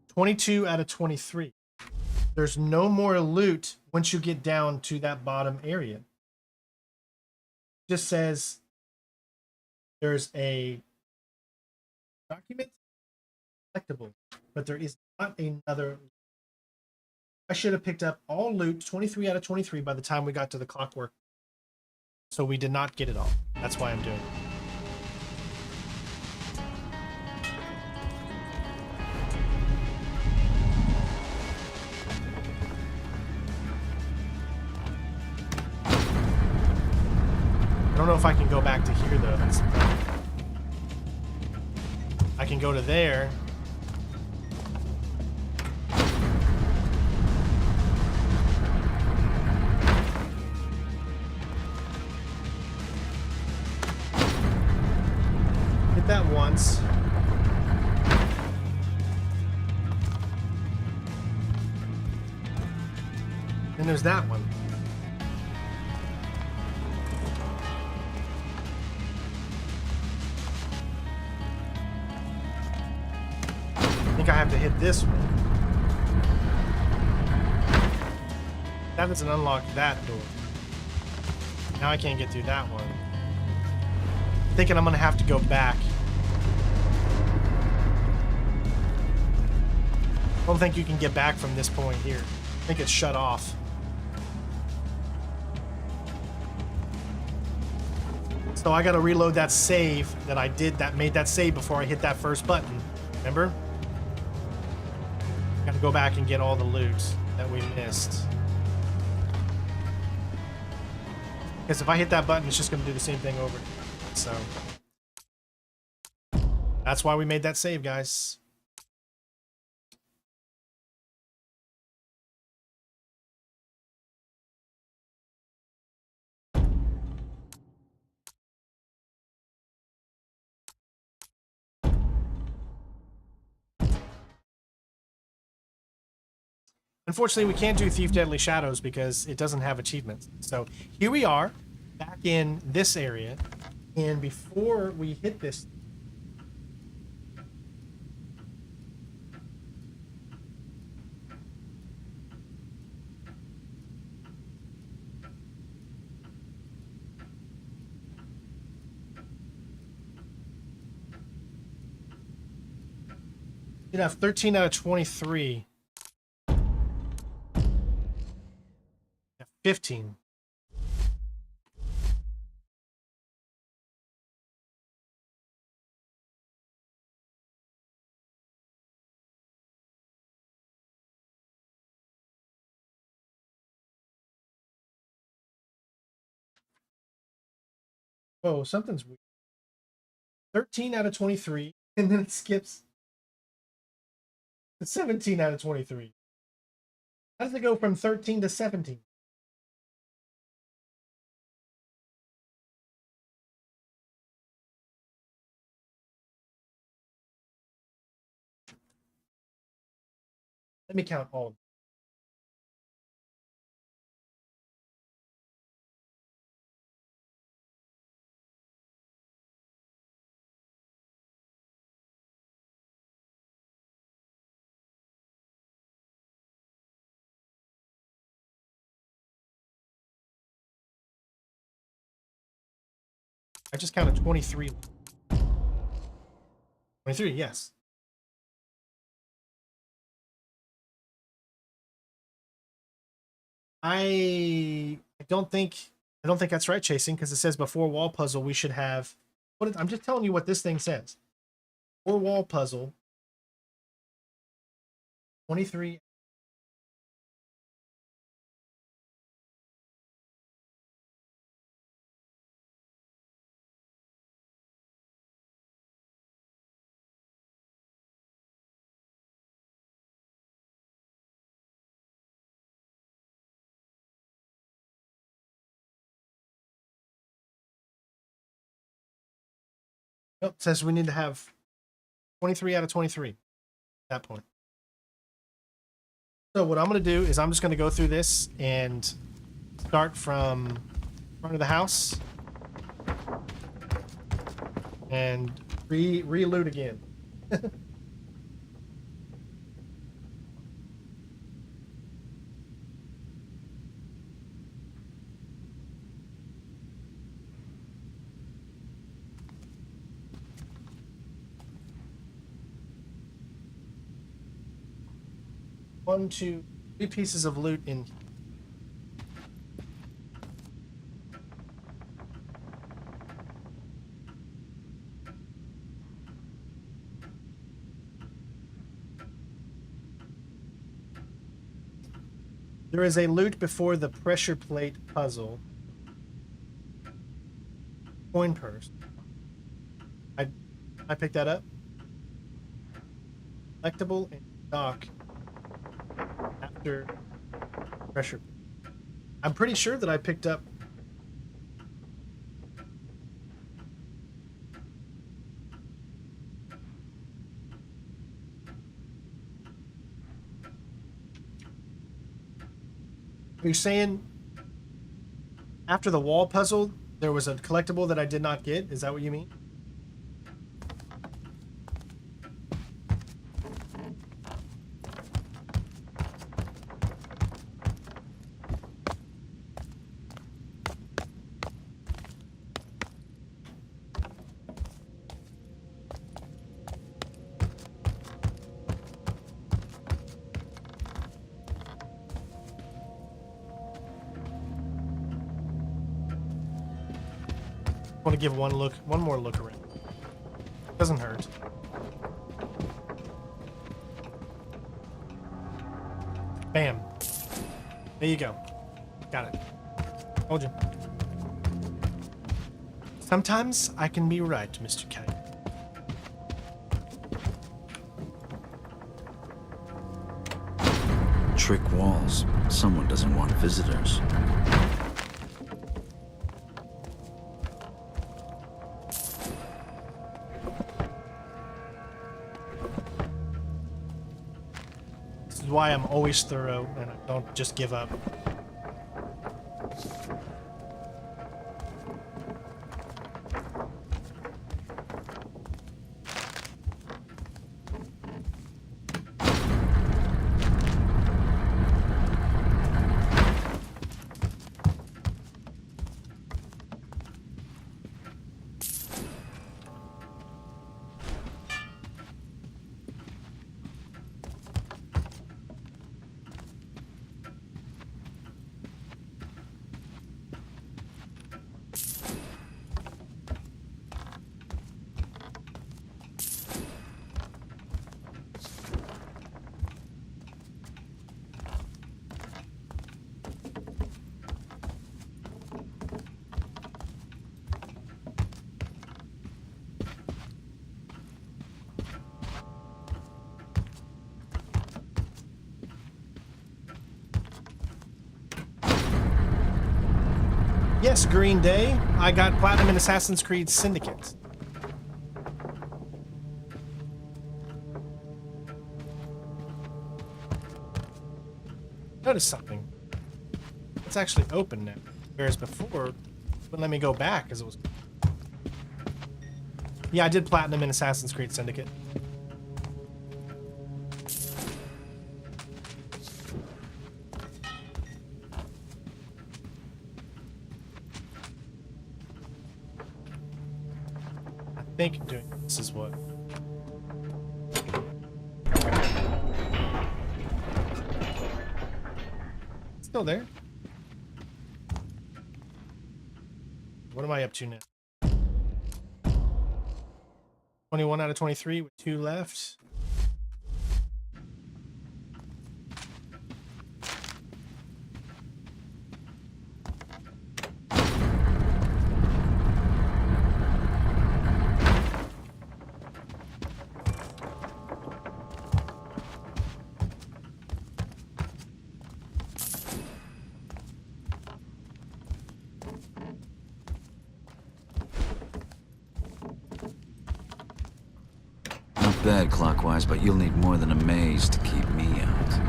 22 out of 23. There's no more loot once you get down to that bottom area. It just says there's a document collectible, but there is not another. I should have picked up all loot, 23 out of 23, by the time we got to the clockwork. So we did not get it all. That's why I'm doing it. I don't know if I can go back to here, though. That's the problem. I can go to there. Hit that once. Then there's that one. I think I have to hit this one. That doesn't unlock that door. Now I can't get through that one. Thinking I'm gonna have to go back. I don't think you can get back from this point here. I think it's shut off. So I gotta reload that save that I did, that made that save before I hit that first button. Remember? Gotta go back and get all the loot that we missed. Because if I hit that button, it's just gonna do the same thing over again. So that's why we made that save, guys. Unfortunately, we can't do Thief Deadly Shadows because it doesn't have achievements. So here we are, back in this area, and before we hit this, you'd have 13 out of 23. 15. Whoa, something's weird. 13 out of 23, and then it skips. It's 17 out of 23. How does it go from 13 to 17? Let me count all of them. I just counted 23. 23, yes. I don't think that's right, Chasing, because it says before wall puzzle we should have. I'm just telling you what this thing says. Before wall puzzle, 23. Nope, it says we need to have 23 out of 23 at that point. So what I'm going to do is I'm just going to go through this and start from front of the house and reloot again. 1, 2, 3 pieces of loot in. There is a loot before the pressure plate puzzle. Coin purse. I picked that up. Collectible and stock. After pressure. I'm pretty sure that I picked up. Are you saying after the wall puzzle there was a collectible that I did not get? Is that what you mean? I want to give one more look around. Doesn't hurt. Bam. There you go. Got it. Told you. Sometimes I can be right, Mr. Kite. Trick walls. Someone doesn't want visitors. This is why I'm always thorough and I don't just give up. Yes, Green Day. I got Platinum in Assassin's Creed Syndicate. Notice something. It's actually open now. Whereas before, it wouldn't let me go back because it was... Yeah, I did Platinum in Assassin's Creed Syndicate. I think doing this is what. Still there. What am I up to now? 21 out of 23 with 2 left. bad, Clockwise, but you'll need more than a maze to keep me out.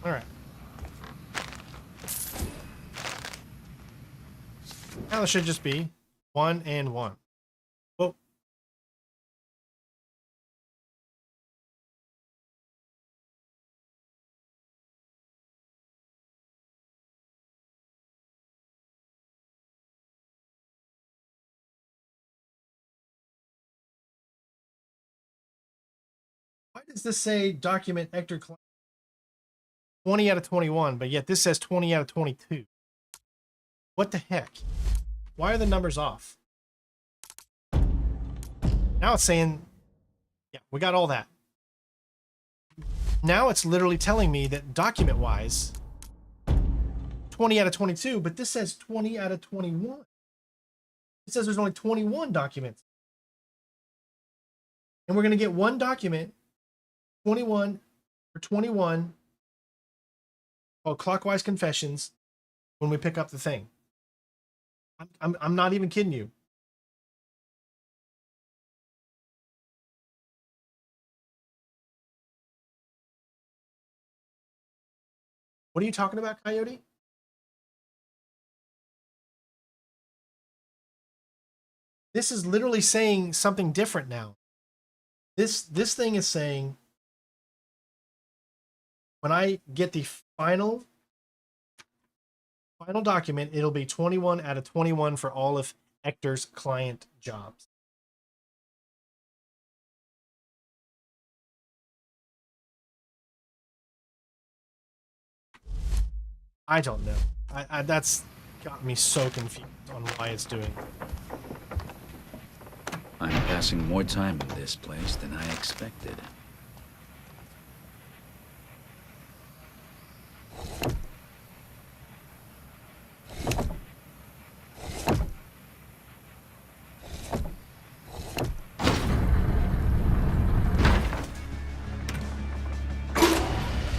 All right. Now it should just be 1 and 1. Whoa. Why does this say document Hector 20 out of 21, but yet this says 20 out of 22? What the heck? Why are the numbers off? Now it's saying, yeah, we got all that. Now it's literally telling me that document-wise, 20 out of 22, but this says 20 out of 21. It says there's only 21 documents. And we're going to get one document, 21 or 21, called Clockwise Confessions, when we pick up the thing. I'm not even kidding you. What are you talking about, Coyote? This is literally saying something different now. This thing is saying when I get the final document, it'll be 21 out of 21 for all of Hector's client jobs. I don't know. I that's got me so confused on why it's doing it. I'm passing more time in this place than I expected.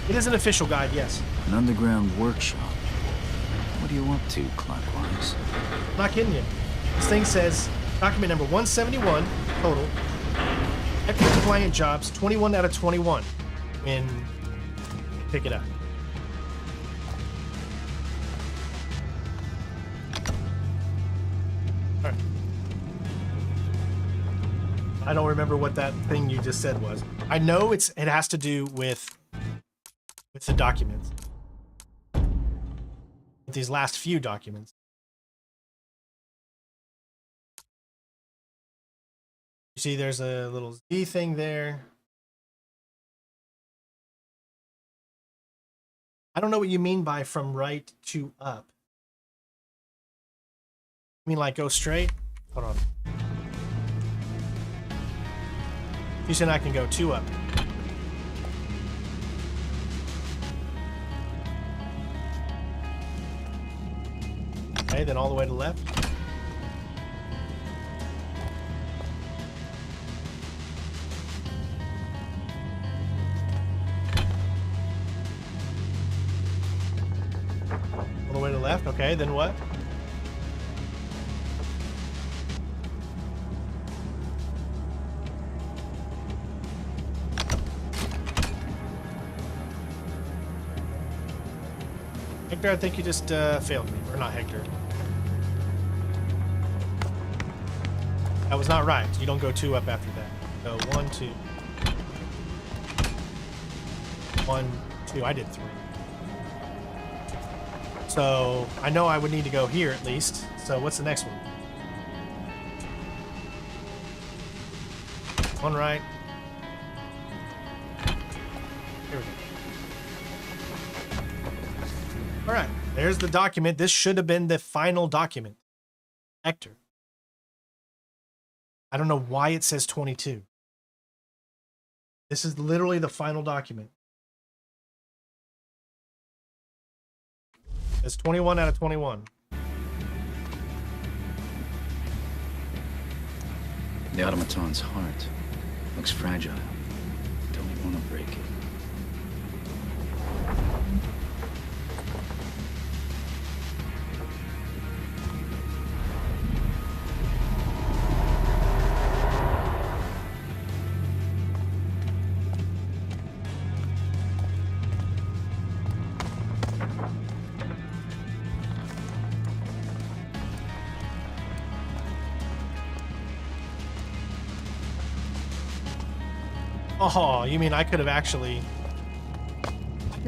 It is an official guide, yes. An underground workshop. What are you up to, Clockwise? I'm not kidding you. This thing says document number 171 total. Hector client jobs 21 out of 21 when you pick it up. All right. I don't remember what that thing you just said was. I know it has to do with the documents. With these last few documents. You see there's a little Z thing there. I don't know what you mean by from right to up. You mean like go straight? Hold on. You said I can go 2 up. Okay, then all the way to the left. All the way to the left. Okay, then what? Hector, I think you just failed me. Or not Hector. That was not right. You don't go 2 up after that. Go 1, 2. 1, 2. I did 3. So I know I would need to go here at least. So what's the next one? 1 right. Here we go. All right. There's the document. This should have been the final document. Hector. I don't know why it says 22. This is literally the final document. It's 21 out of 21. The automaton's heart looks fragile. Don't want to break it. Oh, you mean I could have actually...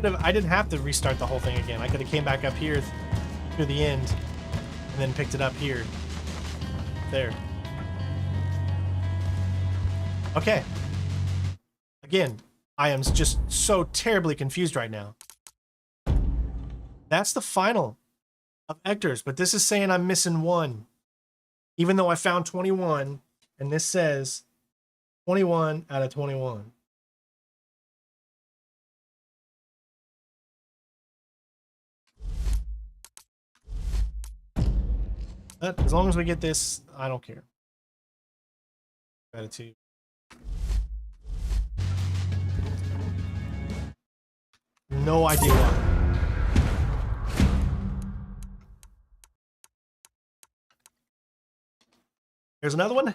I didn't have to restart the whole thing again. I could have came back up here through the end and then picked it up here. There. Okay. Again, I am just so terribly confused right now. That's the final of Hector's, but this is saying I'm missing one. Even though I found 21, and this says 21 out of 21. But as long as we get this, I don't care. Gratitude. No idea why. Here's another one.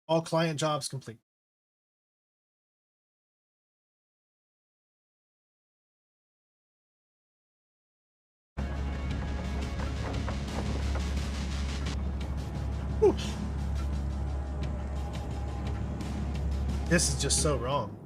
All client jobs complete. Whew. This is just so wrong.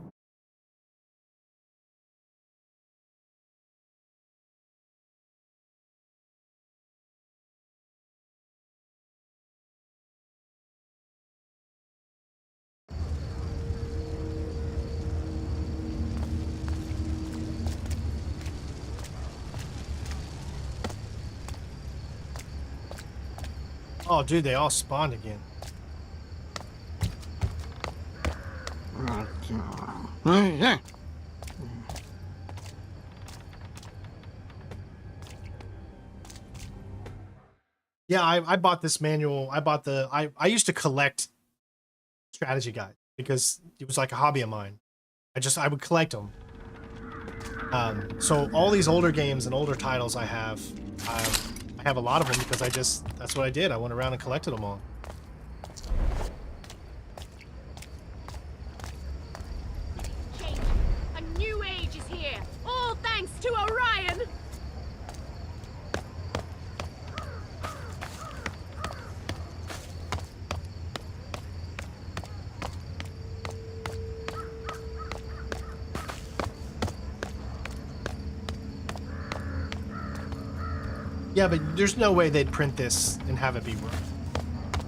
Oh, dude, they all spawned again. Yeah, I bought this manual. I used to collect strategy guides because it was like a hobby of mine. I would collect them. So all these older games and older titles I have a lot of them because that's what I did. I went around and collected them all. A new age is here, all thanks to Orion! Yeah, but there's no way they'd print this and have it be wrong.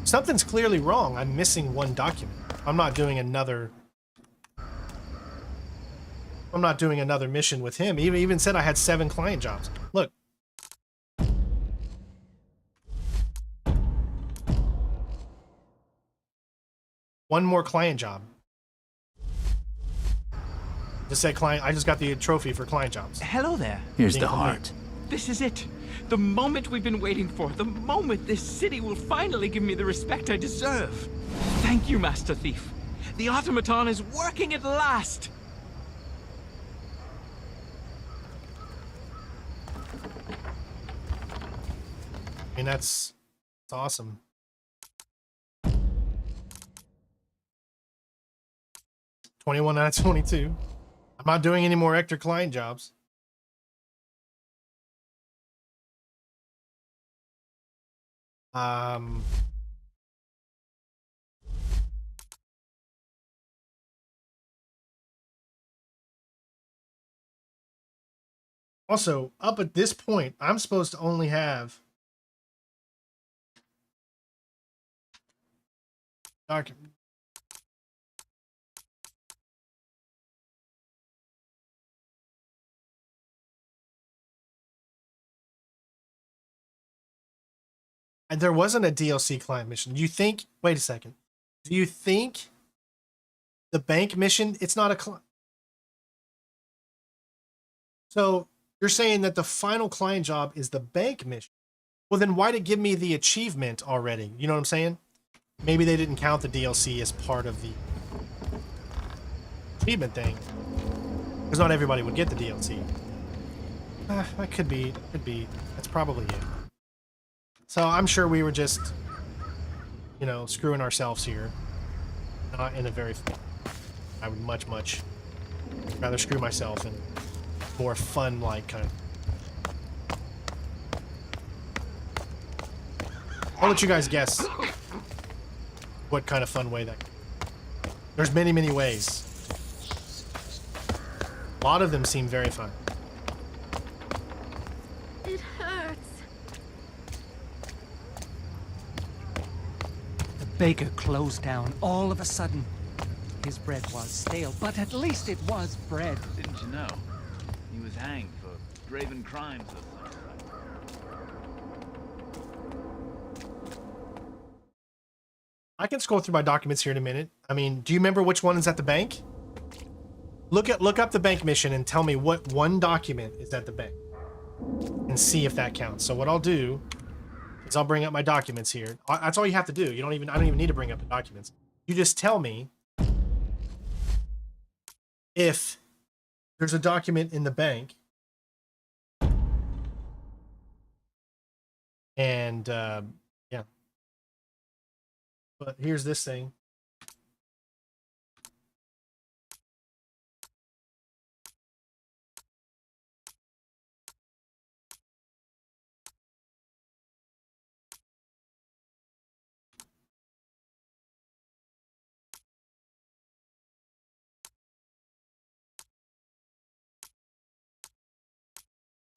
Something's clearly wrong. I'm missing one document. I'm not doing another mission with him. He even said I had 7 client jobs. Look. One more client job. Just say client. I just got the trophy for client jobs. Hello there. Here's the heart. This is it. The moment we've been waiting for. The moment this city will finally give me the respect I deserve. Thank you, Master Thief. The automaton is working at last. I mean, that's awesome. $21 out of 22. I'm not doing any more Hector client jobs. Also, up at this point, I'm supposed to only have document. And there wasn't a DLC client mission. Do you think, wait a second. Do you think the bank mission, it's not a so you're saying that the final client job is the bank mission. Well, then why did it give me the achievement already? You know what I'm saying? Maybe they didn't count the DLC as part of the achievement thing. Because not everybody would get the DLC. That could be. That's probably it. So I'm sure we were just, you know, screwing ourselves here. Not in a very... I would much rather screw myself in more fun, like, kind of... I'll let you guys guess what kind of fun way that... There's many, many ways. A lot of them seem very fun. It hurts. The baker closed down all of a sudden. His bread was stale, but at least it was bread. Didn't you know? He was hanged for graven crimes or something. I can scroll through my documents here in a minute. I mean, do you remember which one is at the bank? Look up the bank mission and tell me what one document is at the bank. And see if that counts. So what I'll do is I'll bring up my documents here. That's all you have to do. I don't even need to bring up the documents. You just tell me if there's a document in the bank and yeah. But here's this thing.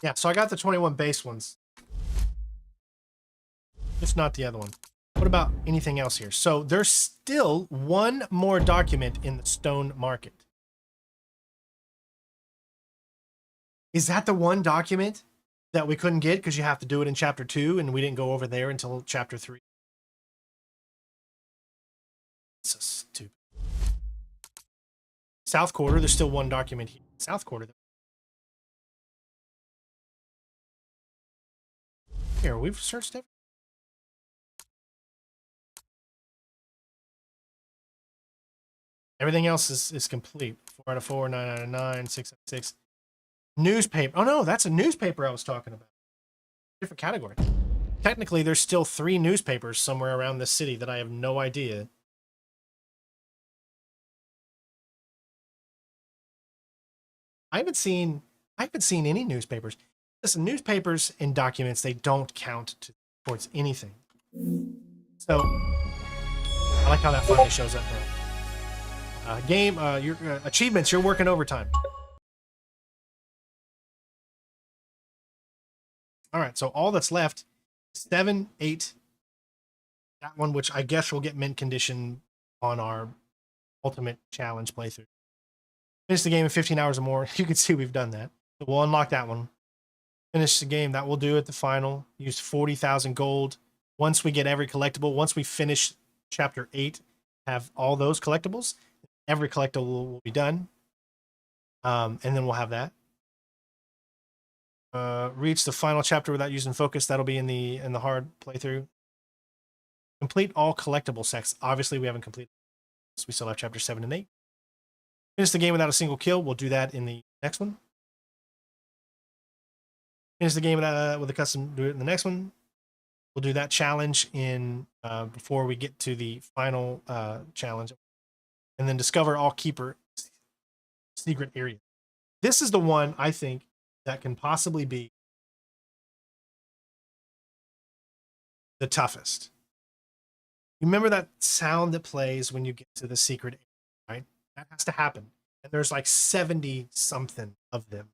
Yeah, so I got the 21 base ones. Just not the other one. What about anything else here? So there's still one more document in the stone market. Is that the one document that we couldn't get because you have to do it in chapter 2 and we didn't go over there until chapter 3? So stupid. South Quarter, there's still one document here. South Quarter. Here, we've searched it. Everything else is complete. 4 out of 4, 9 out of 9, 6 out of 6. Newspaper. Oh no, that's a newspaper I was talking about. Different category. Technically, there's still 3 newspapers somewhere around this city that I have no idea. I haven't seen any newspapers. Listen, newspapers and documents, they don't count towards anything. So, I like how that finally shows up now. Your achievements, you're working overtime. All right, so all that's left, 7, 8, that one, which I guess will get mint condition on our ultimate challenge playthrough. Finish the game in 15 hours or more. You can see we've done that. So we'll unlock that one. Finish the game. That will do at the final. Use 40,000 gold. Once we get every collectible, once we finish chapter 8, have all those collectibles, every collectible will be done. And then we'll have that. Reach the final chapter without using focus. That'll be in the hard playthrough. Complete all collectible sets. Obviously, we haven't completed. So we still have chapter 7 and 8. Finish the game without a single kill. We'll do that in the next one. Finish the game with a custom. Do it in the next one. We'll do that challenge in before we get to the final challenge, and then discover all keeper secret area. This is the one I think that can possibly be the toughest. You remember that sound that plays when you get to the secret area, right? That has to happen. And there's like 70 something of them.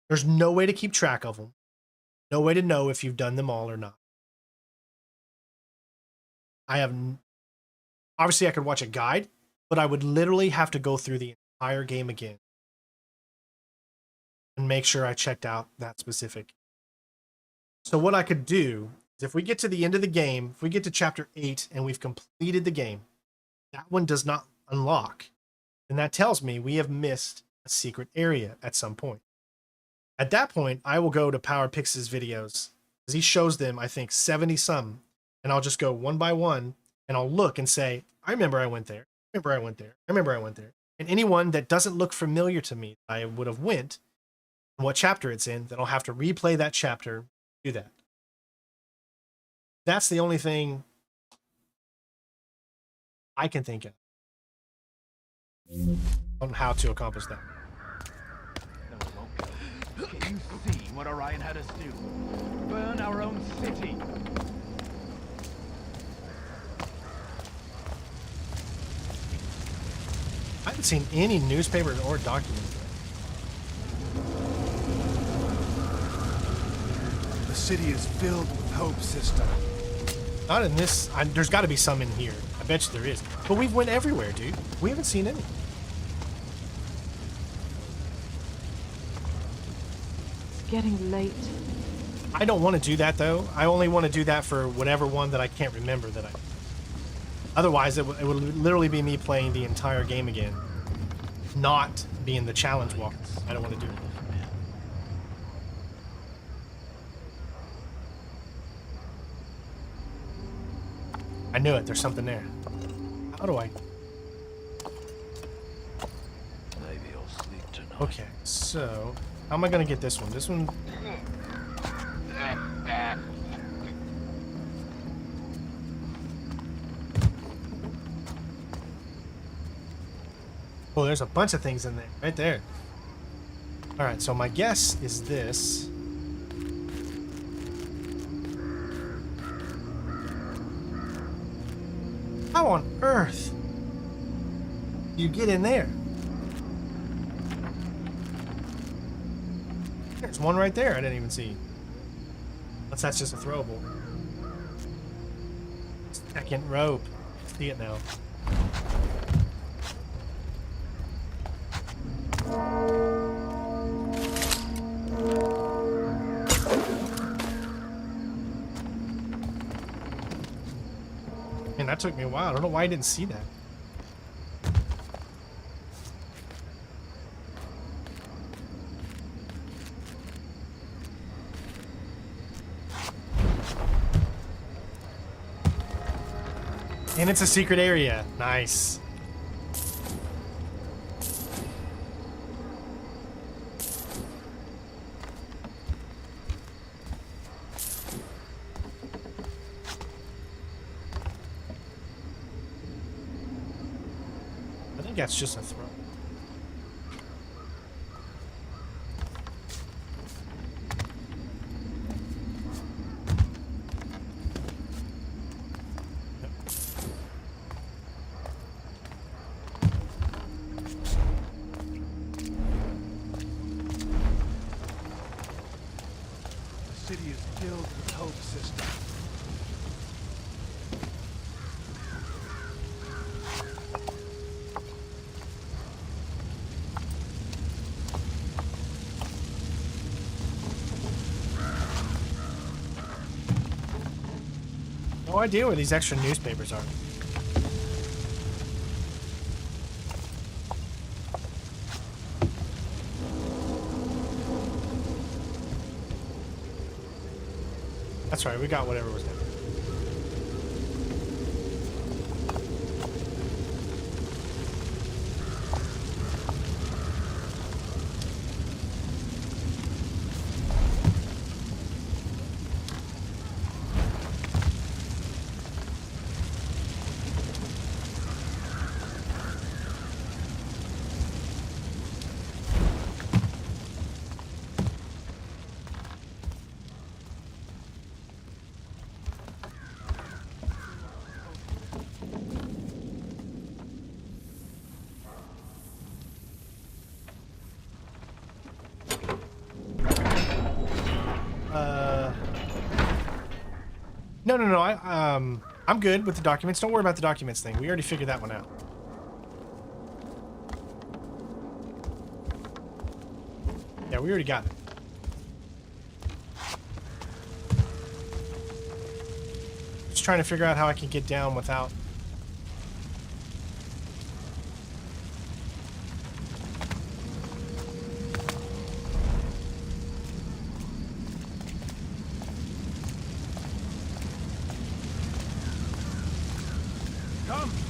There's no way to keep track of them. No way to know if you've done them all or not. Obviously I could watch a guide, but I would literally have to go through the entire game again and make sure I checked out that specific. So what I could do is if we get to the end of the game, if we get to chapter 8 and we've completed the game, that one does not unlock, then that tells me we have missed a secret area at some point. At that point, I will go to Power Pix's videos, because he shows them, I think, 70 some, and I'll just go one by one, and I'll look and say, I remember I went there, I remember I went there, I remember I went there. And anyone that doesn't look familiar to me, I would have went, and what chapter it's in, then I'll have to replay that chapter, do that. That's the only thing I can think of on how to accomplish that. Can you see what Orion had us do? Burn our own city. I haven't seen any newspapers or documents. The city is filled with hope, sister. Not in this. There's got to be some in here. I bet you there is. But we've went everywhere, dude. We haven't seen any. It's getting late. I don't want to do that, though. I only want to do that for whatever one that I can't remember that I... Otherwise, it would literally be me playing the entire game again. Not being the challenge walk. I don't want to do it. I knew it. There's something there. How do I... Maybe I'll sleep tonight. Okay, so... How am I going to get this one? This one... Oh, there's a bunch of things in there. Right there. Alright, so my guess is this. How on earth do you get in there? There's one right there I didn't even see. Unless that's just a throwable. Second rope. See it now. Man, that took me a while. I don't know why I didn't see that. And it's a secret area. Nice. I think that's just a throw. The city is filled with hope, sister. No idea where these extra newspapers are. That's right, we got whatever was there. No. I'm good with the documents. Don't worry about the documents thing. We already figured that one out. Yeah, we already got it. Just trying to figure out how I can get down without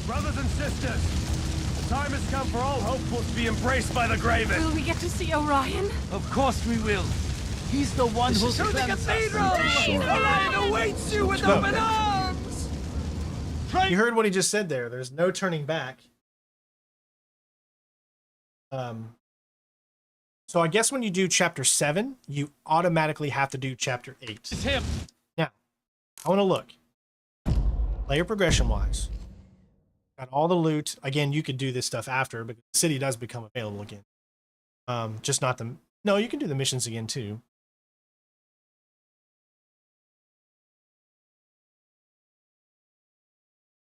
Brothers and sisters, the time has come for all hopefuls to be embraced by the Graven. Will we get to see Orion? Of course we will. He's the one who'll To the cleanse us. cathedral! Orion awaits you with open arms! You heard what he just said there. There's no turning back. So I guess when you do chapter 7, you automatically have to do chapter 8. It's him. Now, I want to look. Player progression wise. Got all the loot. Again, you could do this stuff after, but the city does become available again. Just not the... No, you can do the missions again too.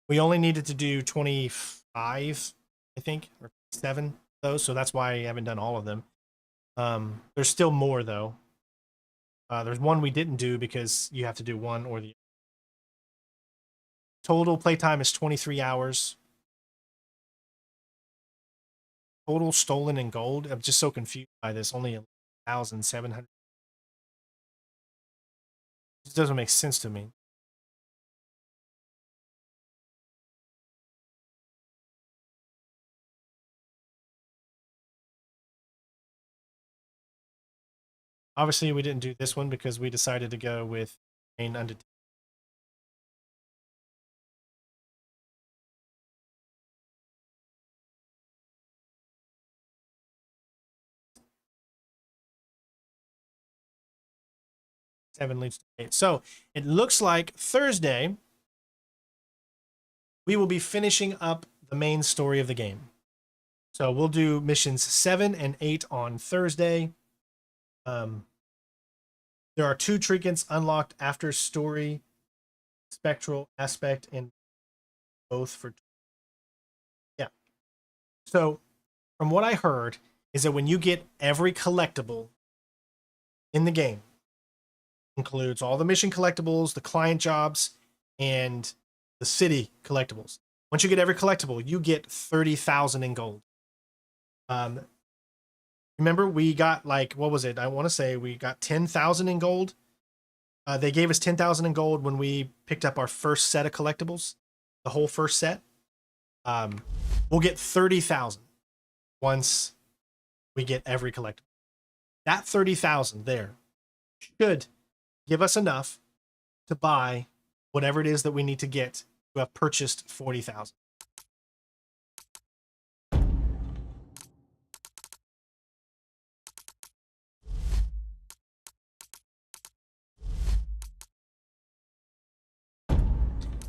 We only needed to do 25, I think, or 7 of those, so that's why I haven't done all of them. There's still more, though. There's one we didn't do because you have to do one or the other. Total playtime is 23 hours. Total stolen in gold. I'm just so confused by this. Only 1,700. This doesn't make sense to me. Obviously, we didn't do this one because we decided to go with main undertaking. Seven leads to 8. So it looks like Thursday we will be finishing up the main story of the game. So we'll do missions 7 and 8 on Thursday. There are 2 trinkets unlocked after story, spectral aspect, and both for... Yeah. So from what I heard is that when you get every collectible in the game, includes all the mission collectibles, the client jobs, and the city collectibles. Once you get every collectible, you get 30,000 in gold. Remember, we got like, what was it? I want to say we got 10,000 in gold. They gave us 10,000 in gold when we picked up our first set of collectibles, the whole first set. We'll get 30,000 once we get every collectible. That 30,000 there should give us enough to buy whatever it is that we need to get to have purchased 40,000.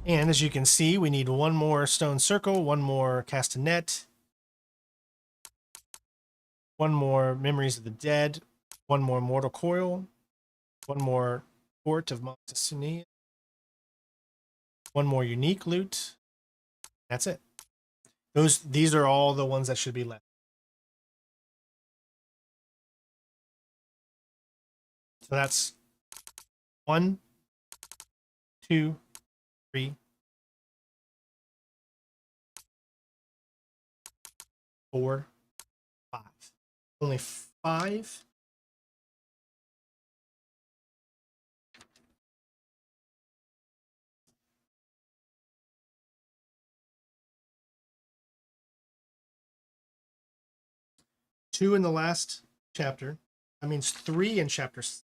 And as you can see, we need one more stone circle, one more castanet, one more memories of the dead, one more mortal coil, one more port of Montesini, one more unique loot. That's it. These are all the ones that should be left. So that's 1, 2, 3, 4, 5. Only 5. Two in the last chapter. That means 3 in chapter 7.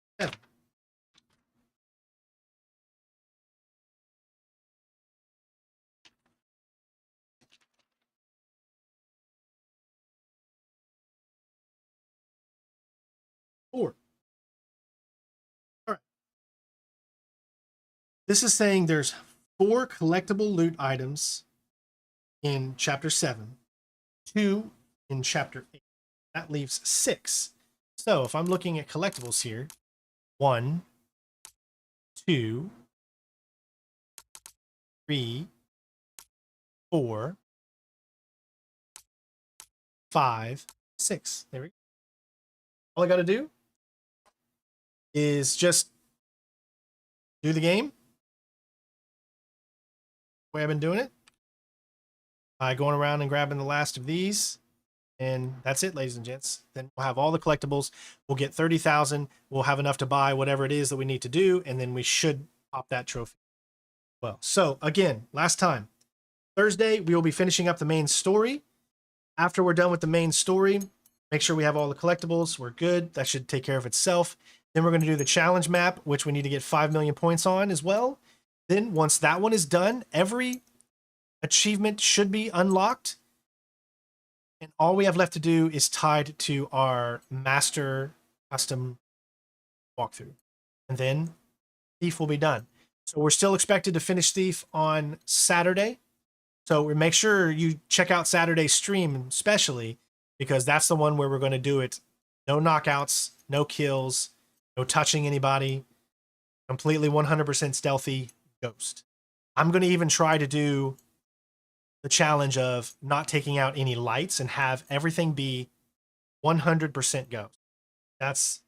All right. This is saying there's 4 collectible loot items in chapter 7, 2 in chapter 8. That leaves 6. So if I'm looking at collectibles here, 1, 2, 3, 4, 5, 6. There we go. All I got to do is just do the game the way I've been doing it by going around and grabbing the last of these. And that's it, ladies and gents. Then we'll have all the collectibles. We'll get 30,000. We'll have enough to buy whatever it is that we need to do. And then we should pop that trophy. Well, so again, last time, Thursday, we will be finishing up the main story. After we're done with the main story, make sure we have all the collectibles. We're good. That should take care of itself. Then we're going to do the challenge map, which we need to get 5 million points on as well. Then once that one is done, every achievement should be unlocked. And all we have left to do is tied to our master custom walkthrough. And then Thief will be done. So we're still expected to finish Thief on Saturday. So make sure you check out Saturday's stream, especially because that's the one where we're going to do it. No knockouts, no kills, no touching anybody, completely 100% stealthy ghost. I'm going to even try to do the challenge of not taking out any lights and have everything be 100% ghost. That's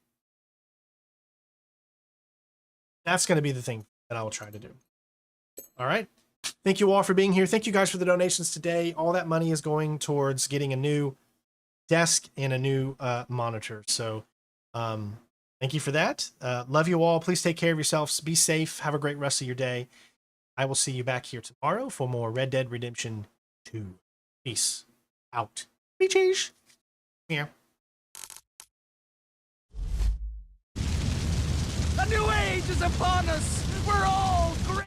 going to be the thing that I will try to do. All right. Thank you all for being here. Thank you guys for the donations today. All that money is going towards getting a new desk and a new monitor. So thank you for that. Love you all. Please take care of yourselves. Be safe. Have a great rest of your day. I will see you back here tomorrow for more Red Dead Redemption 2. Peace out. Beaches. Yeah. A new age is upon us. We're all great.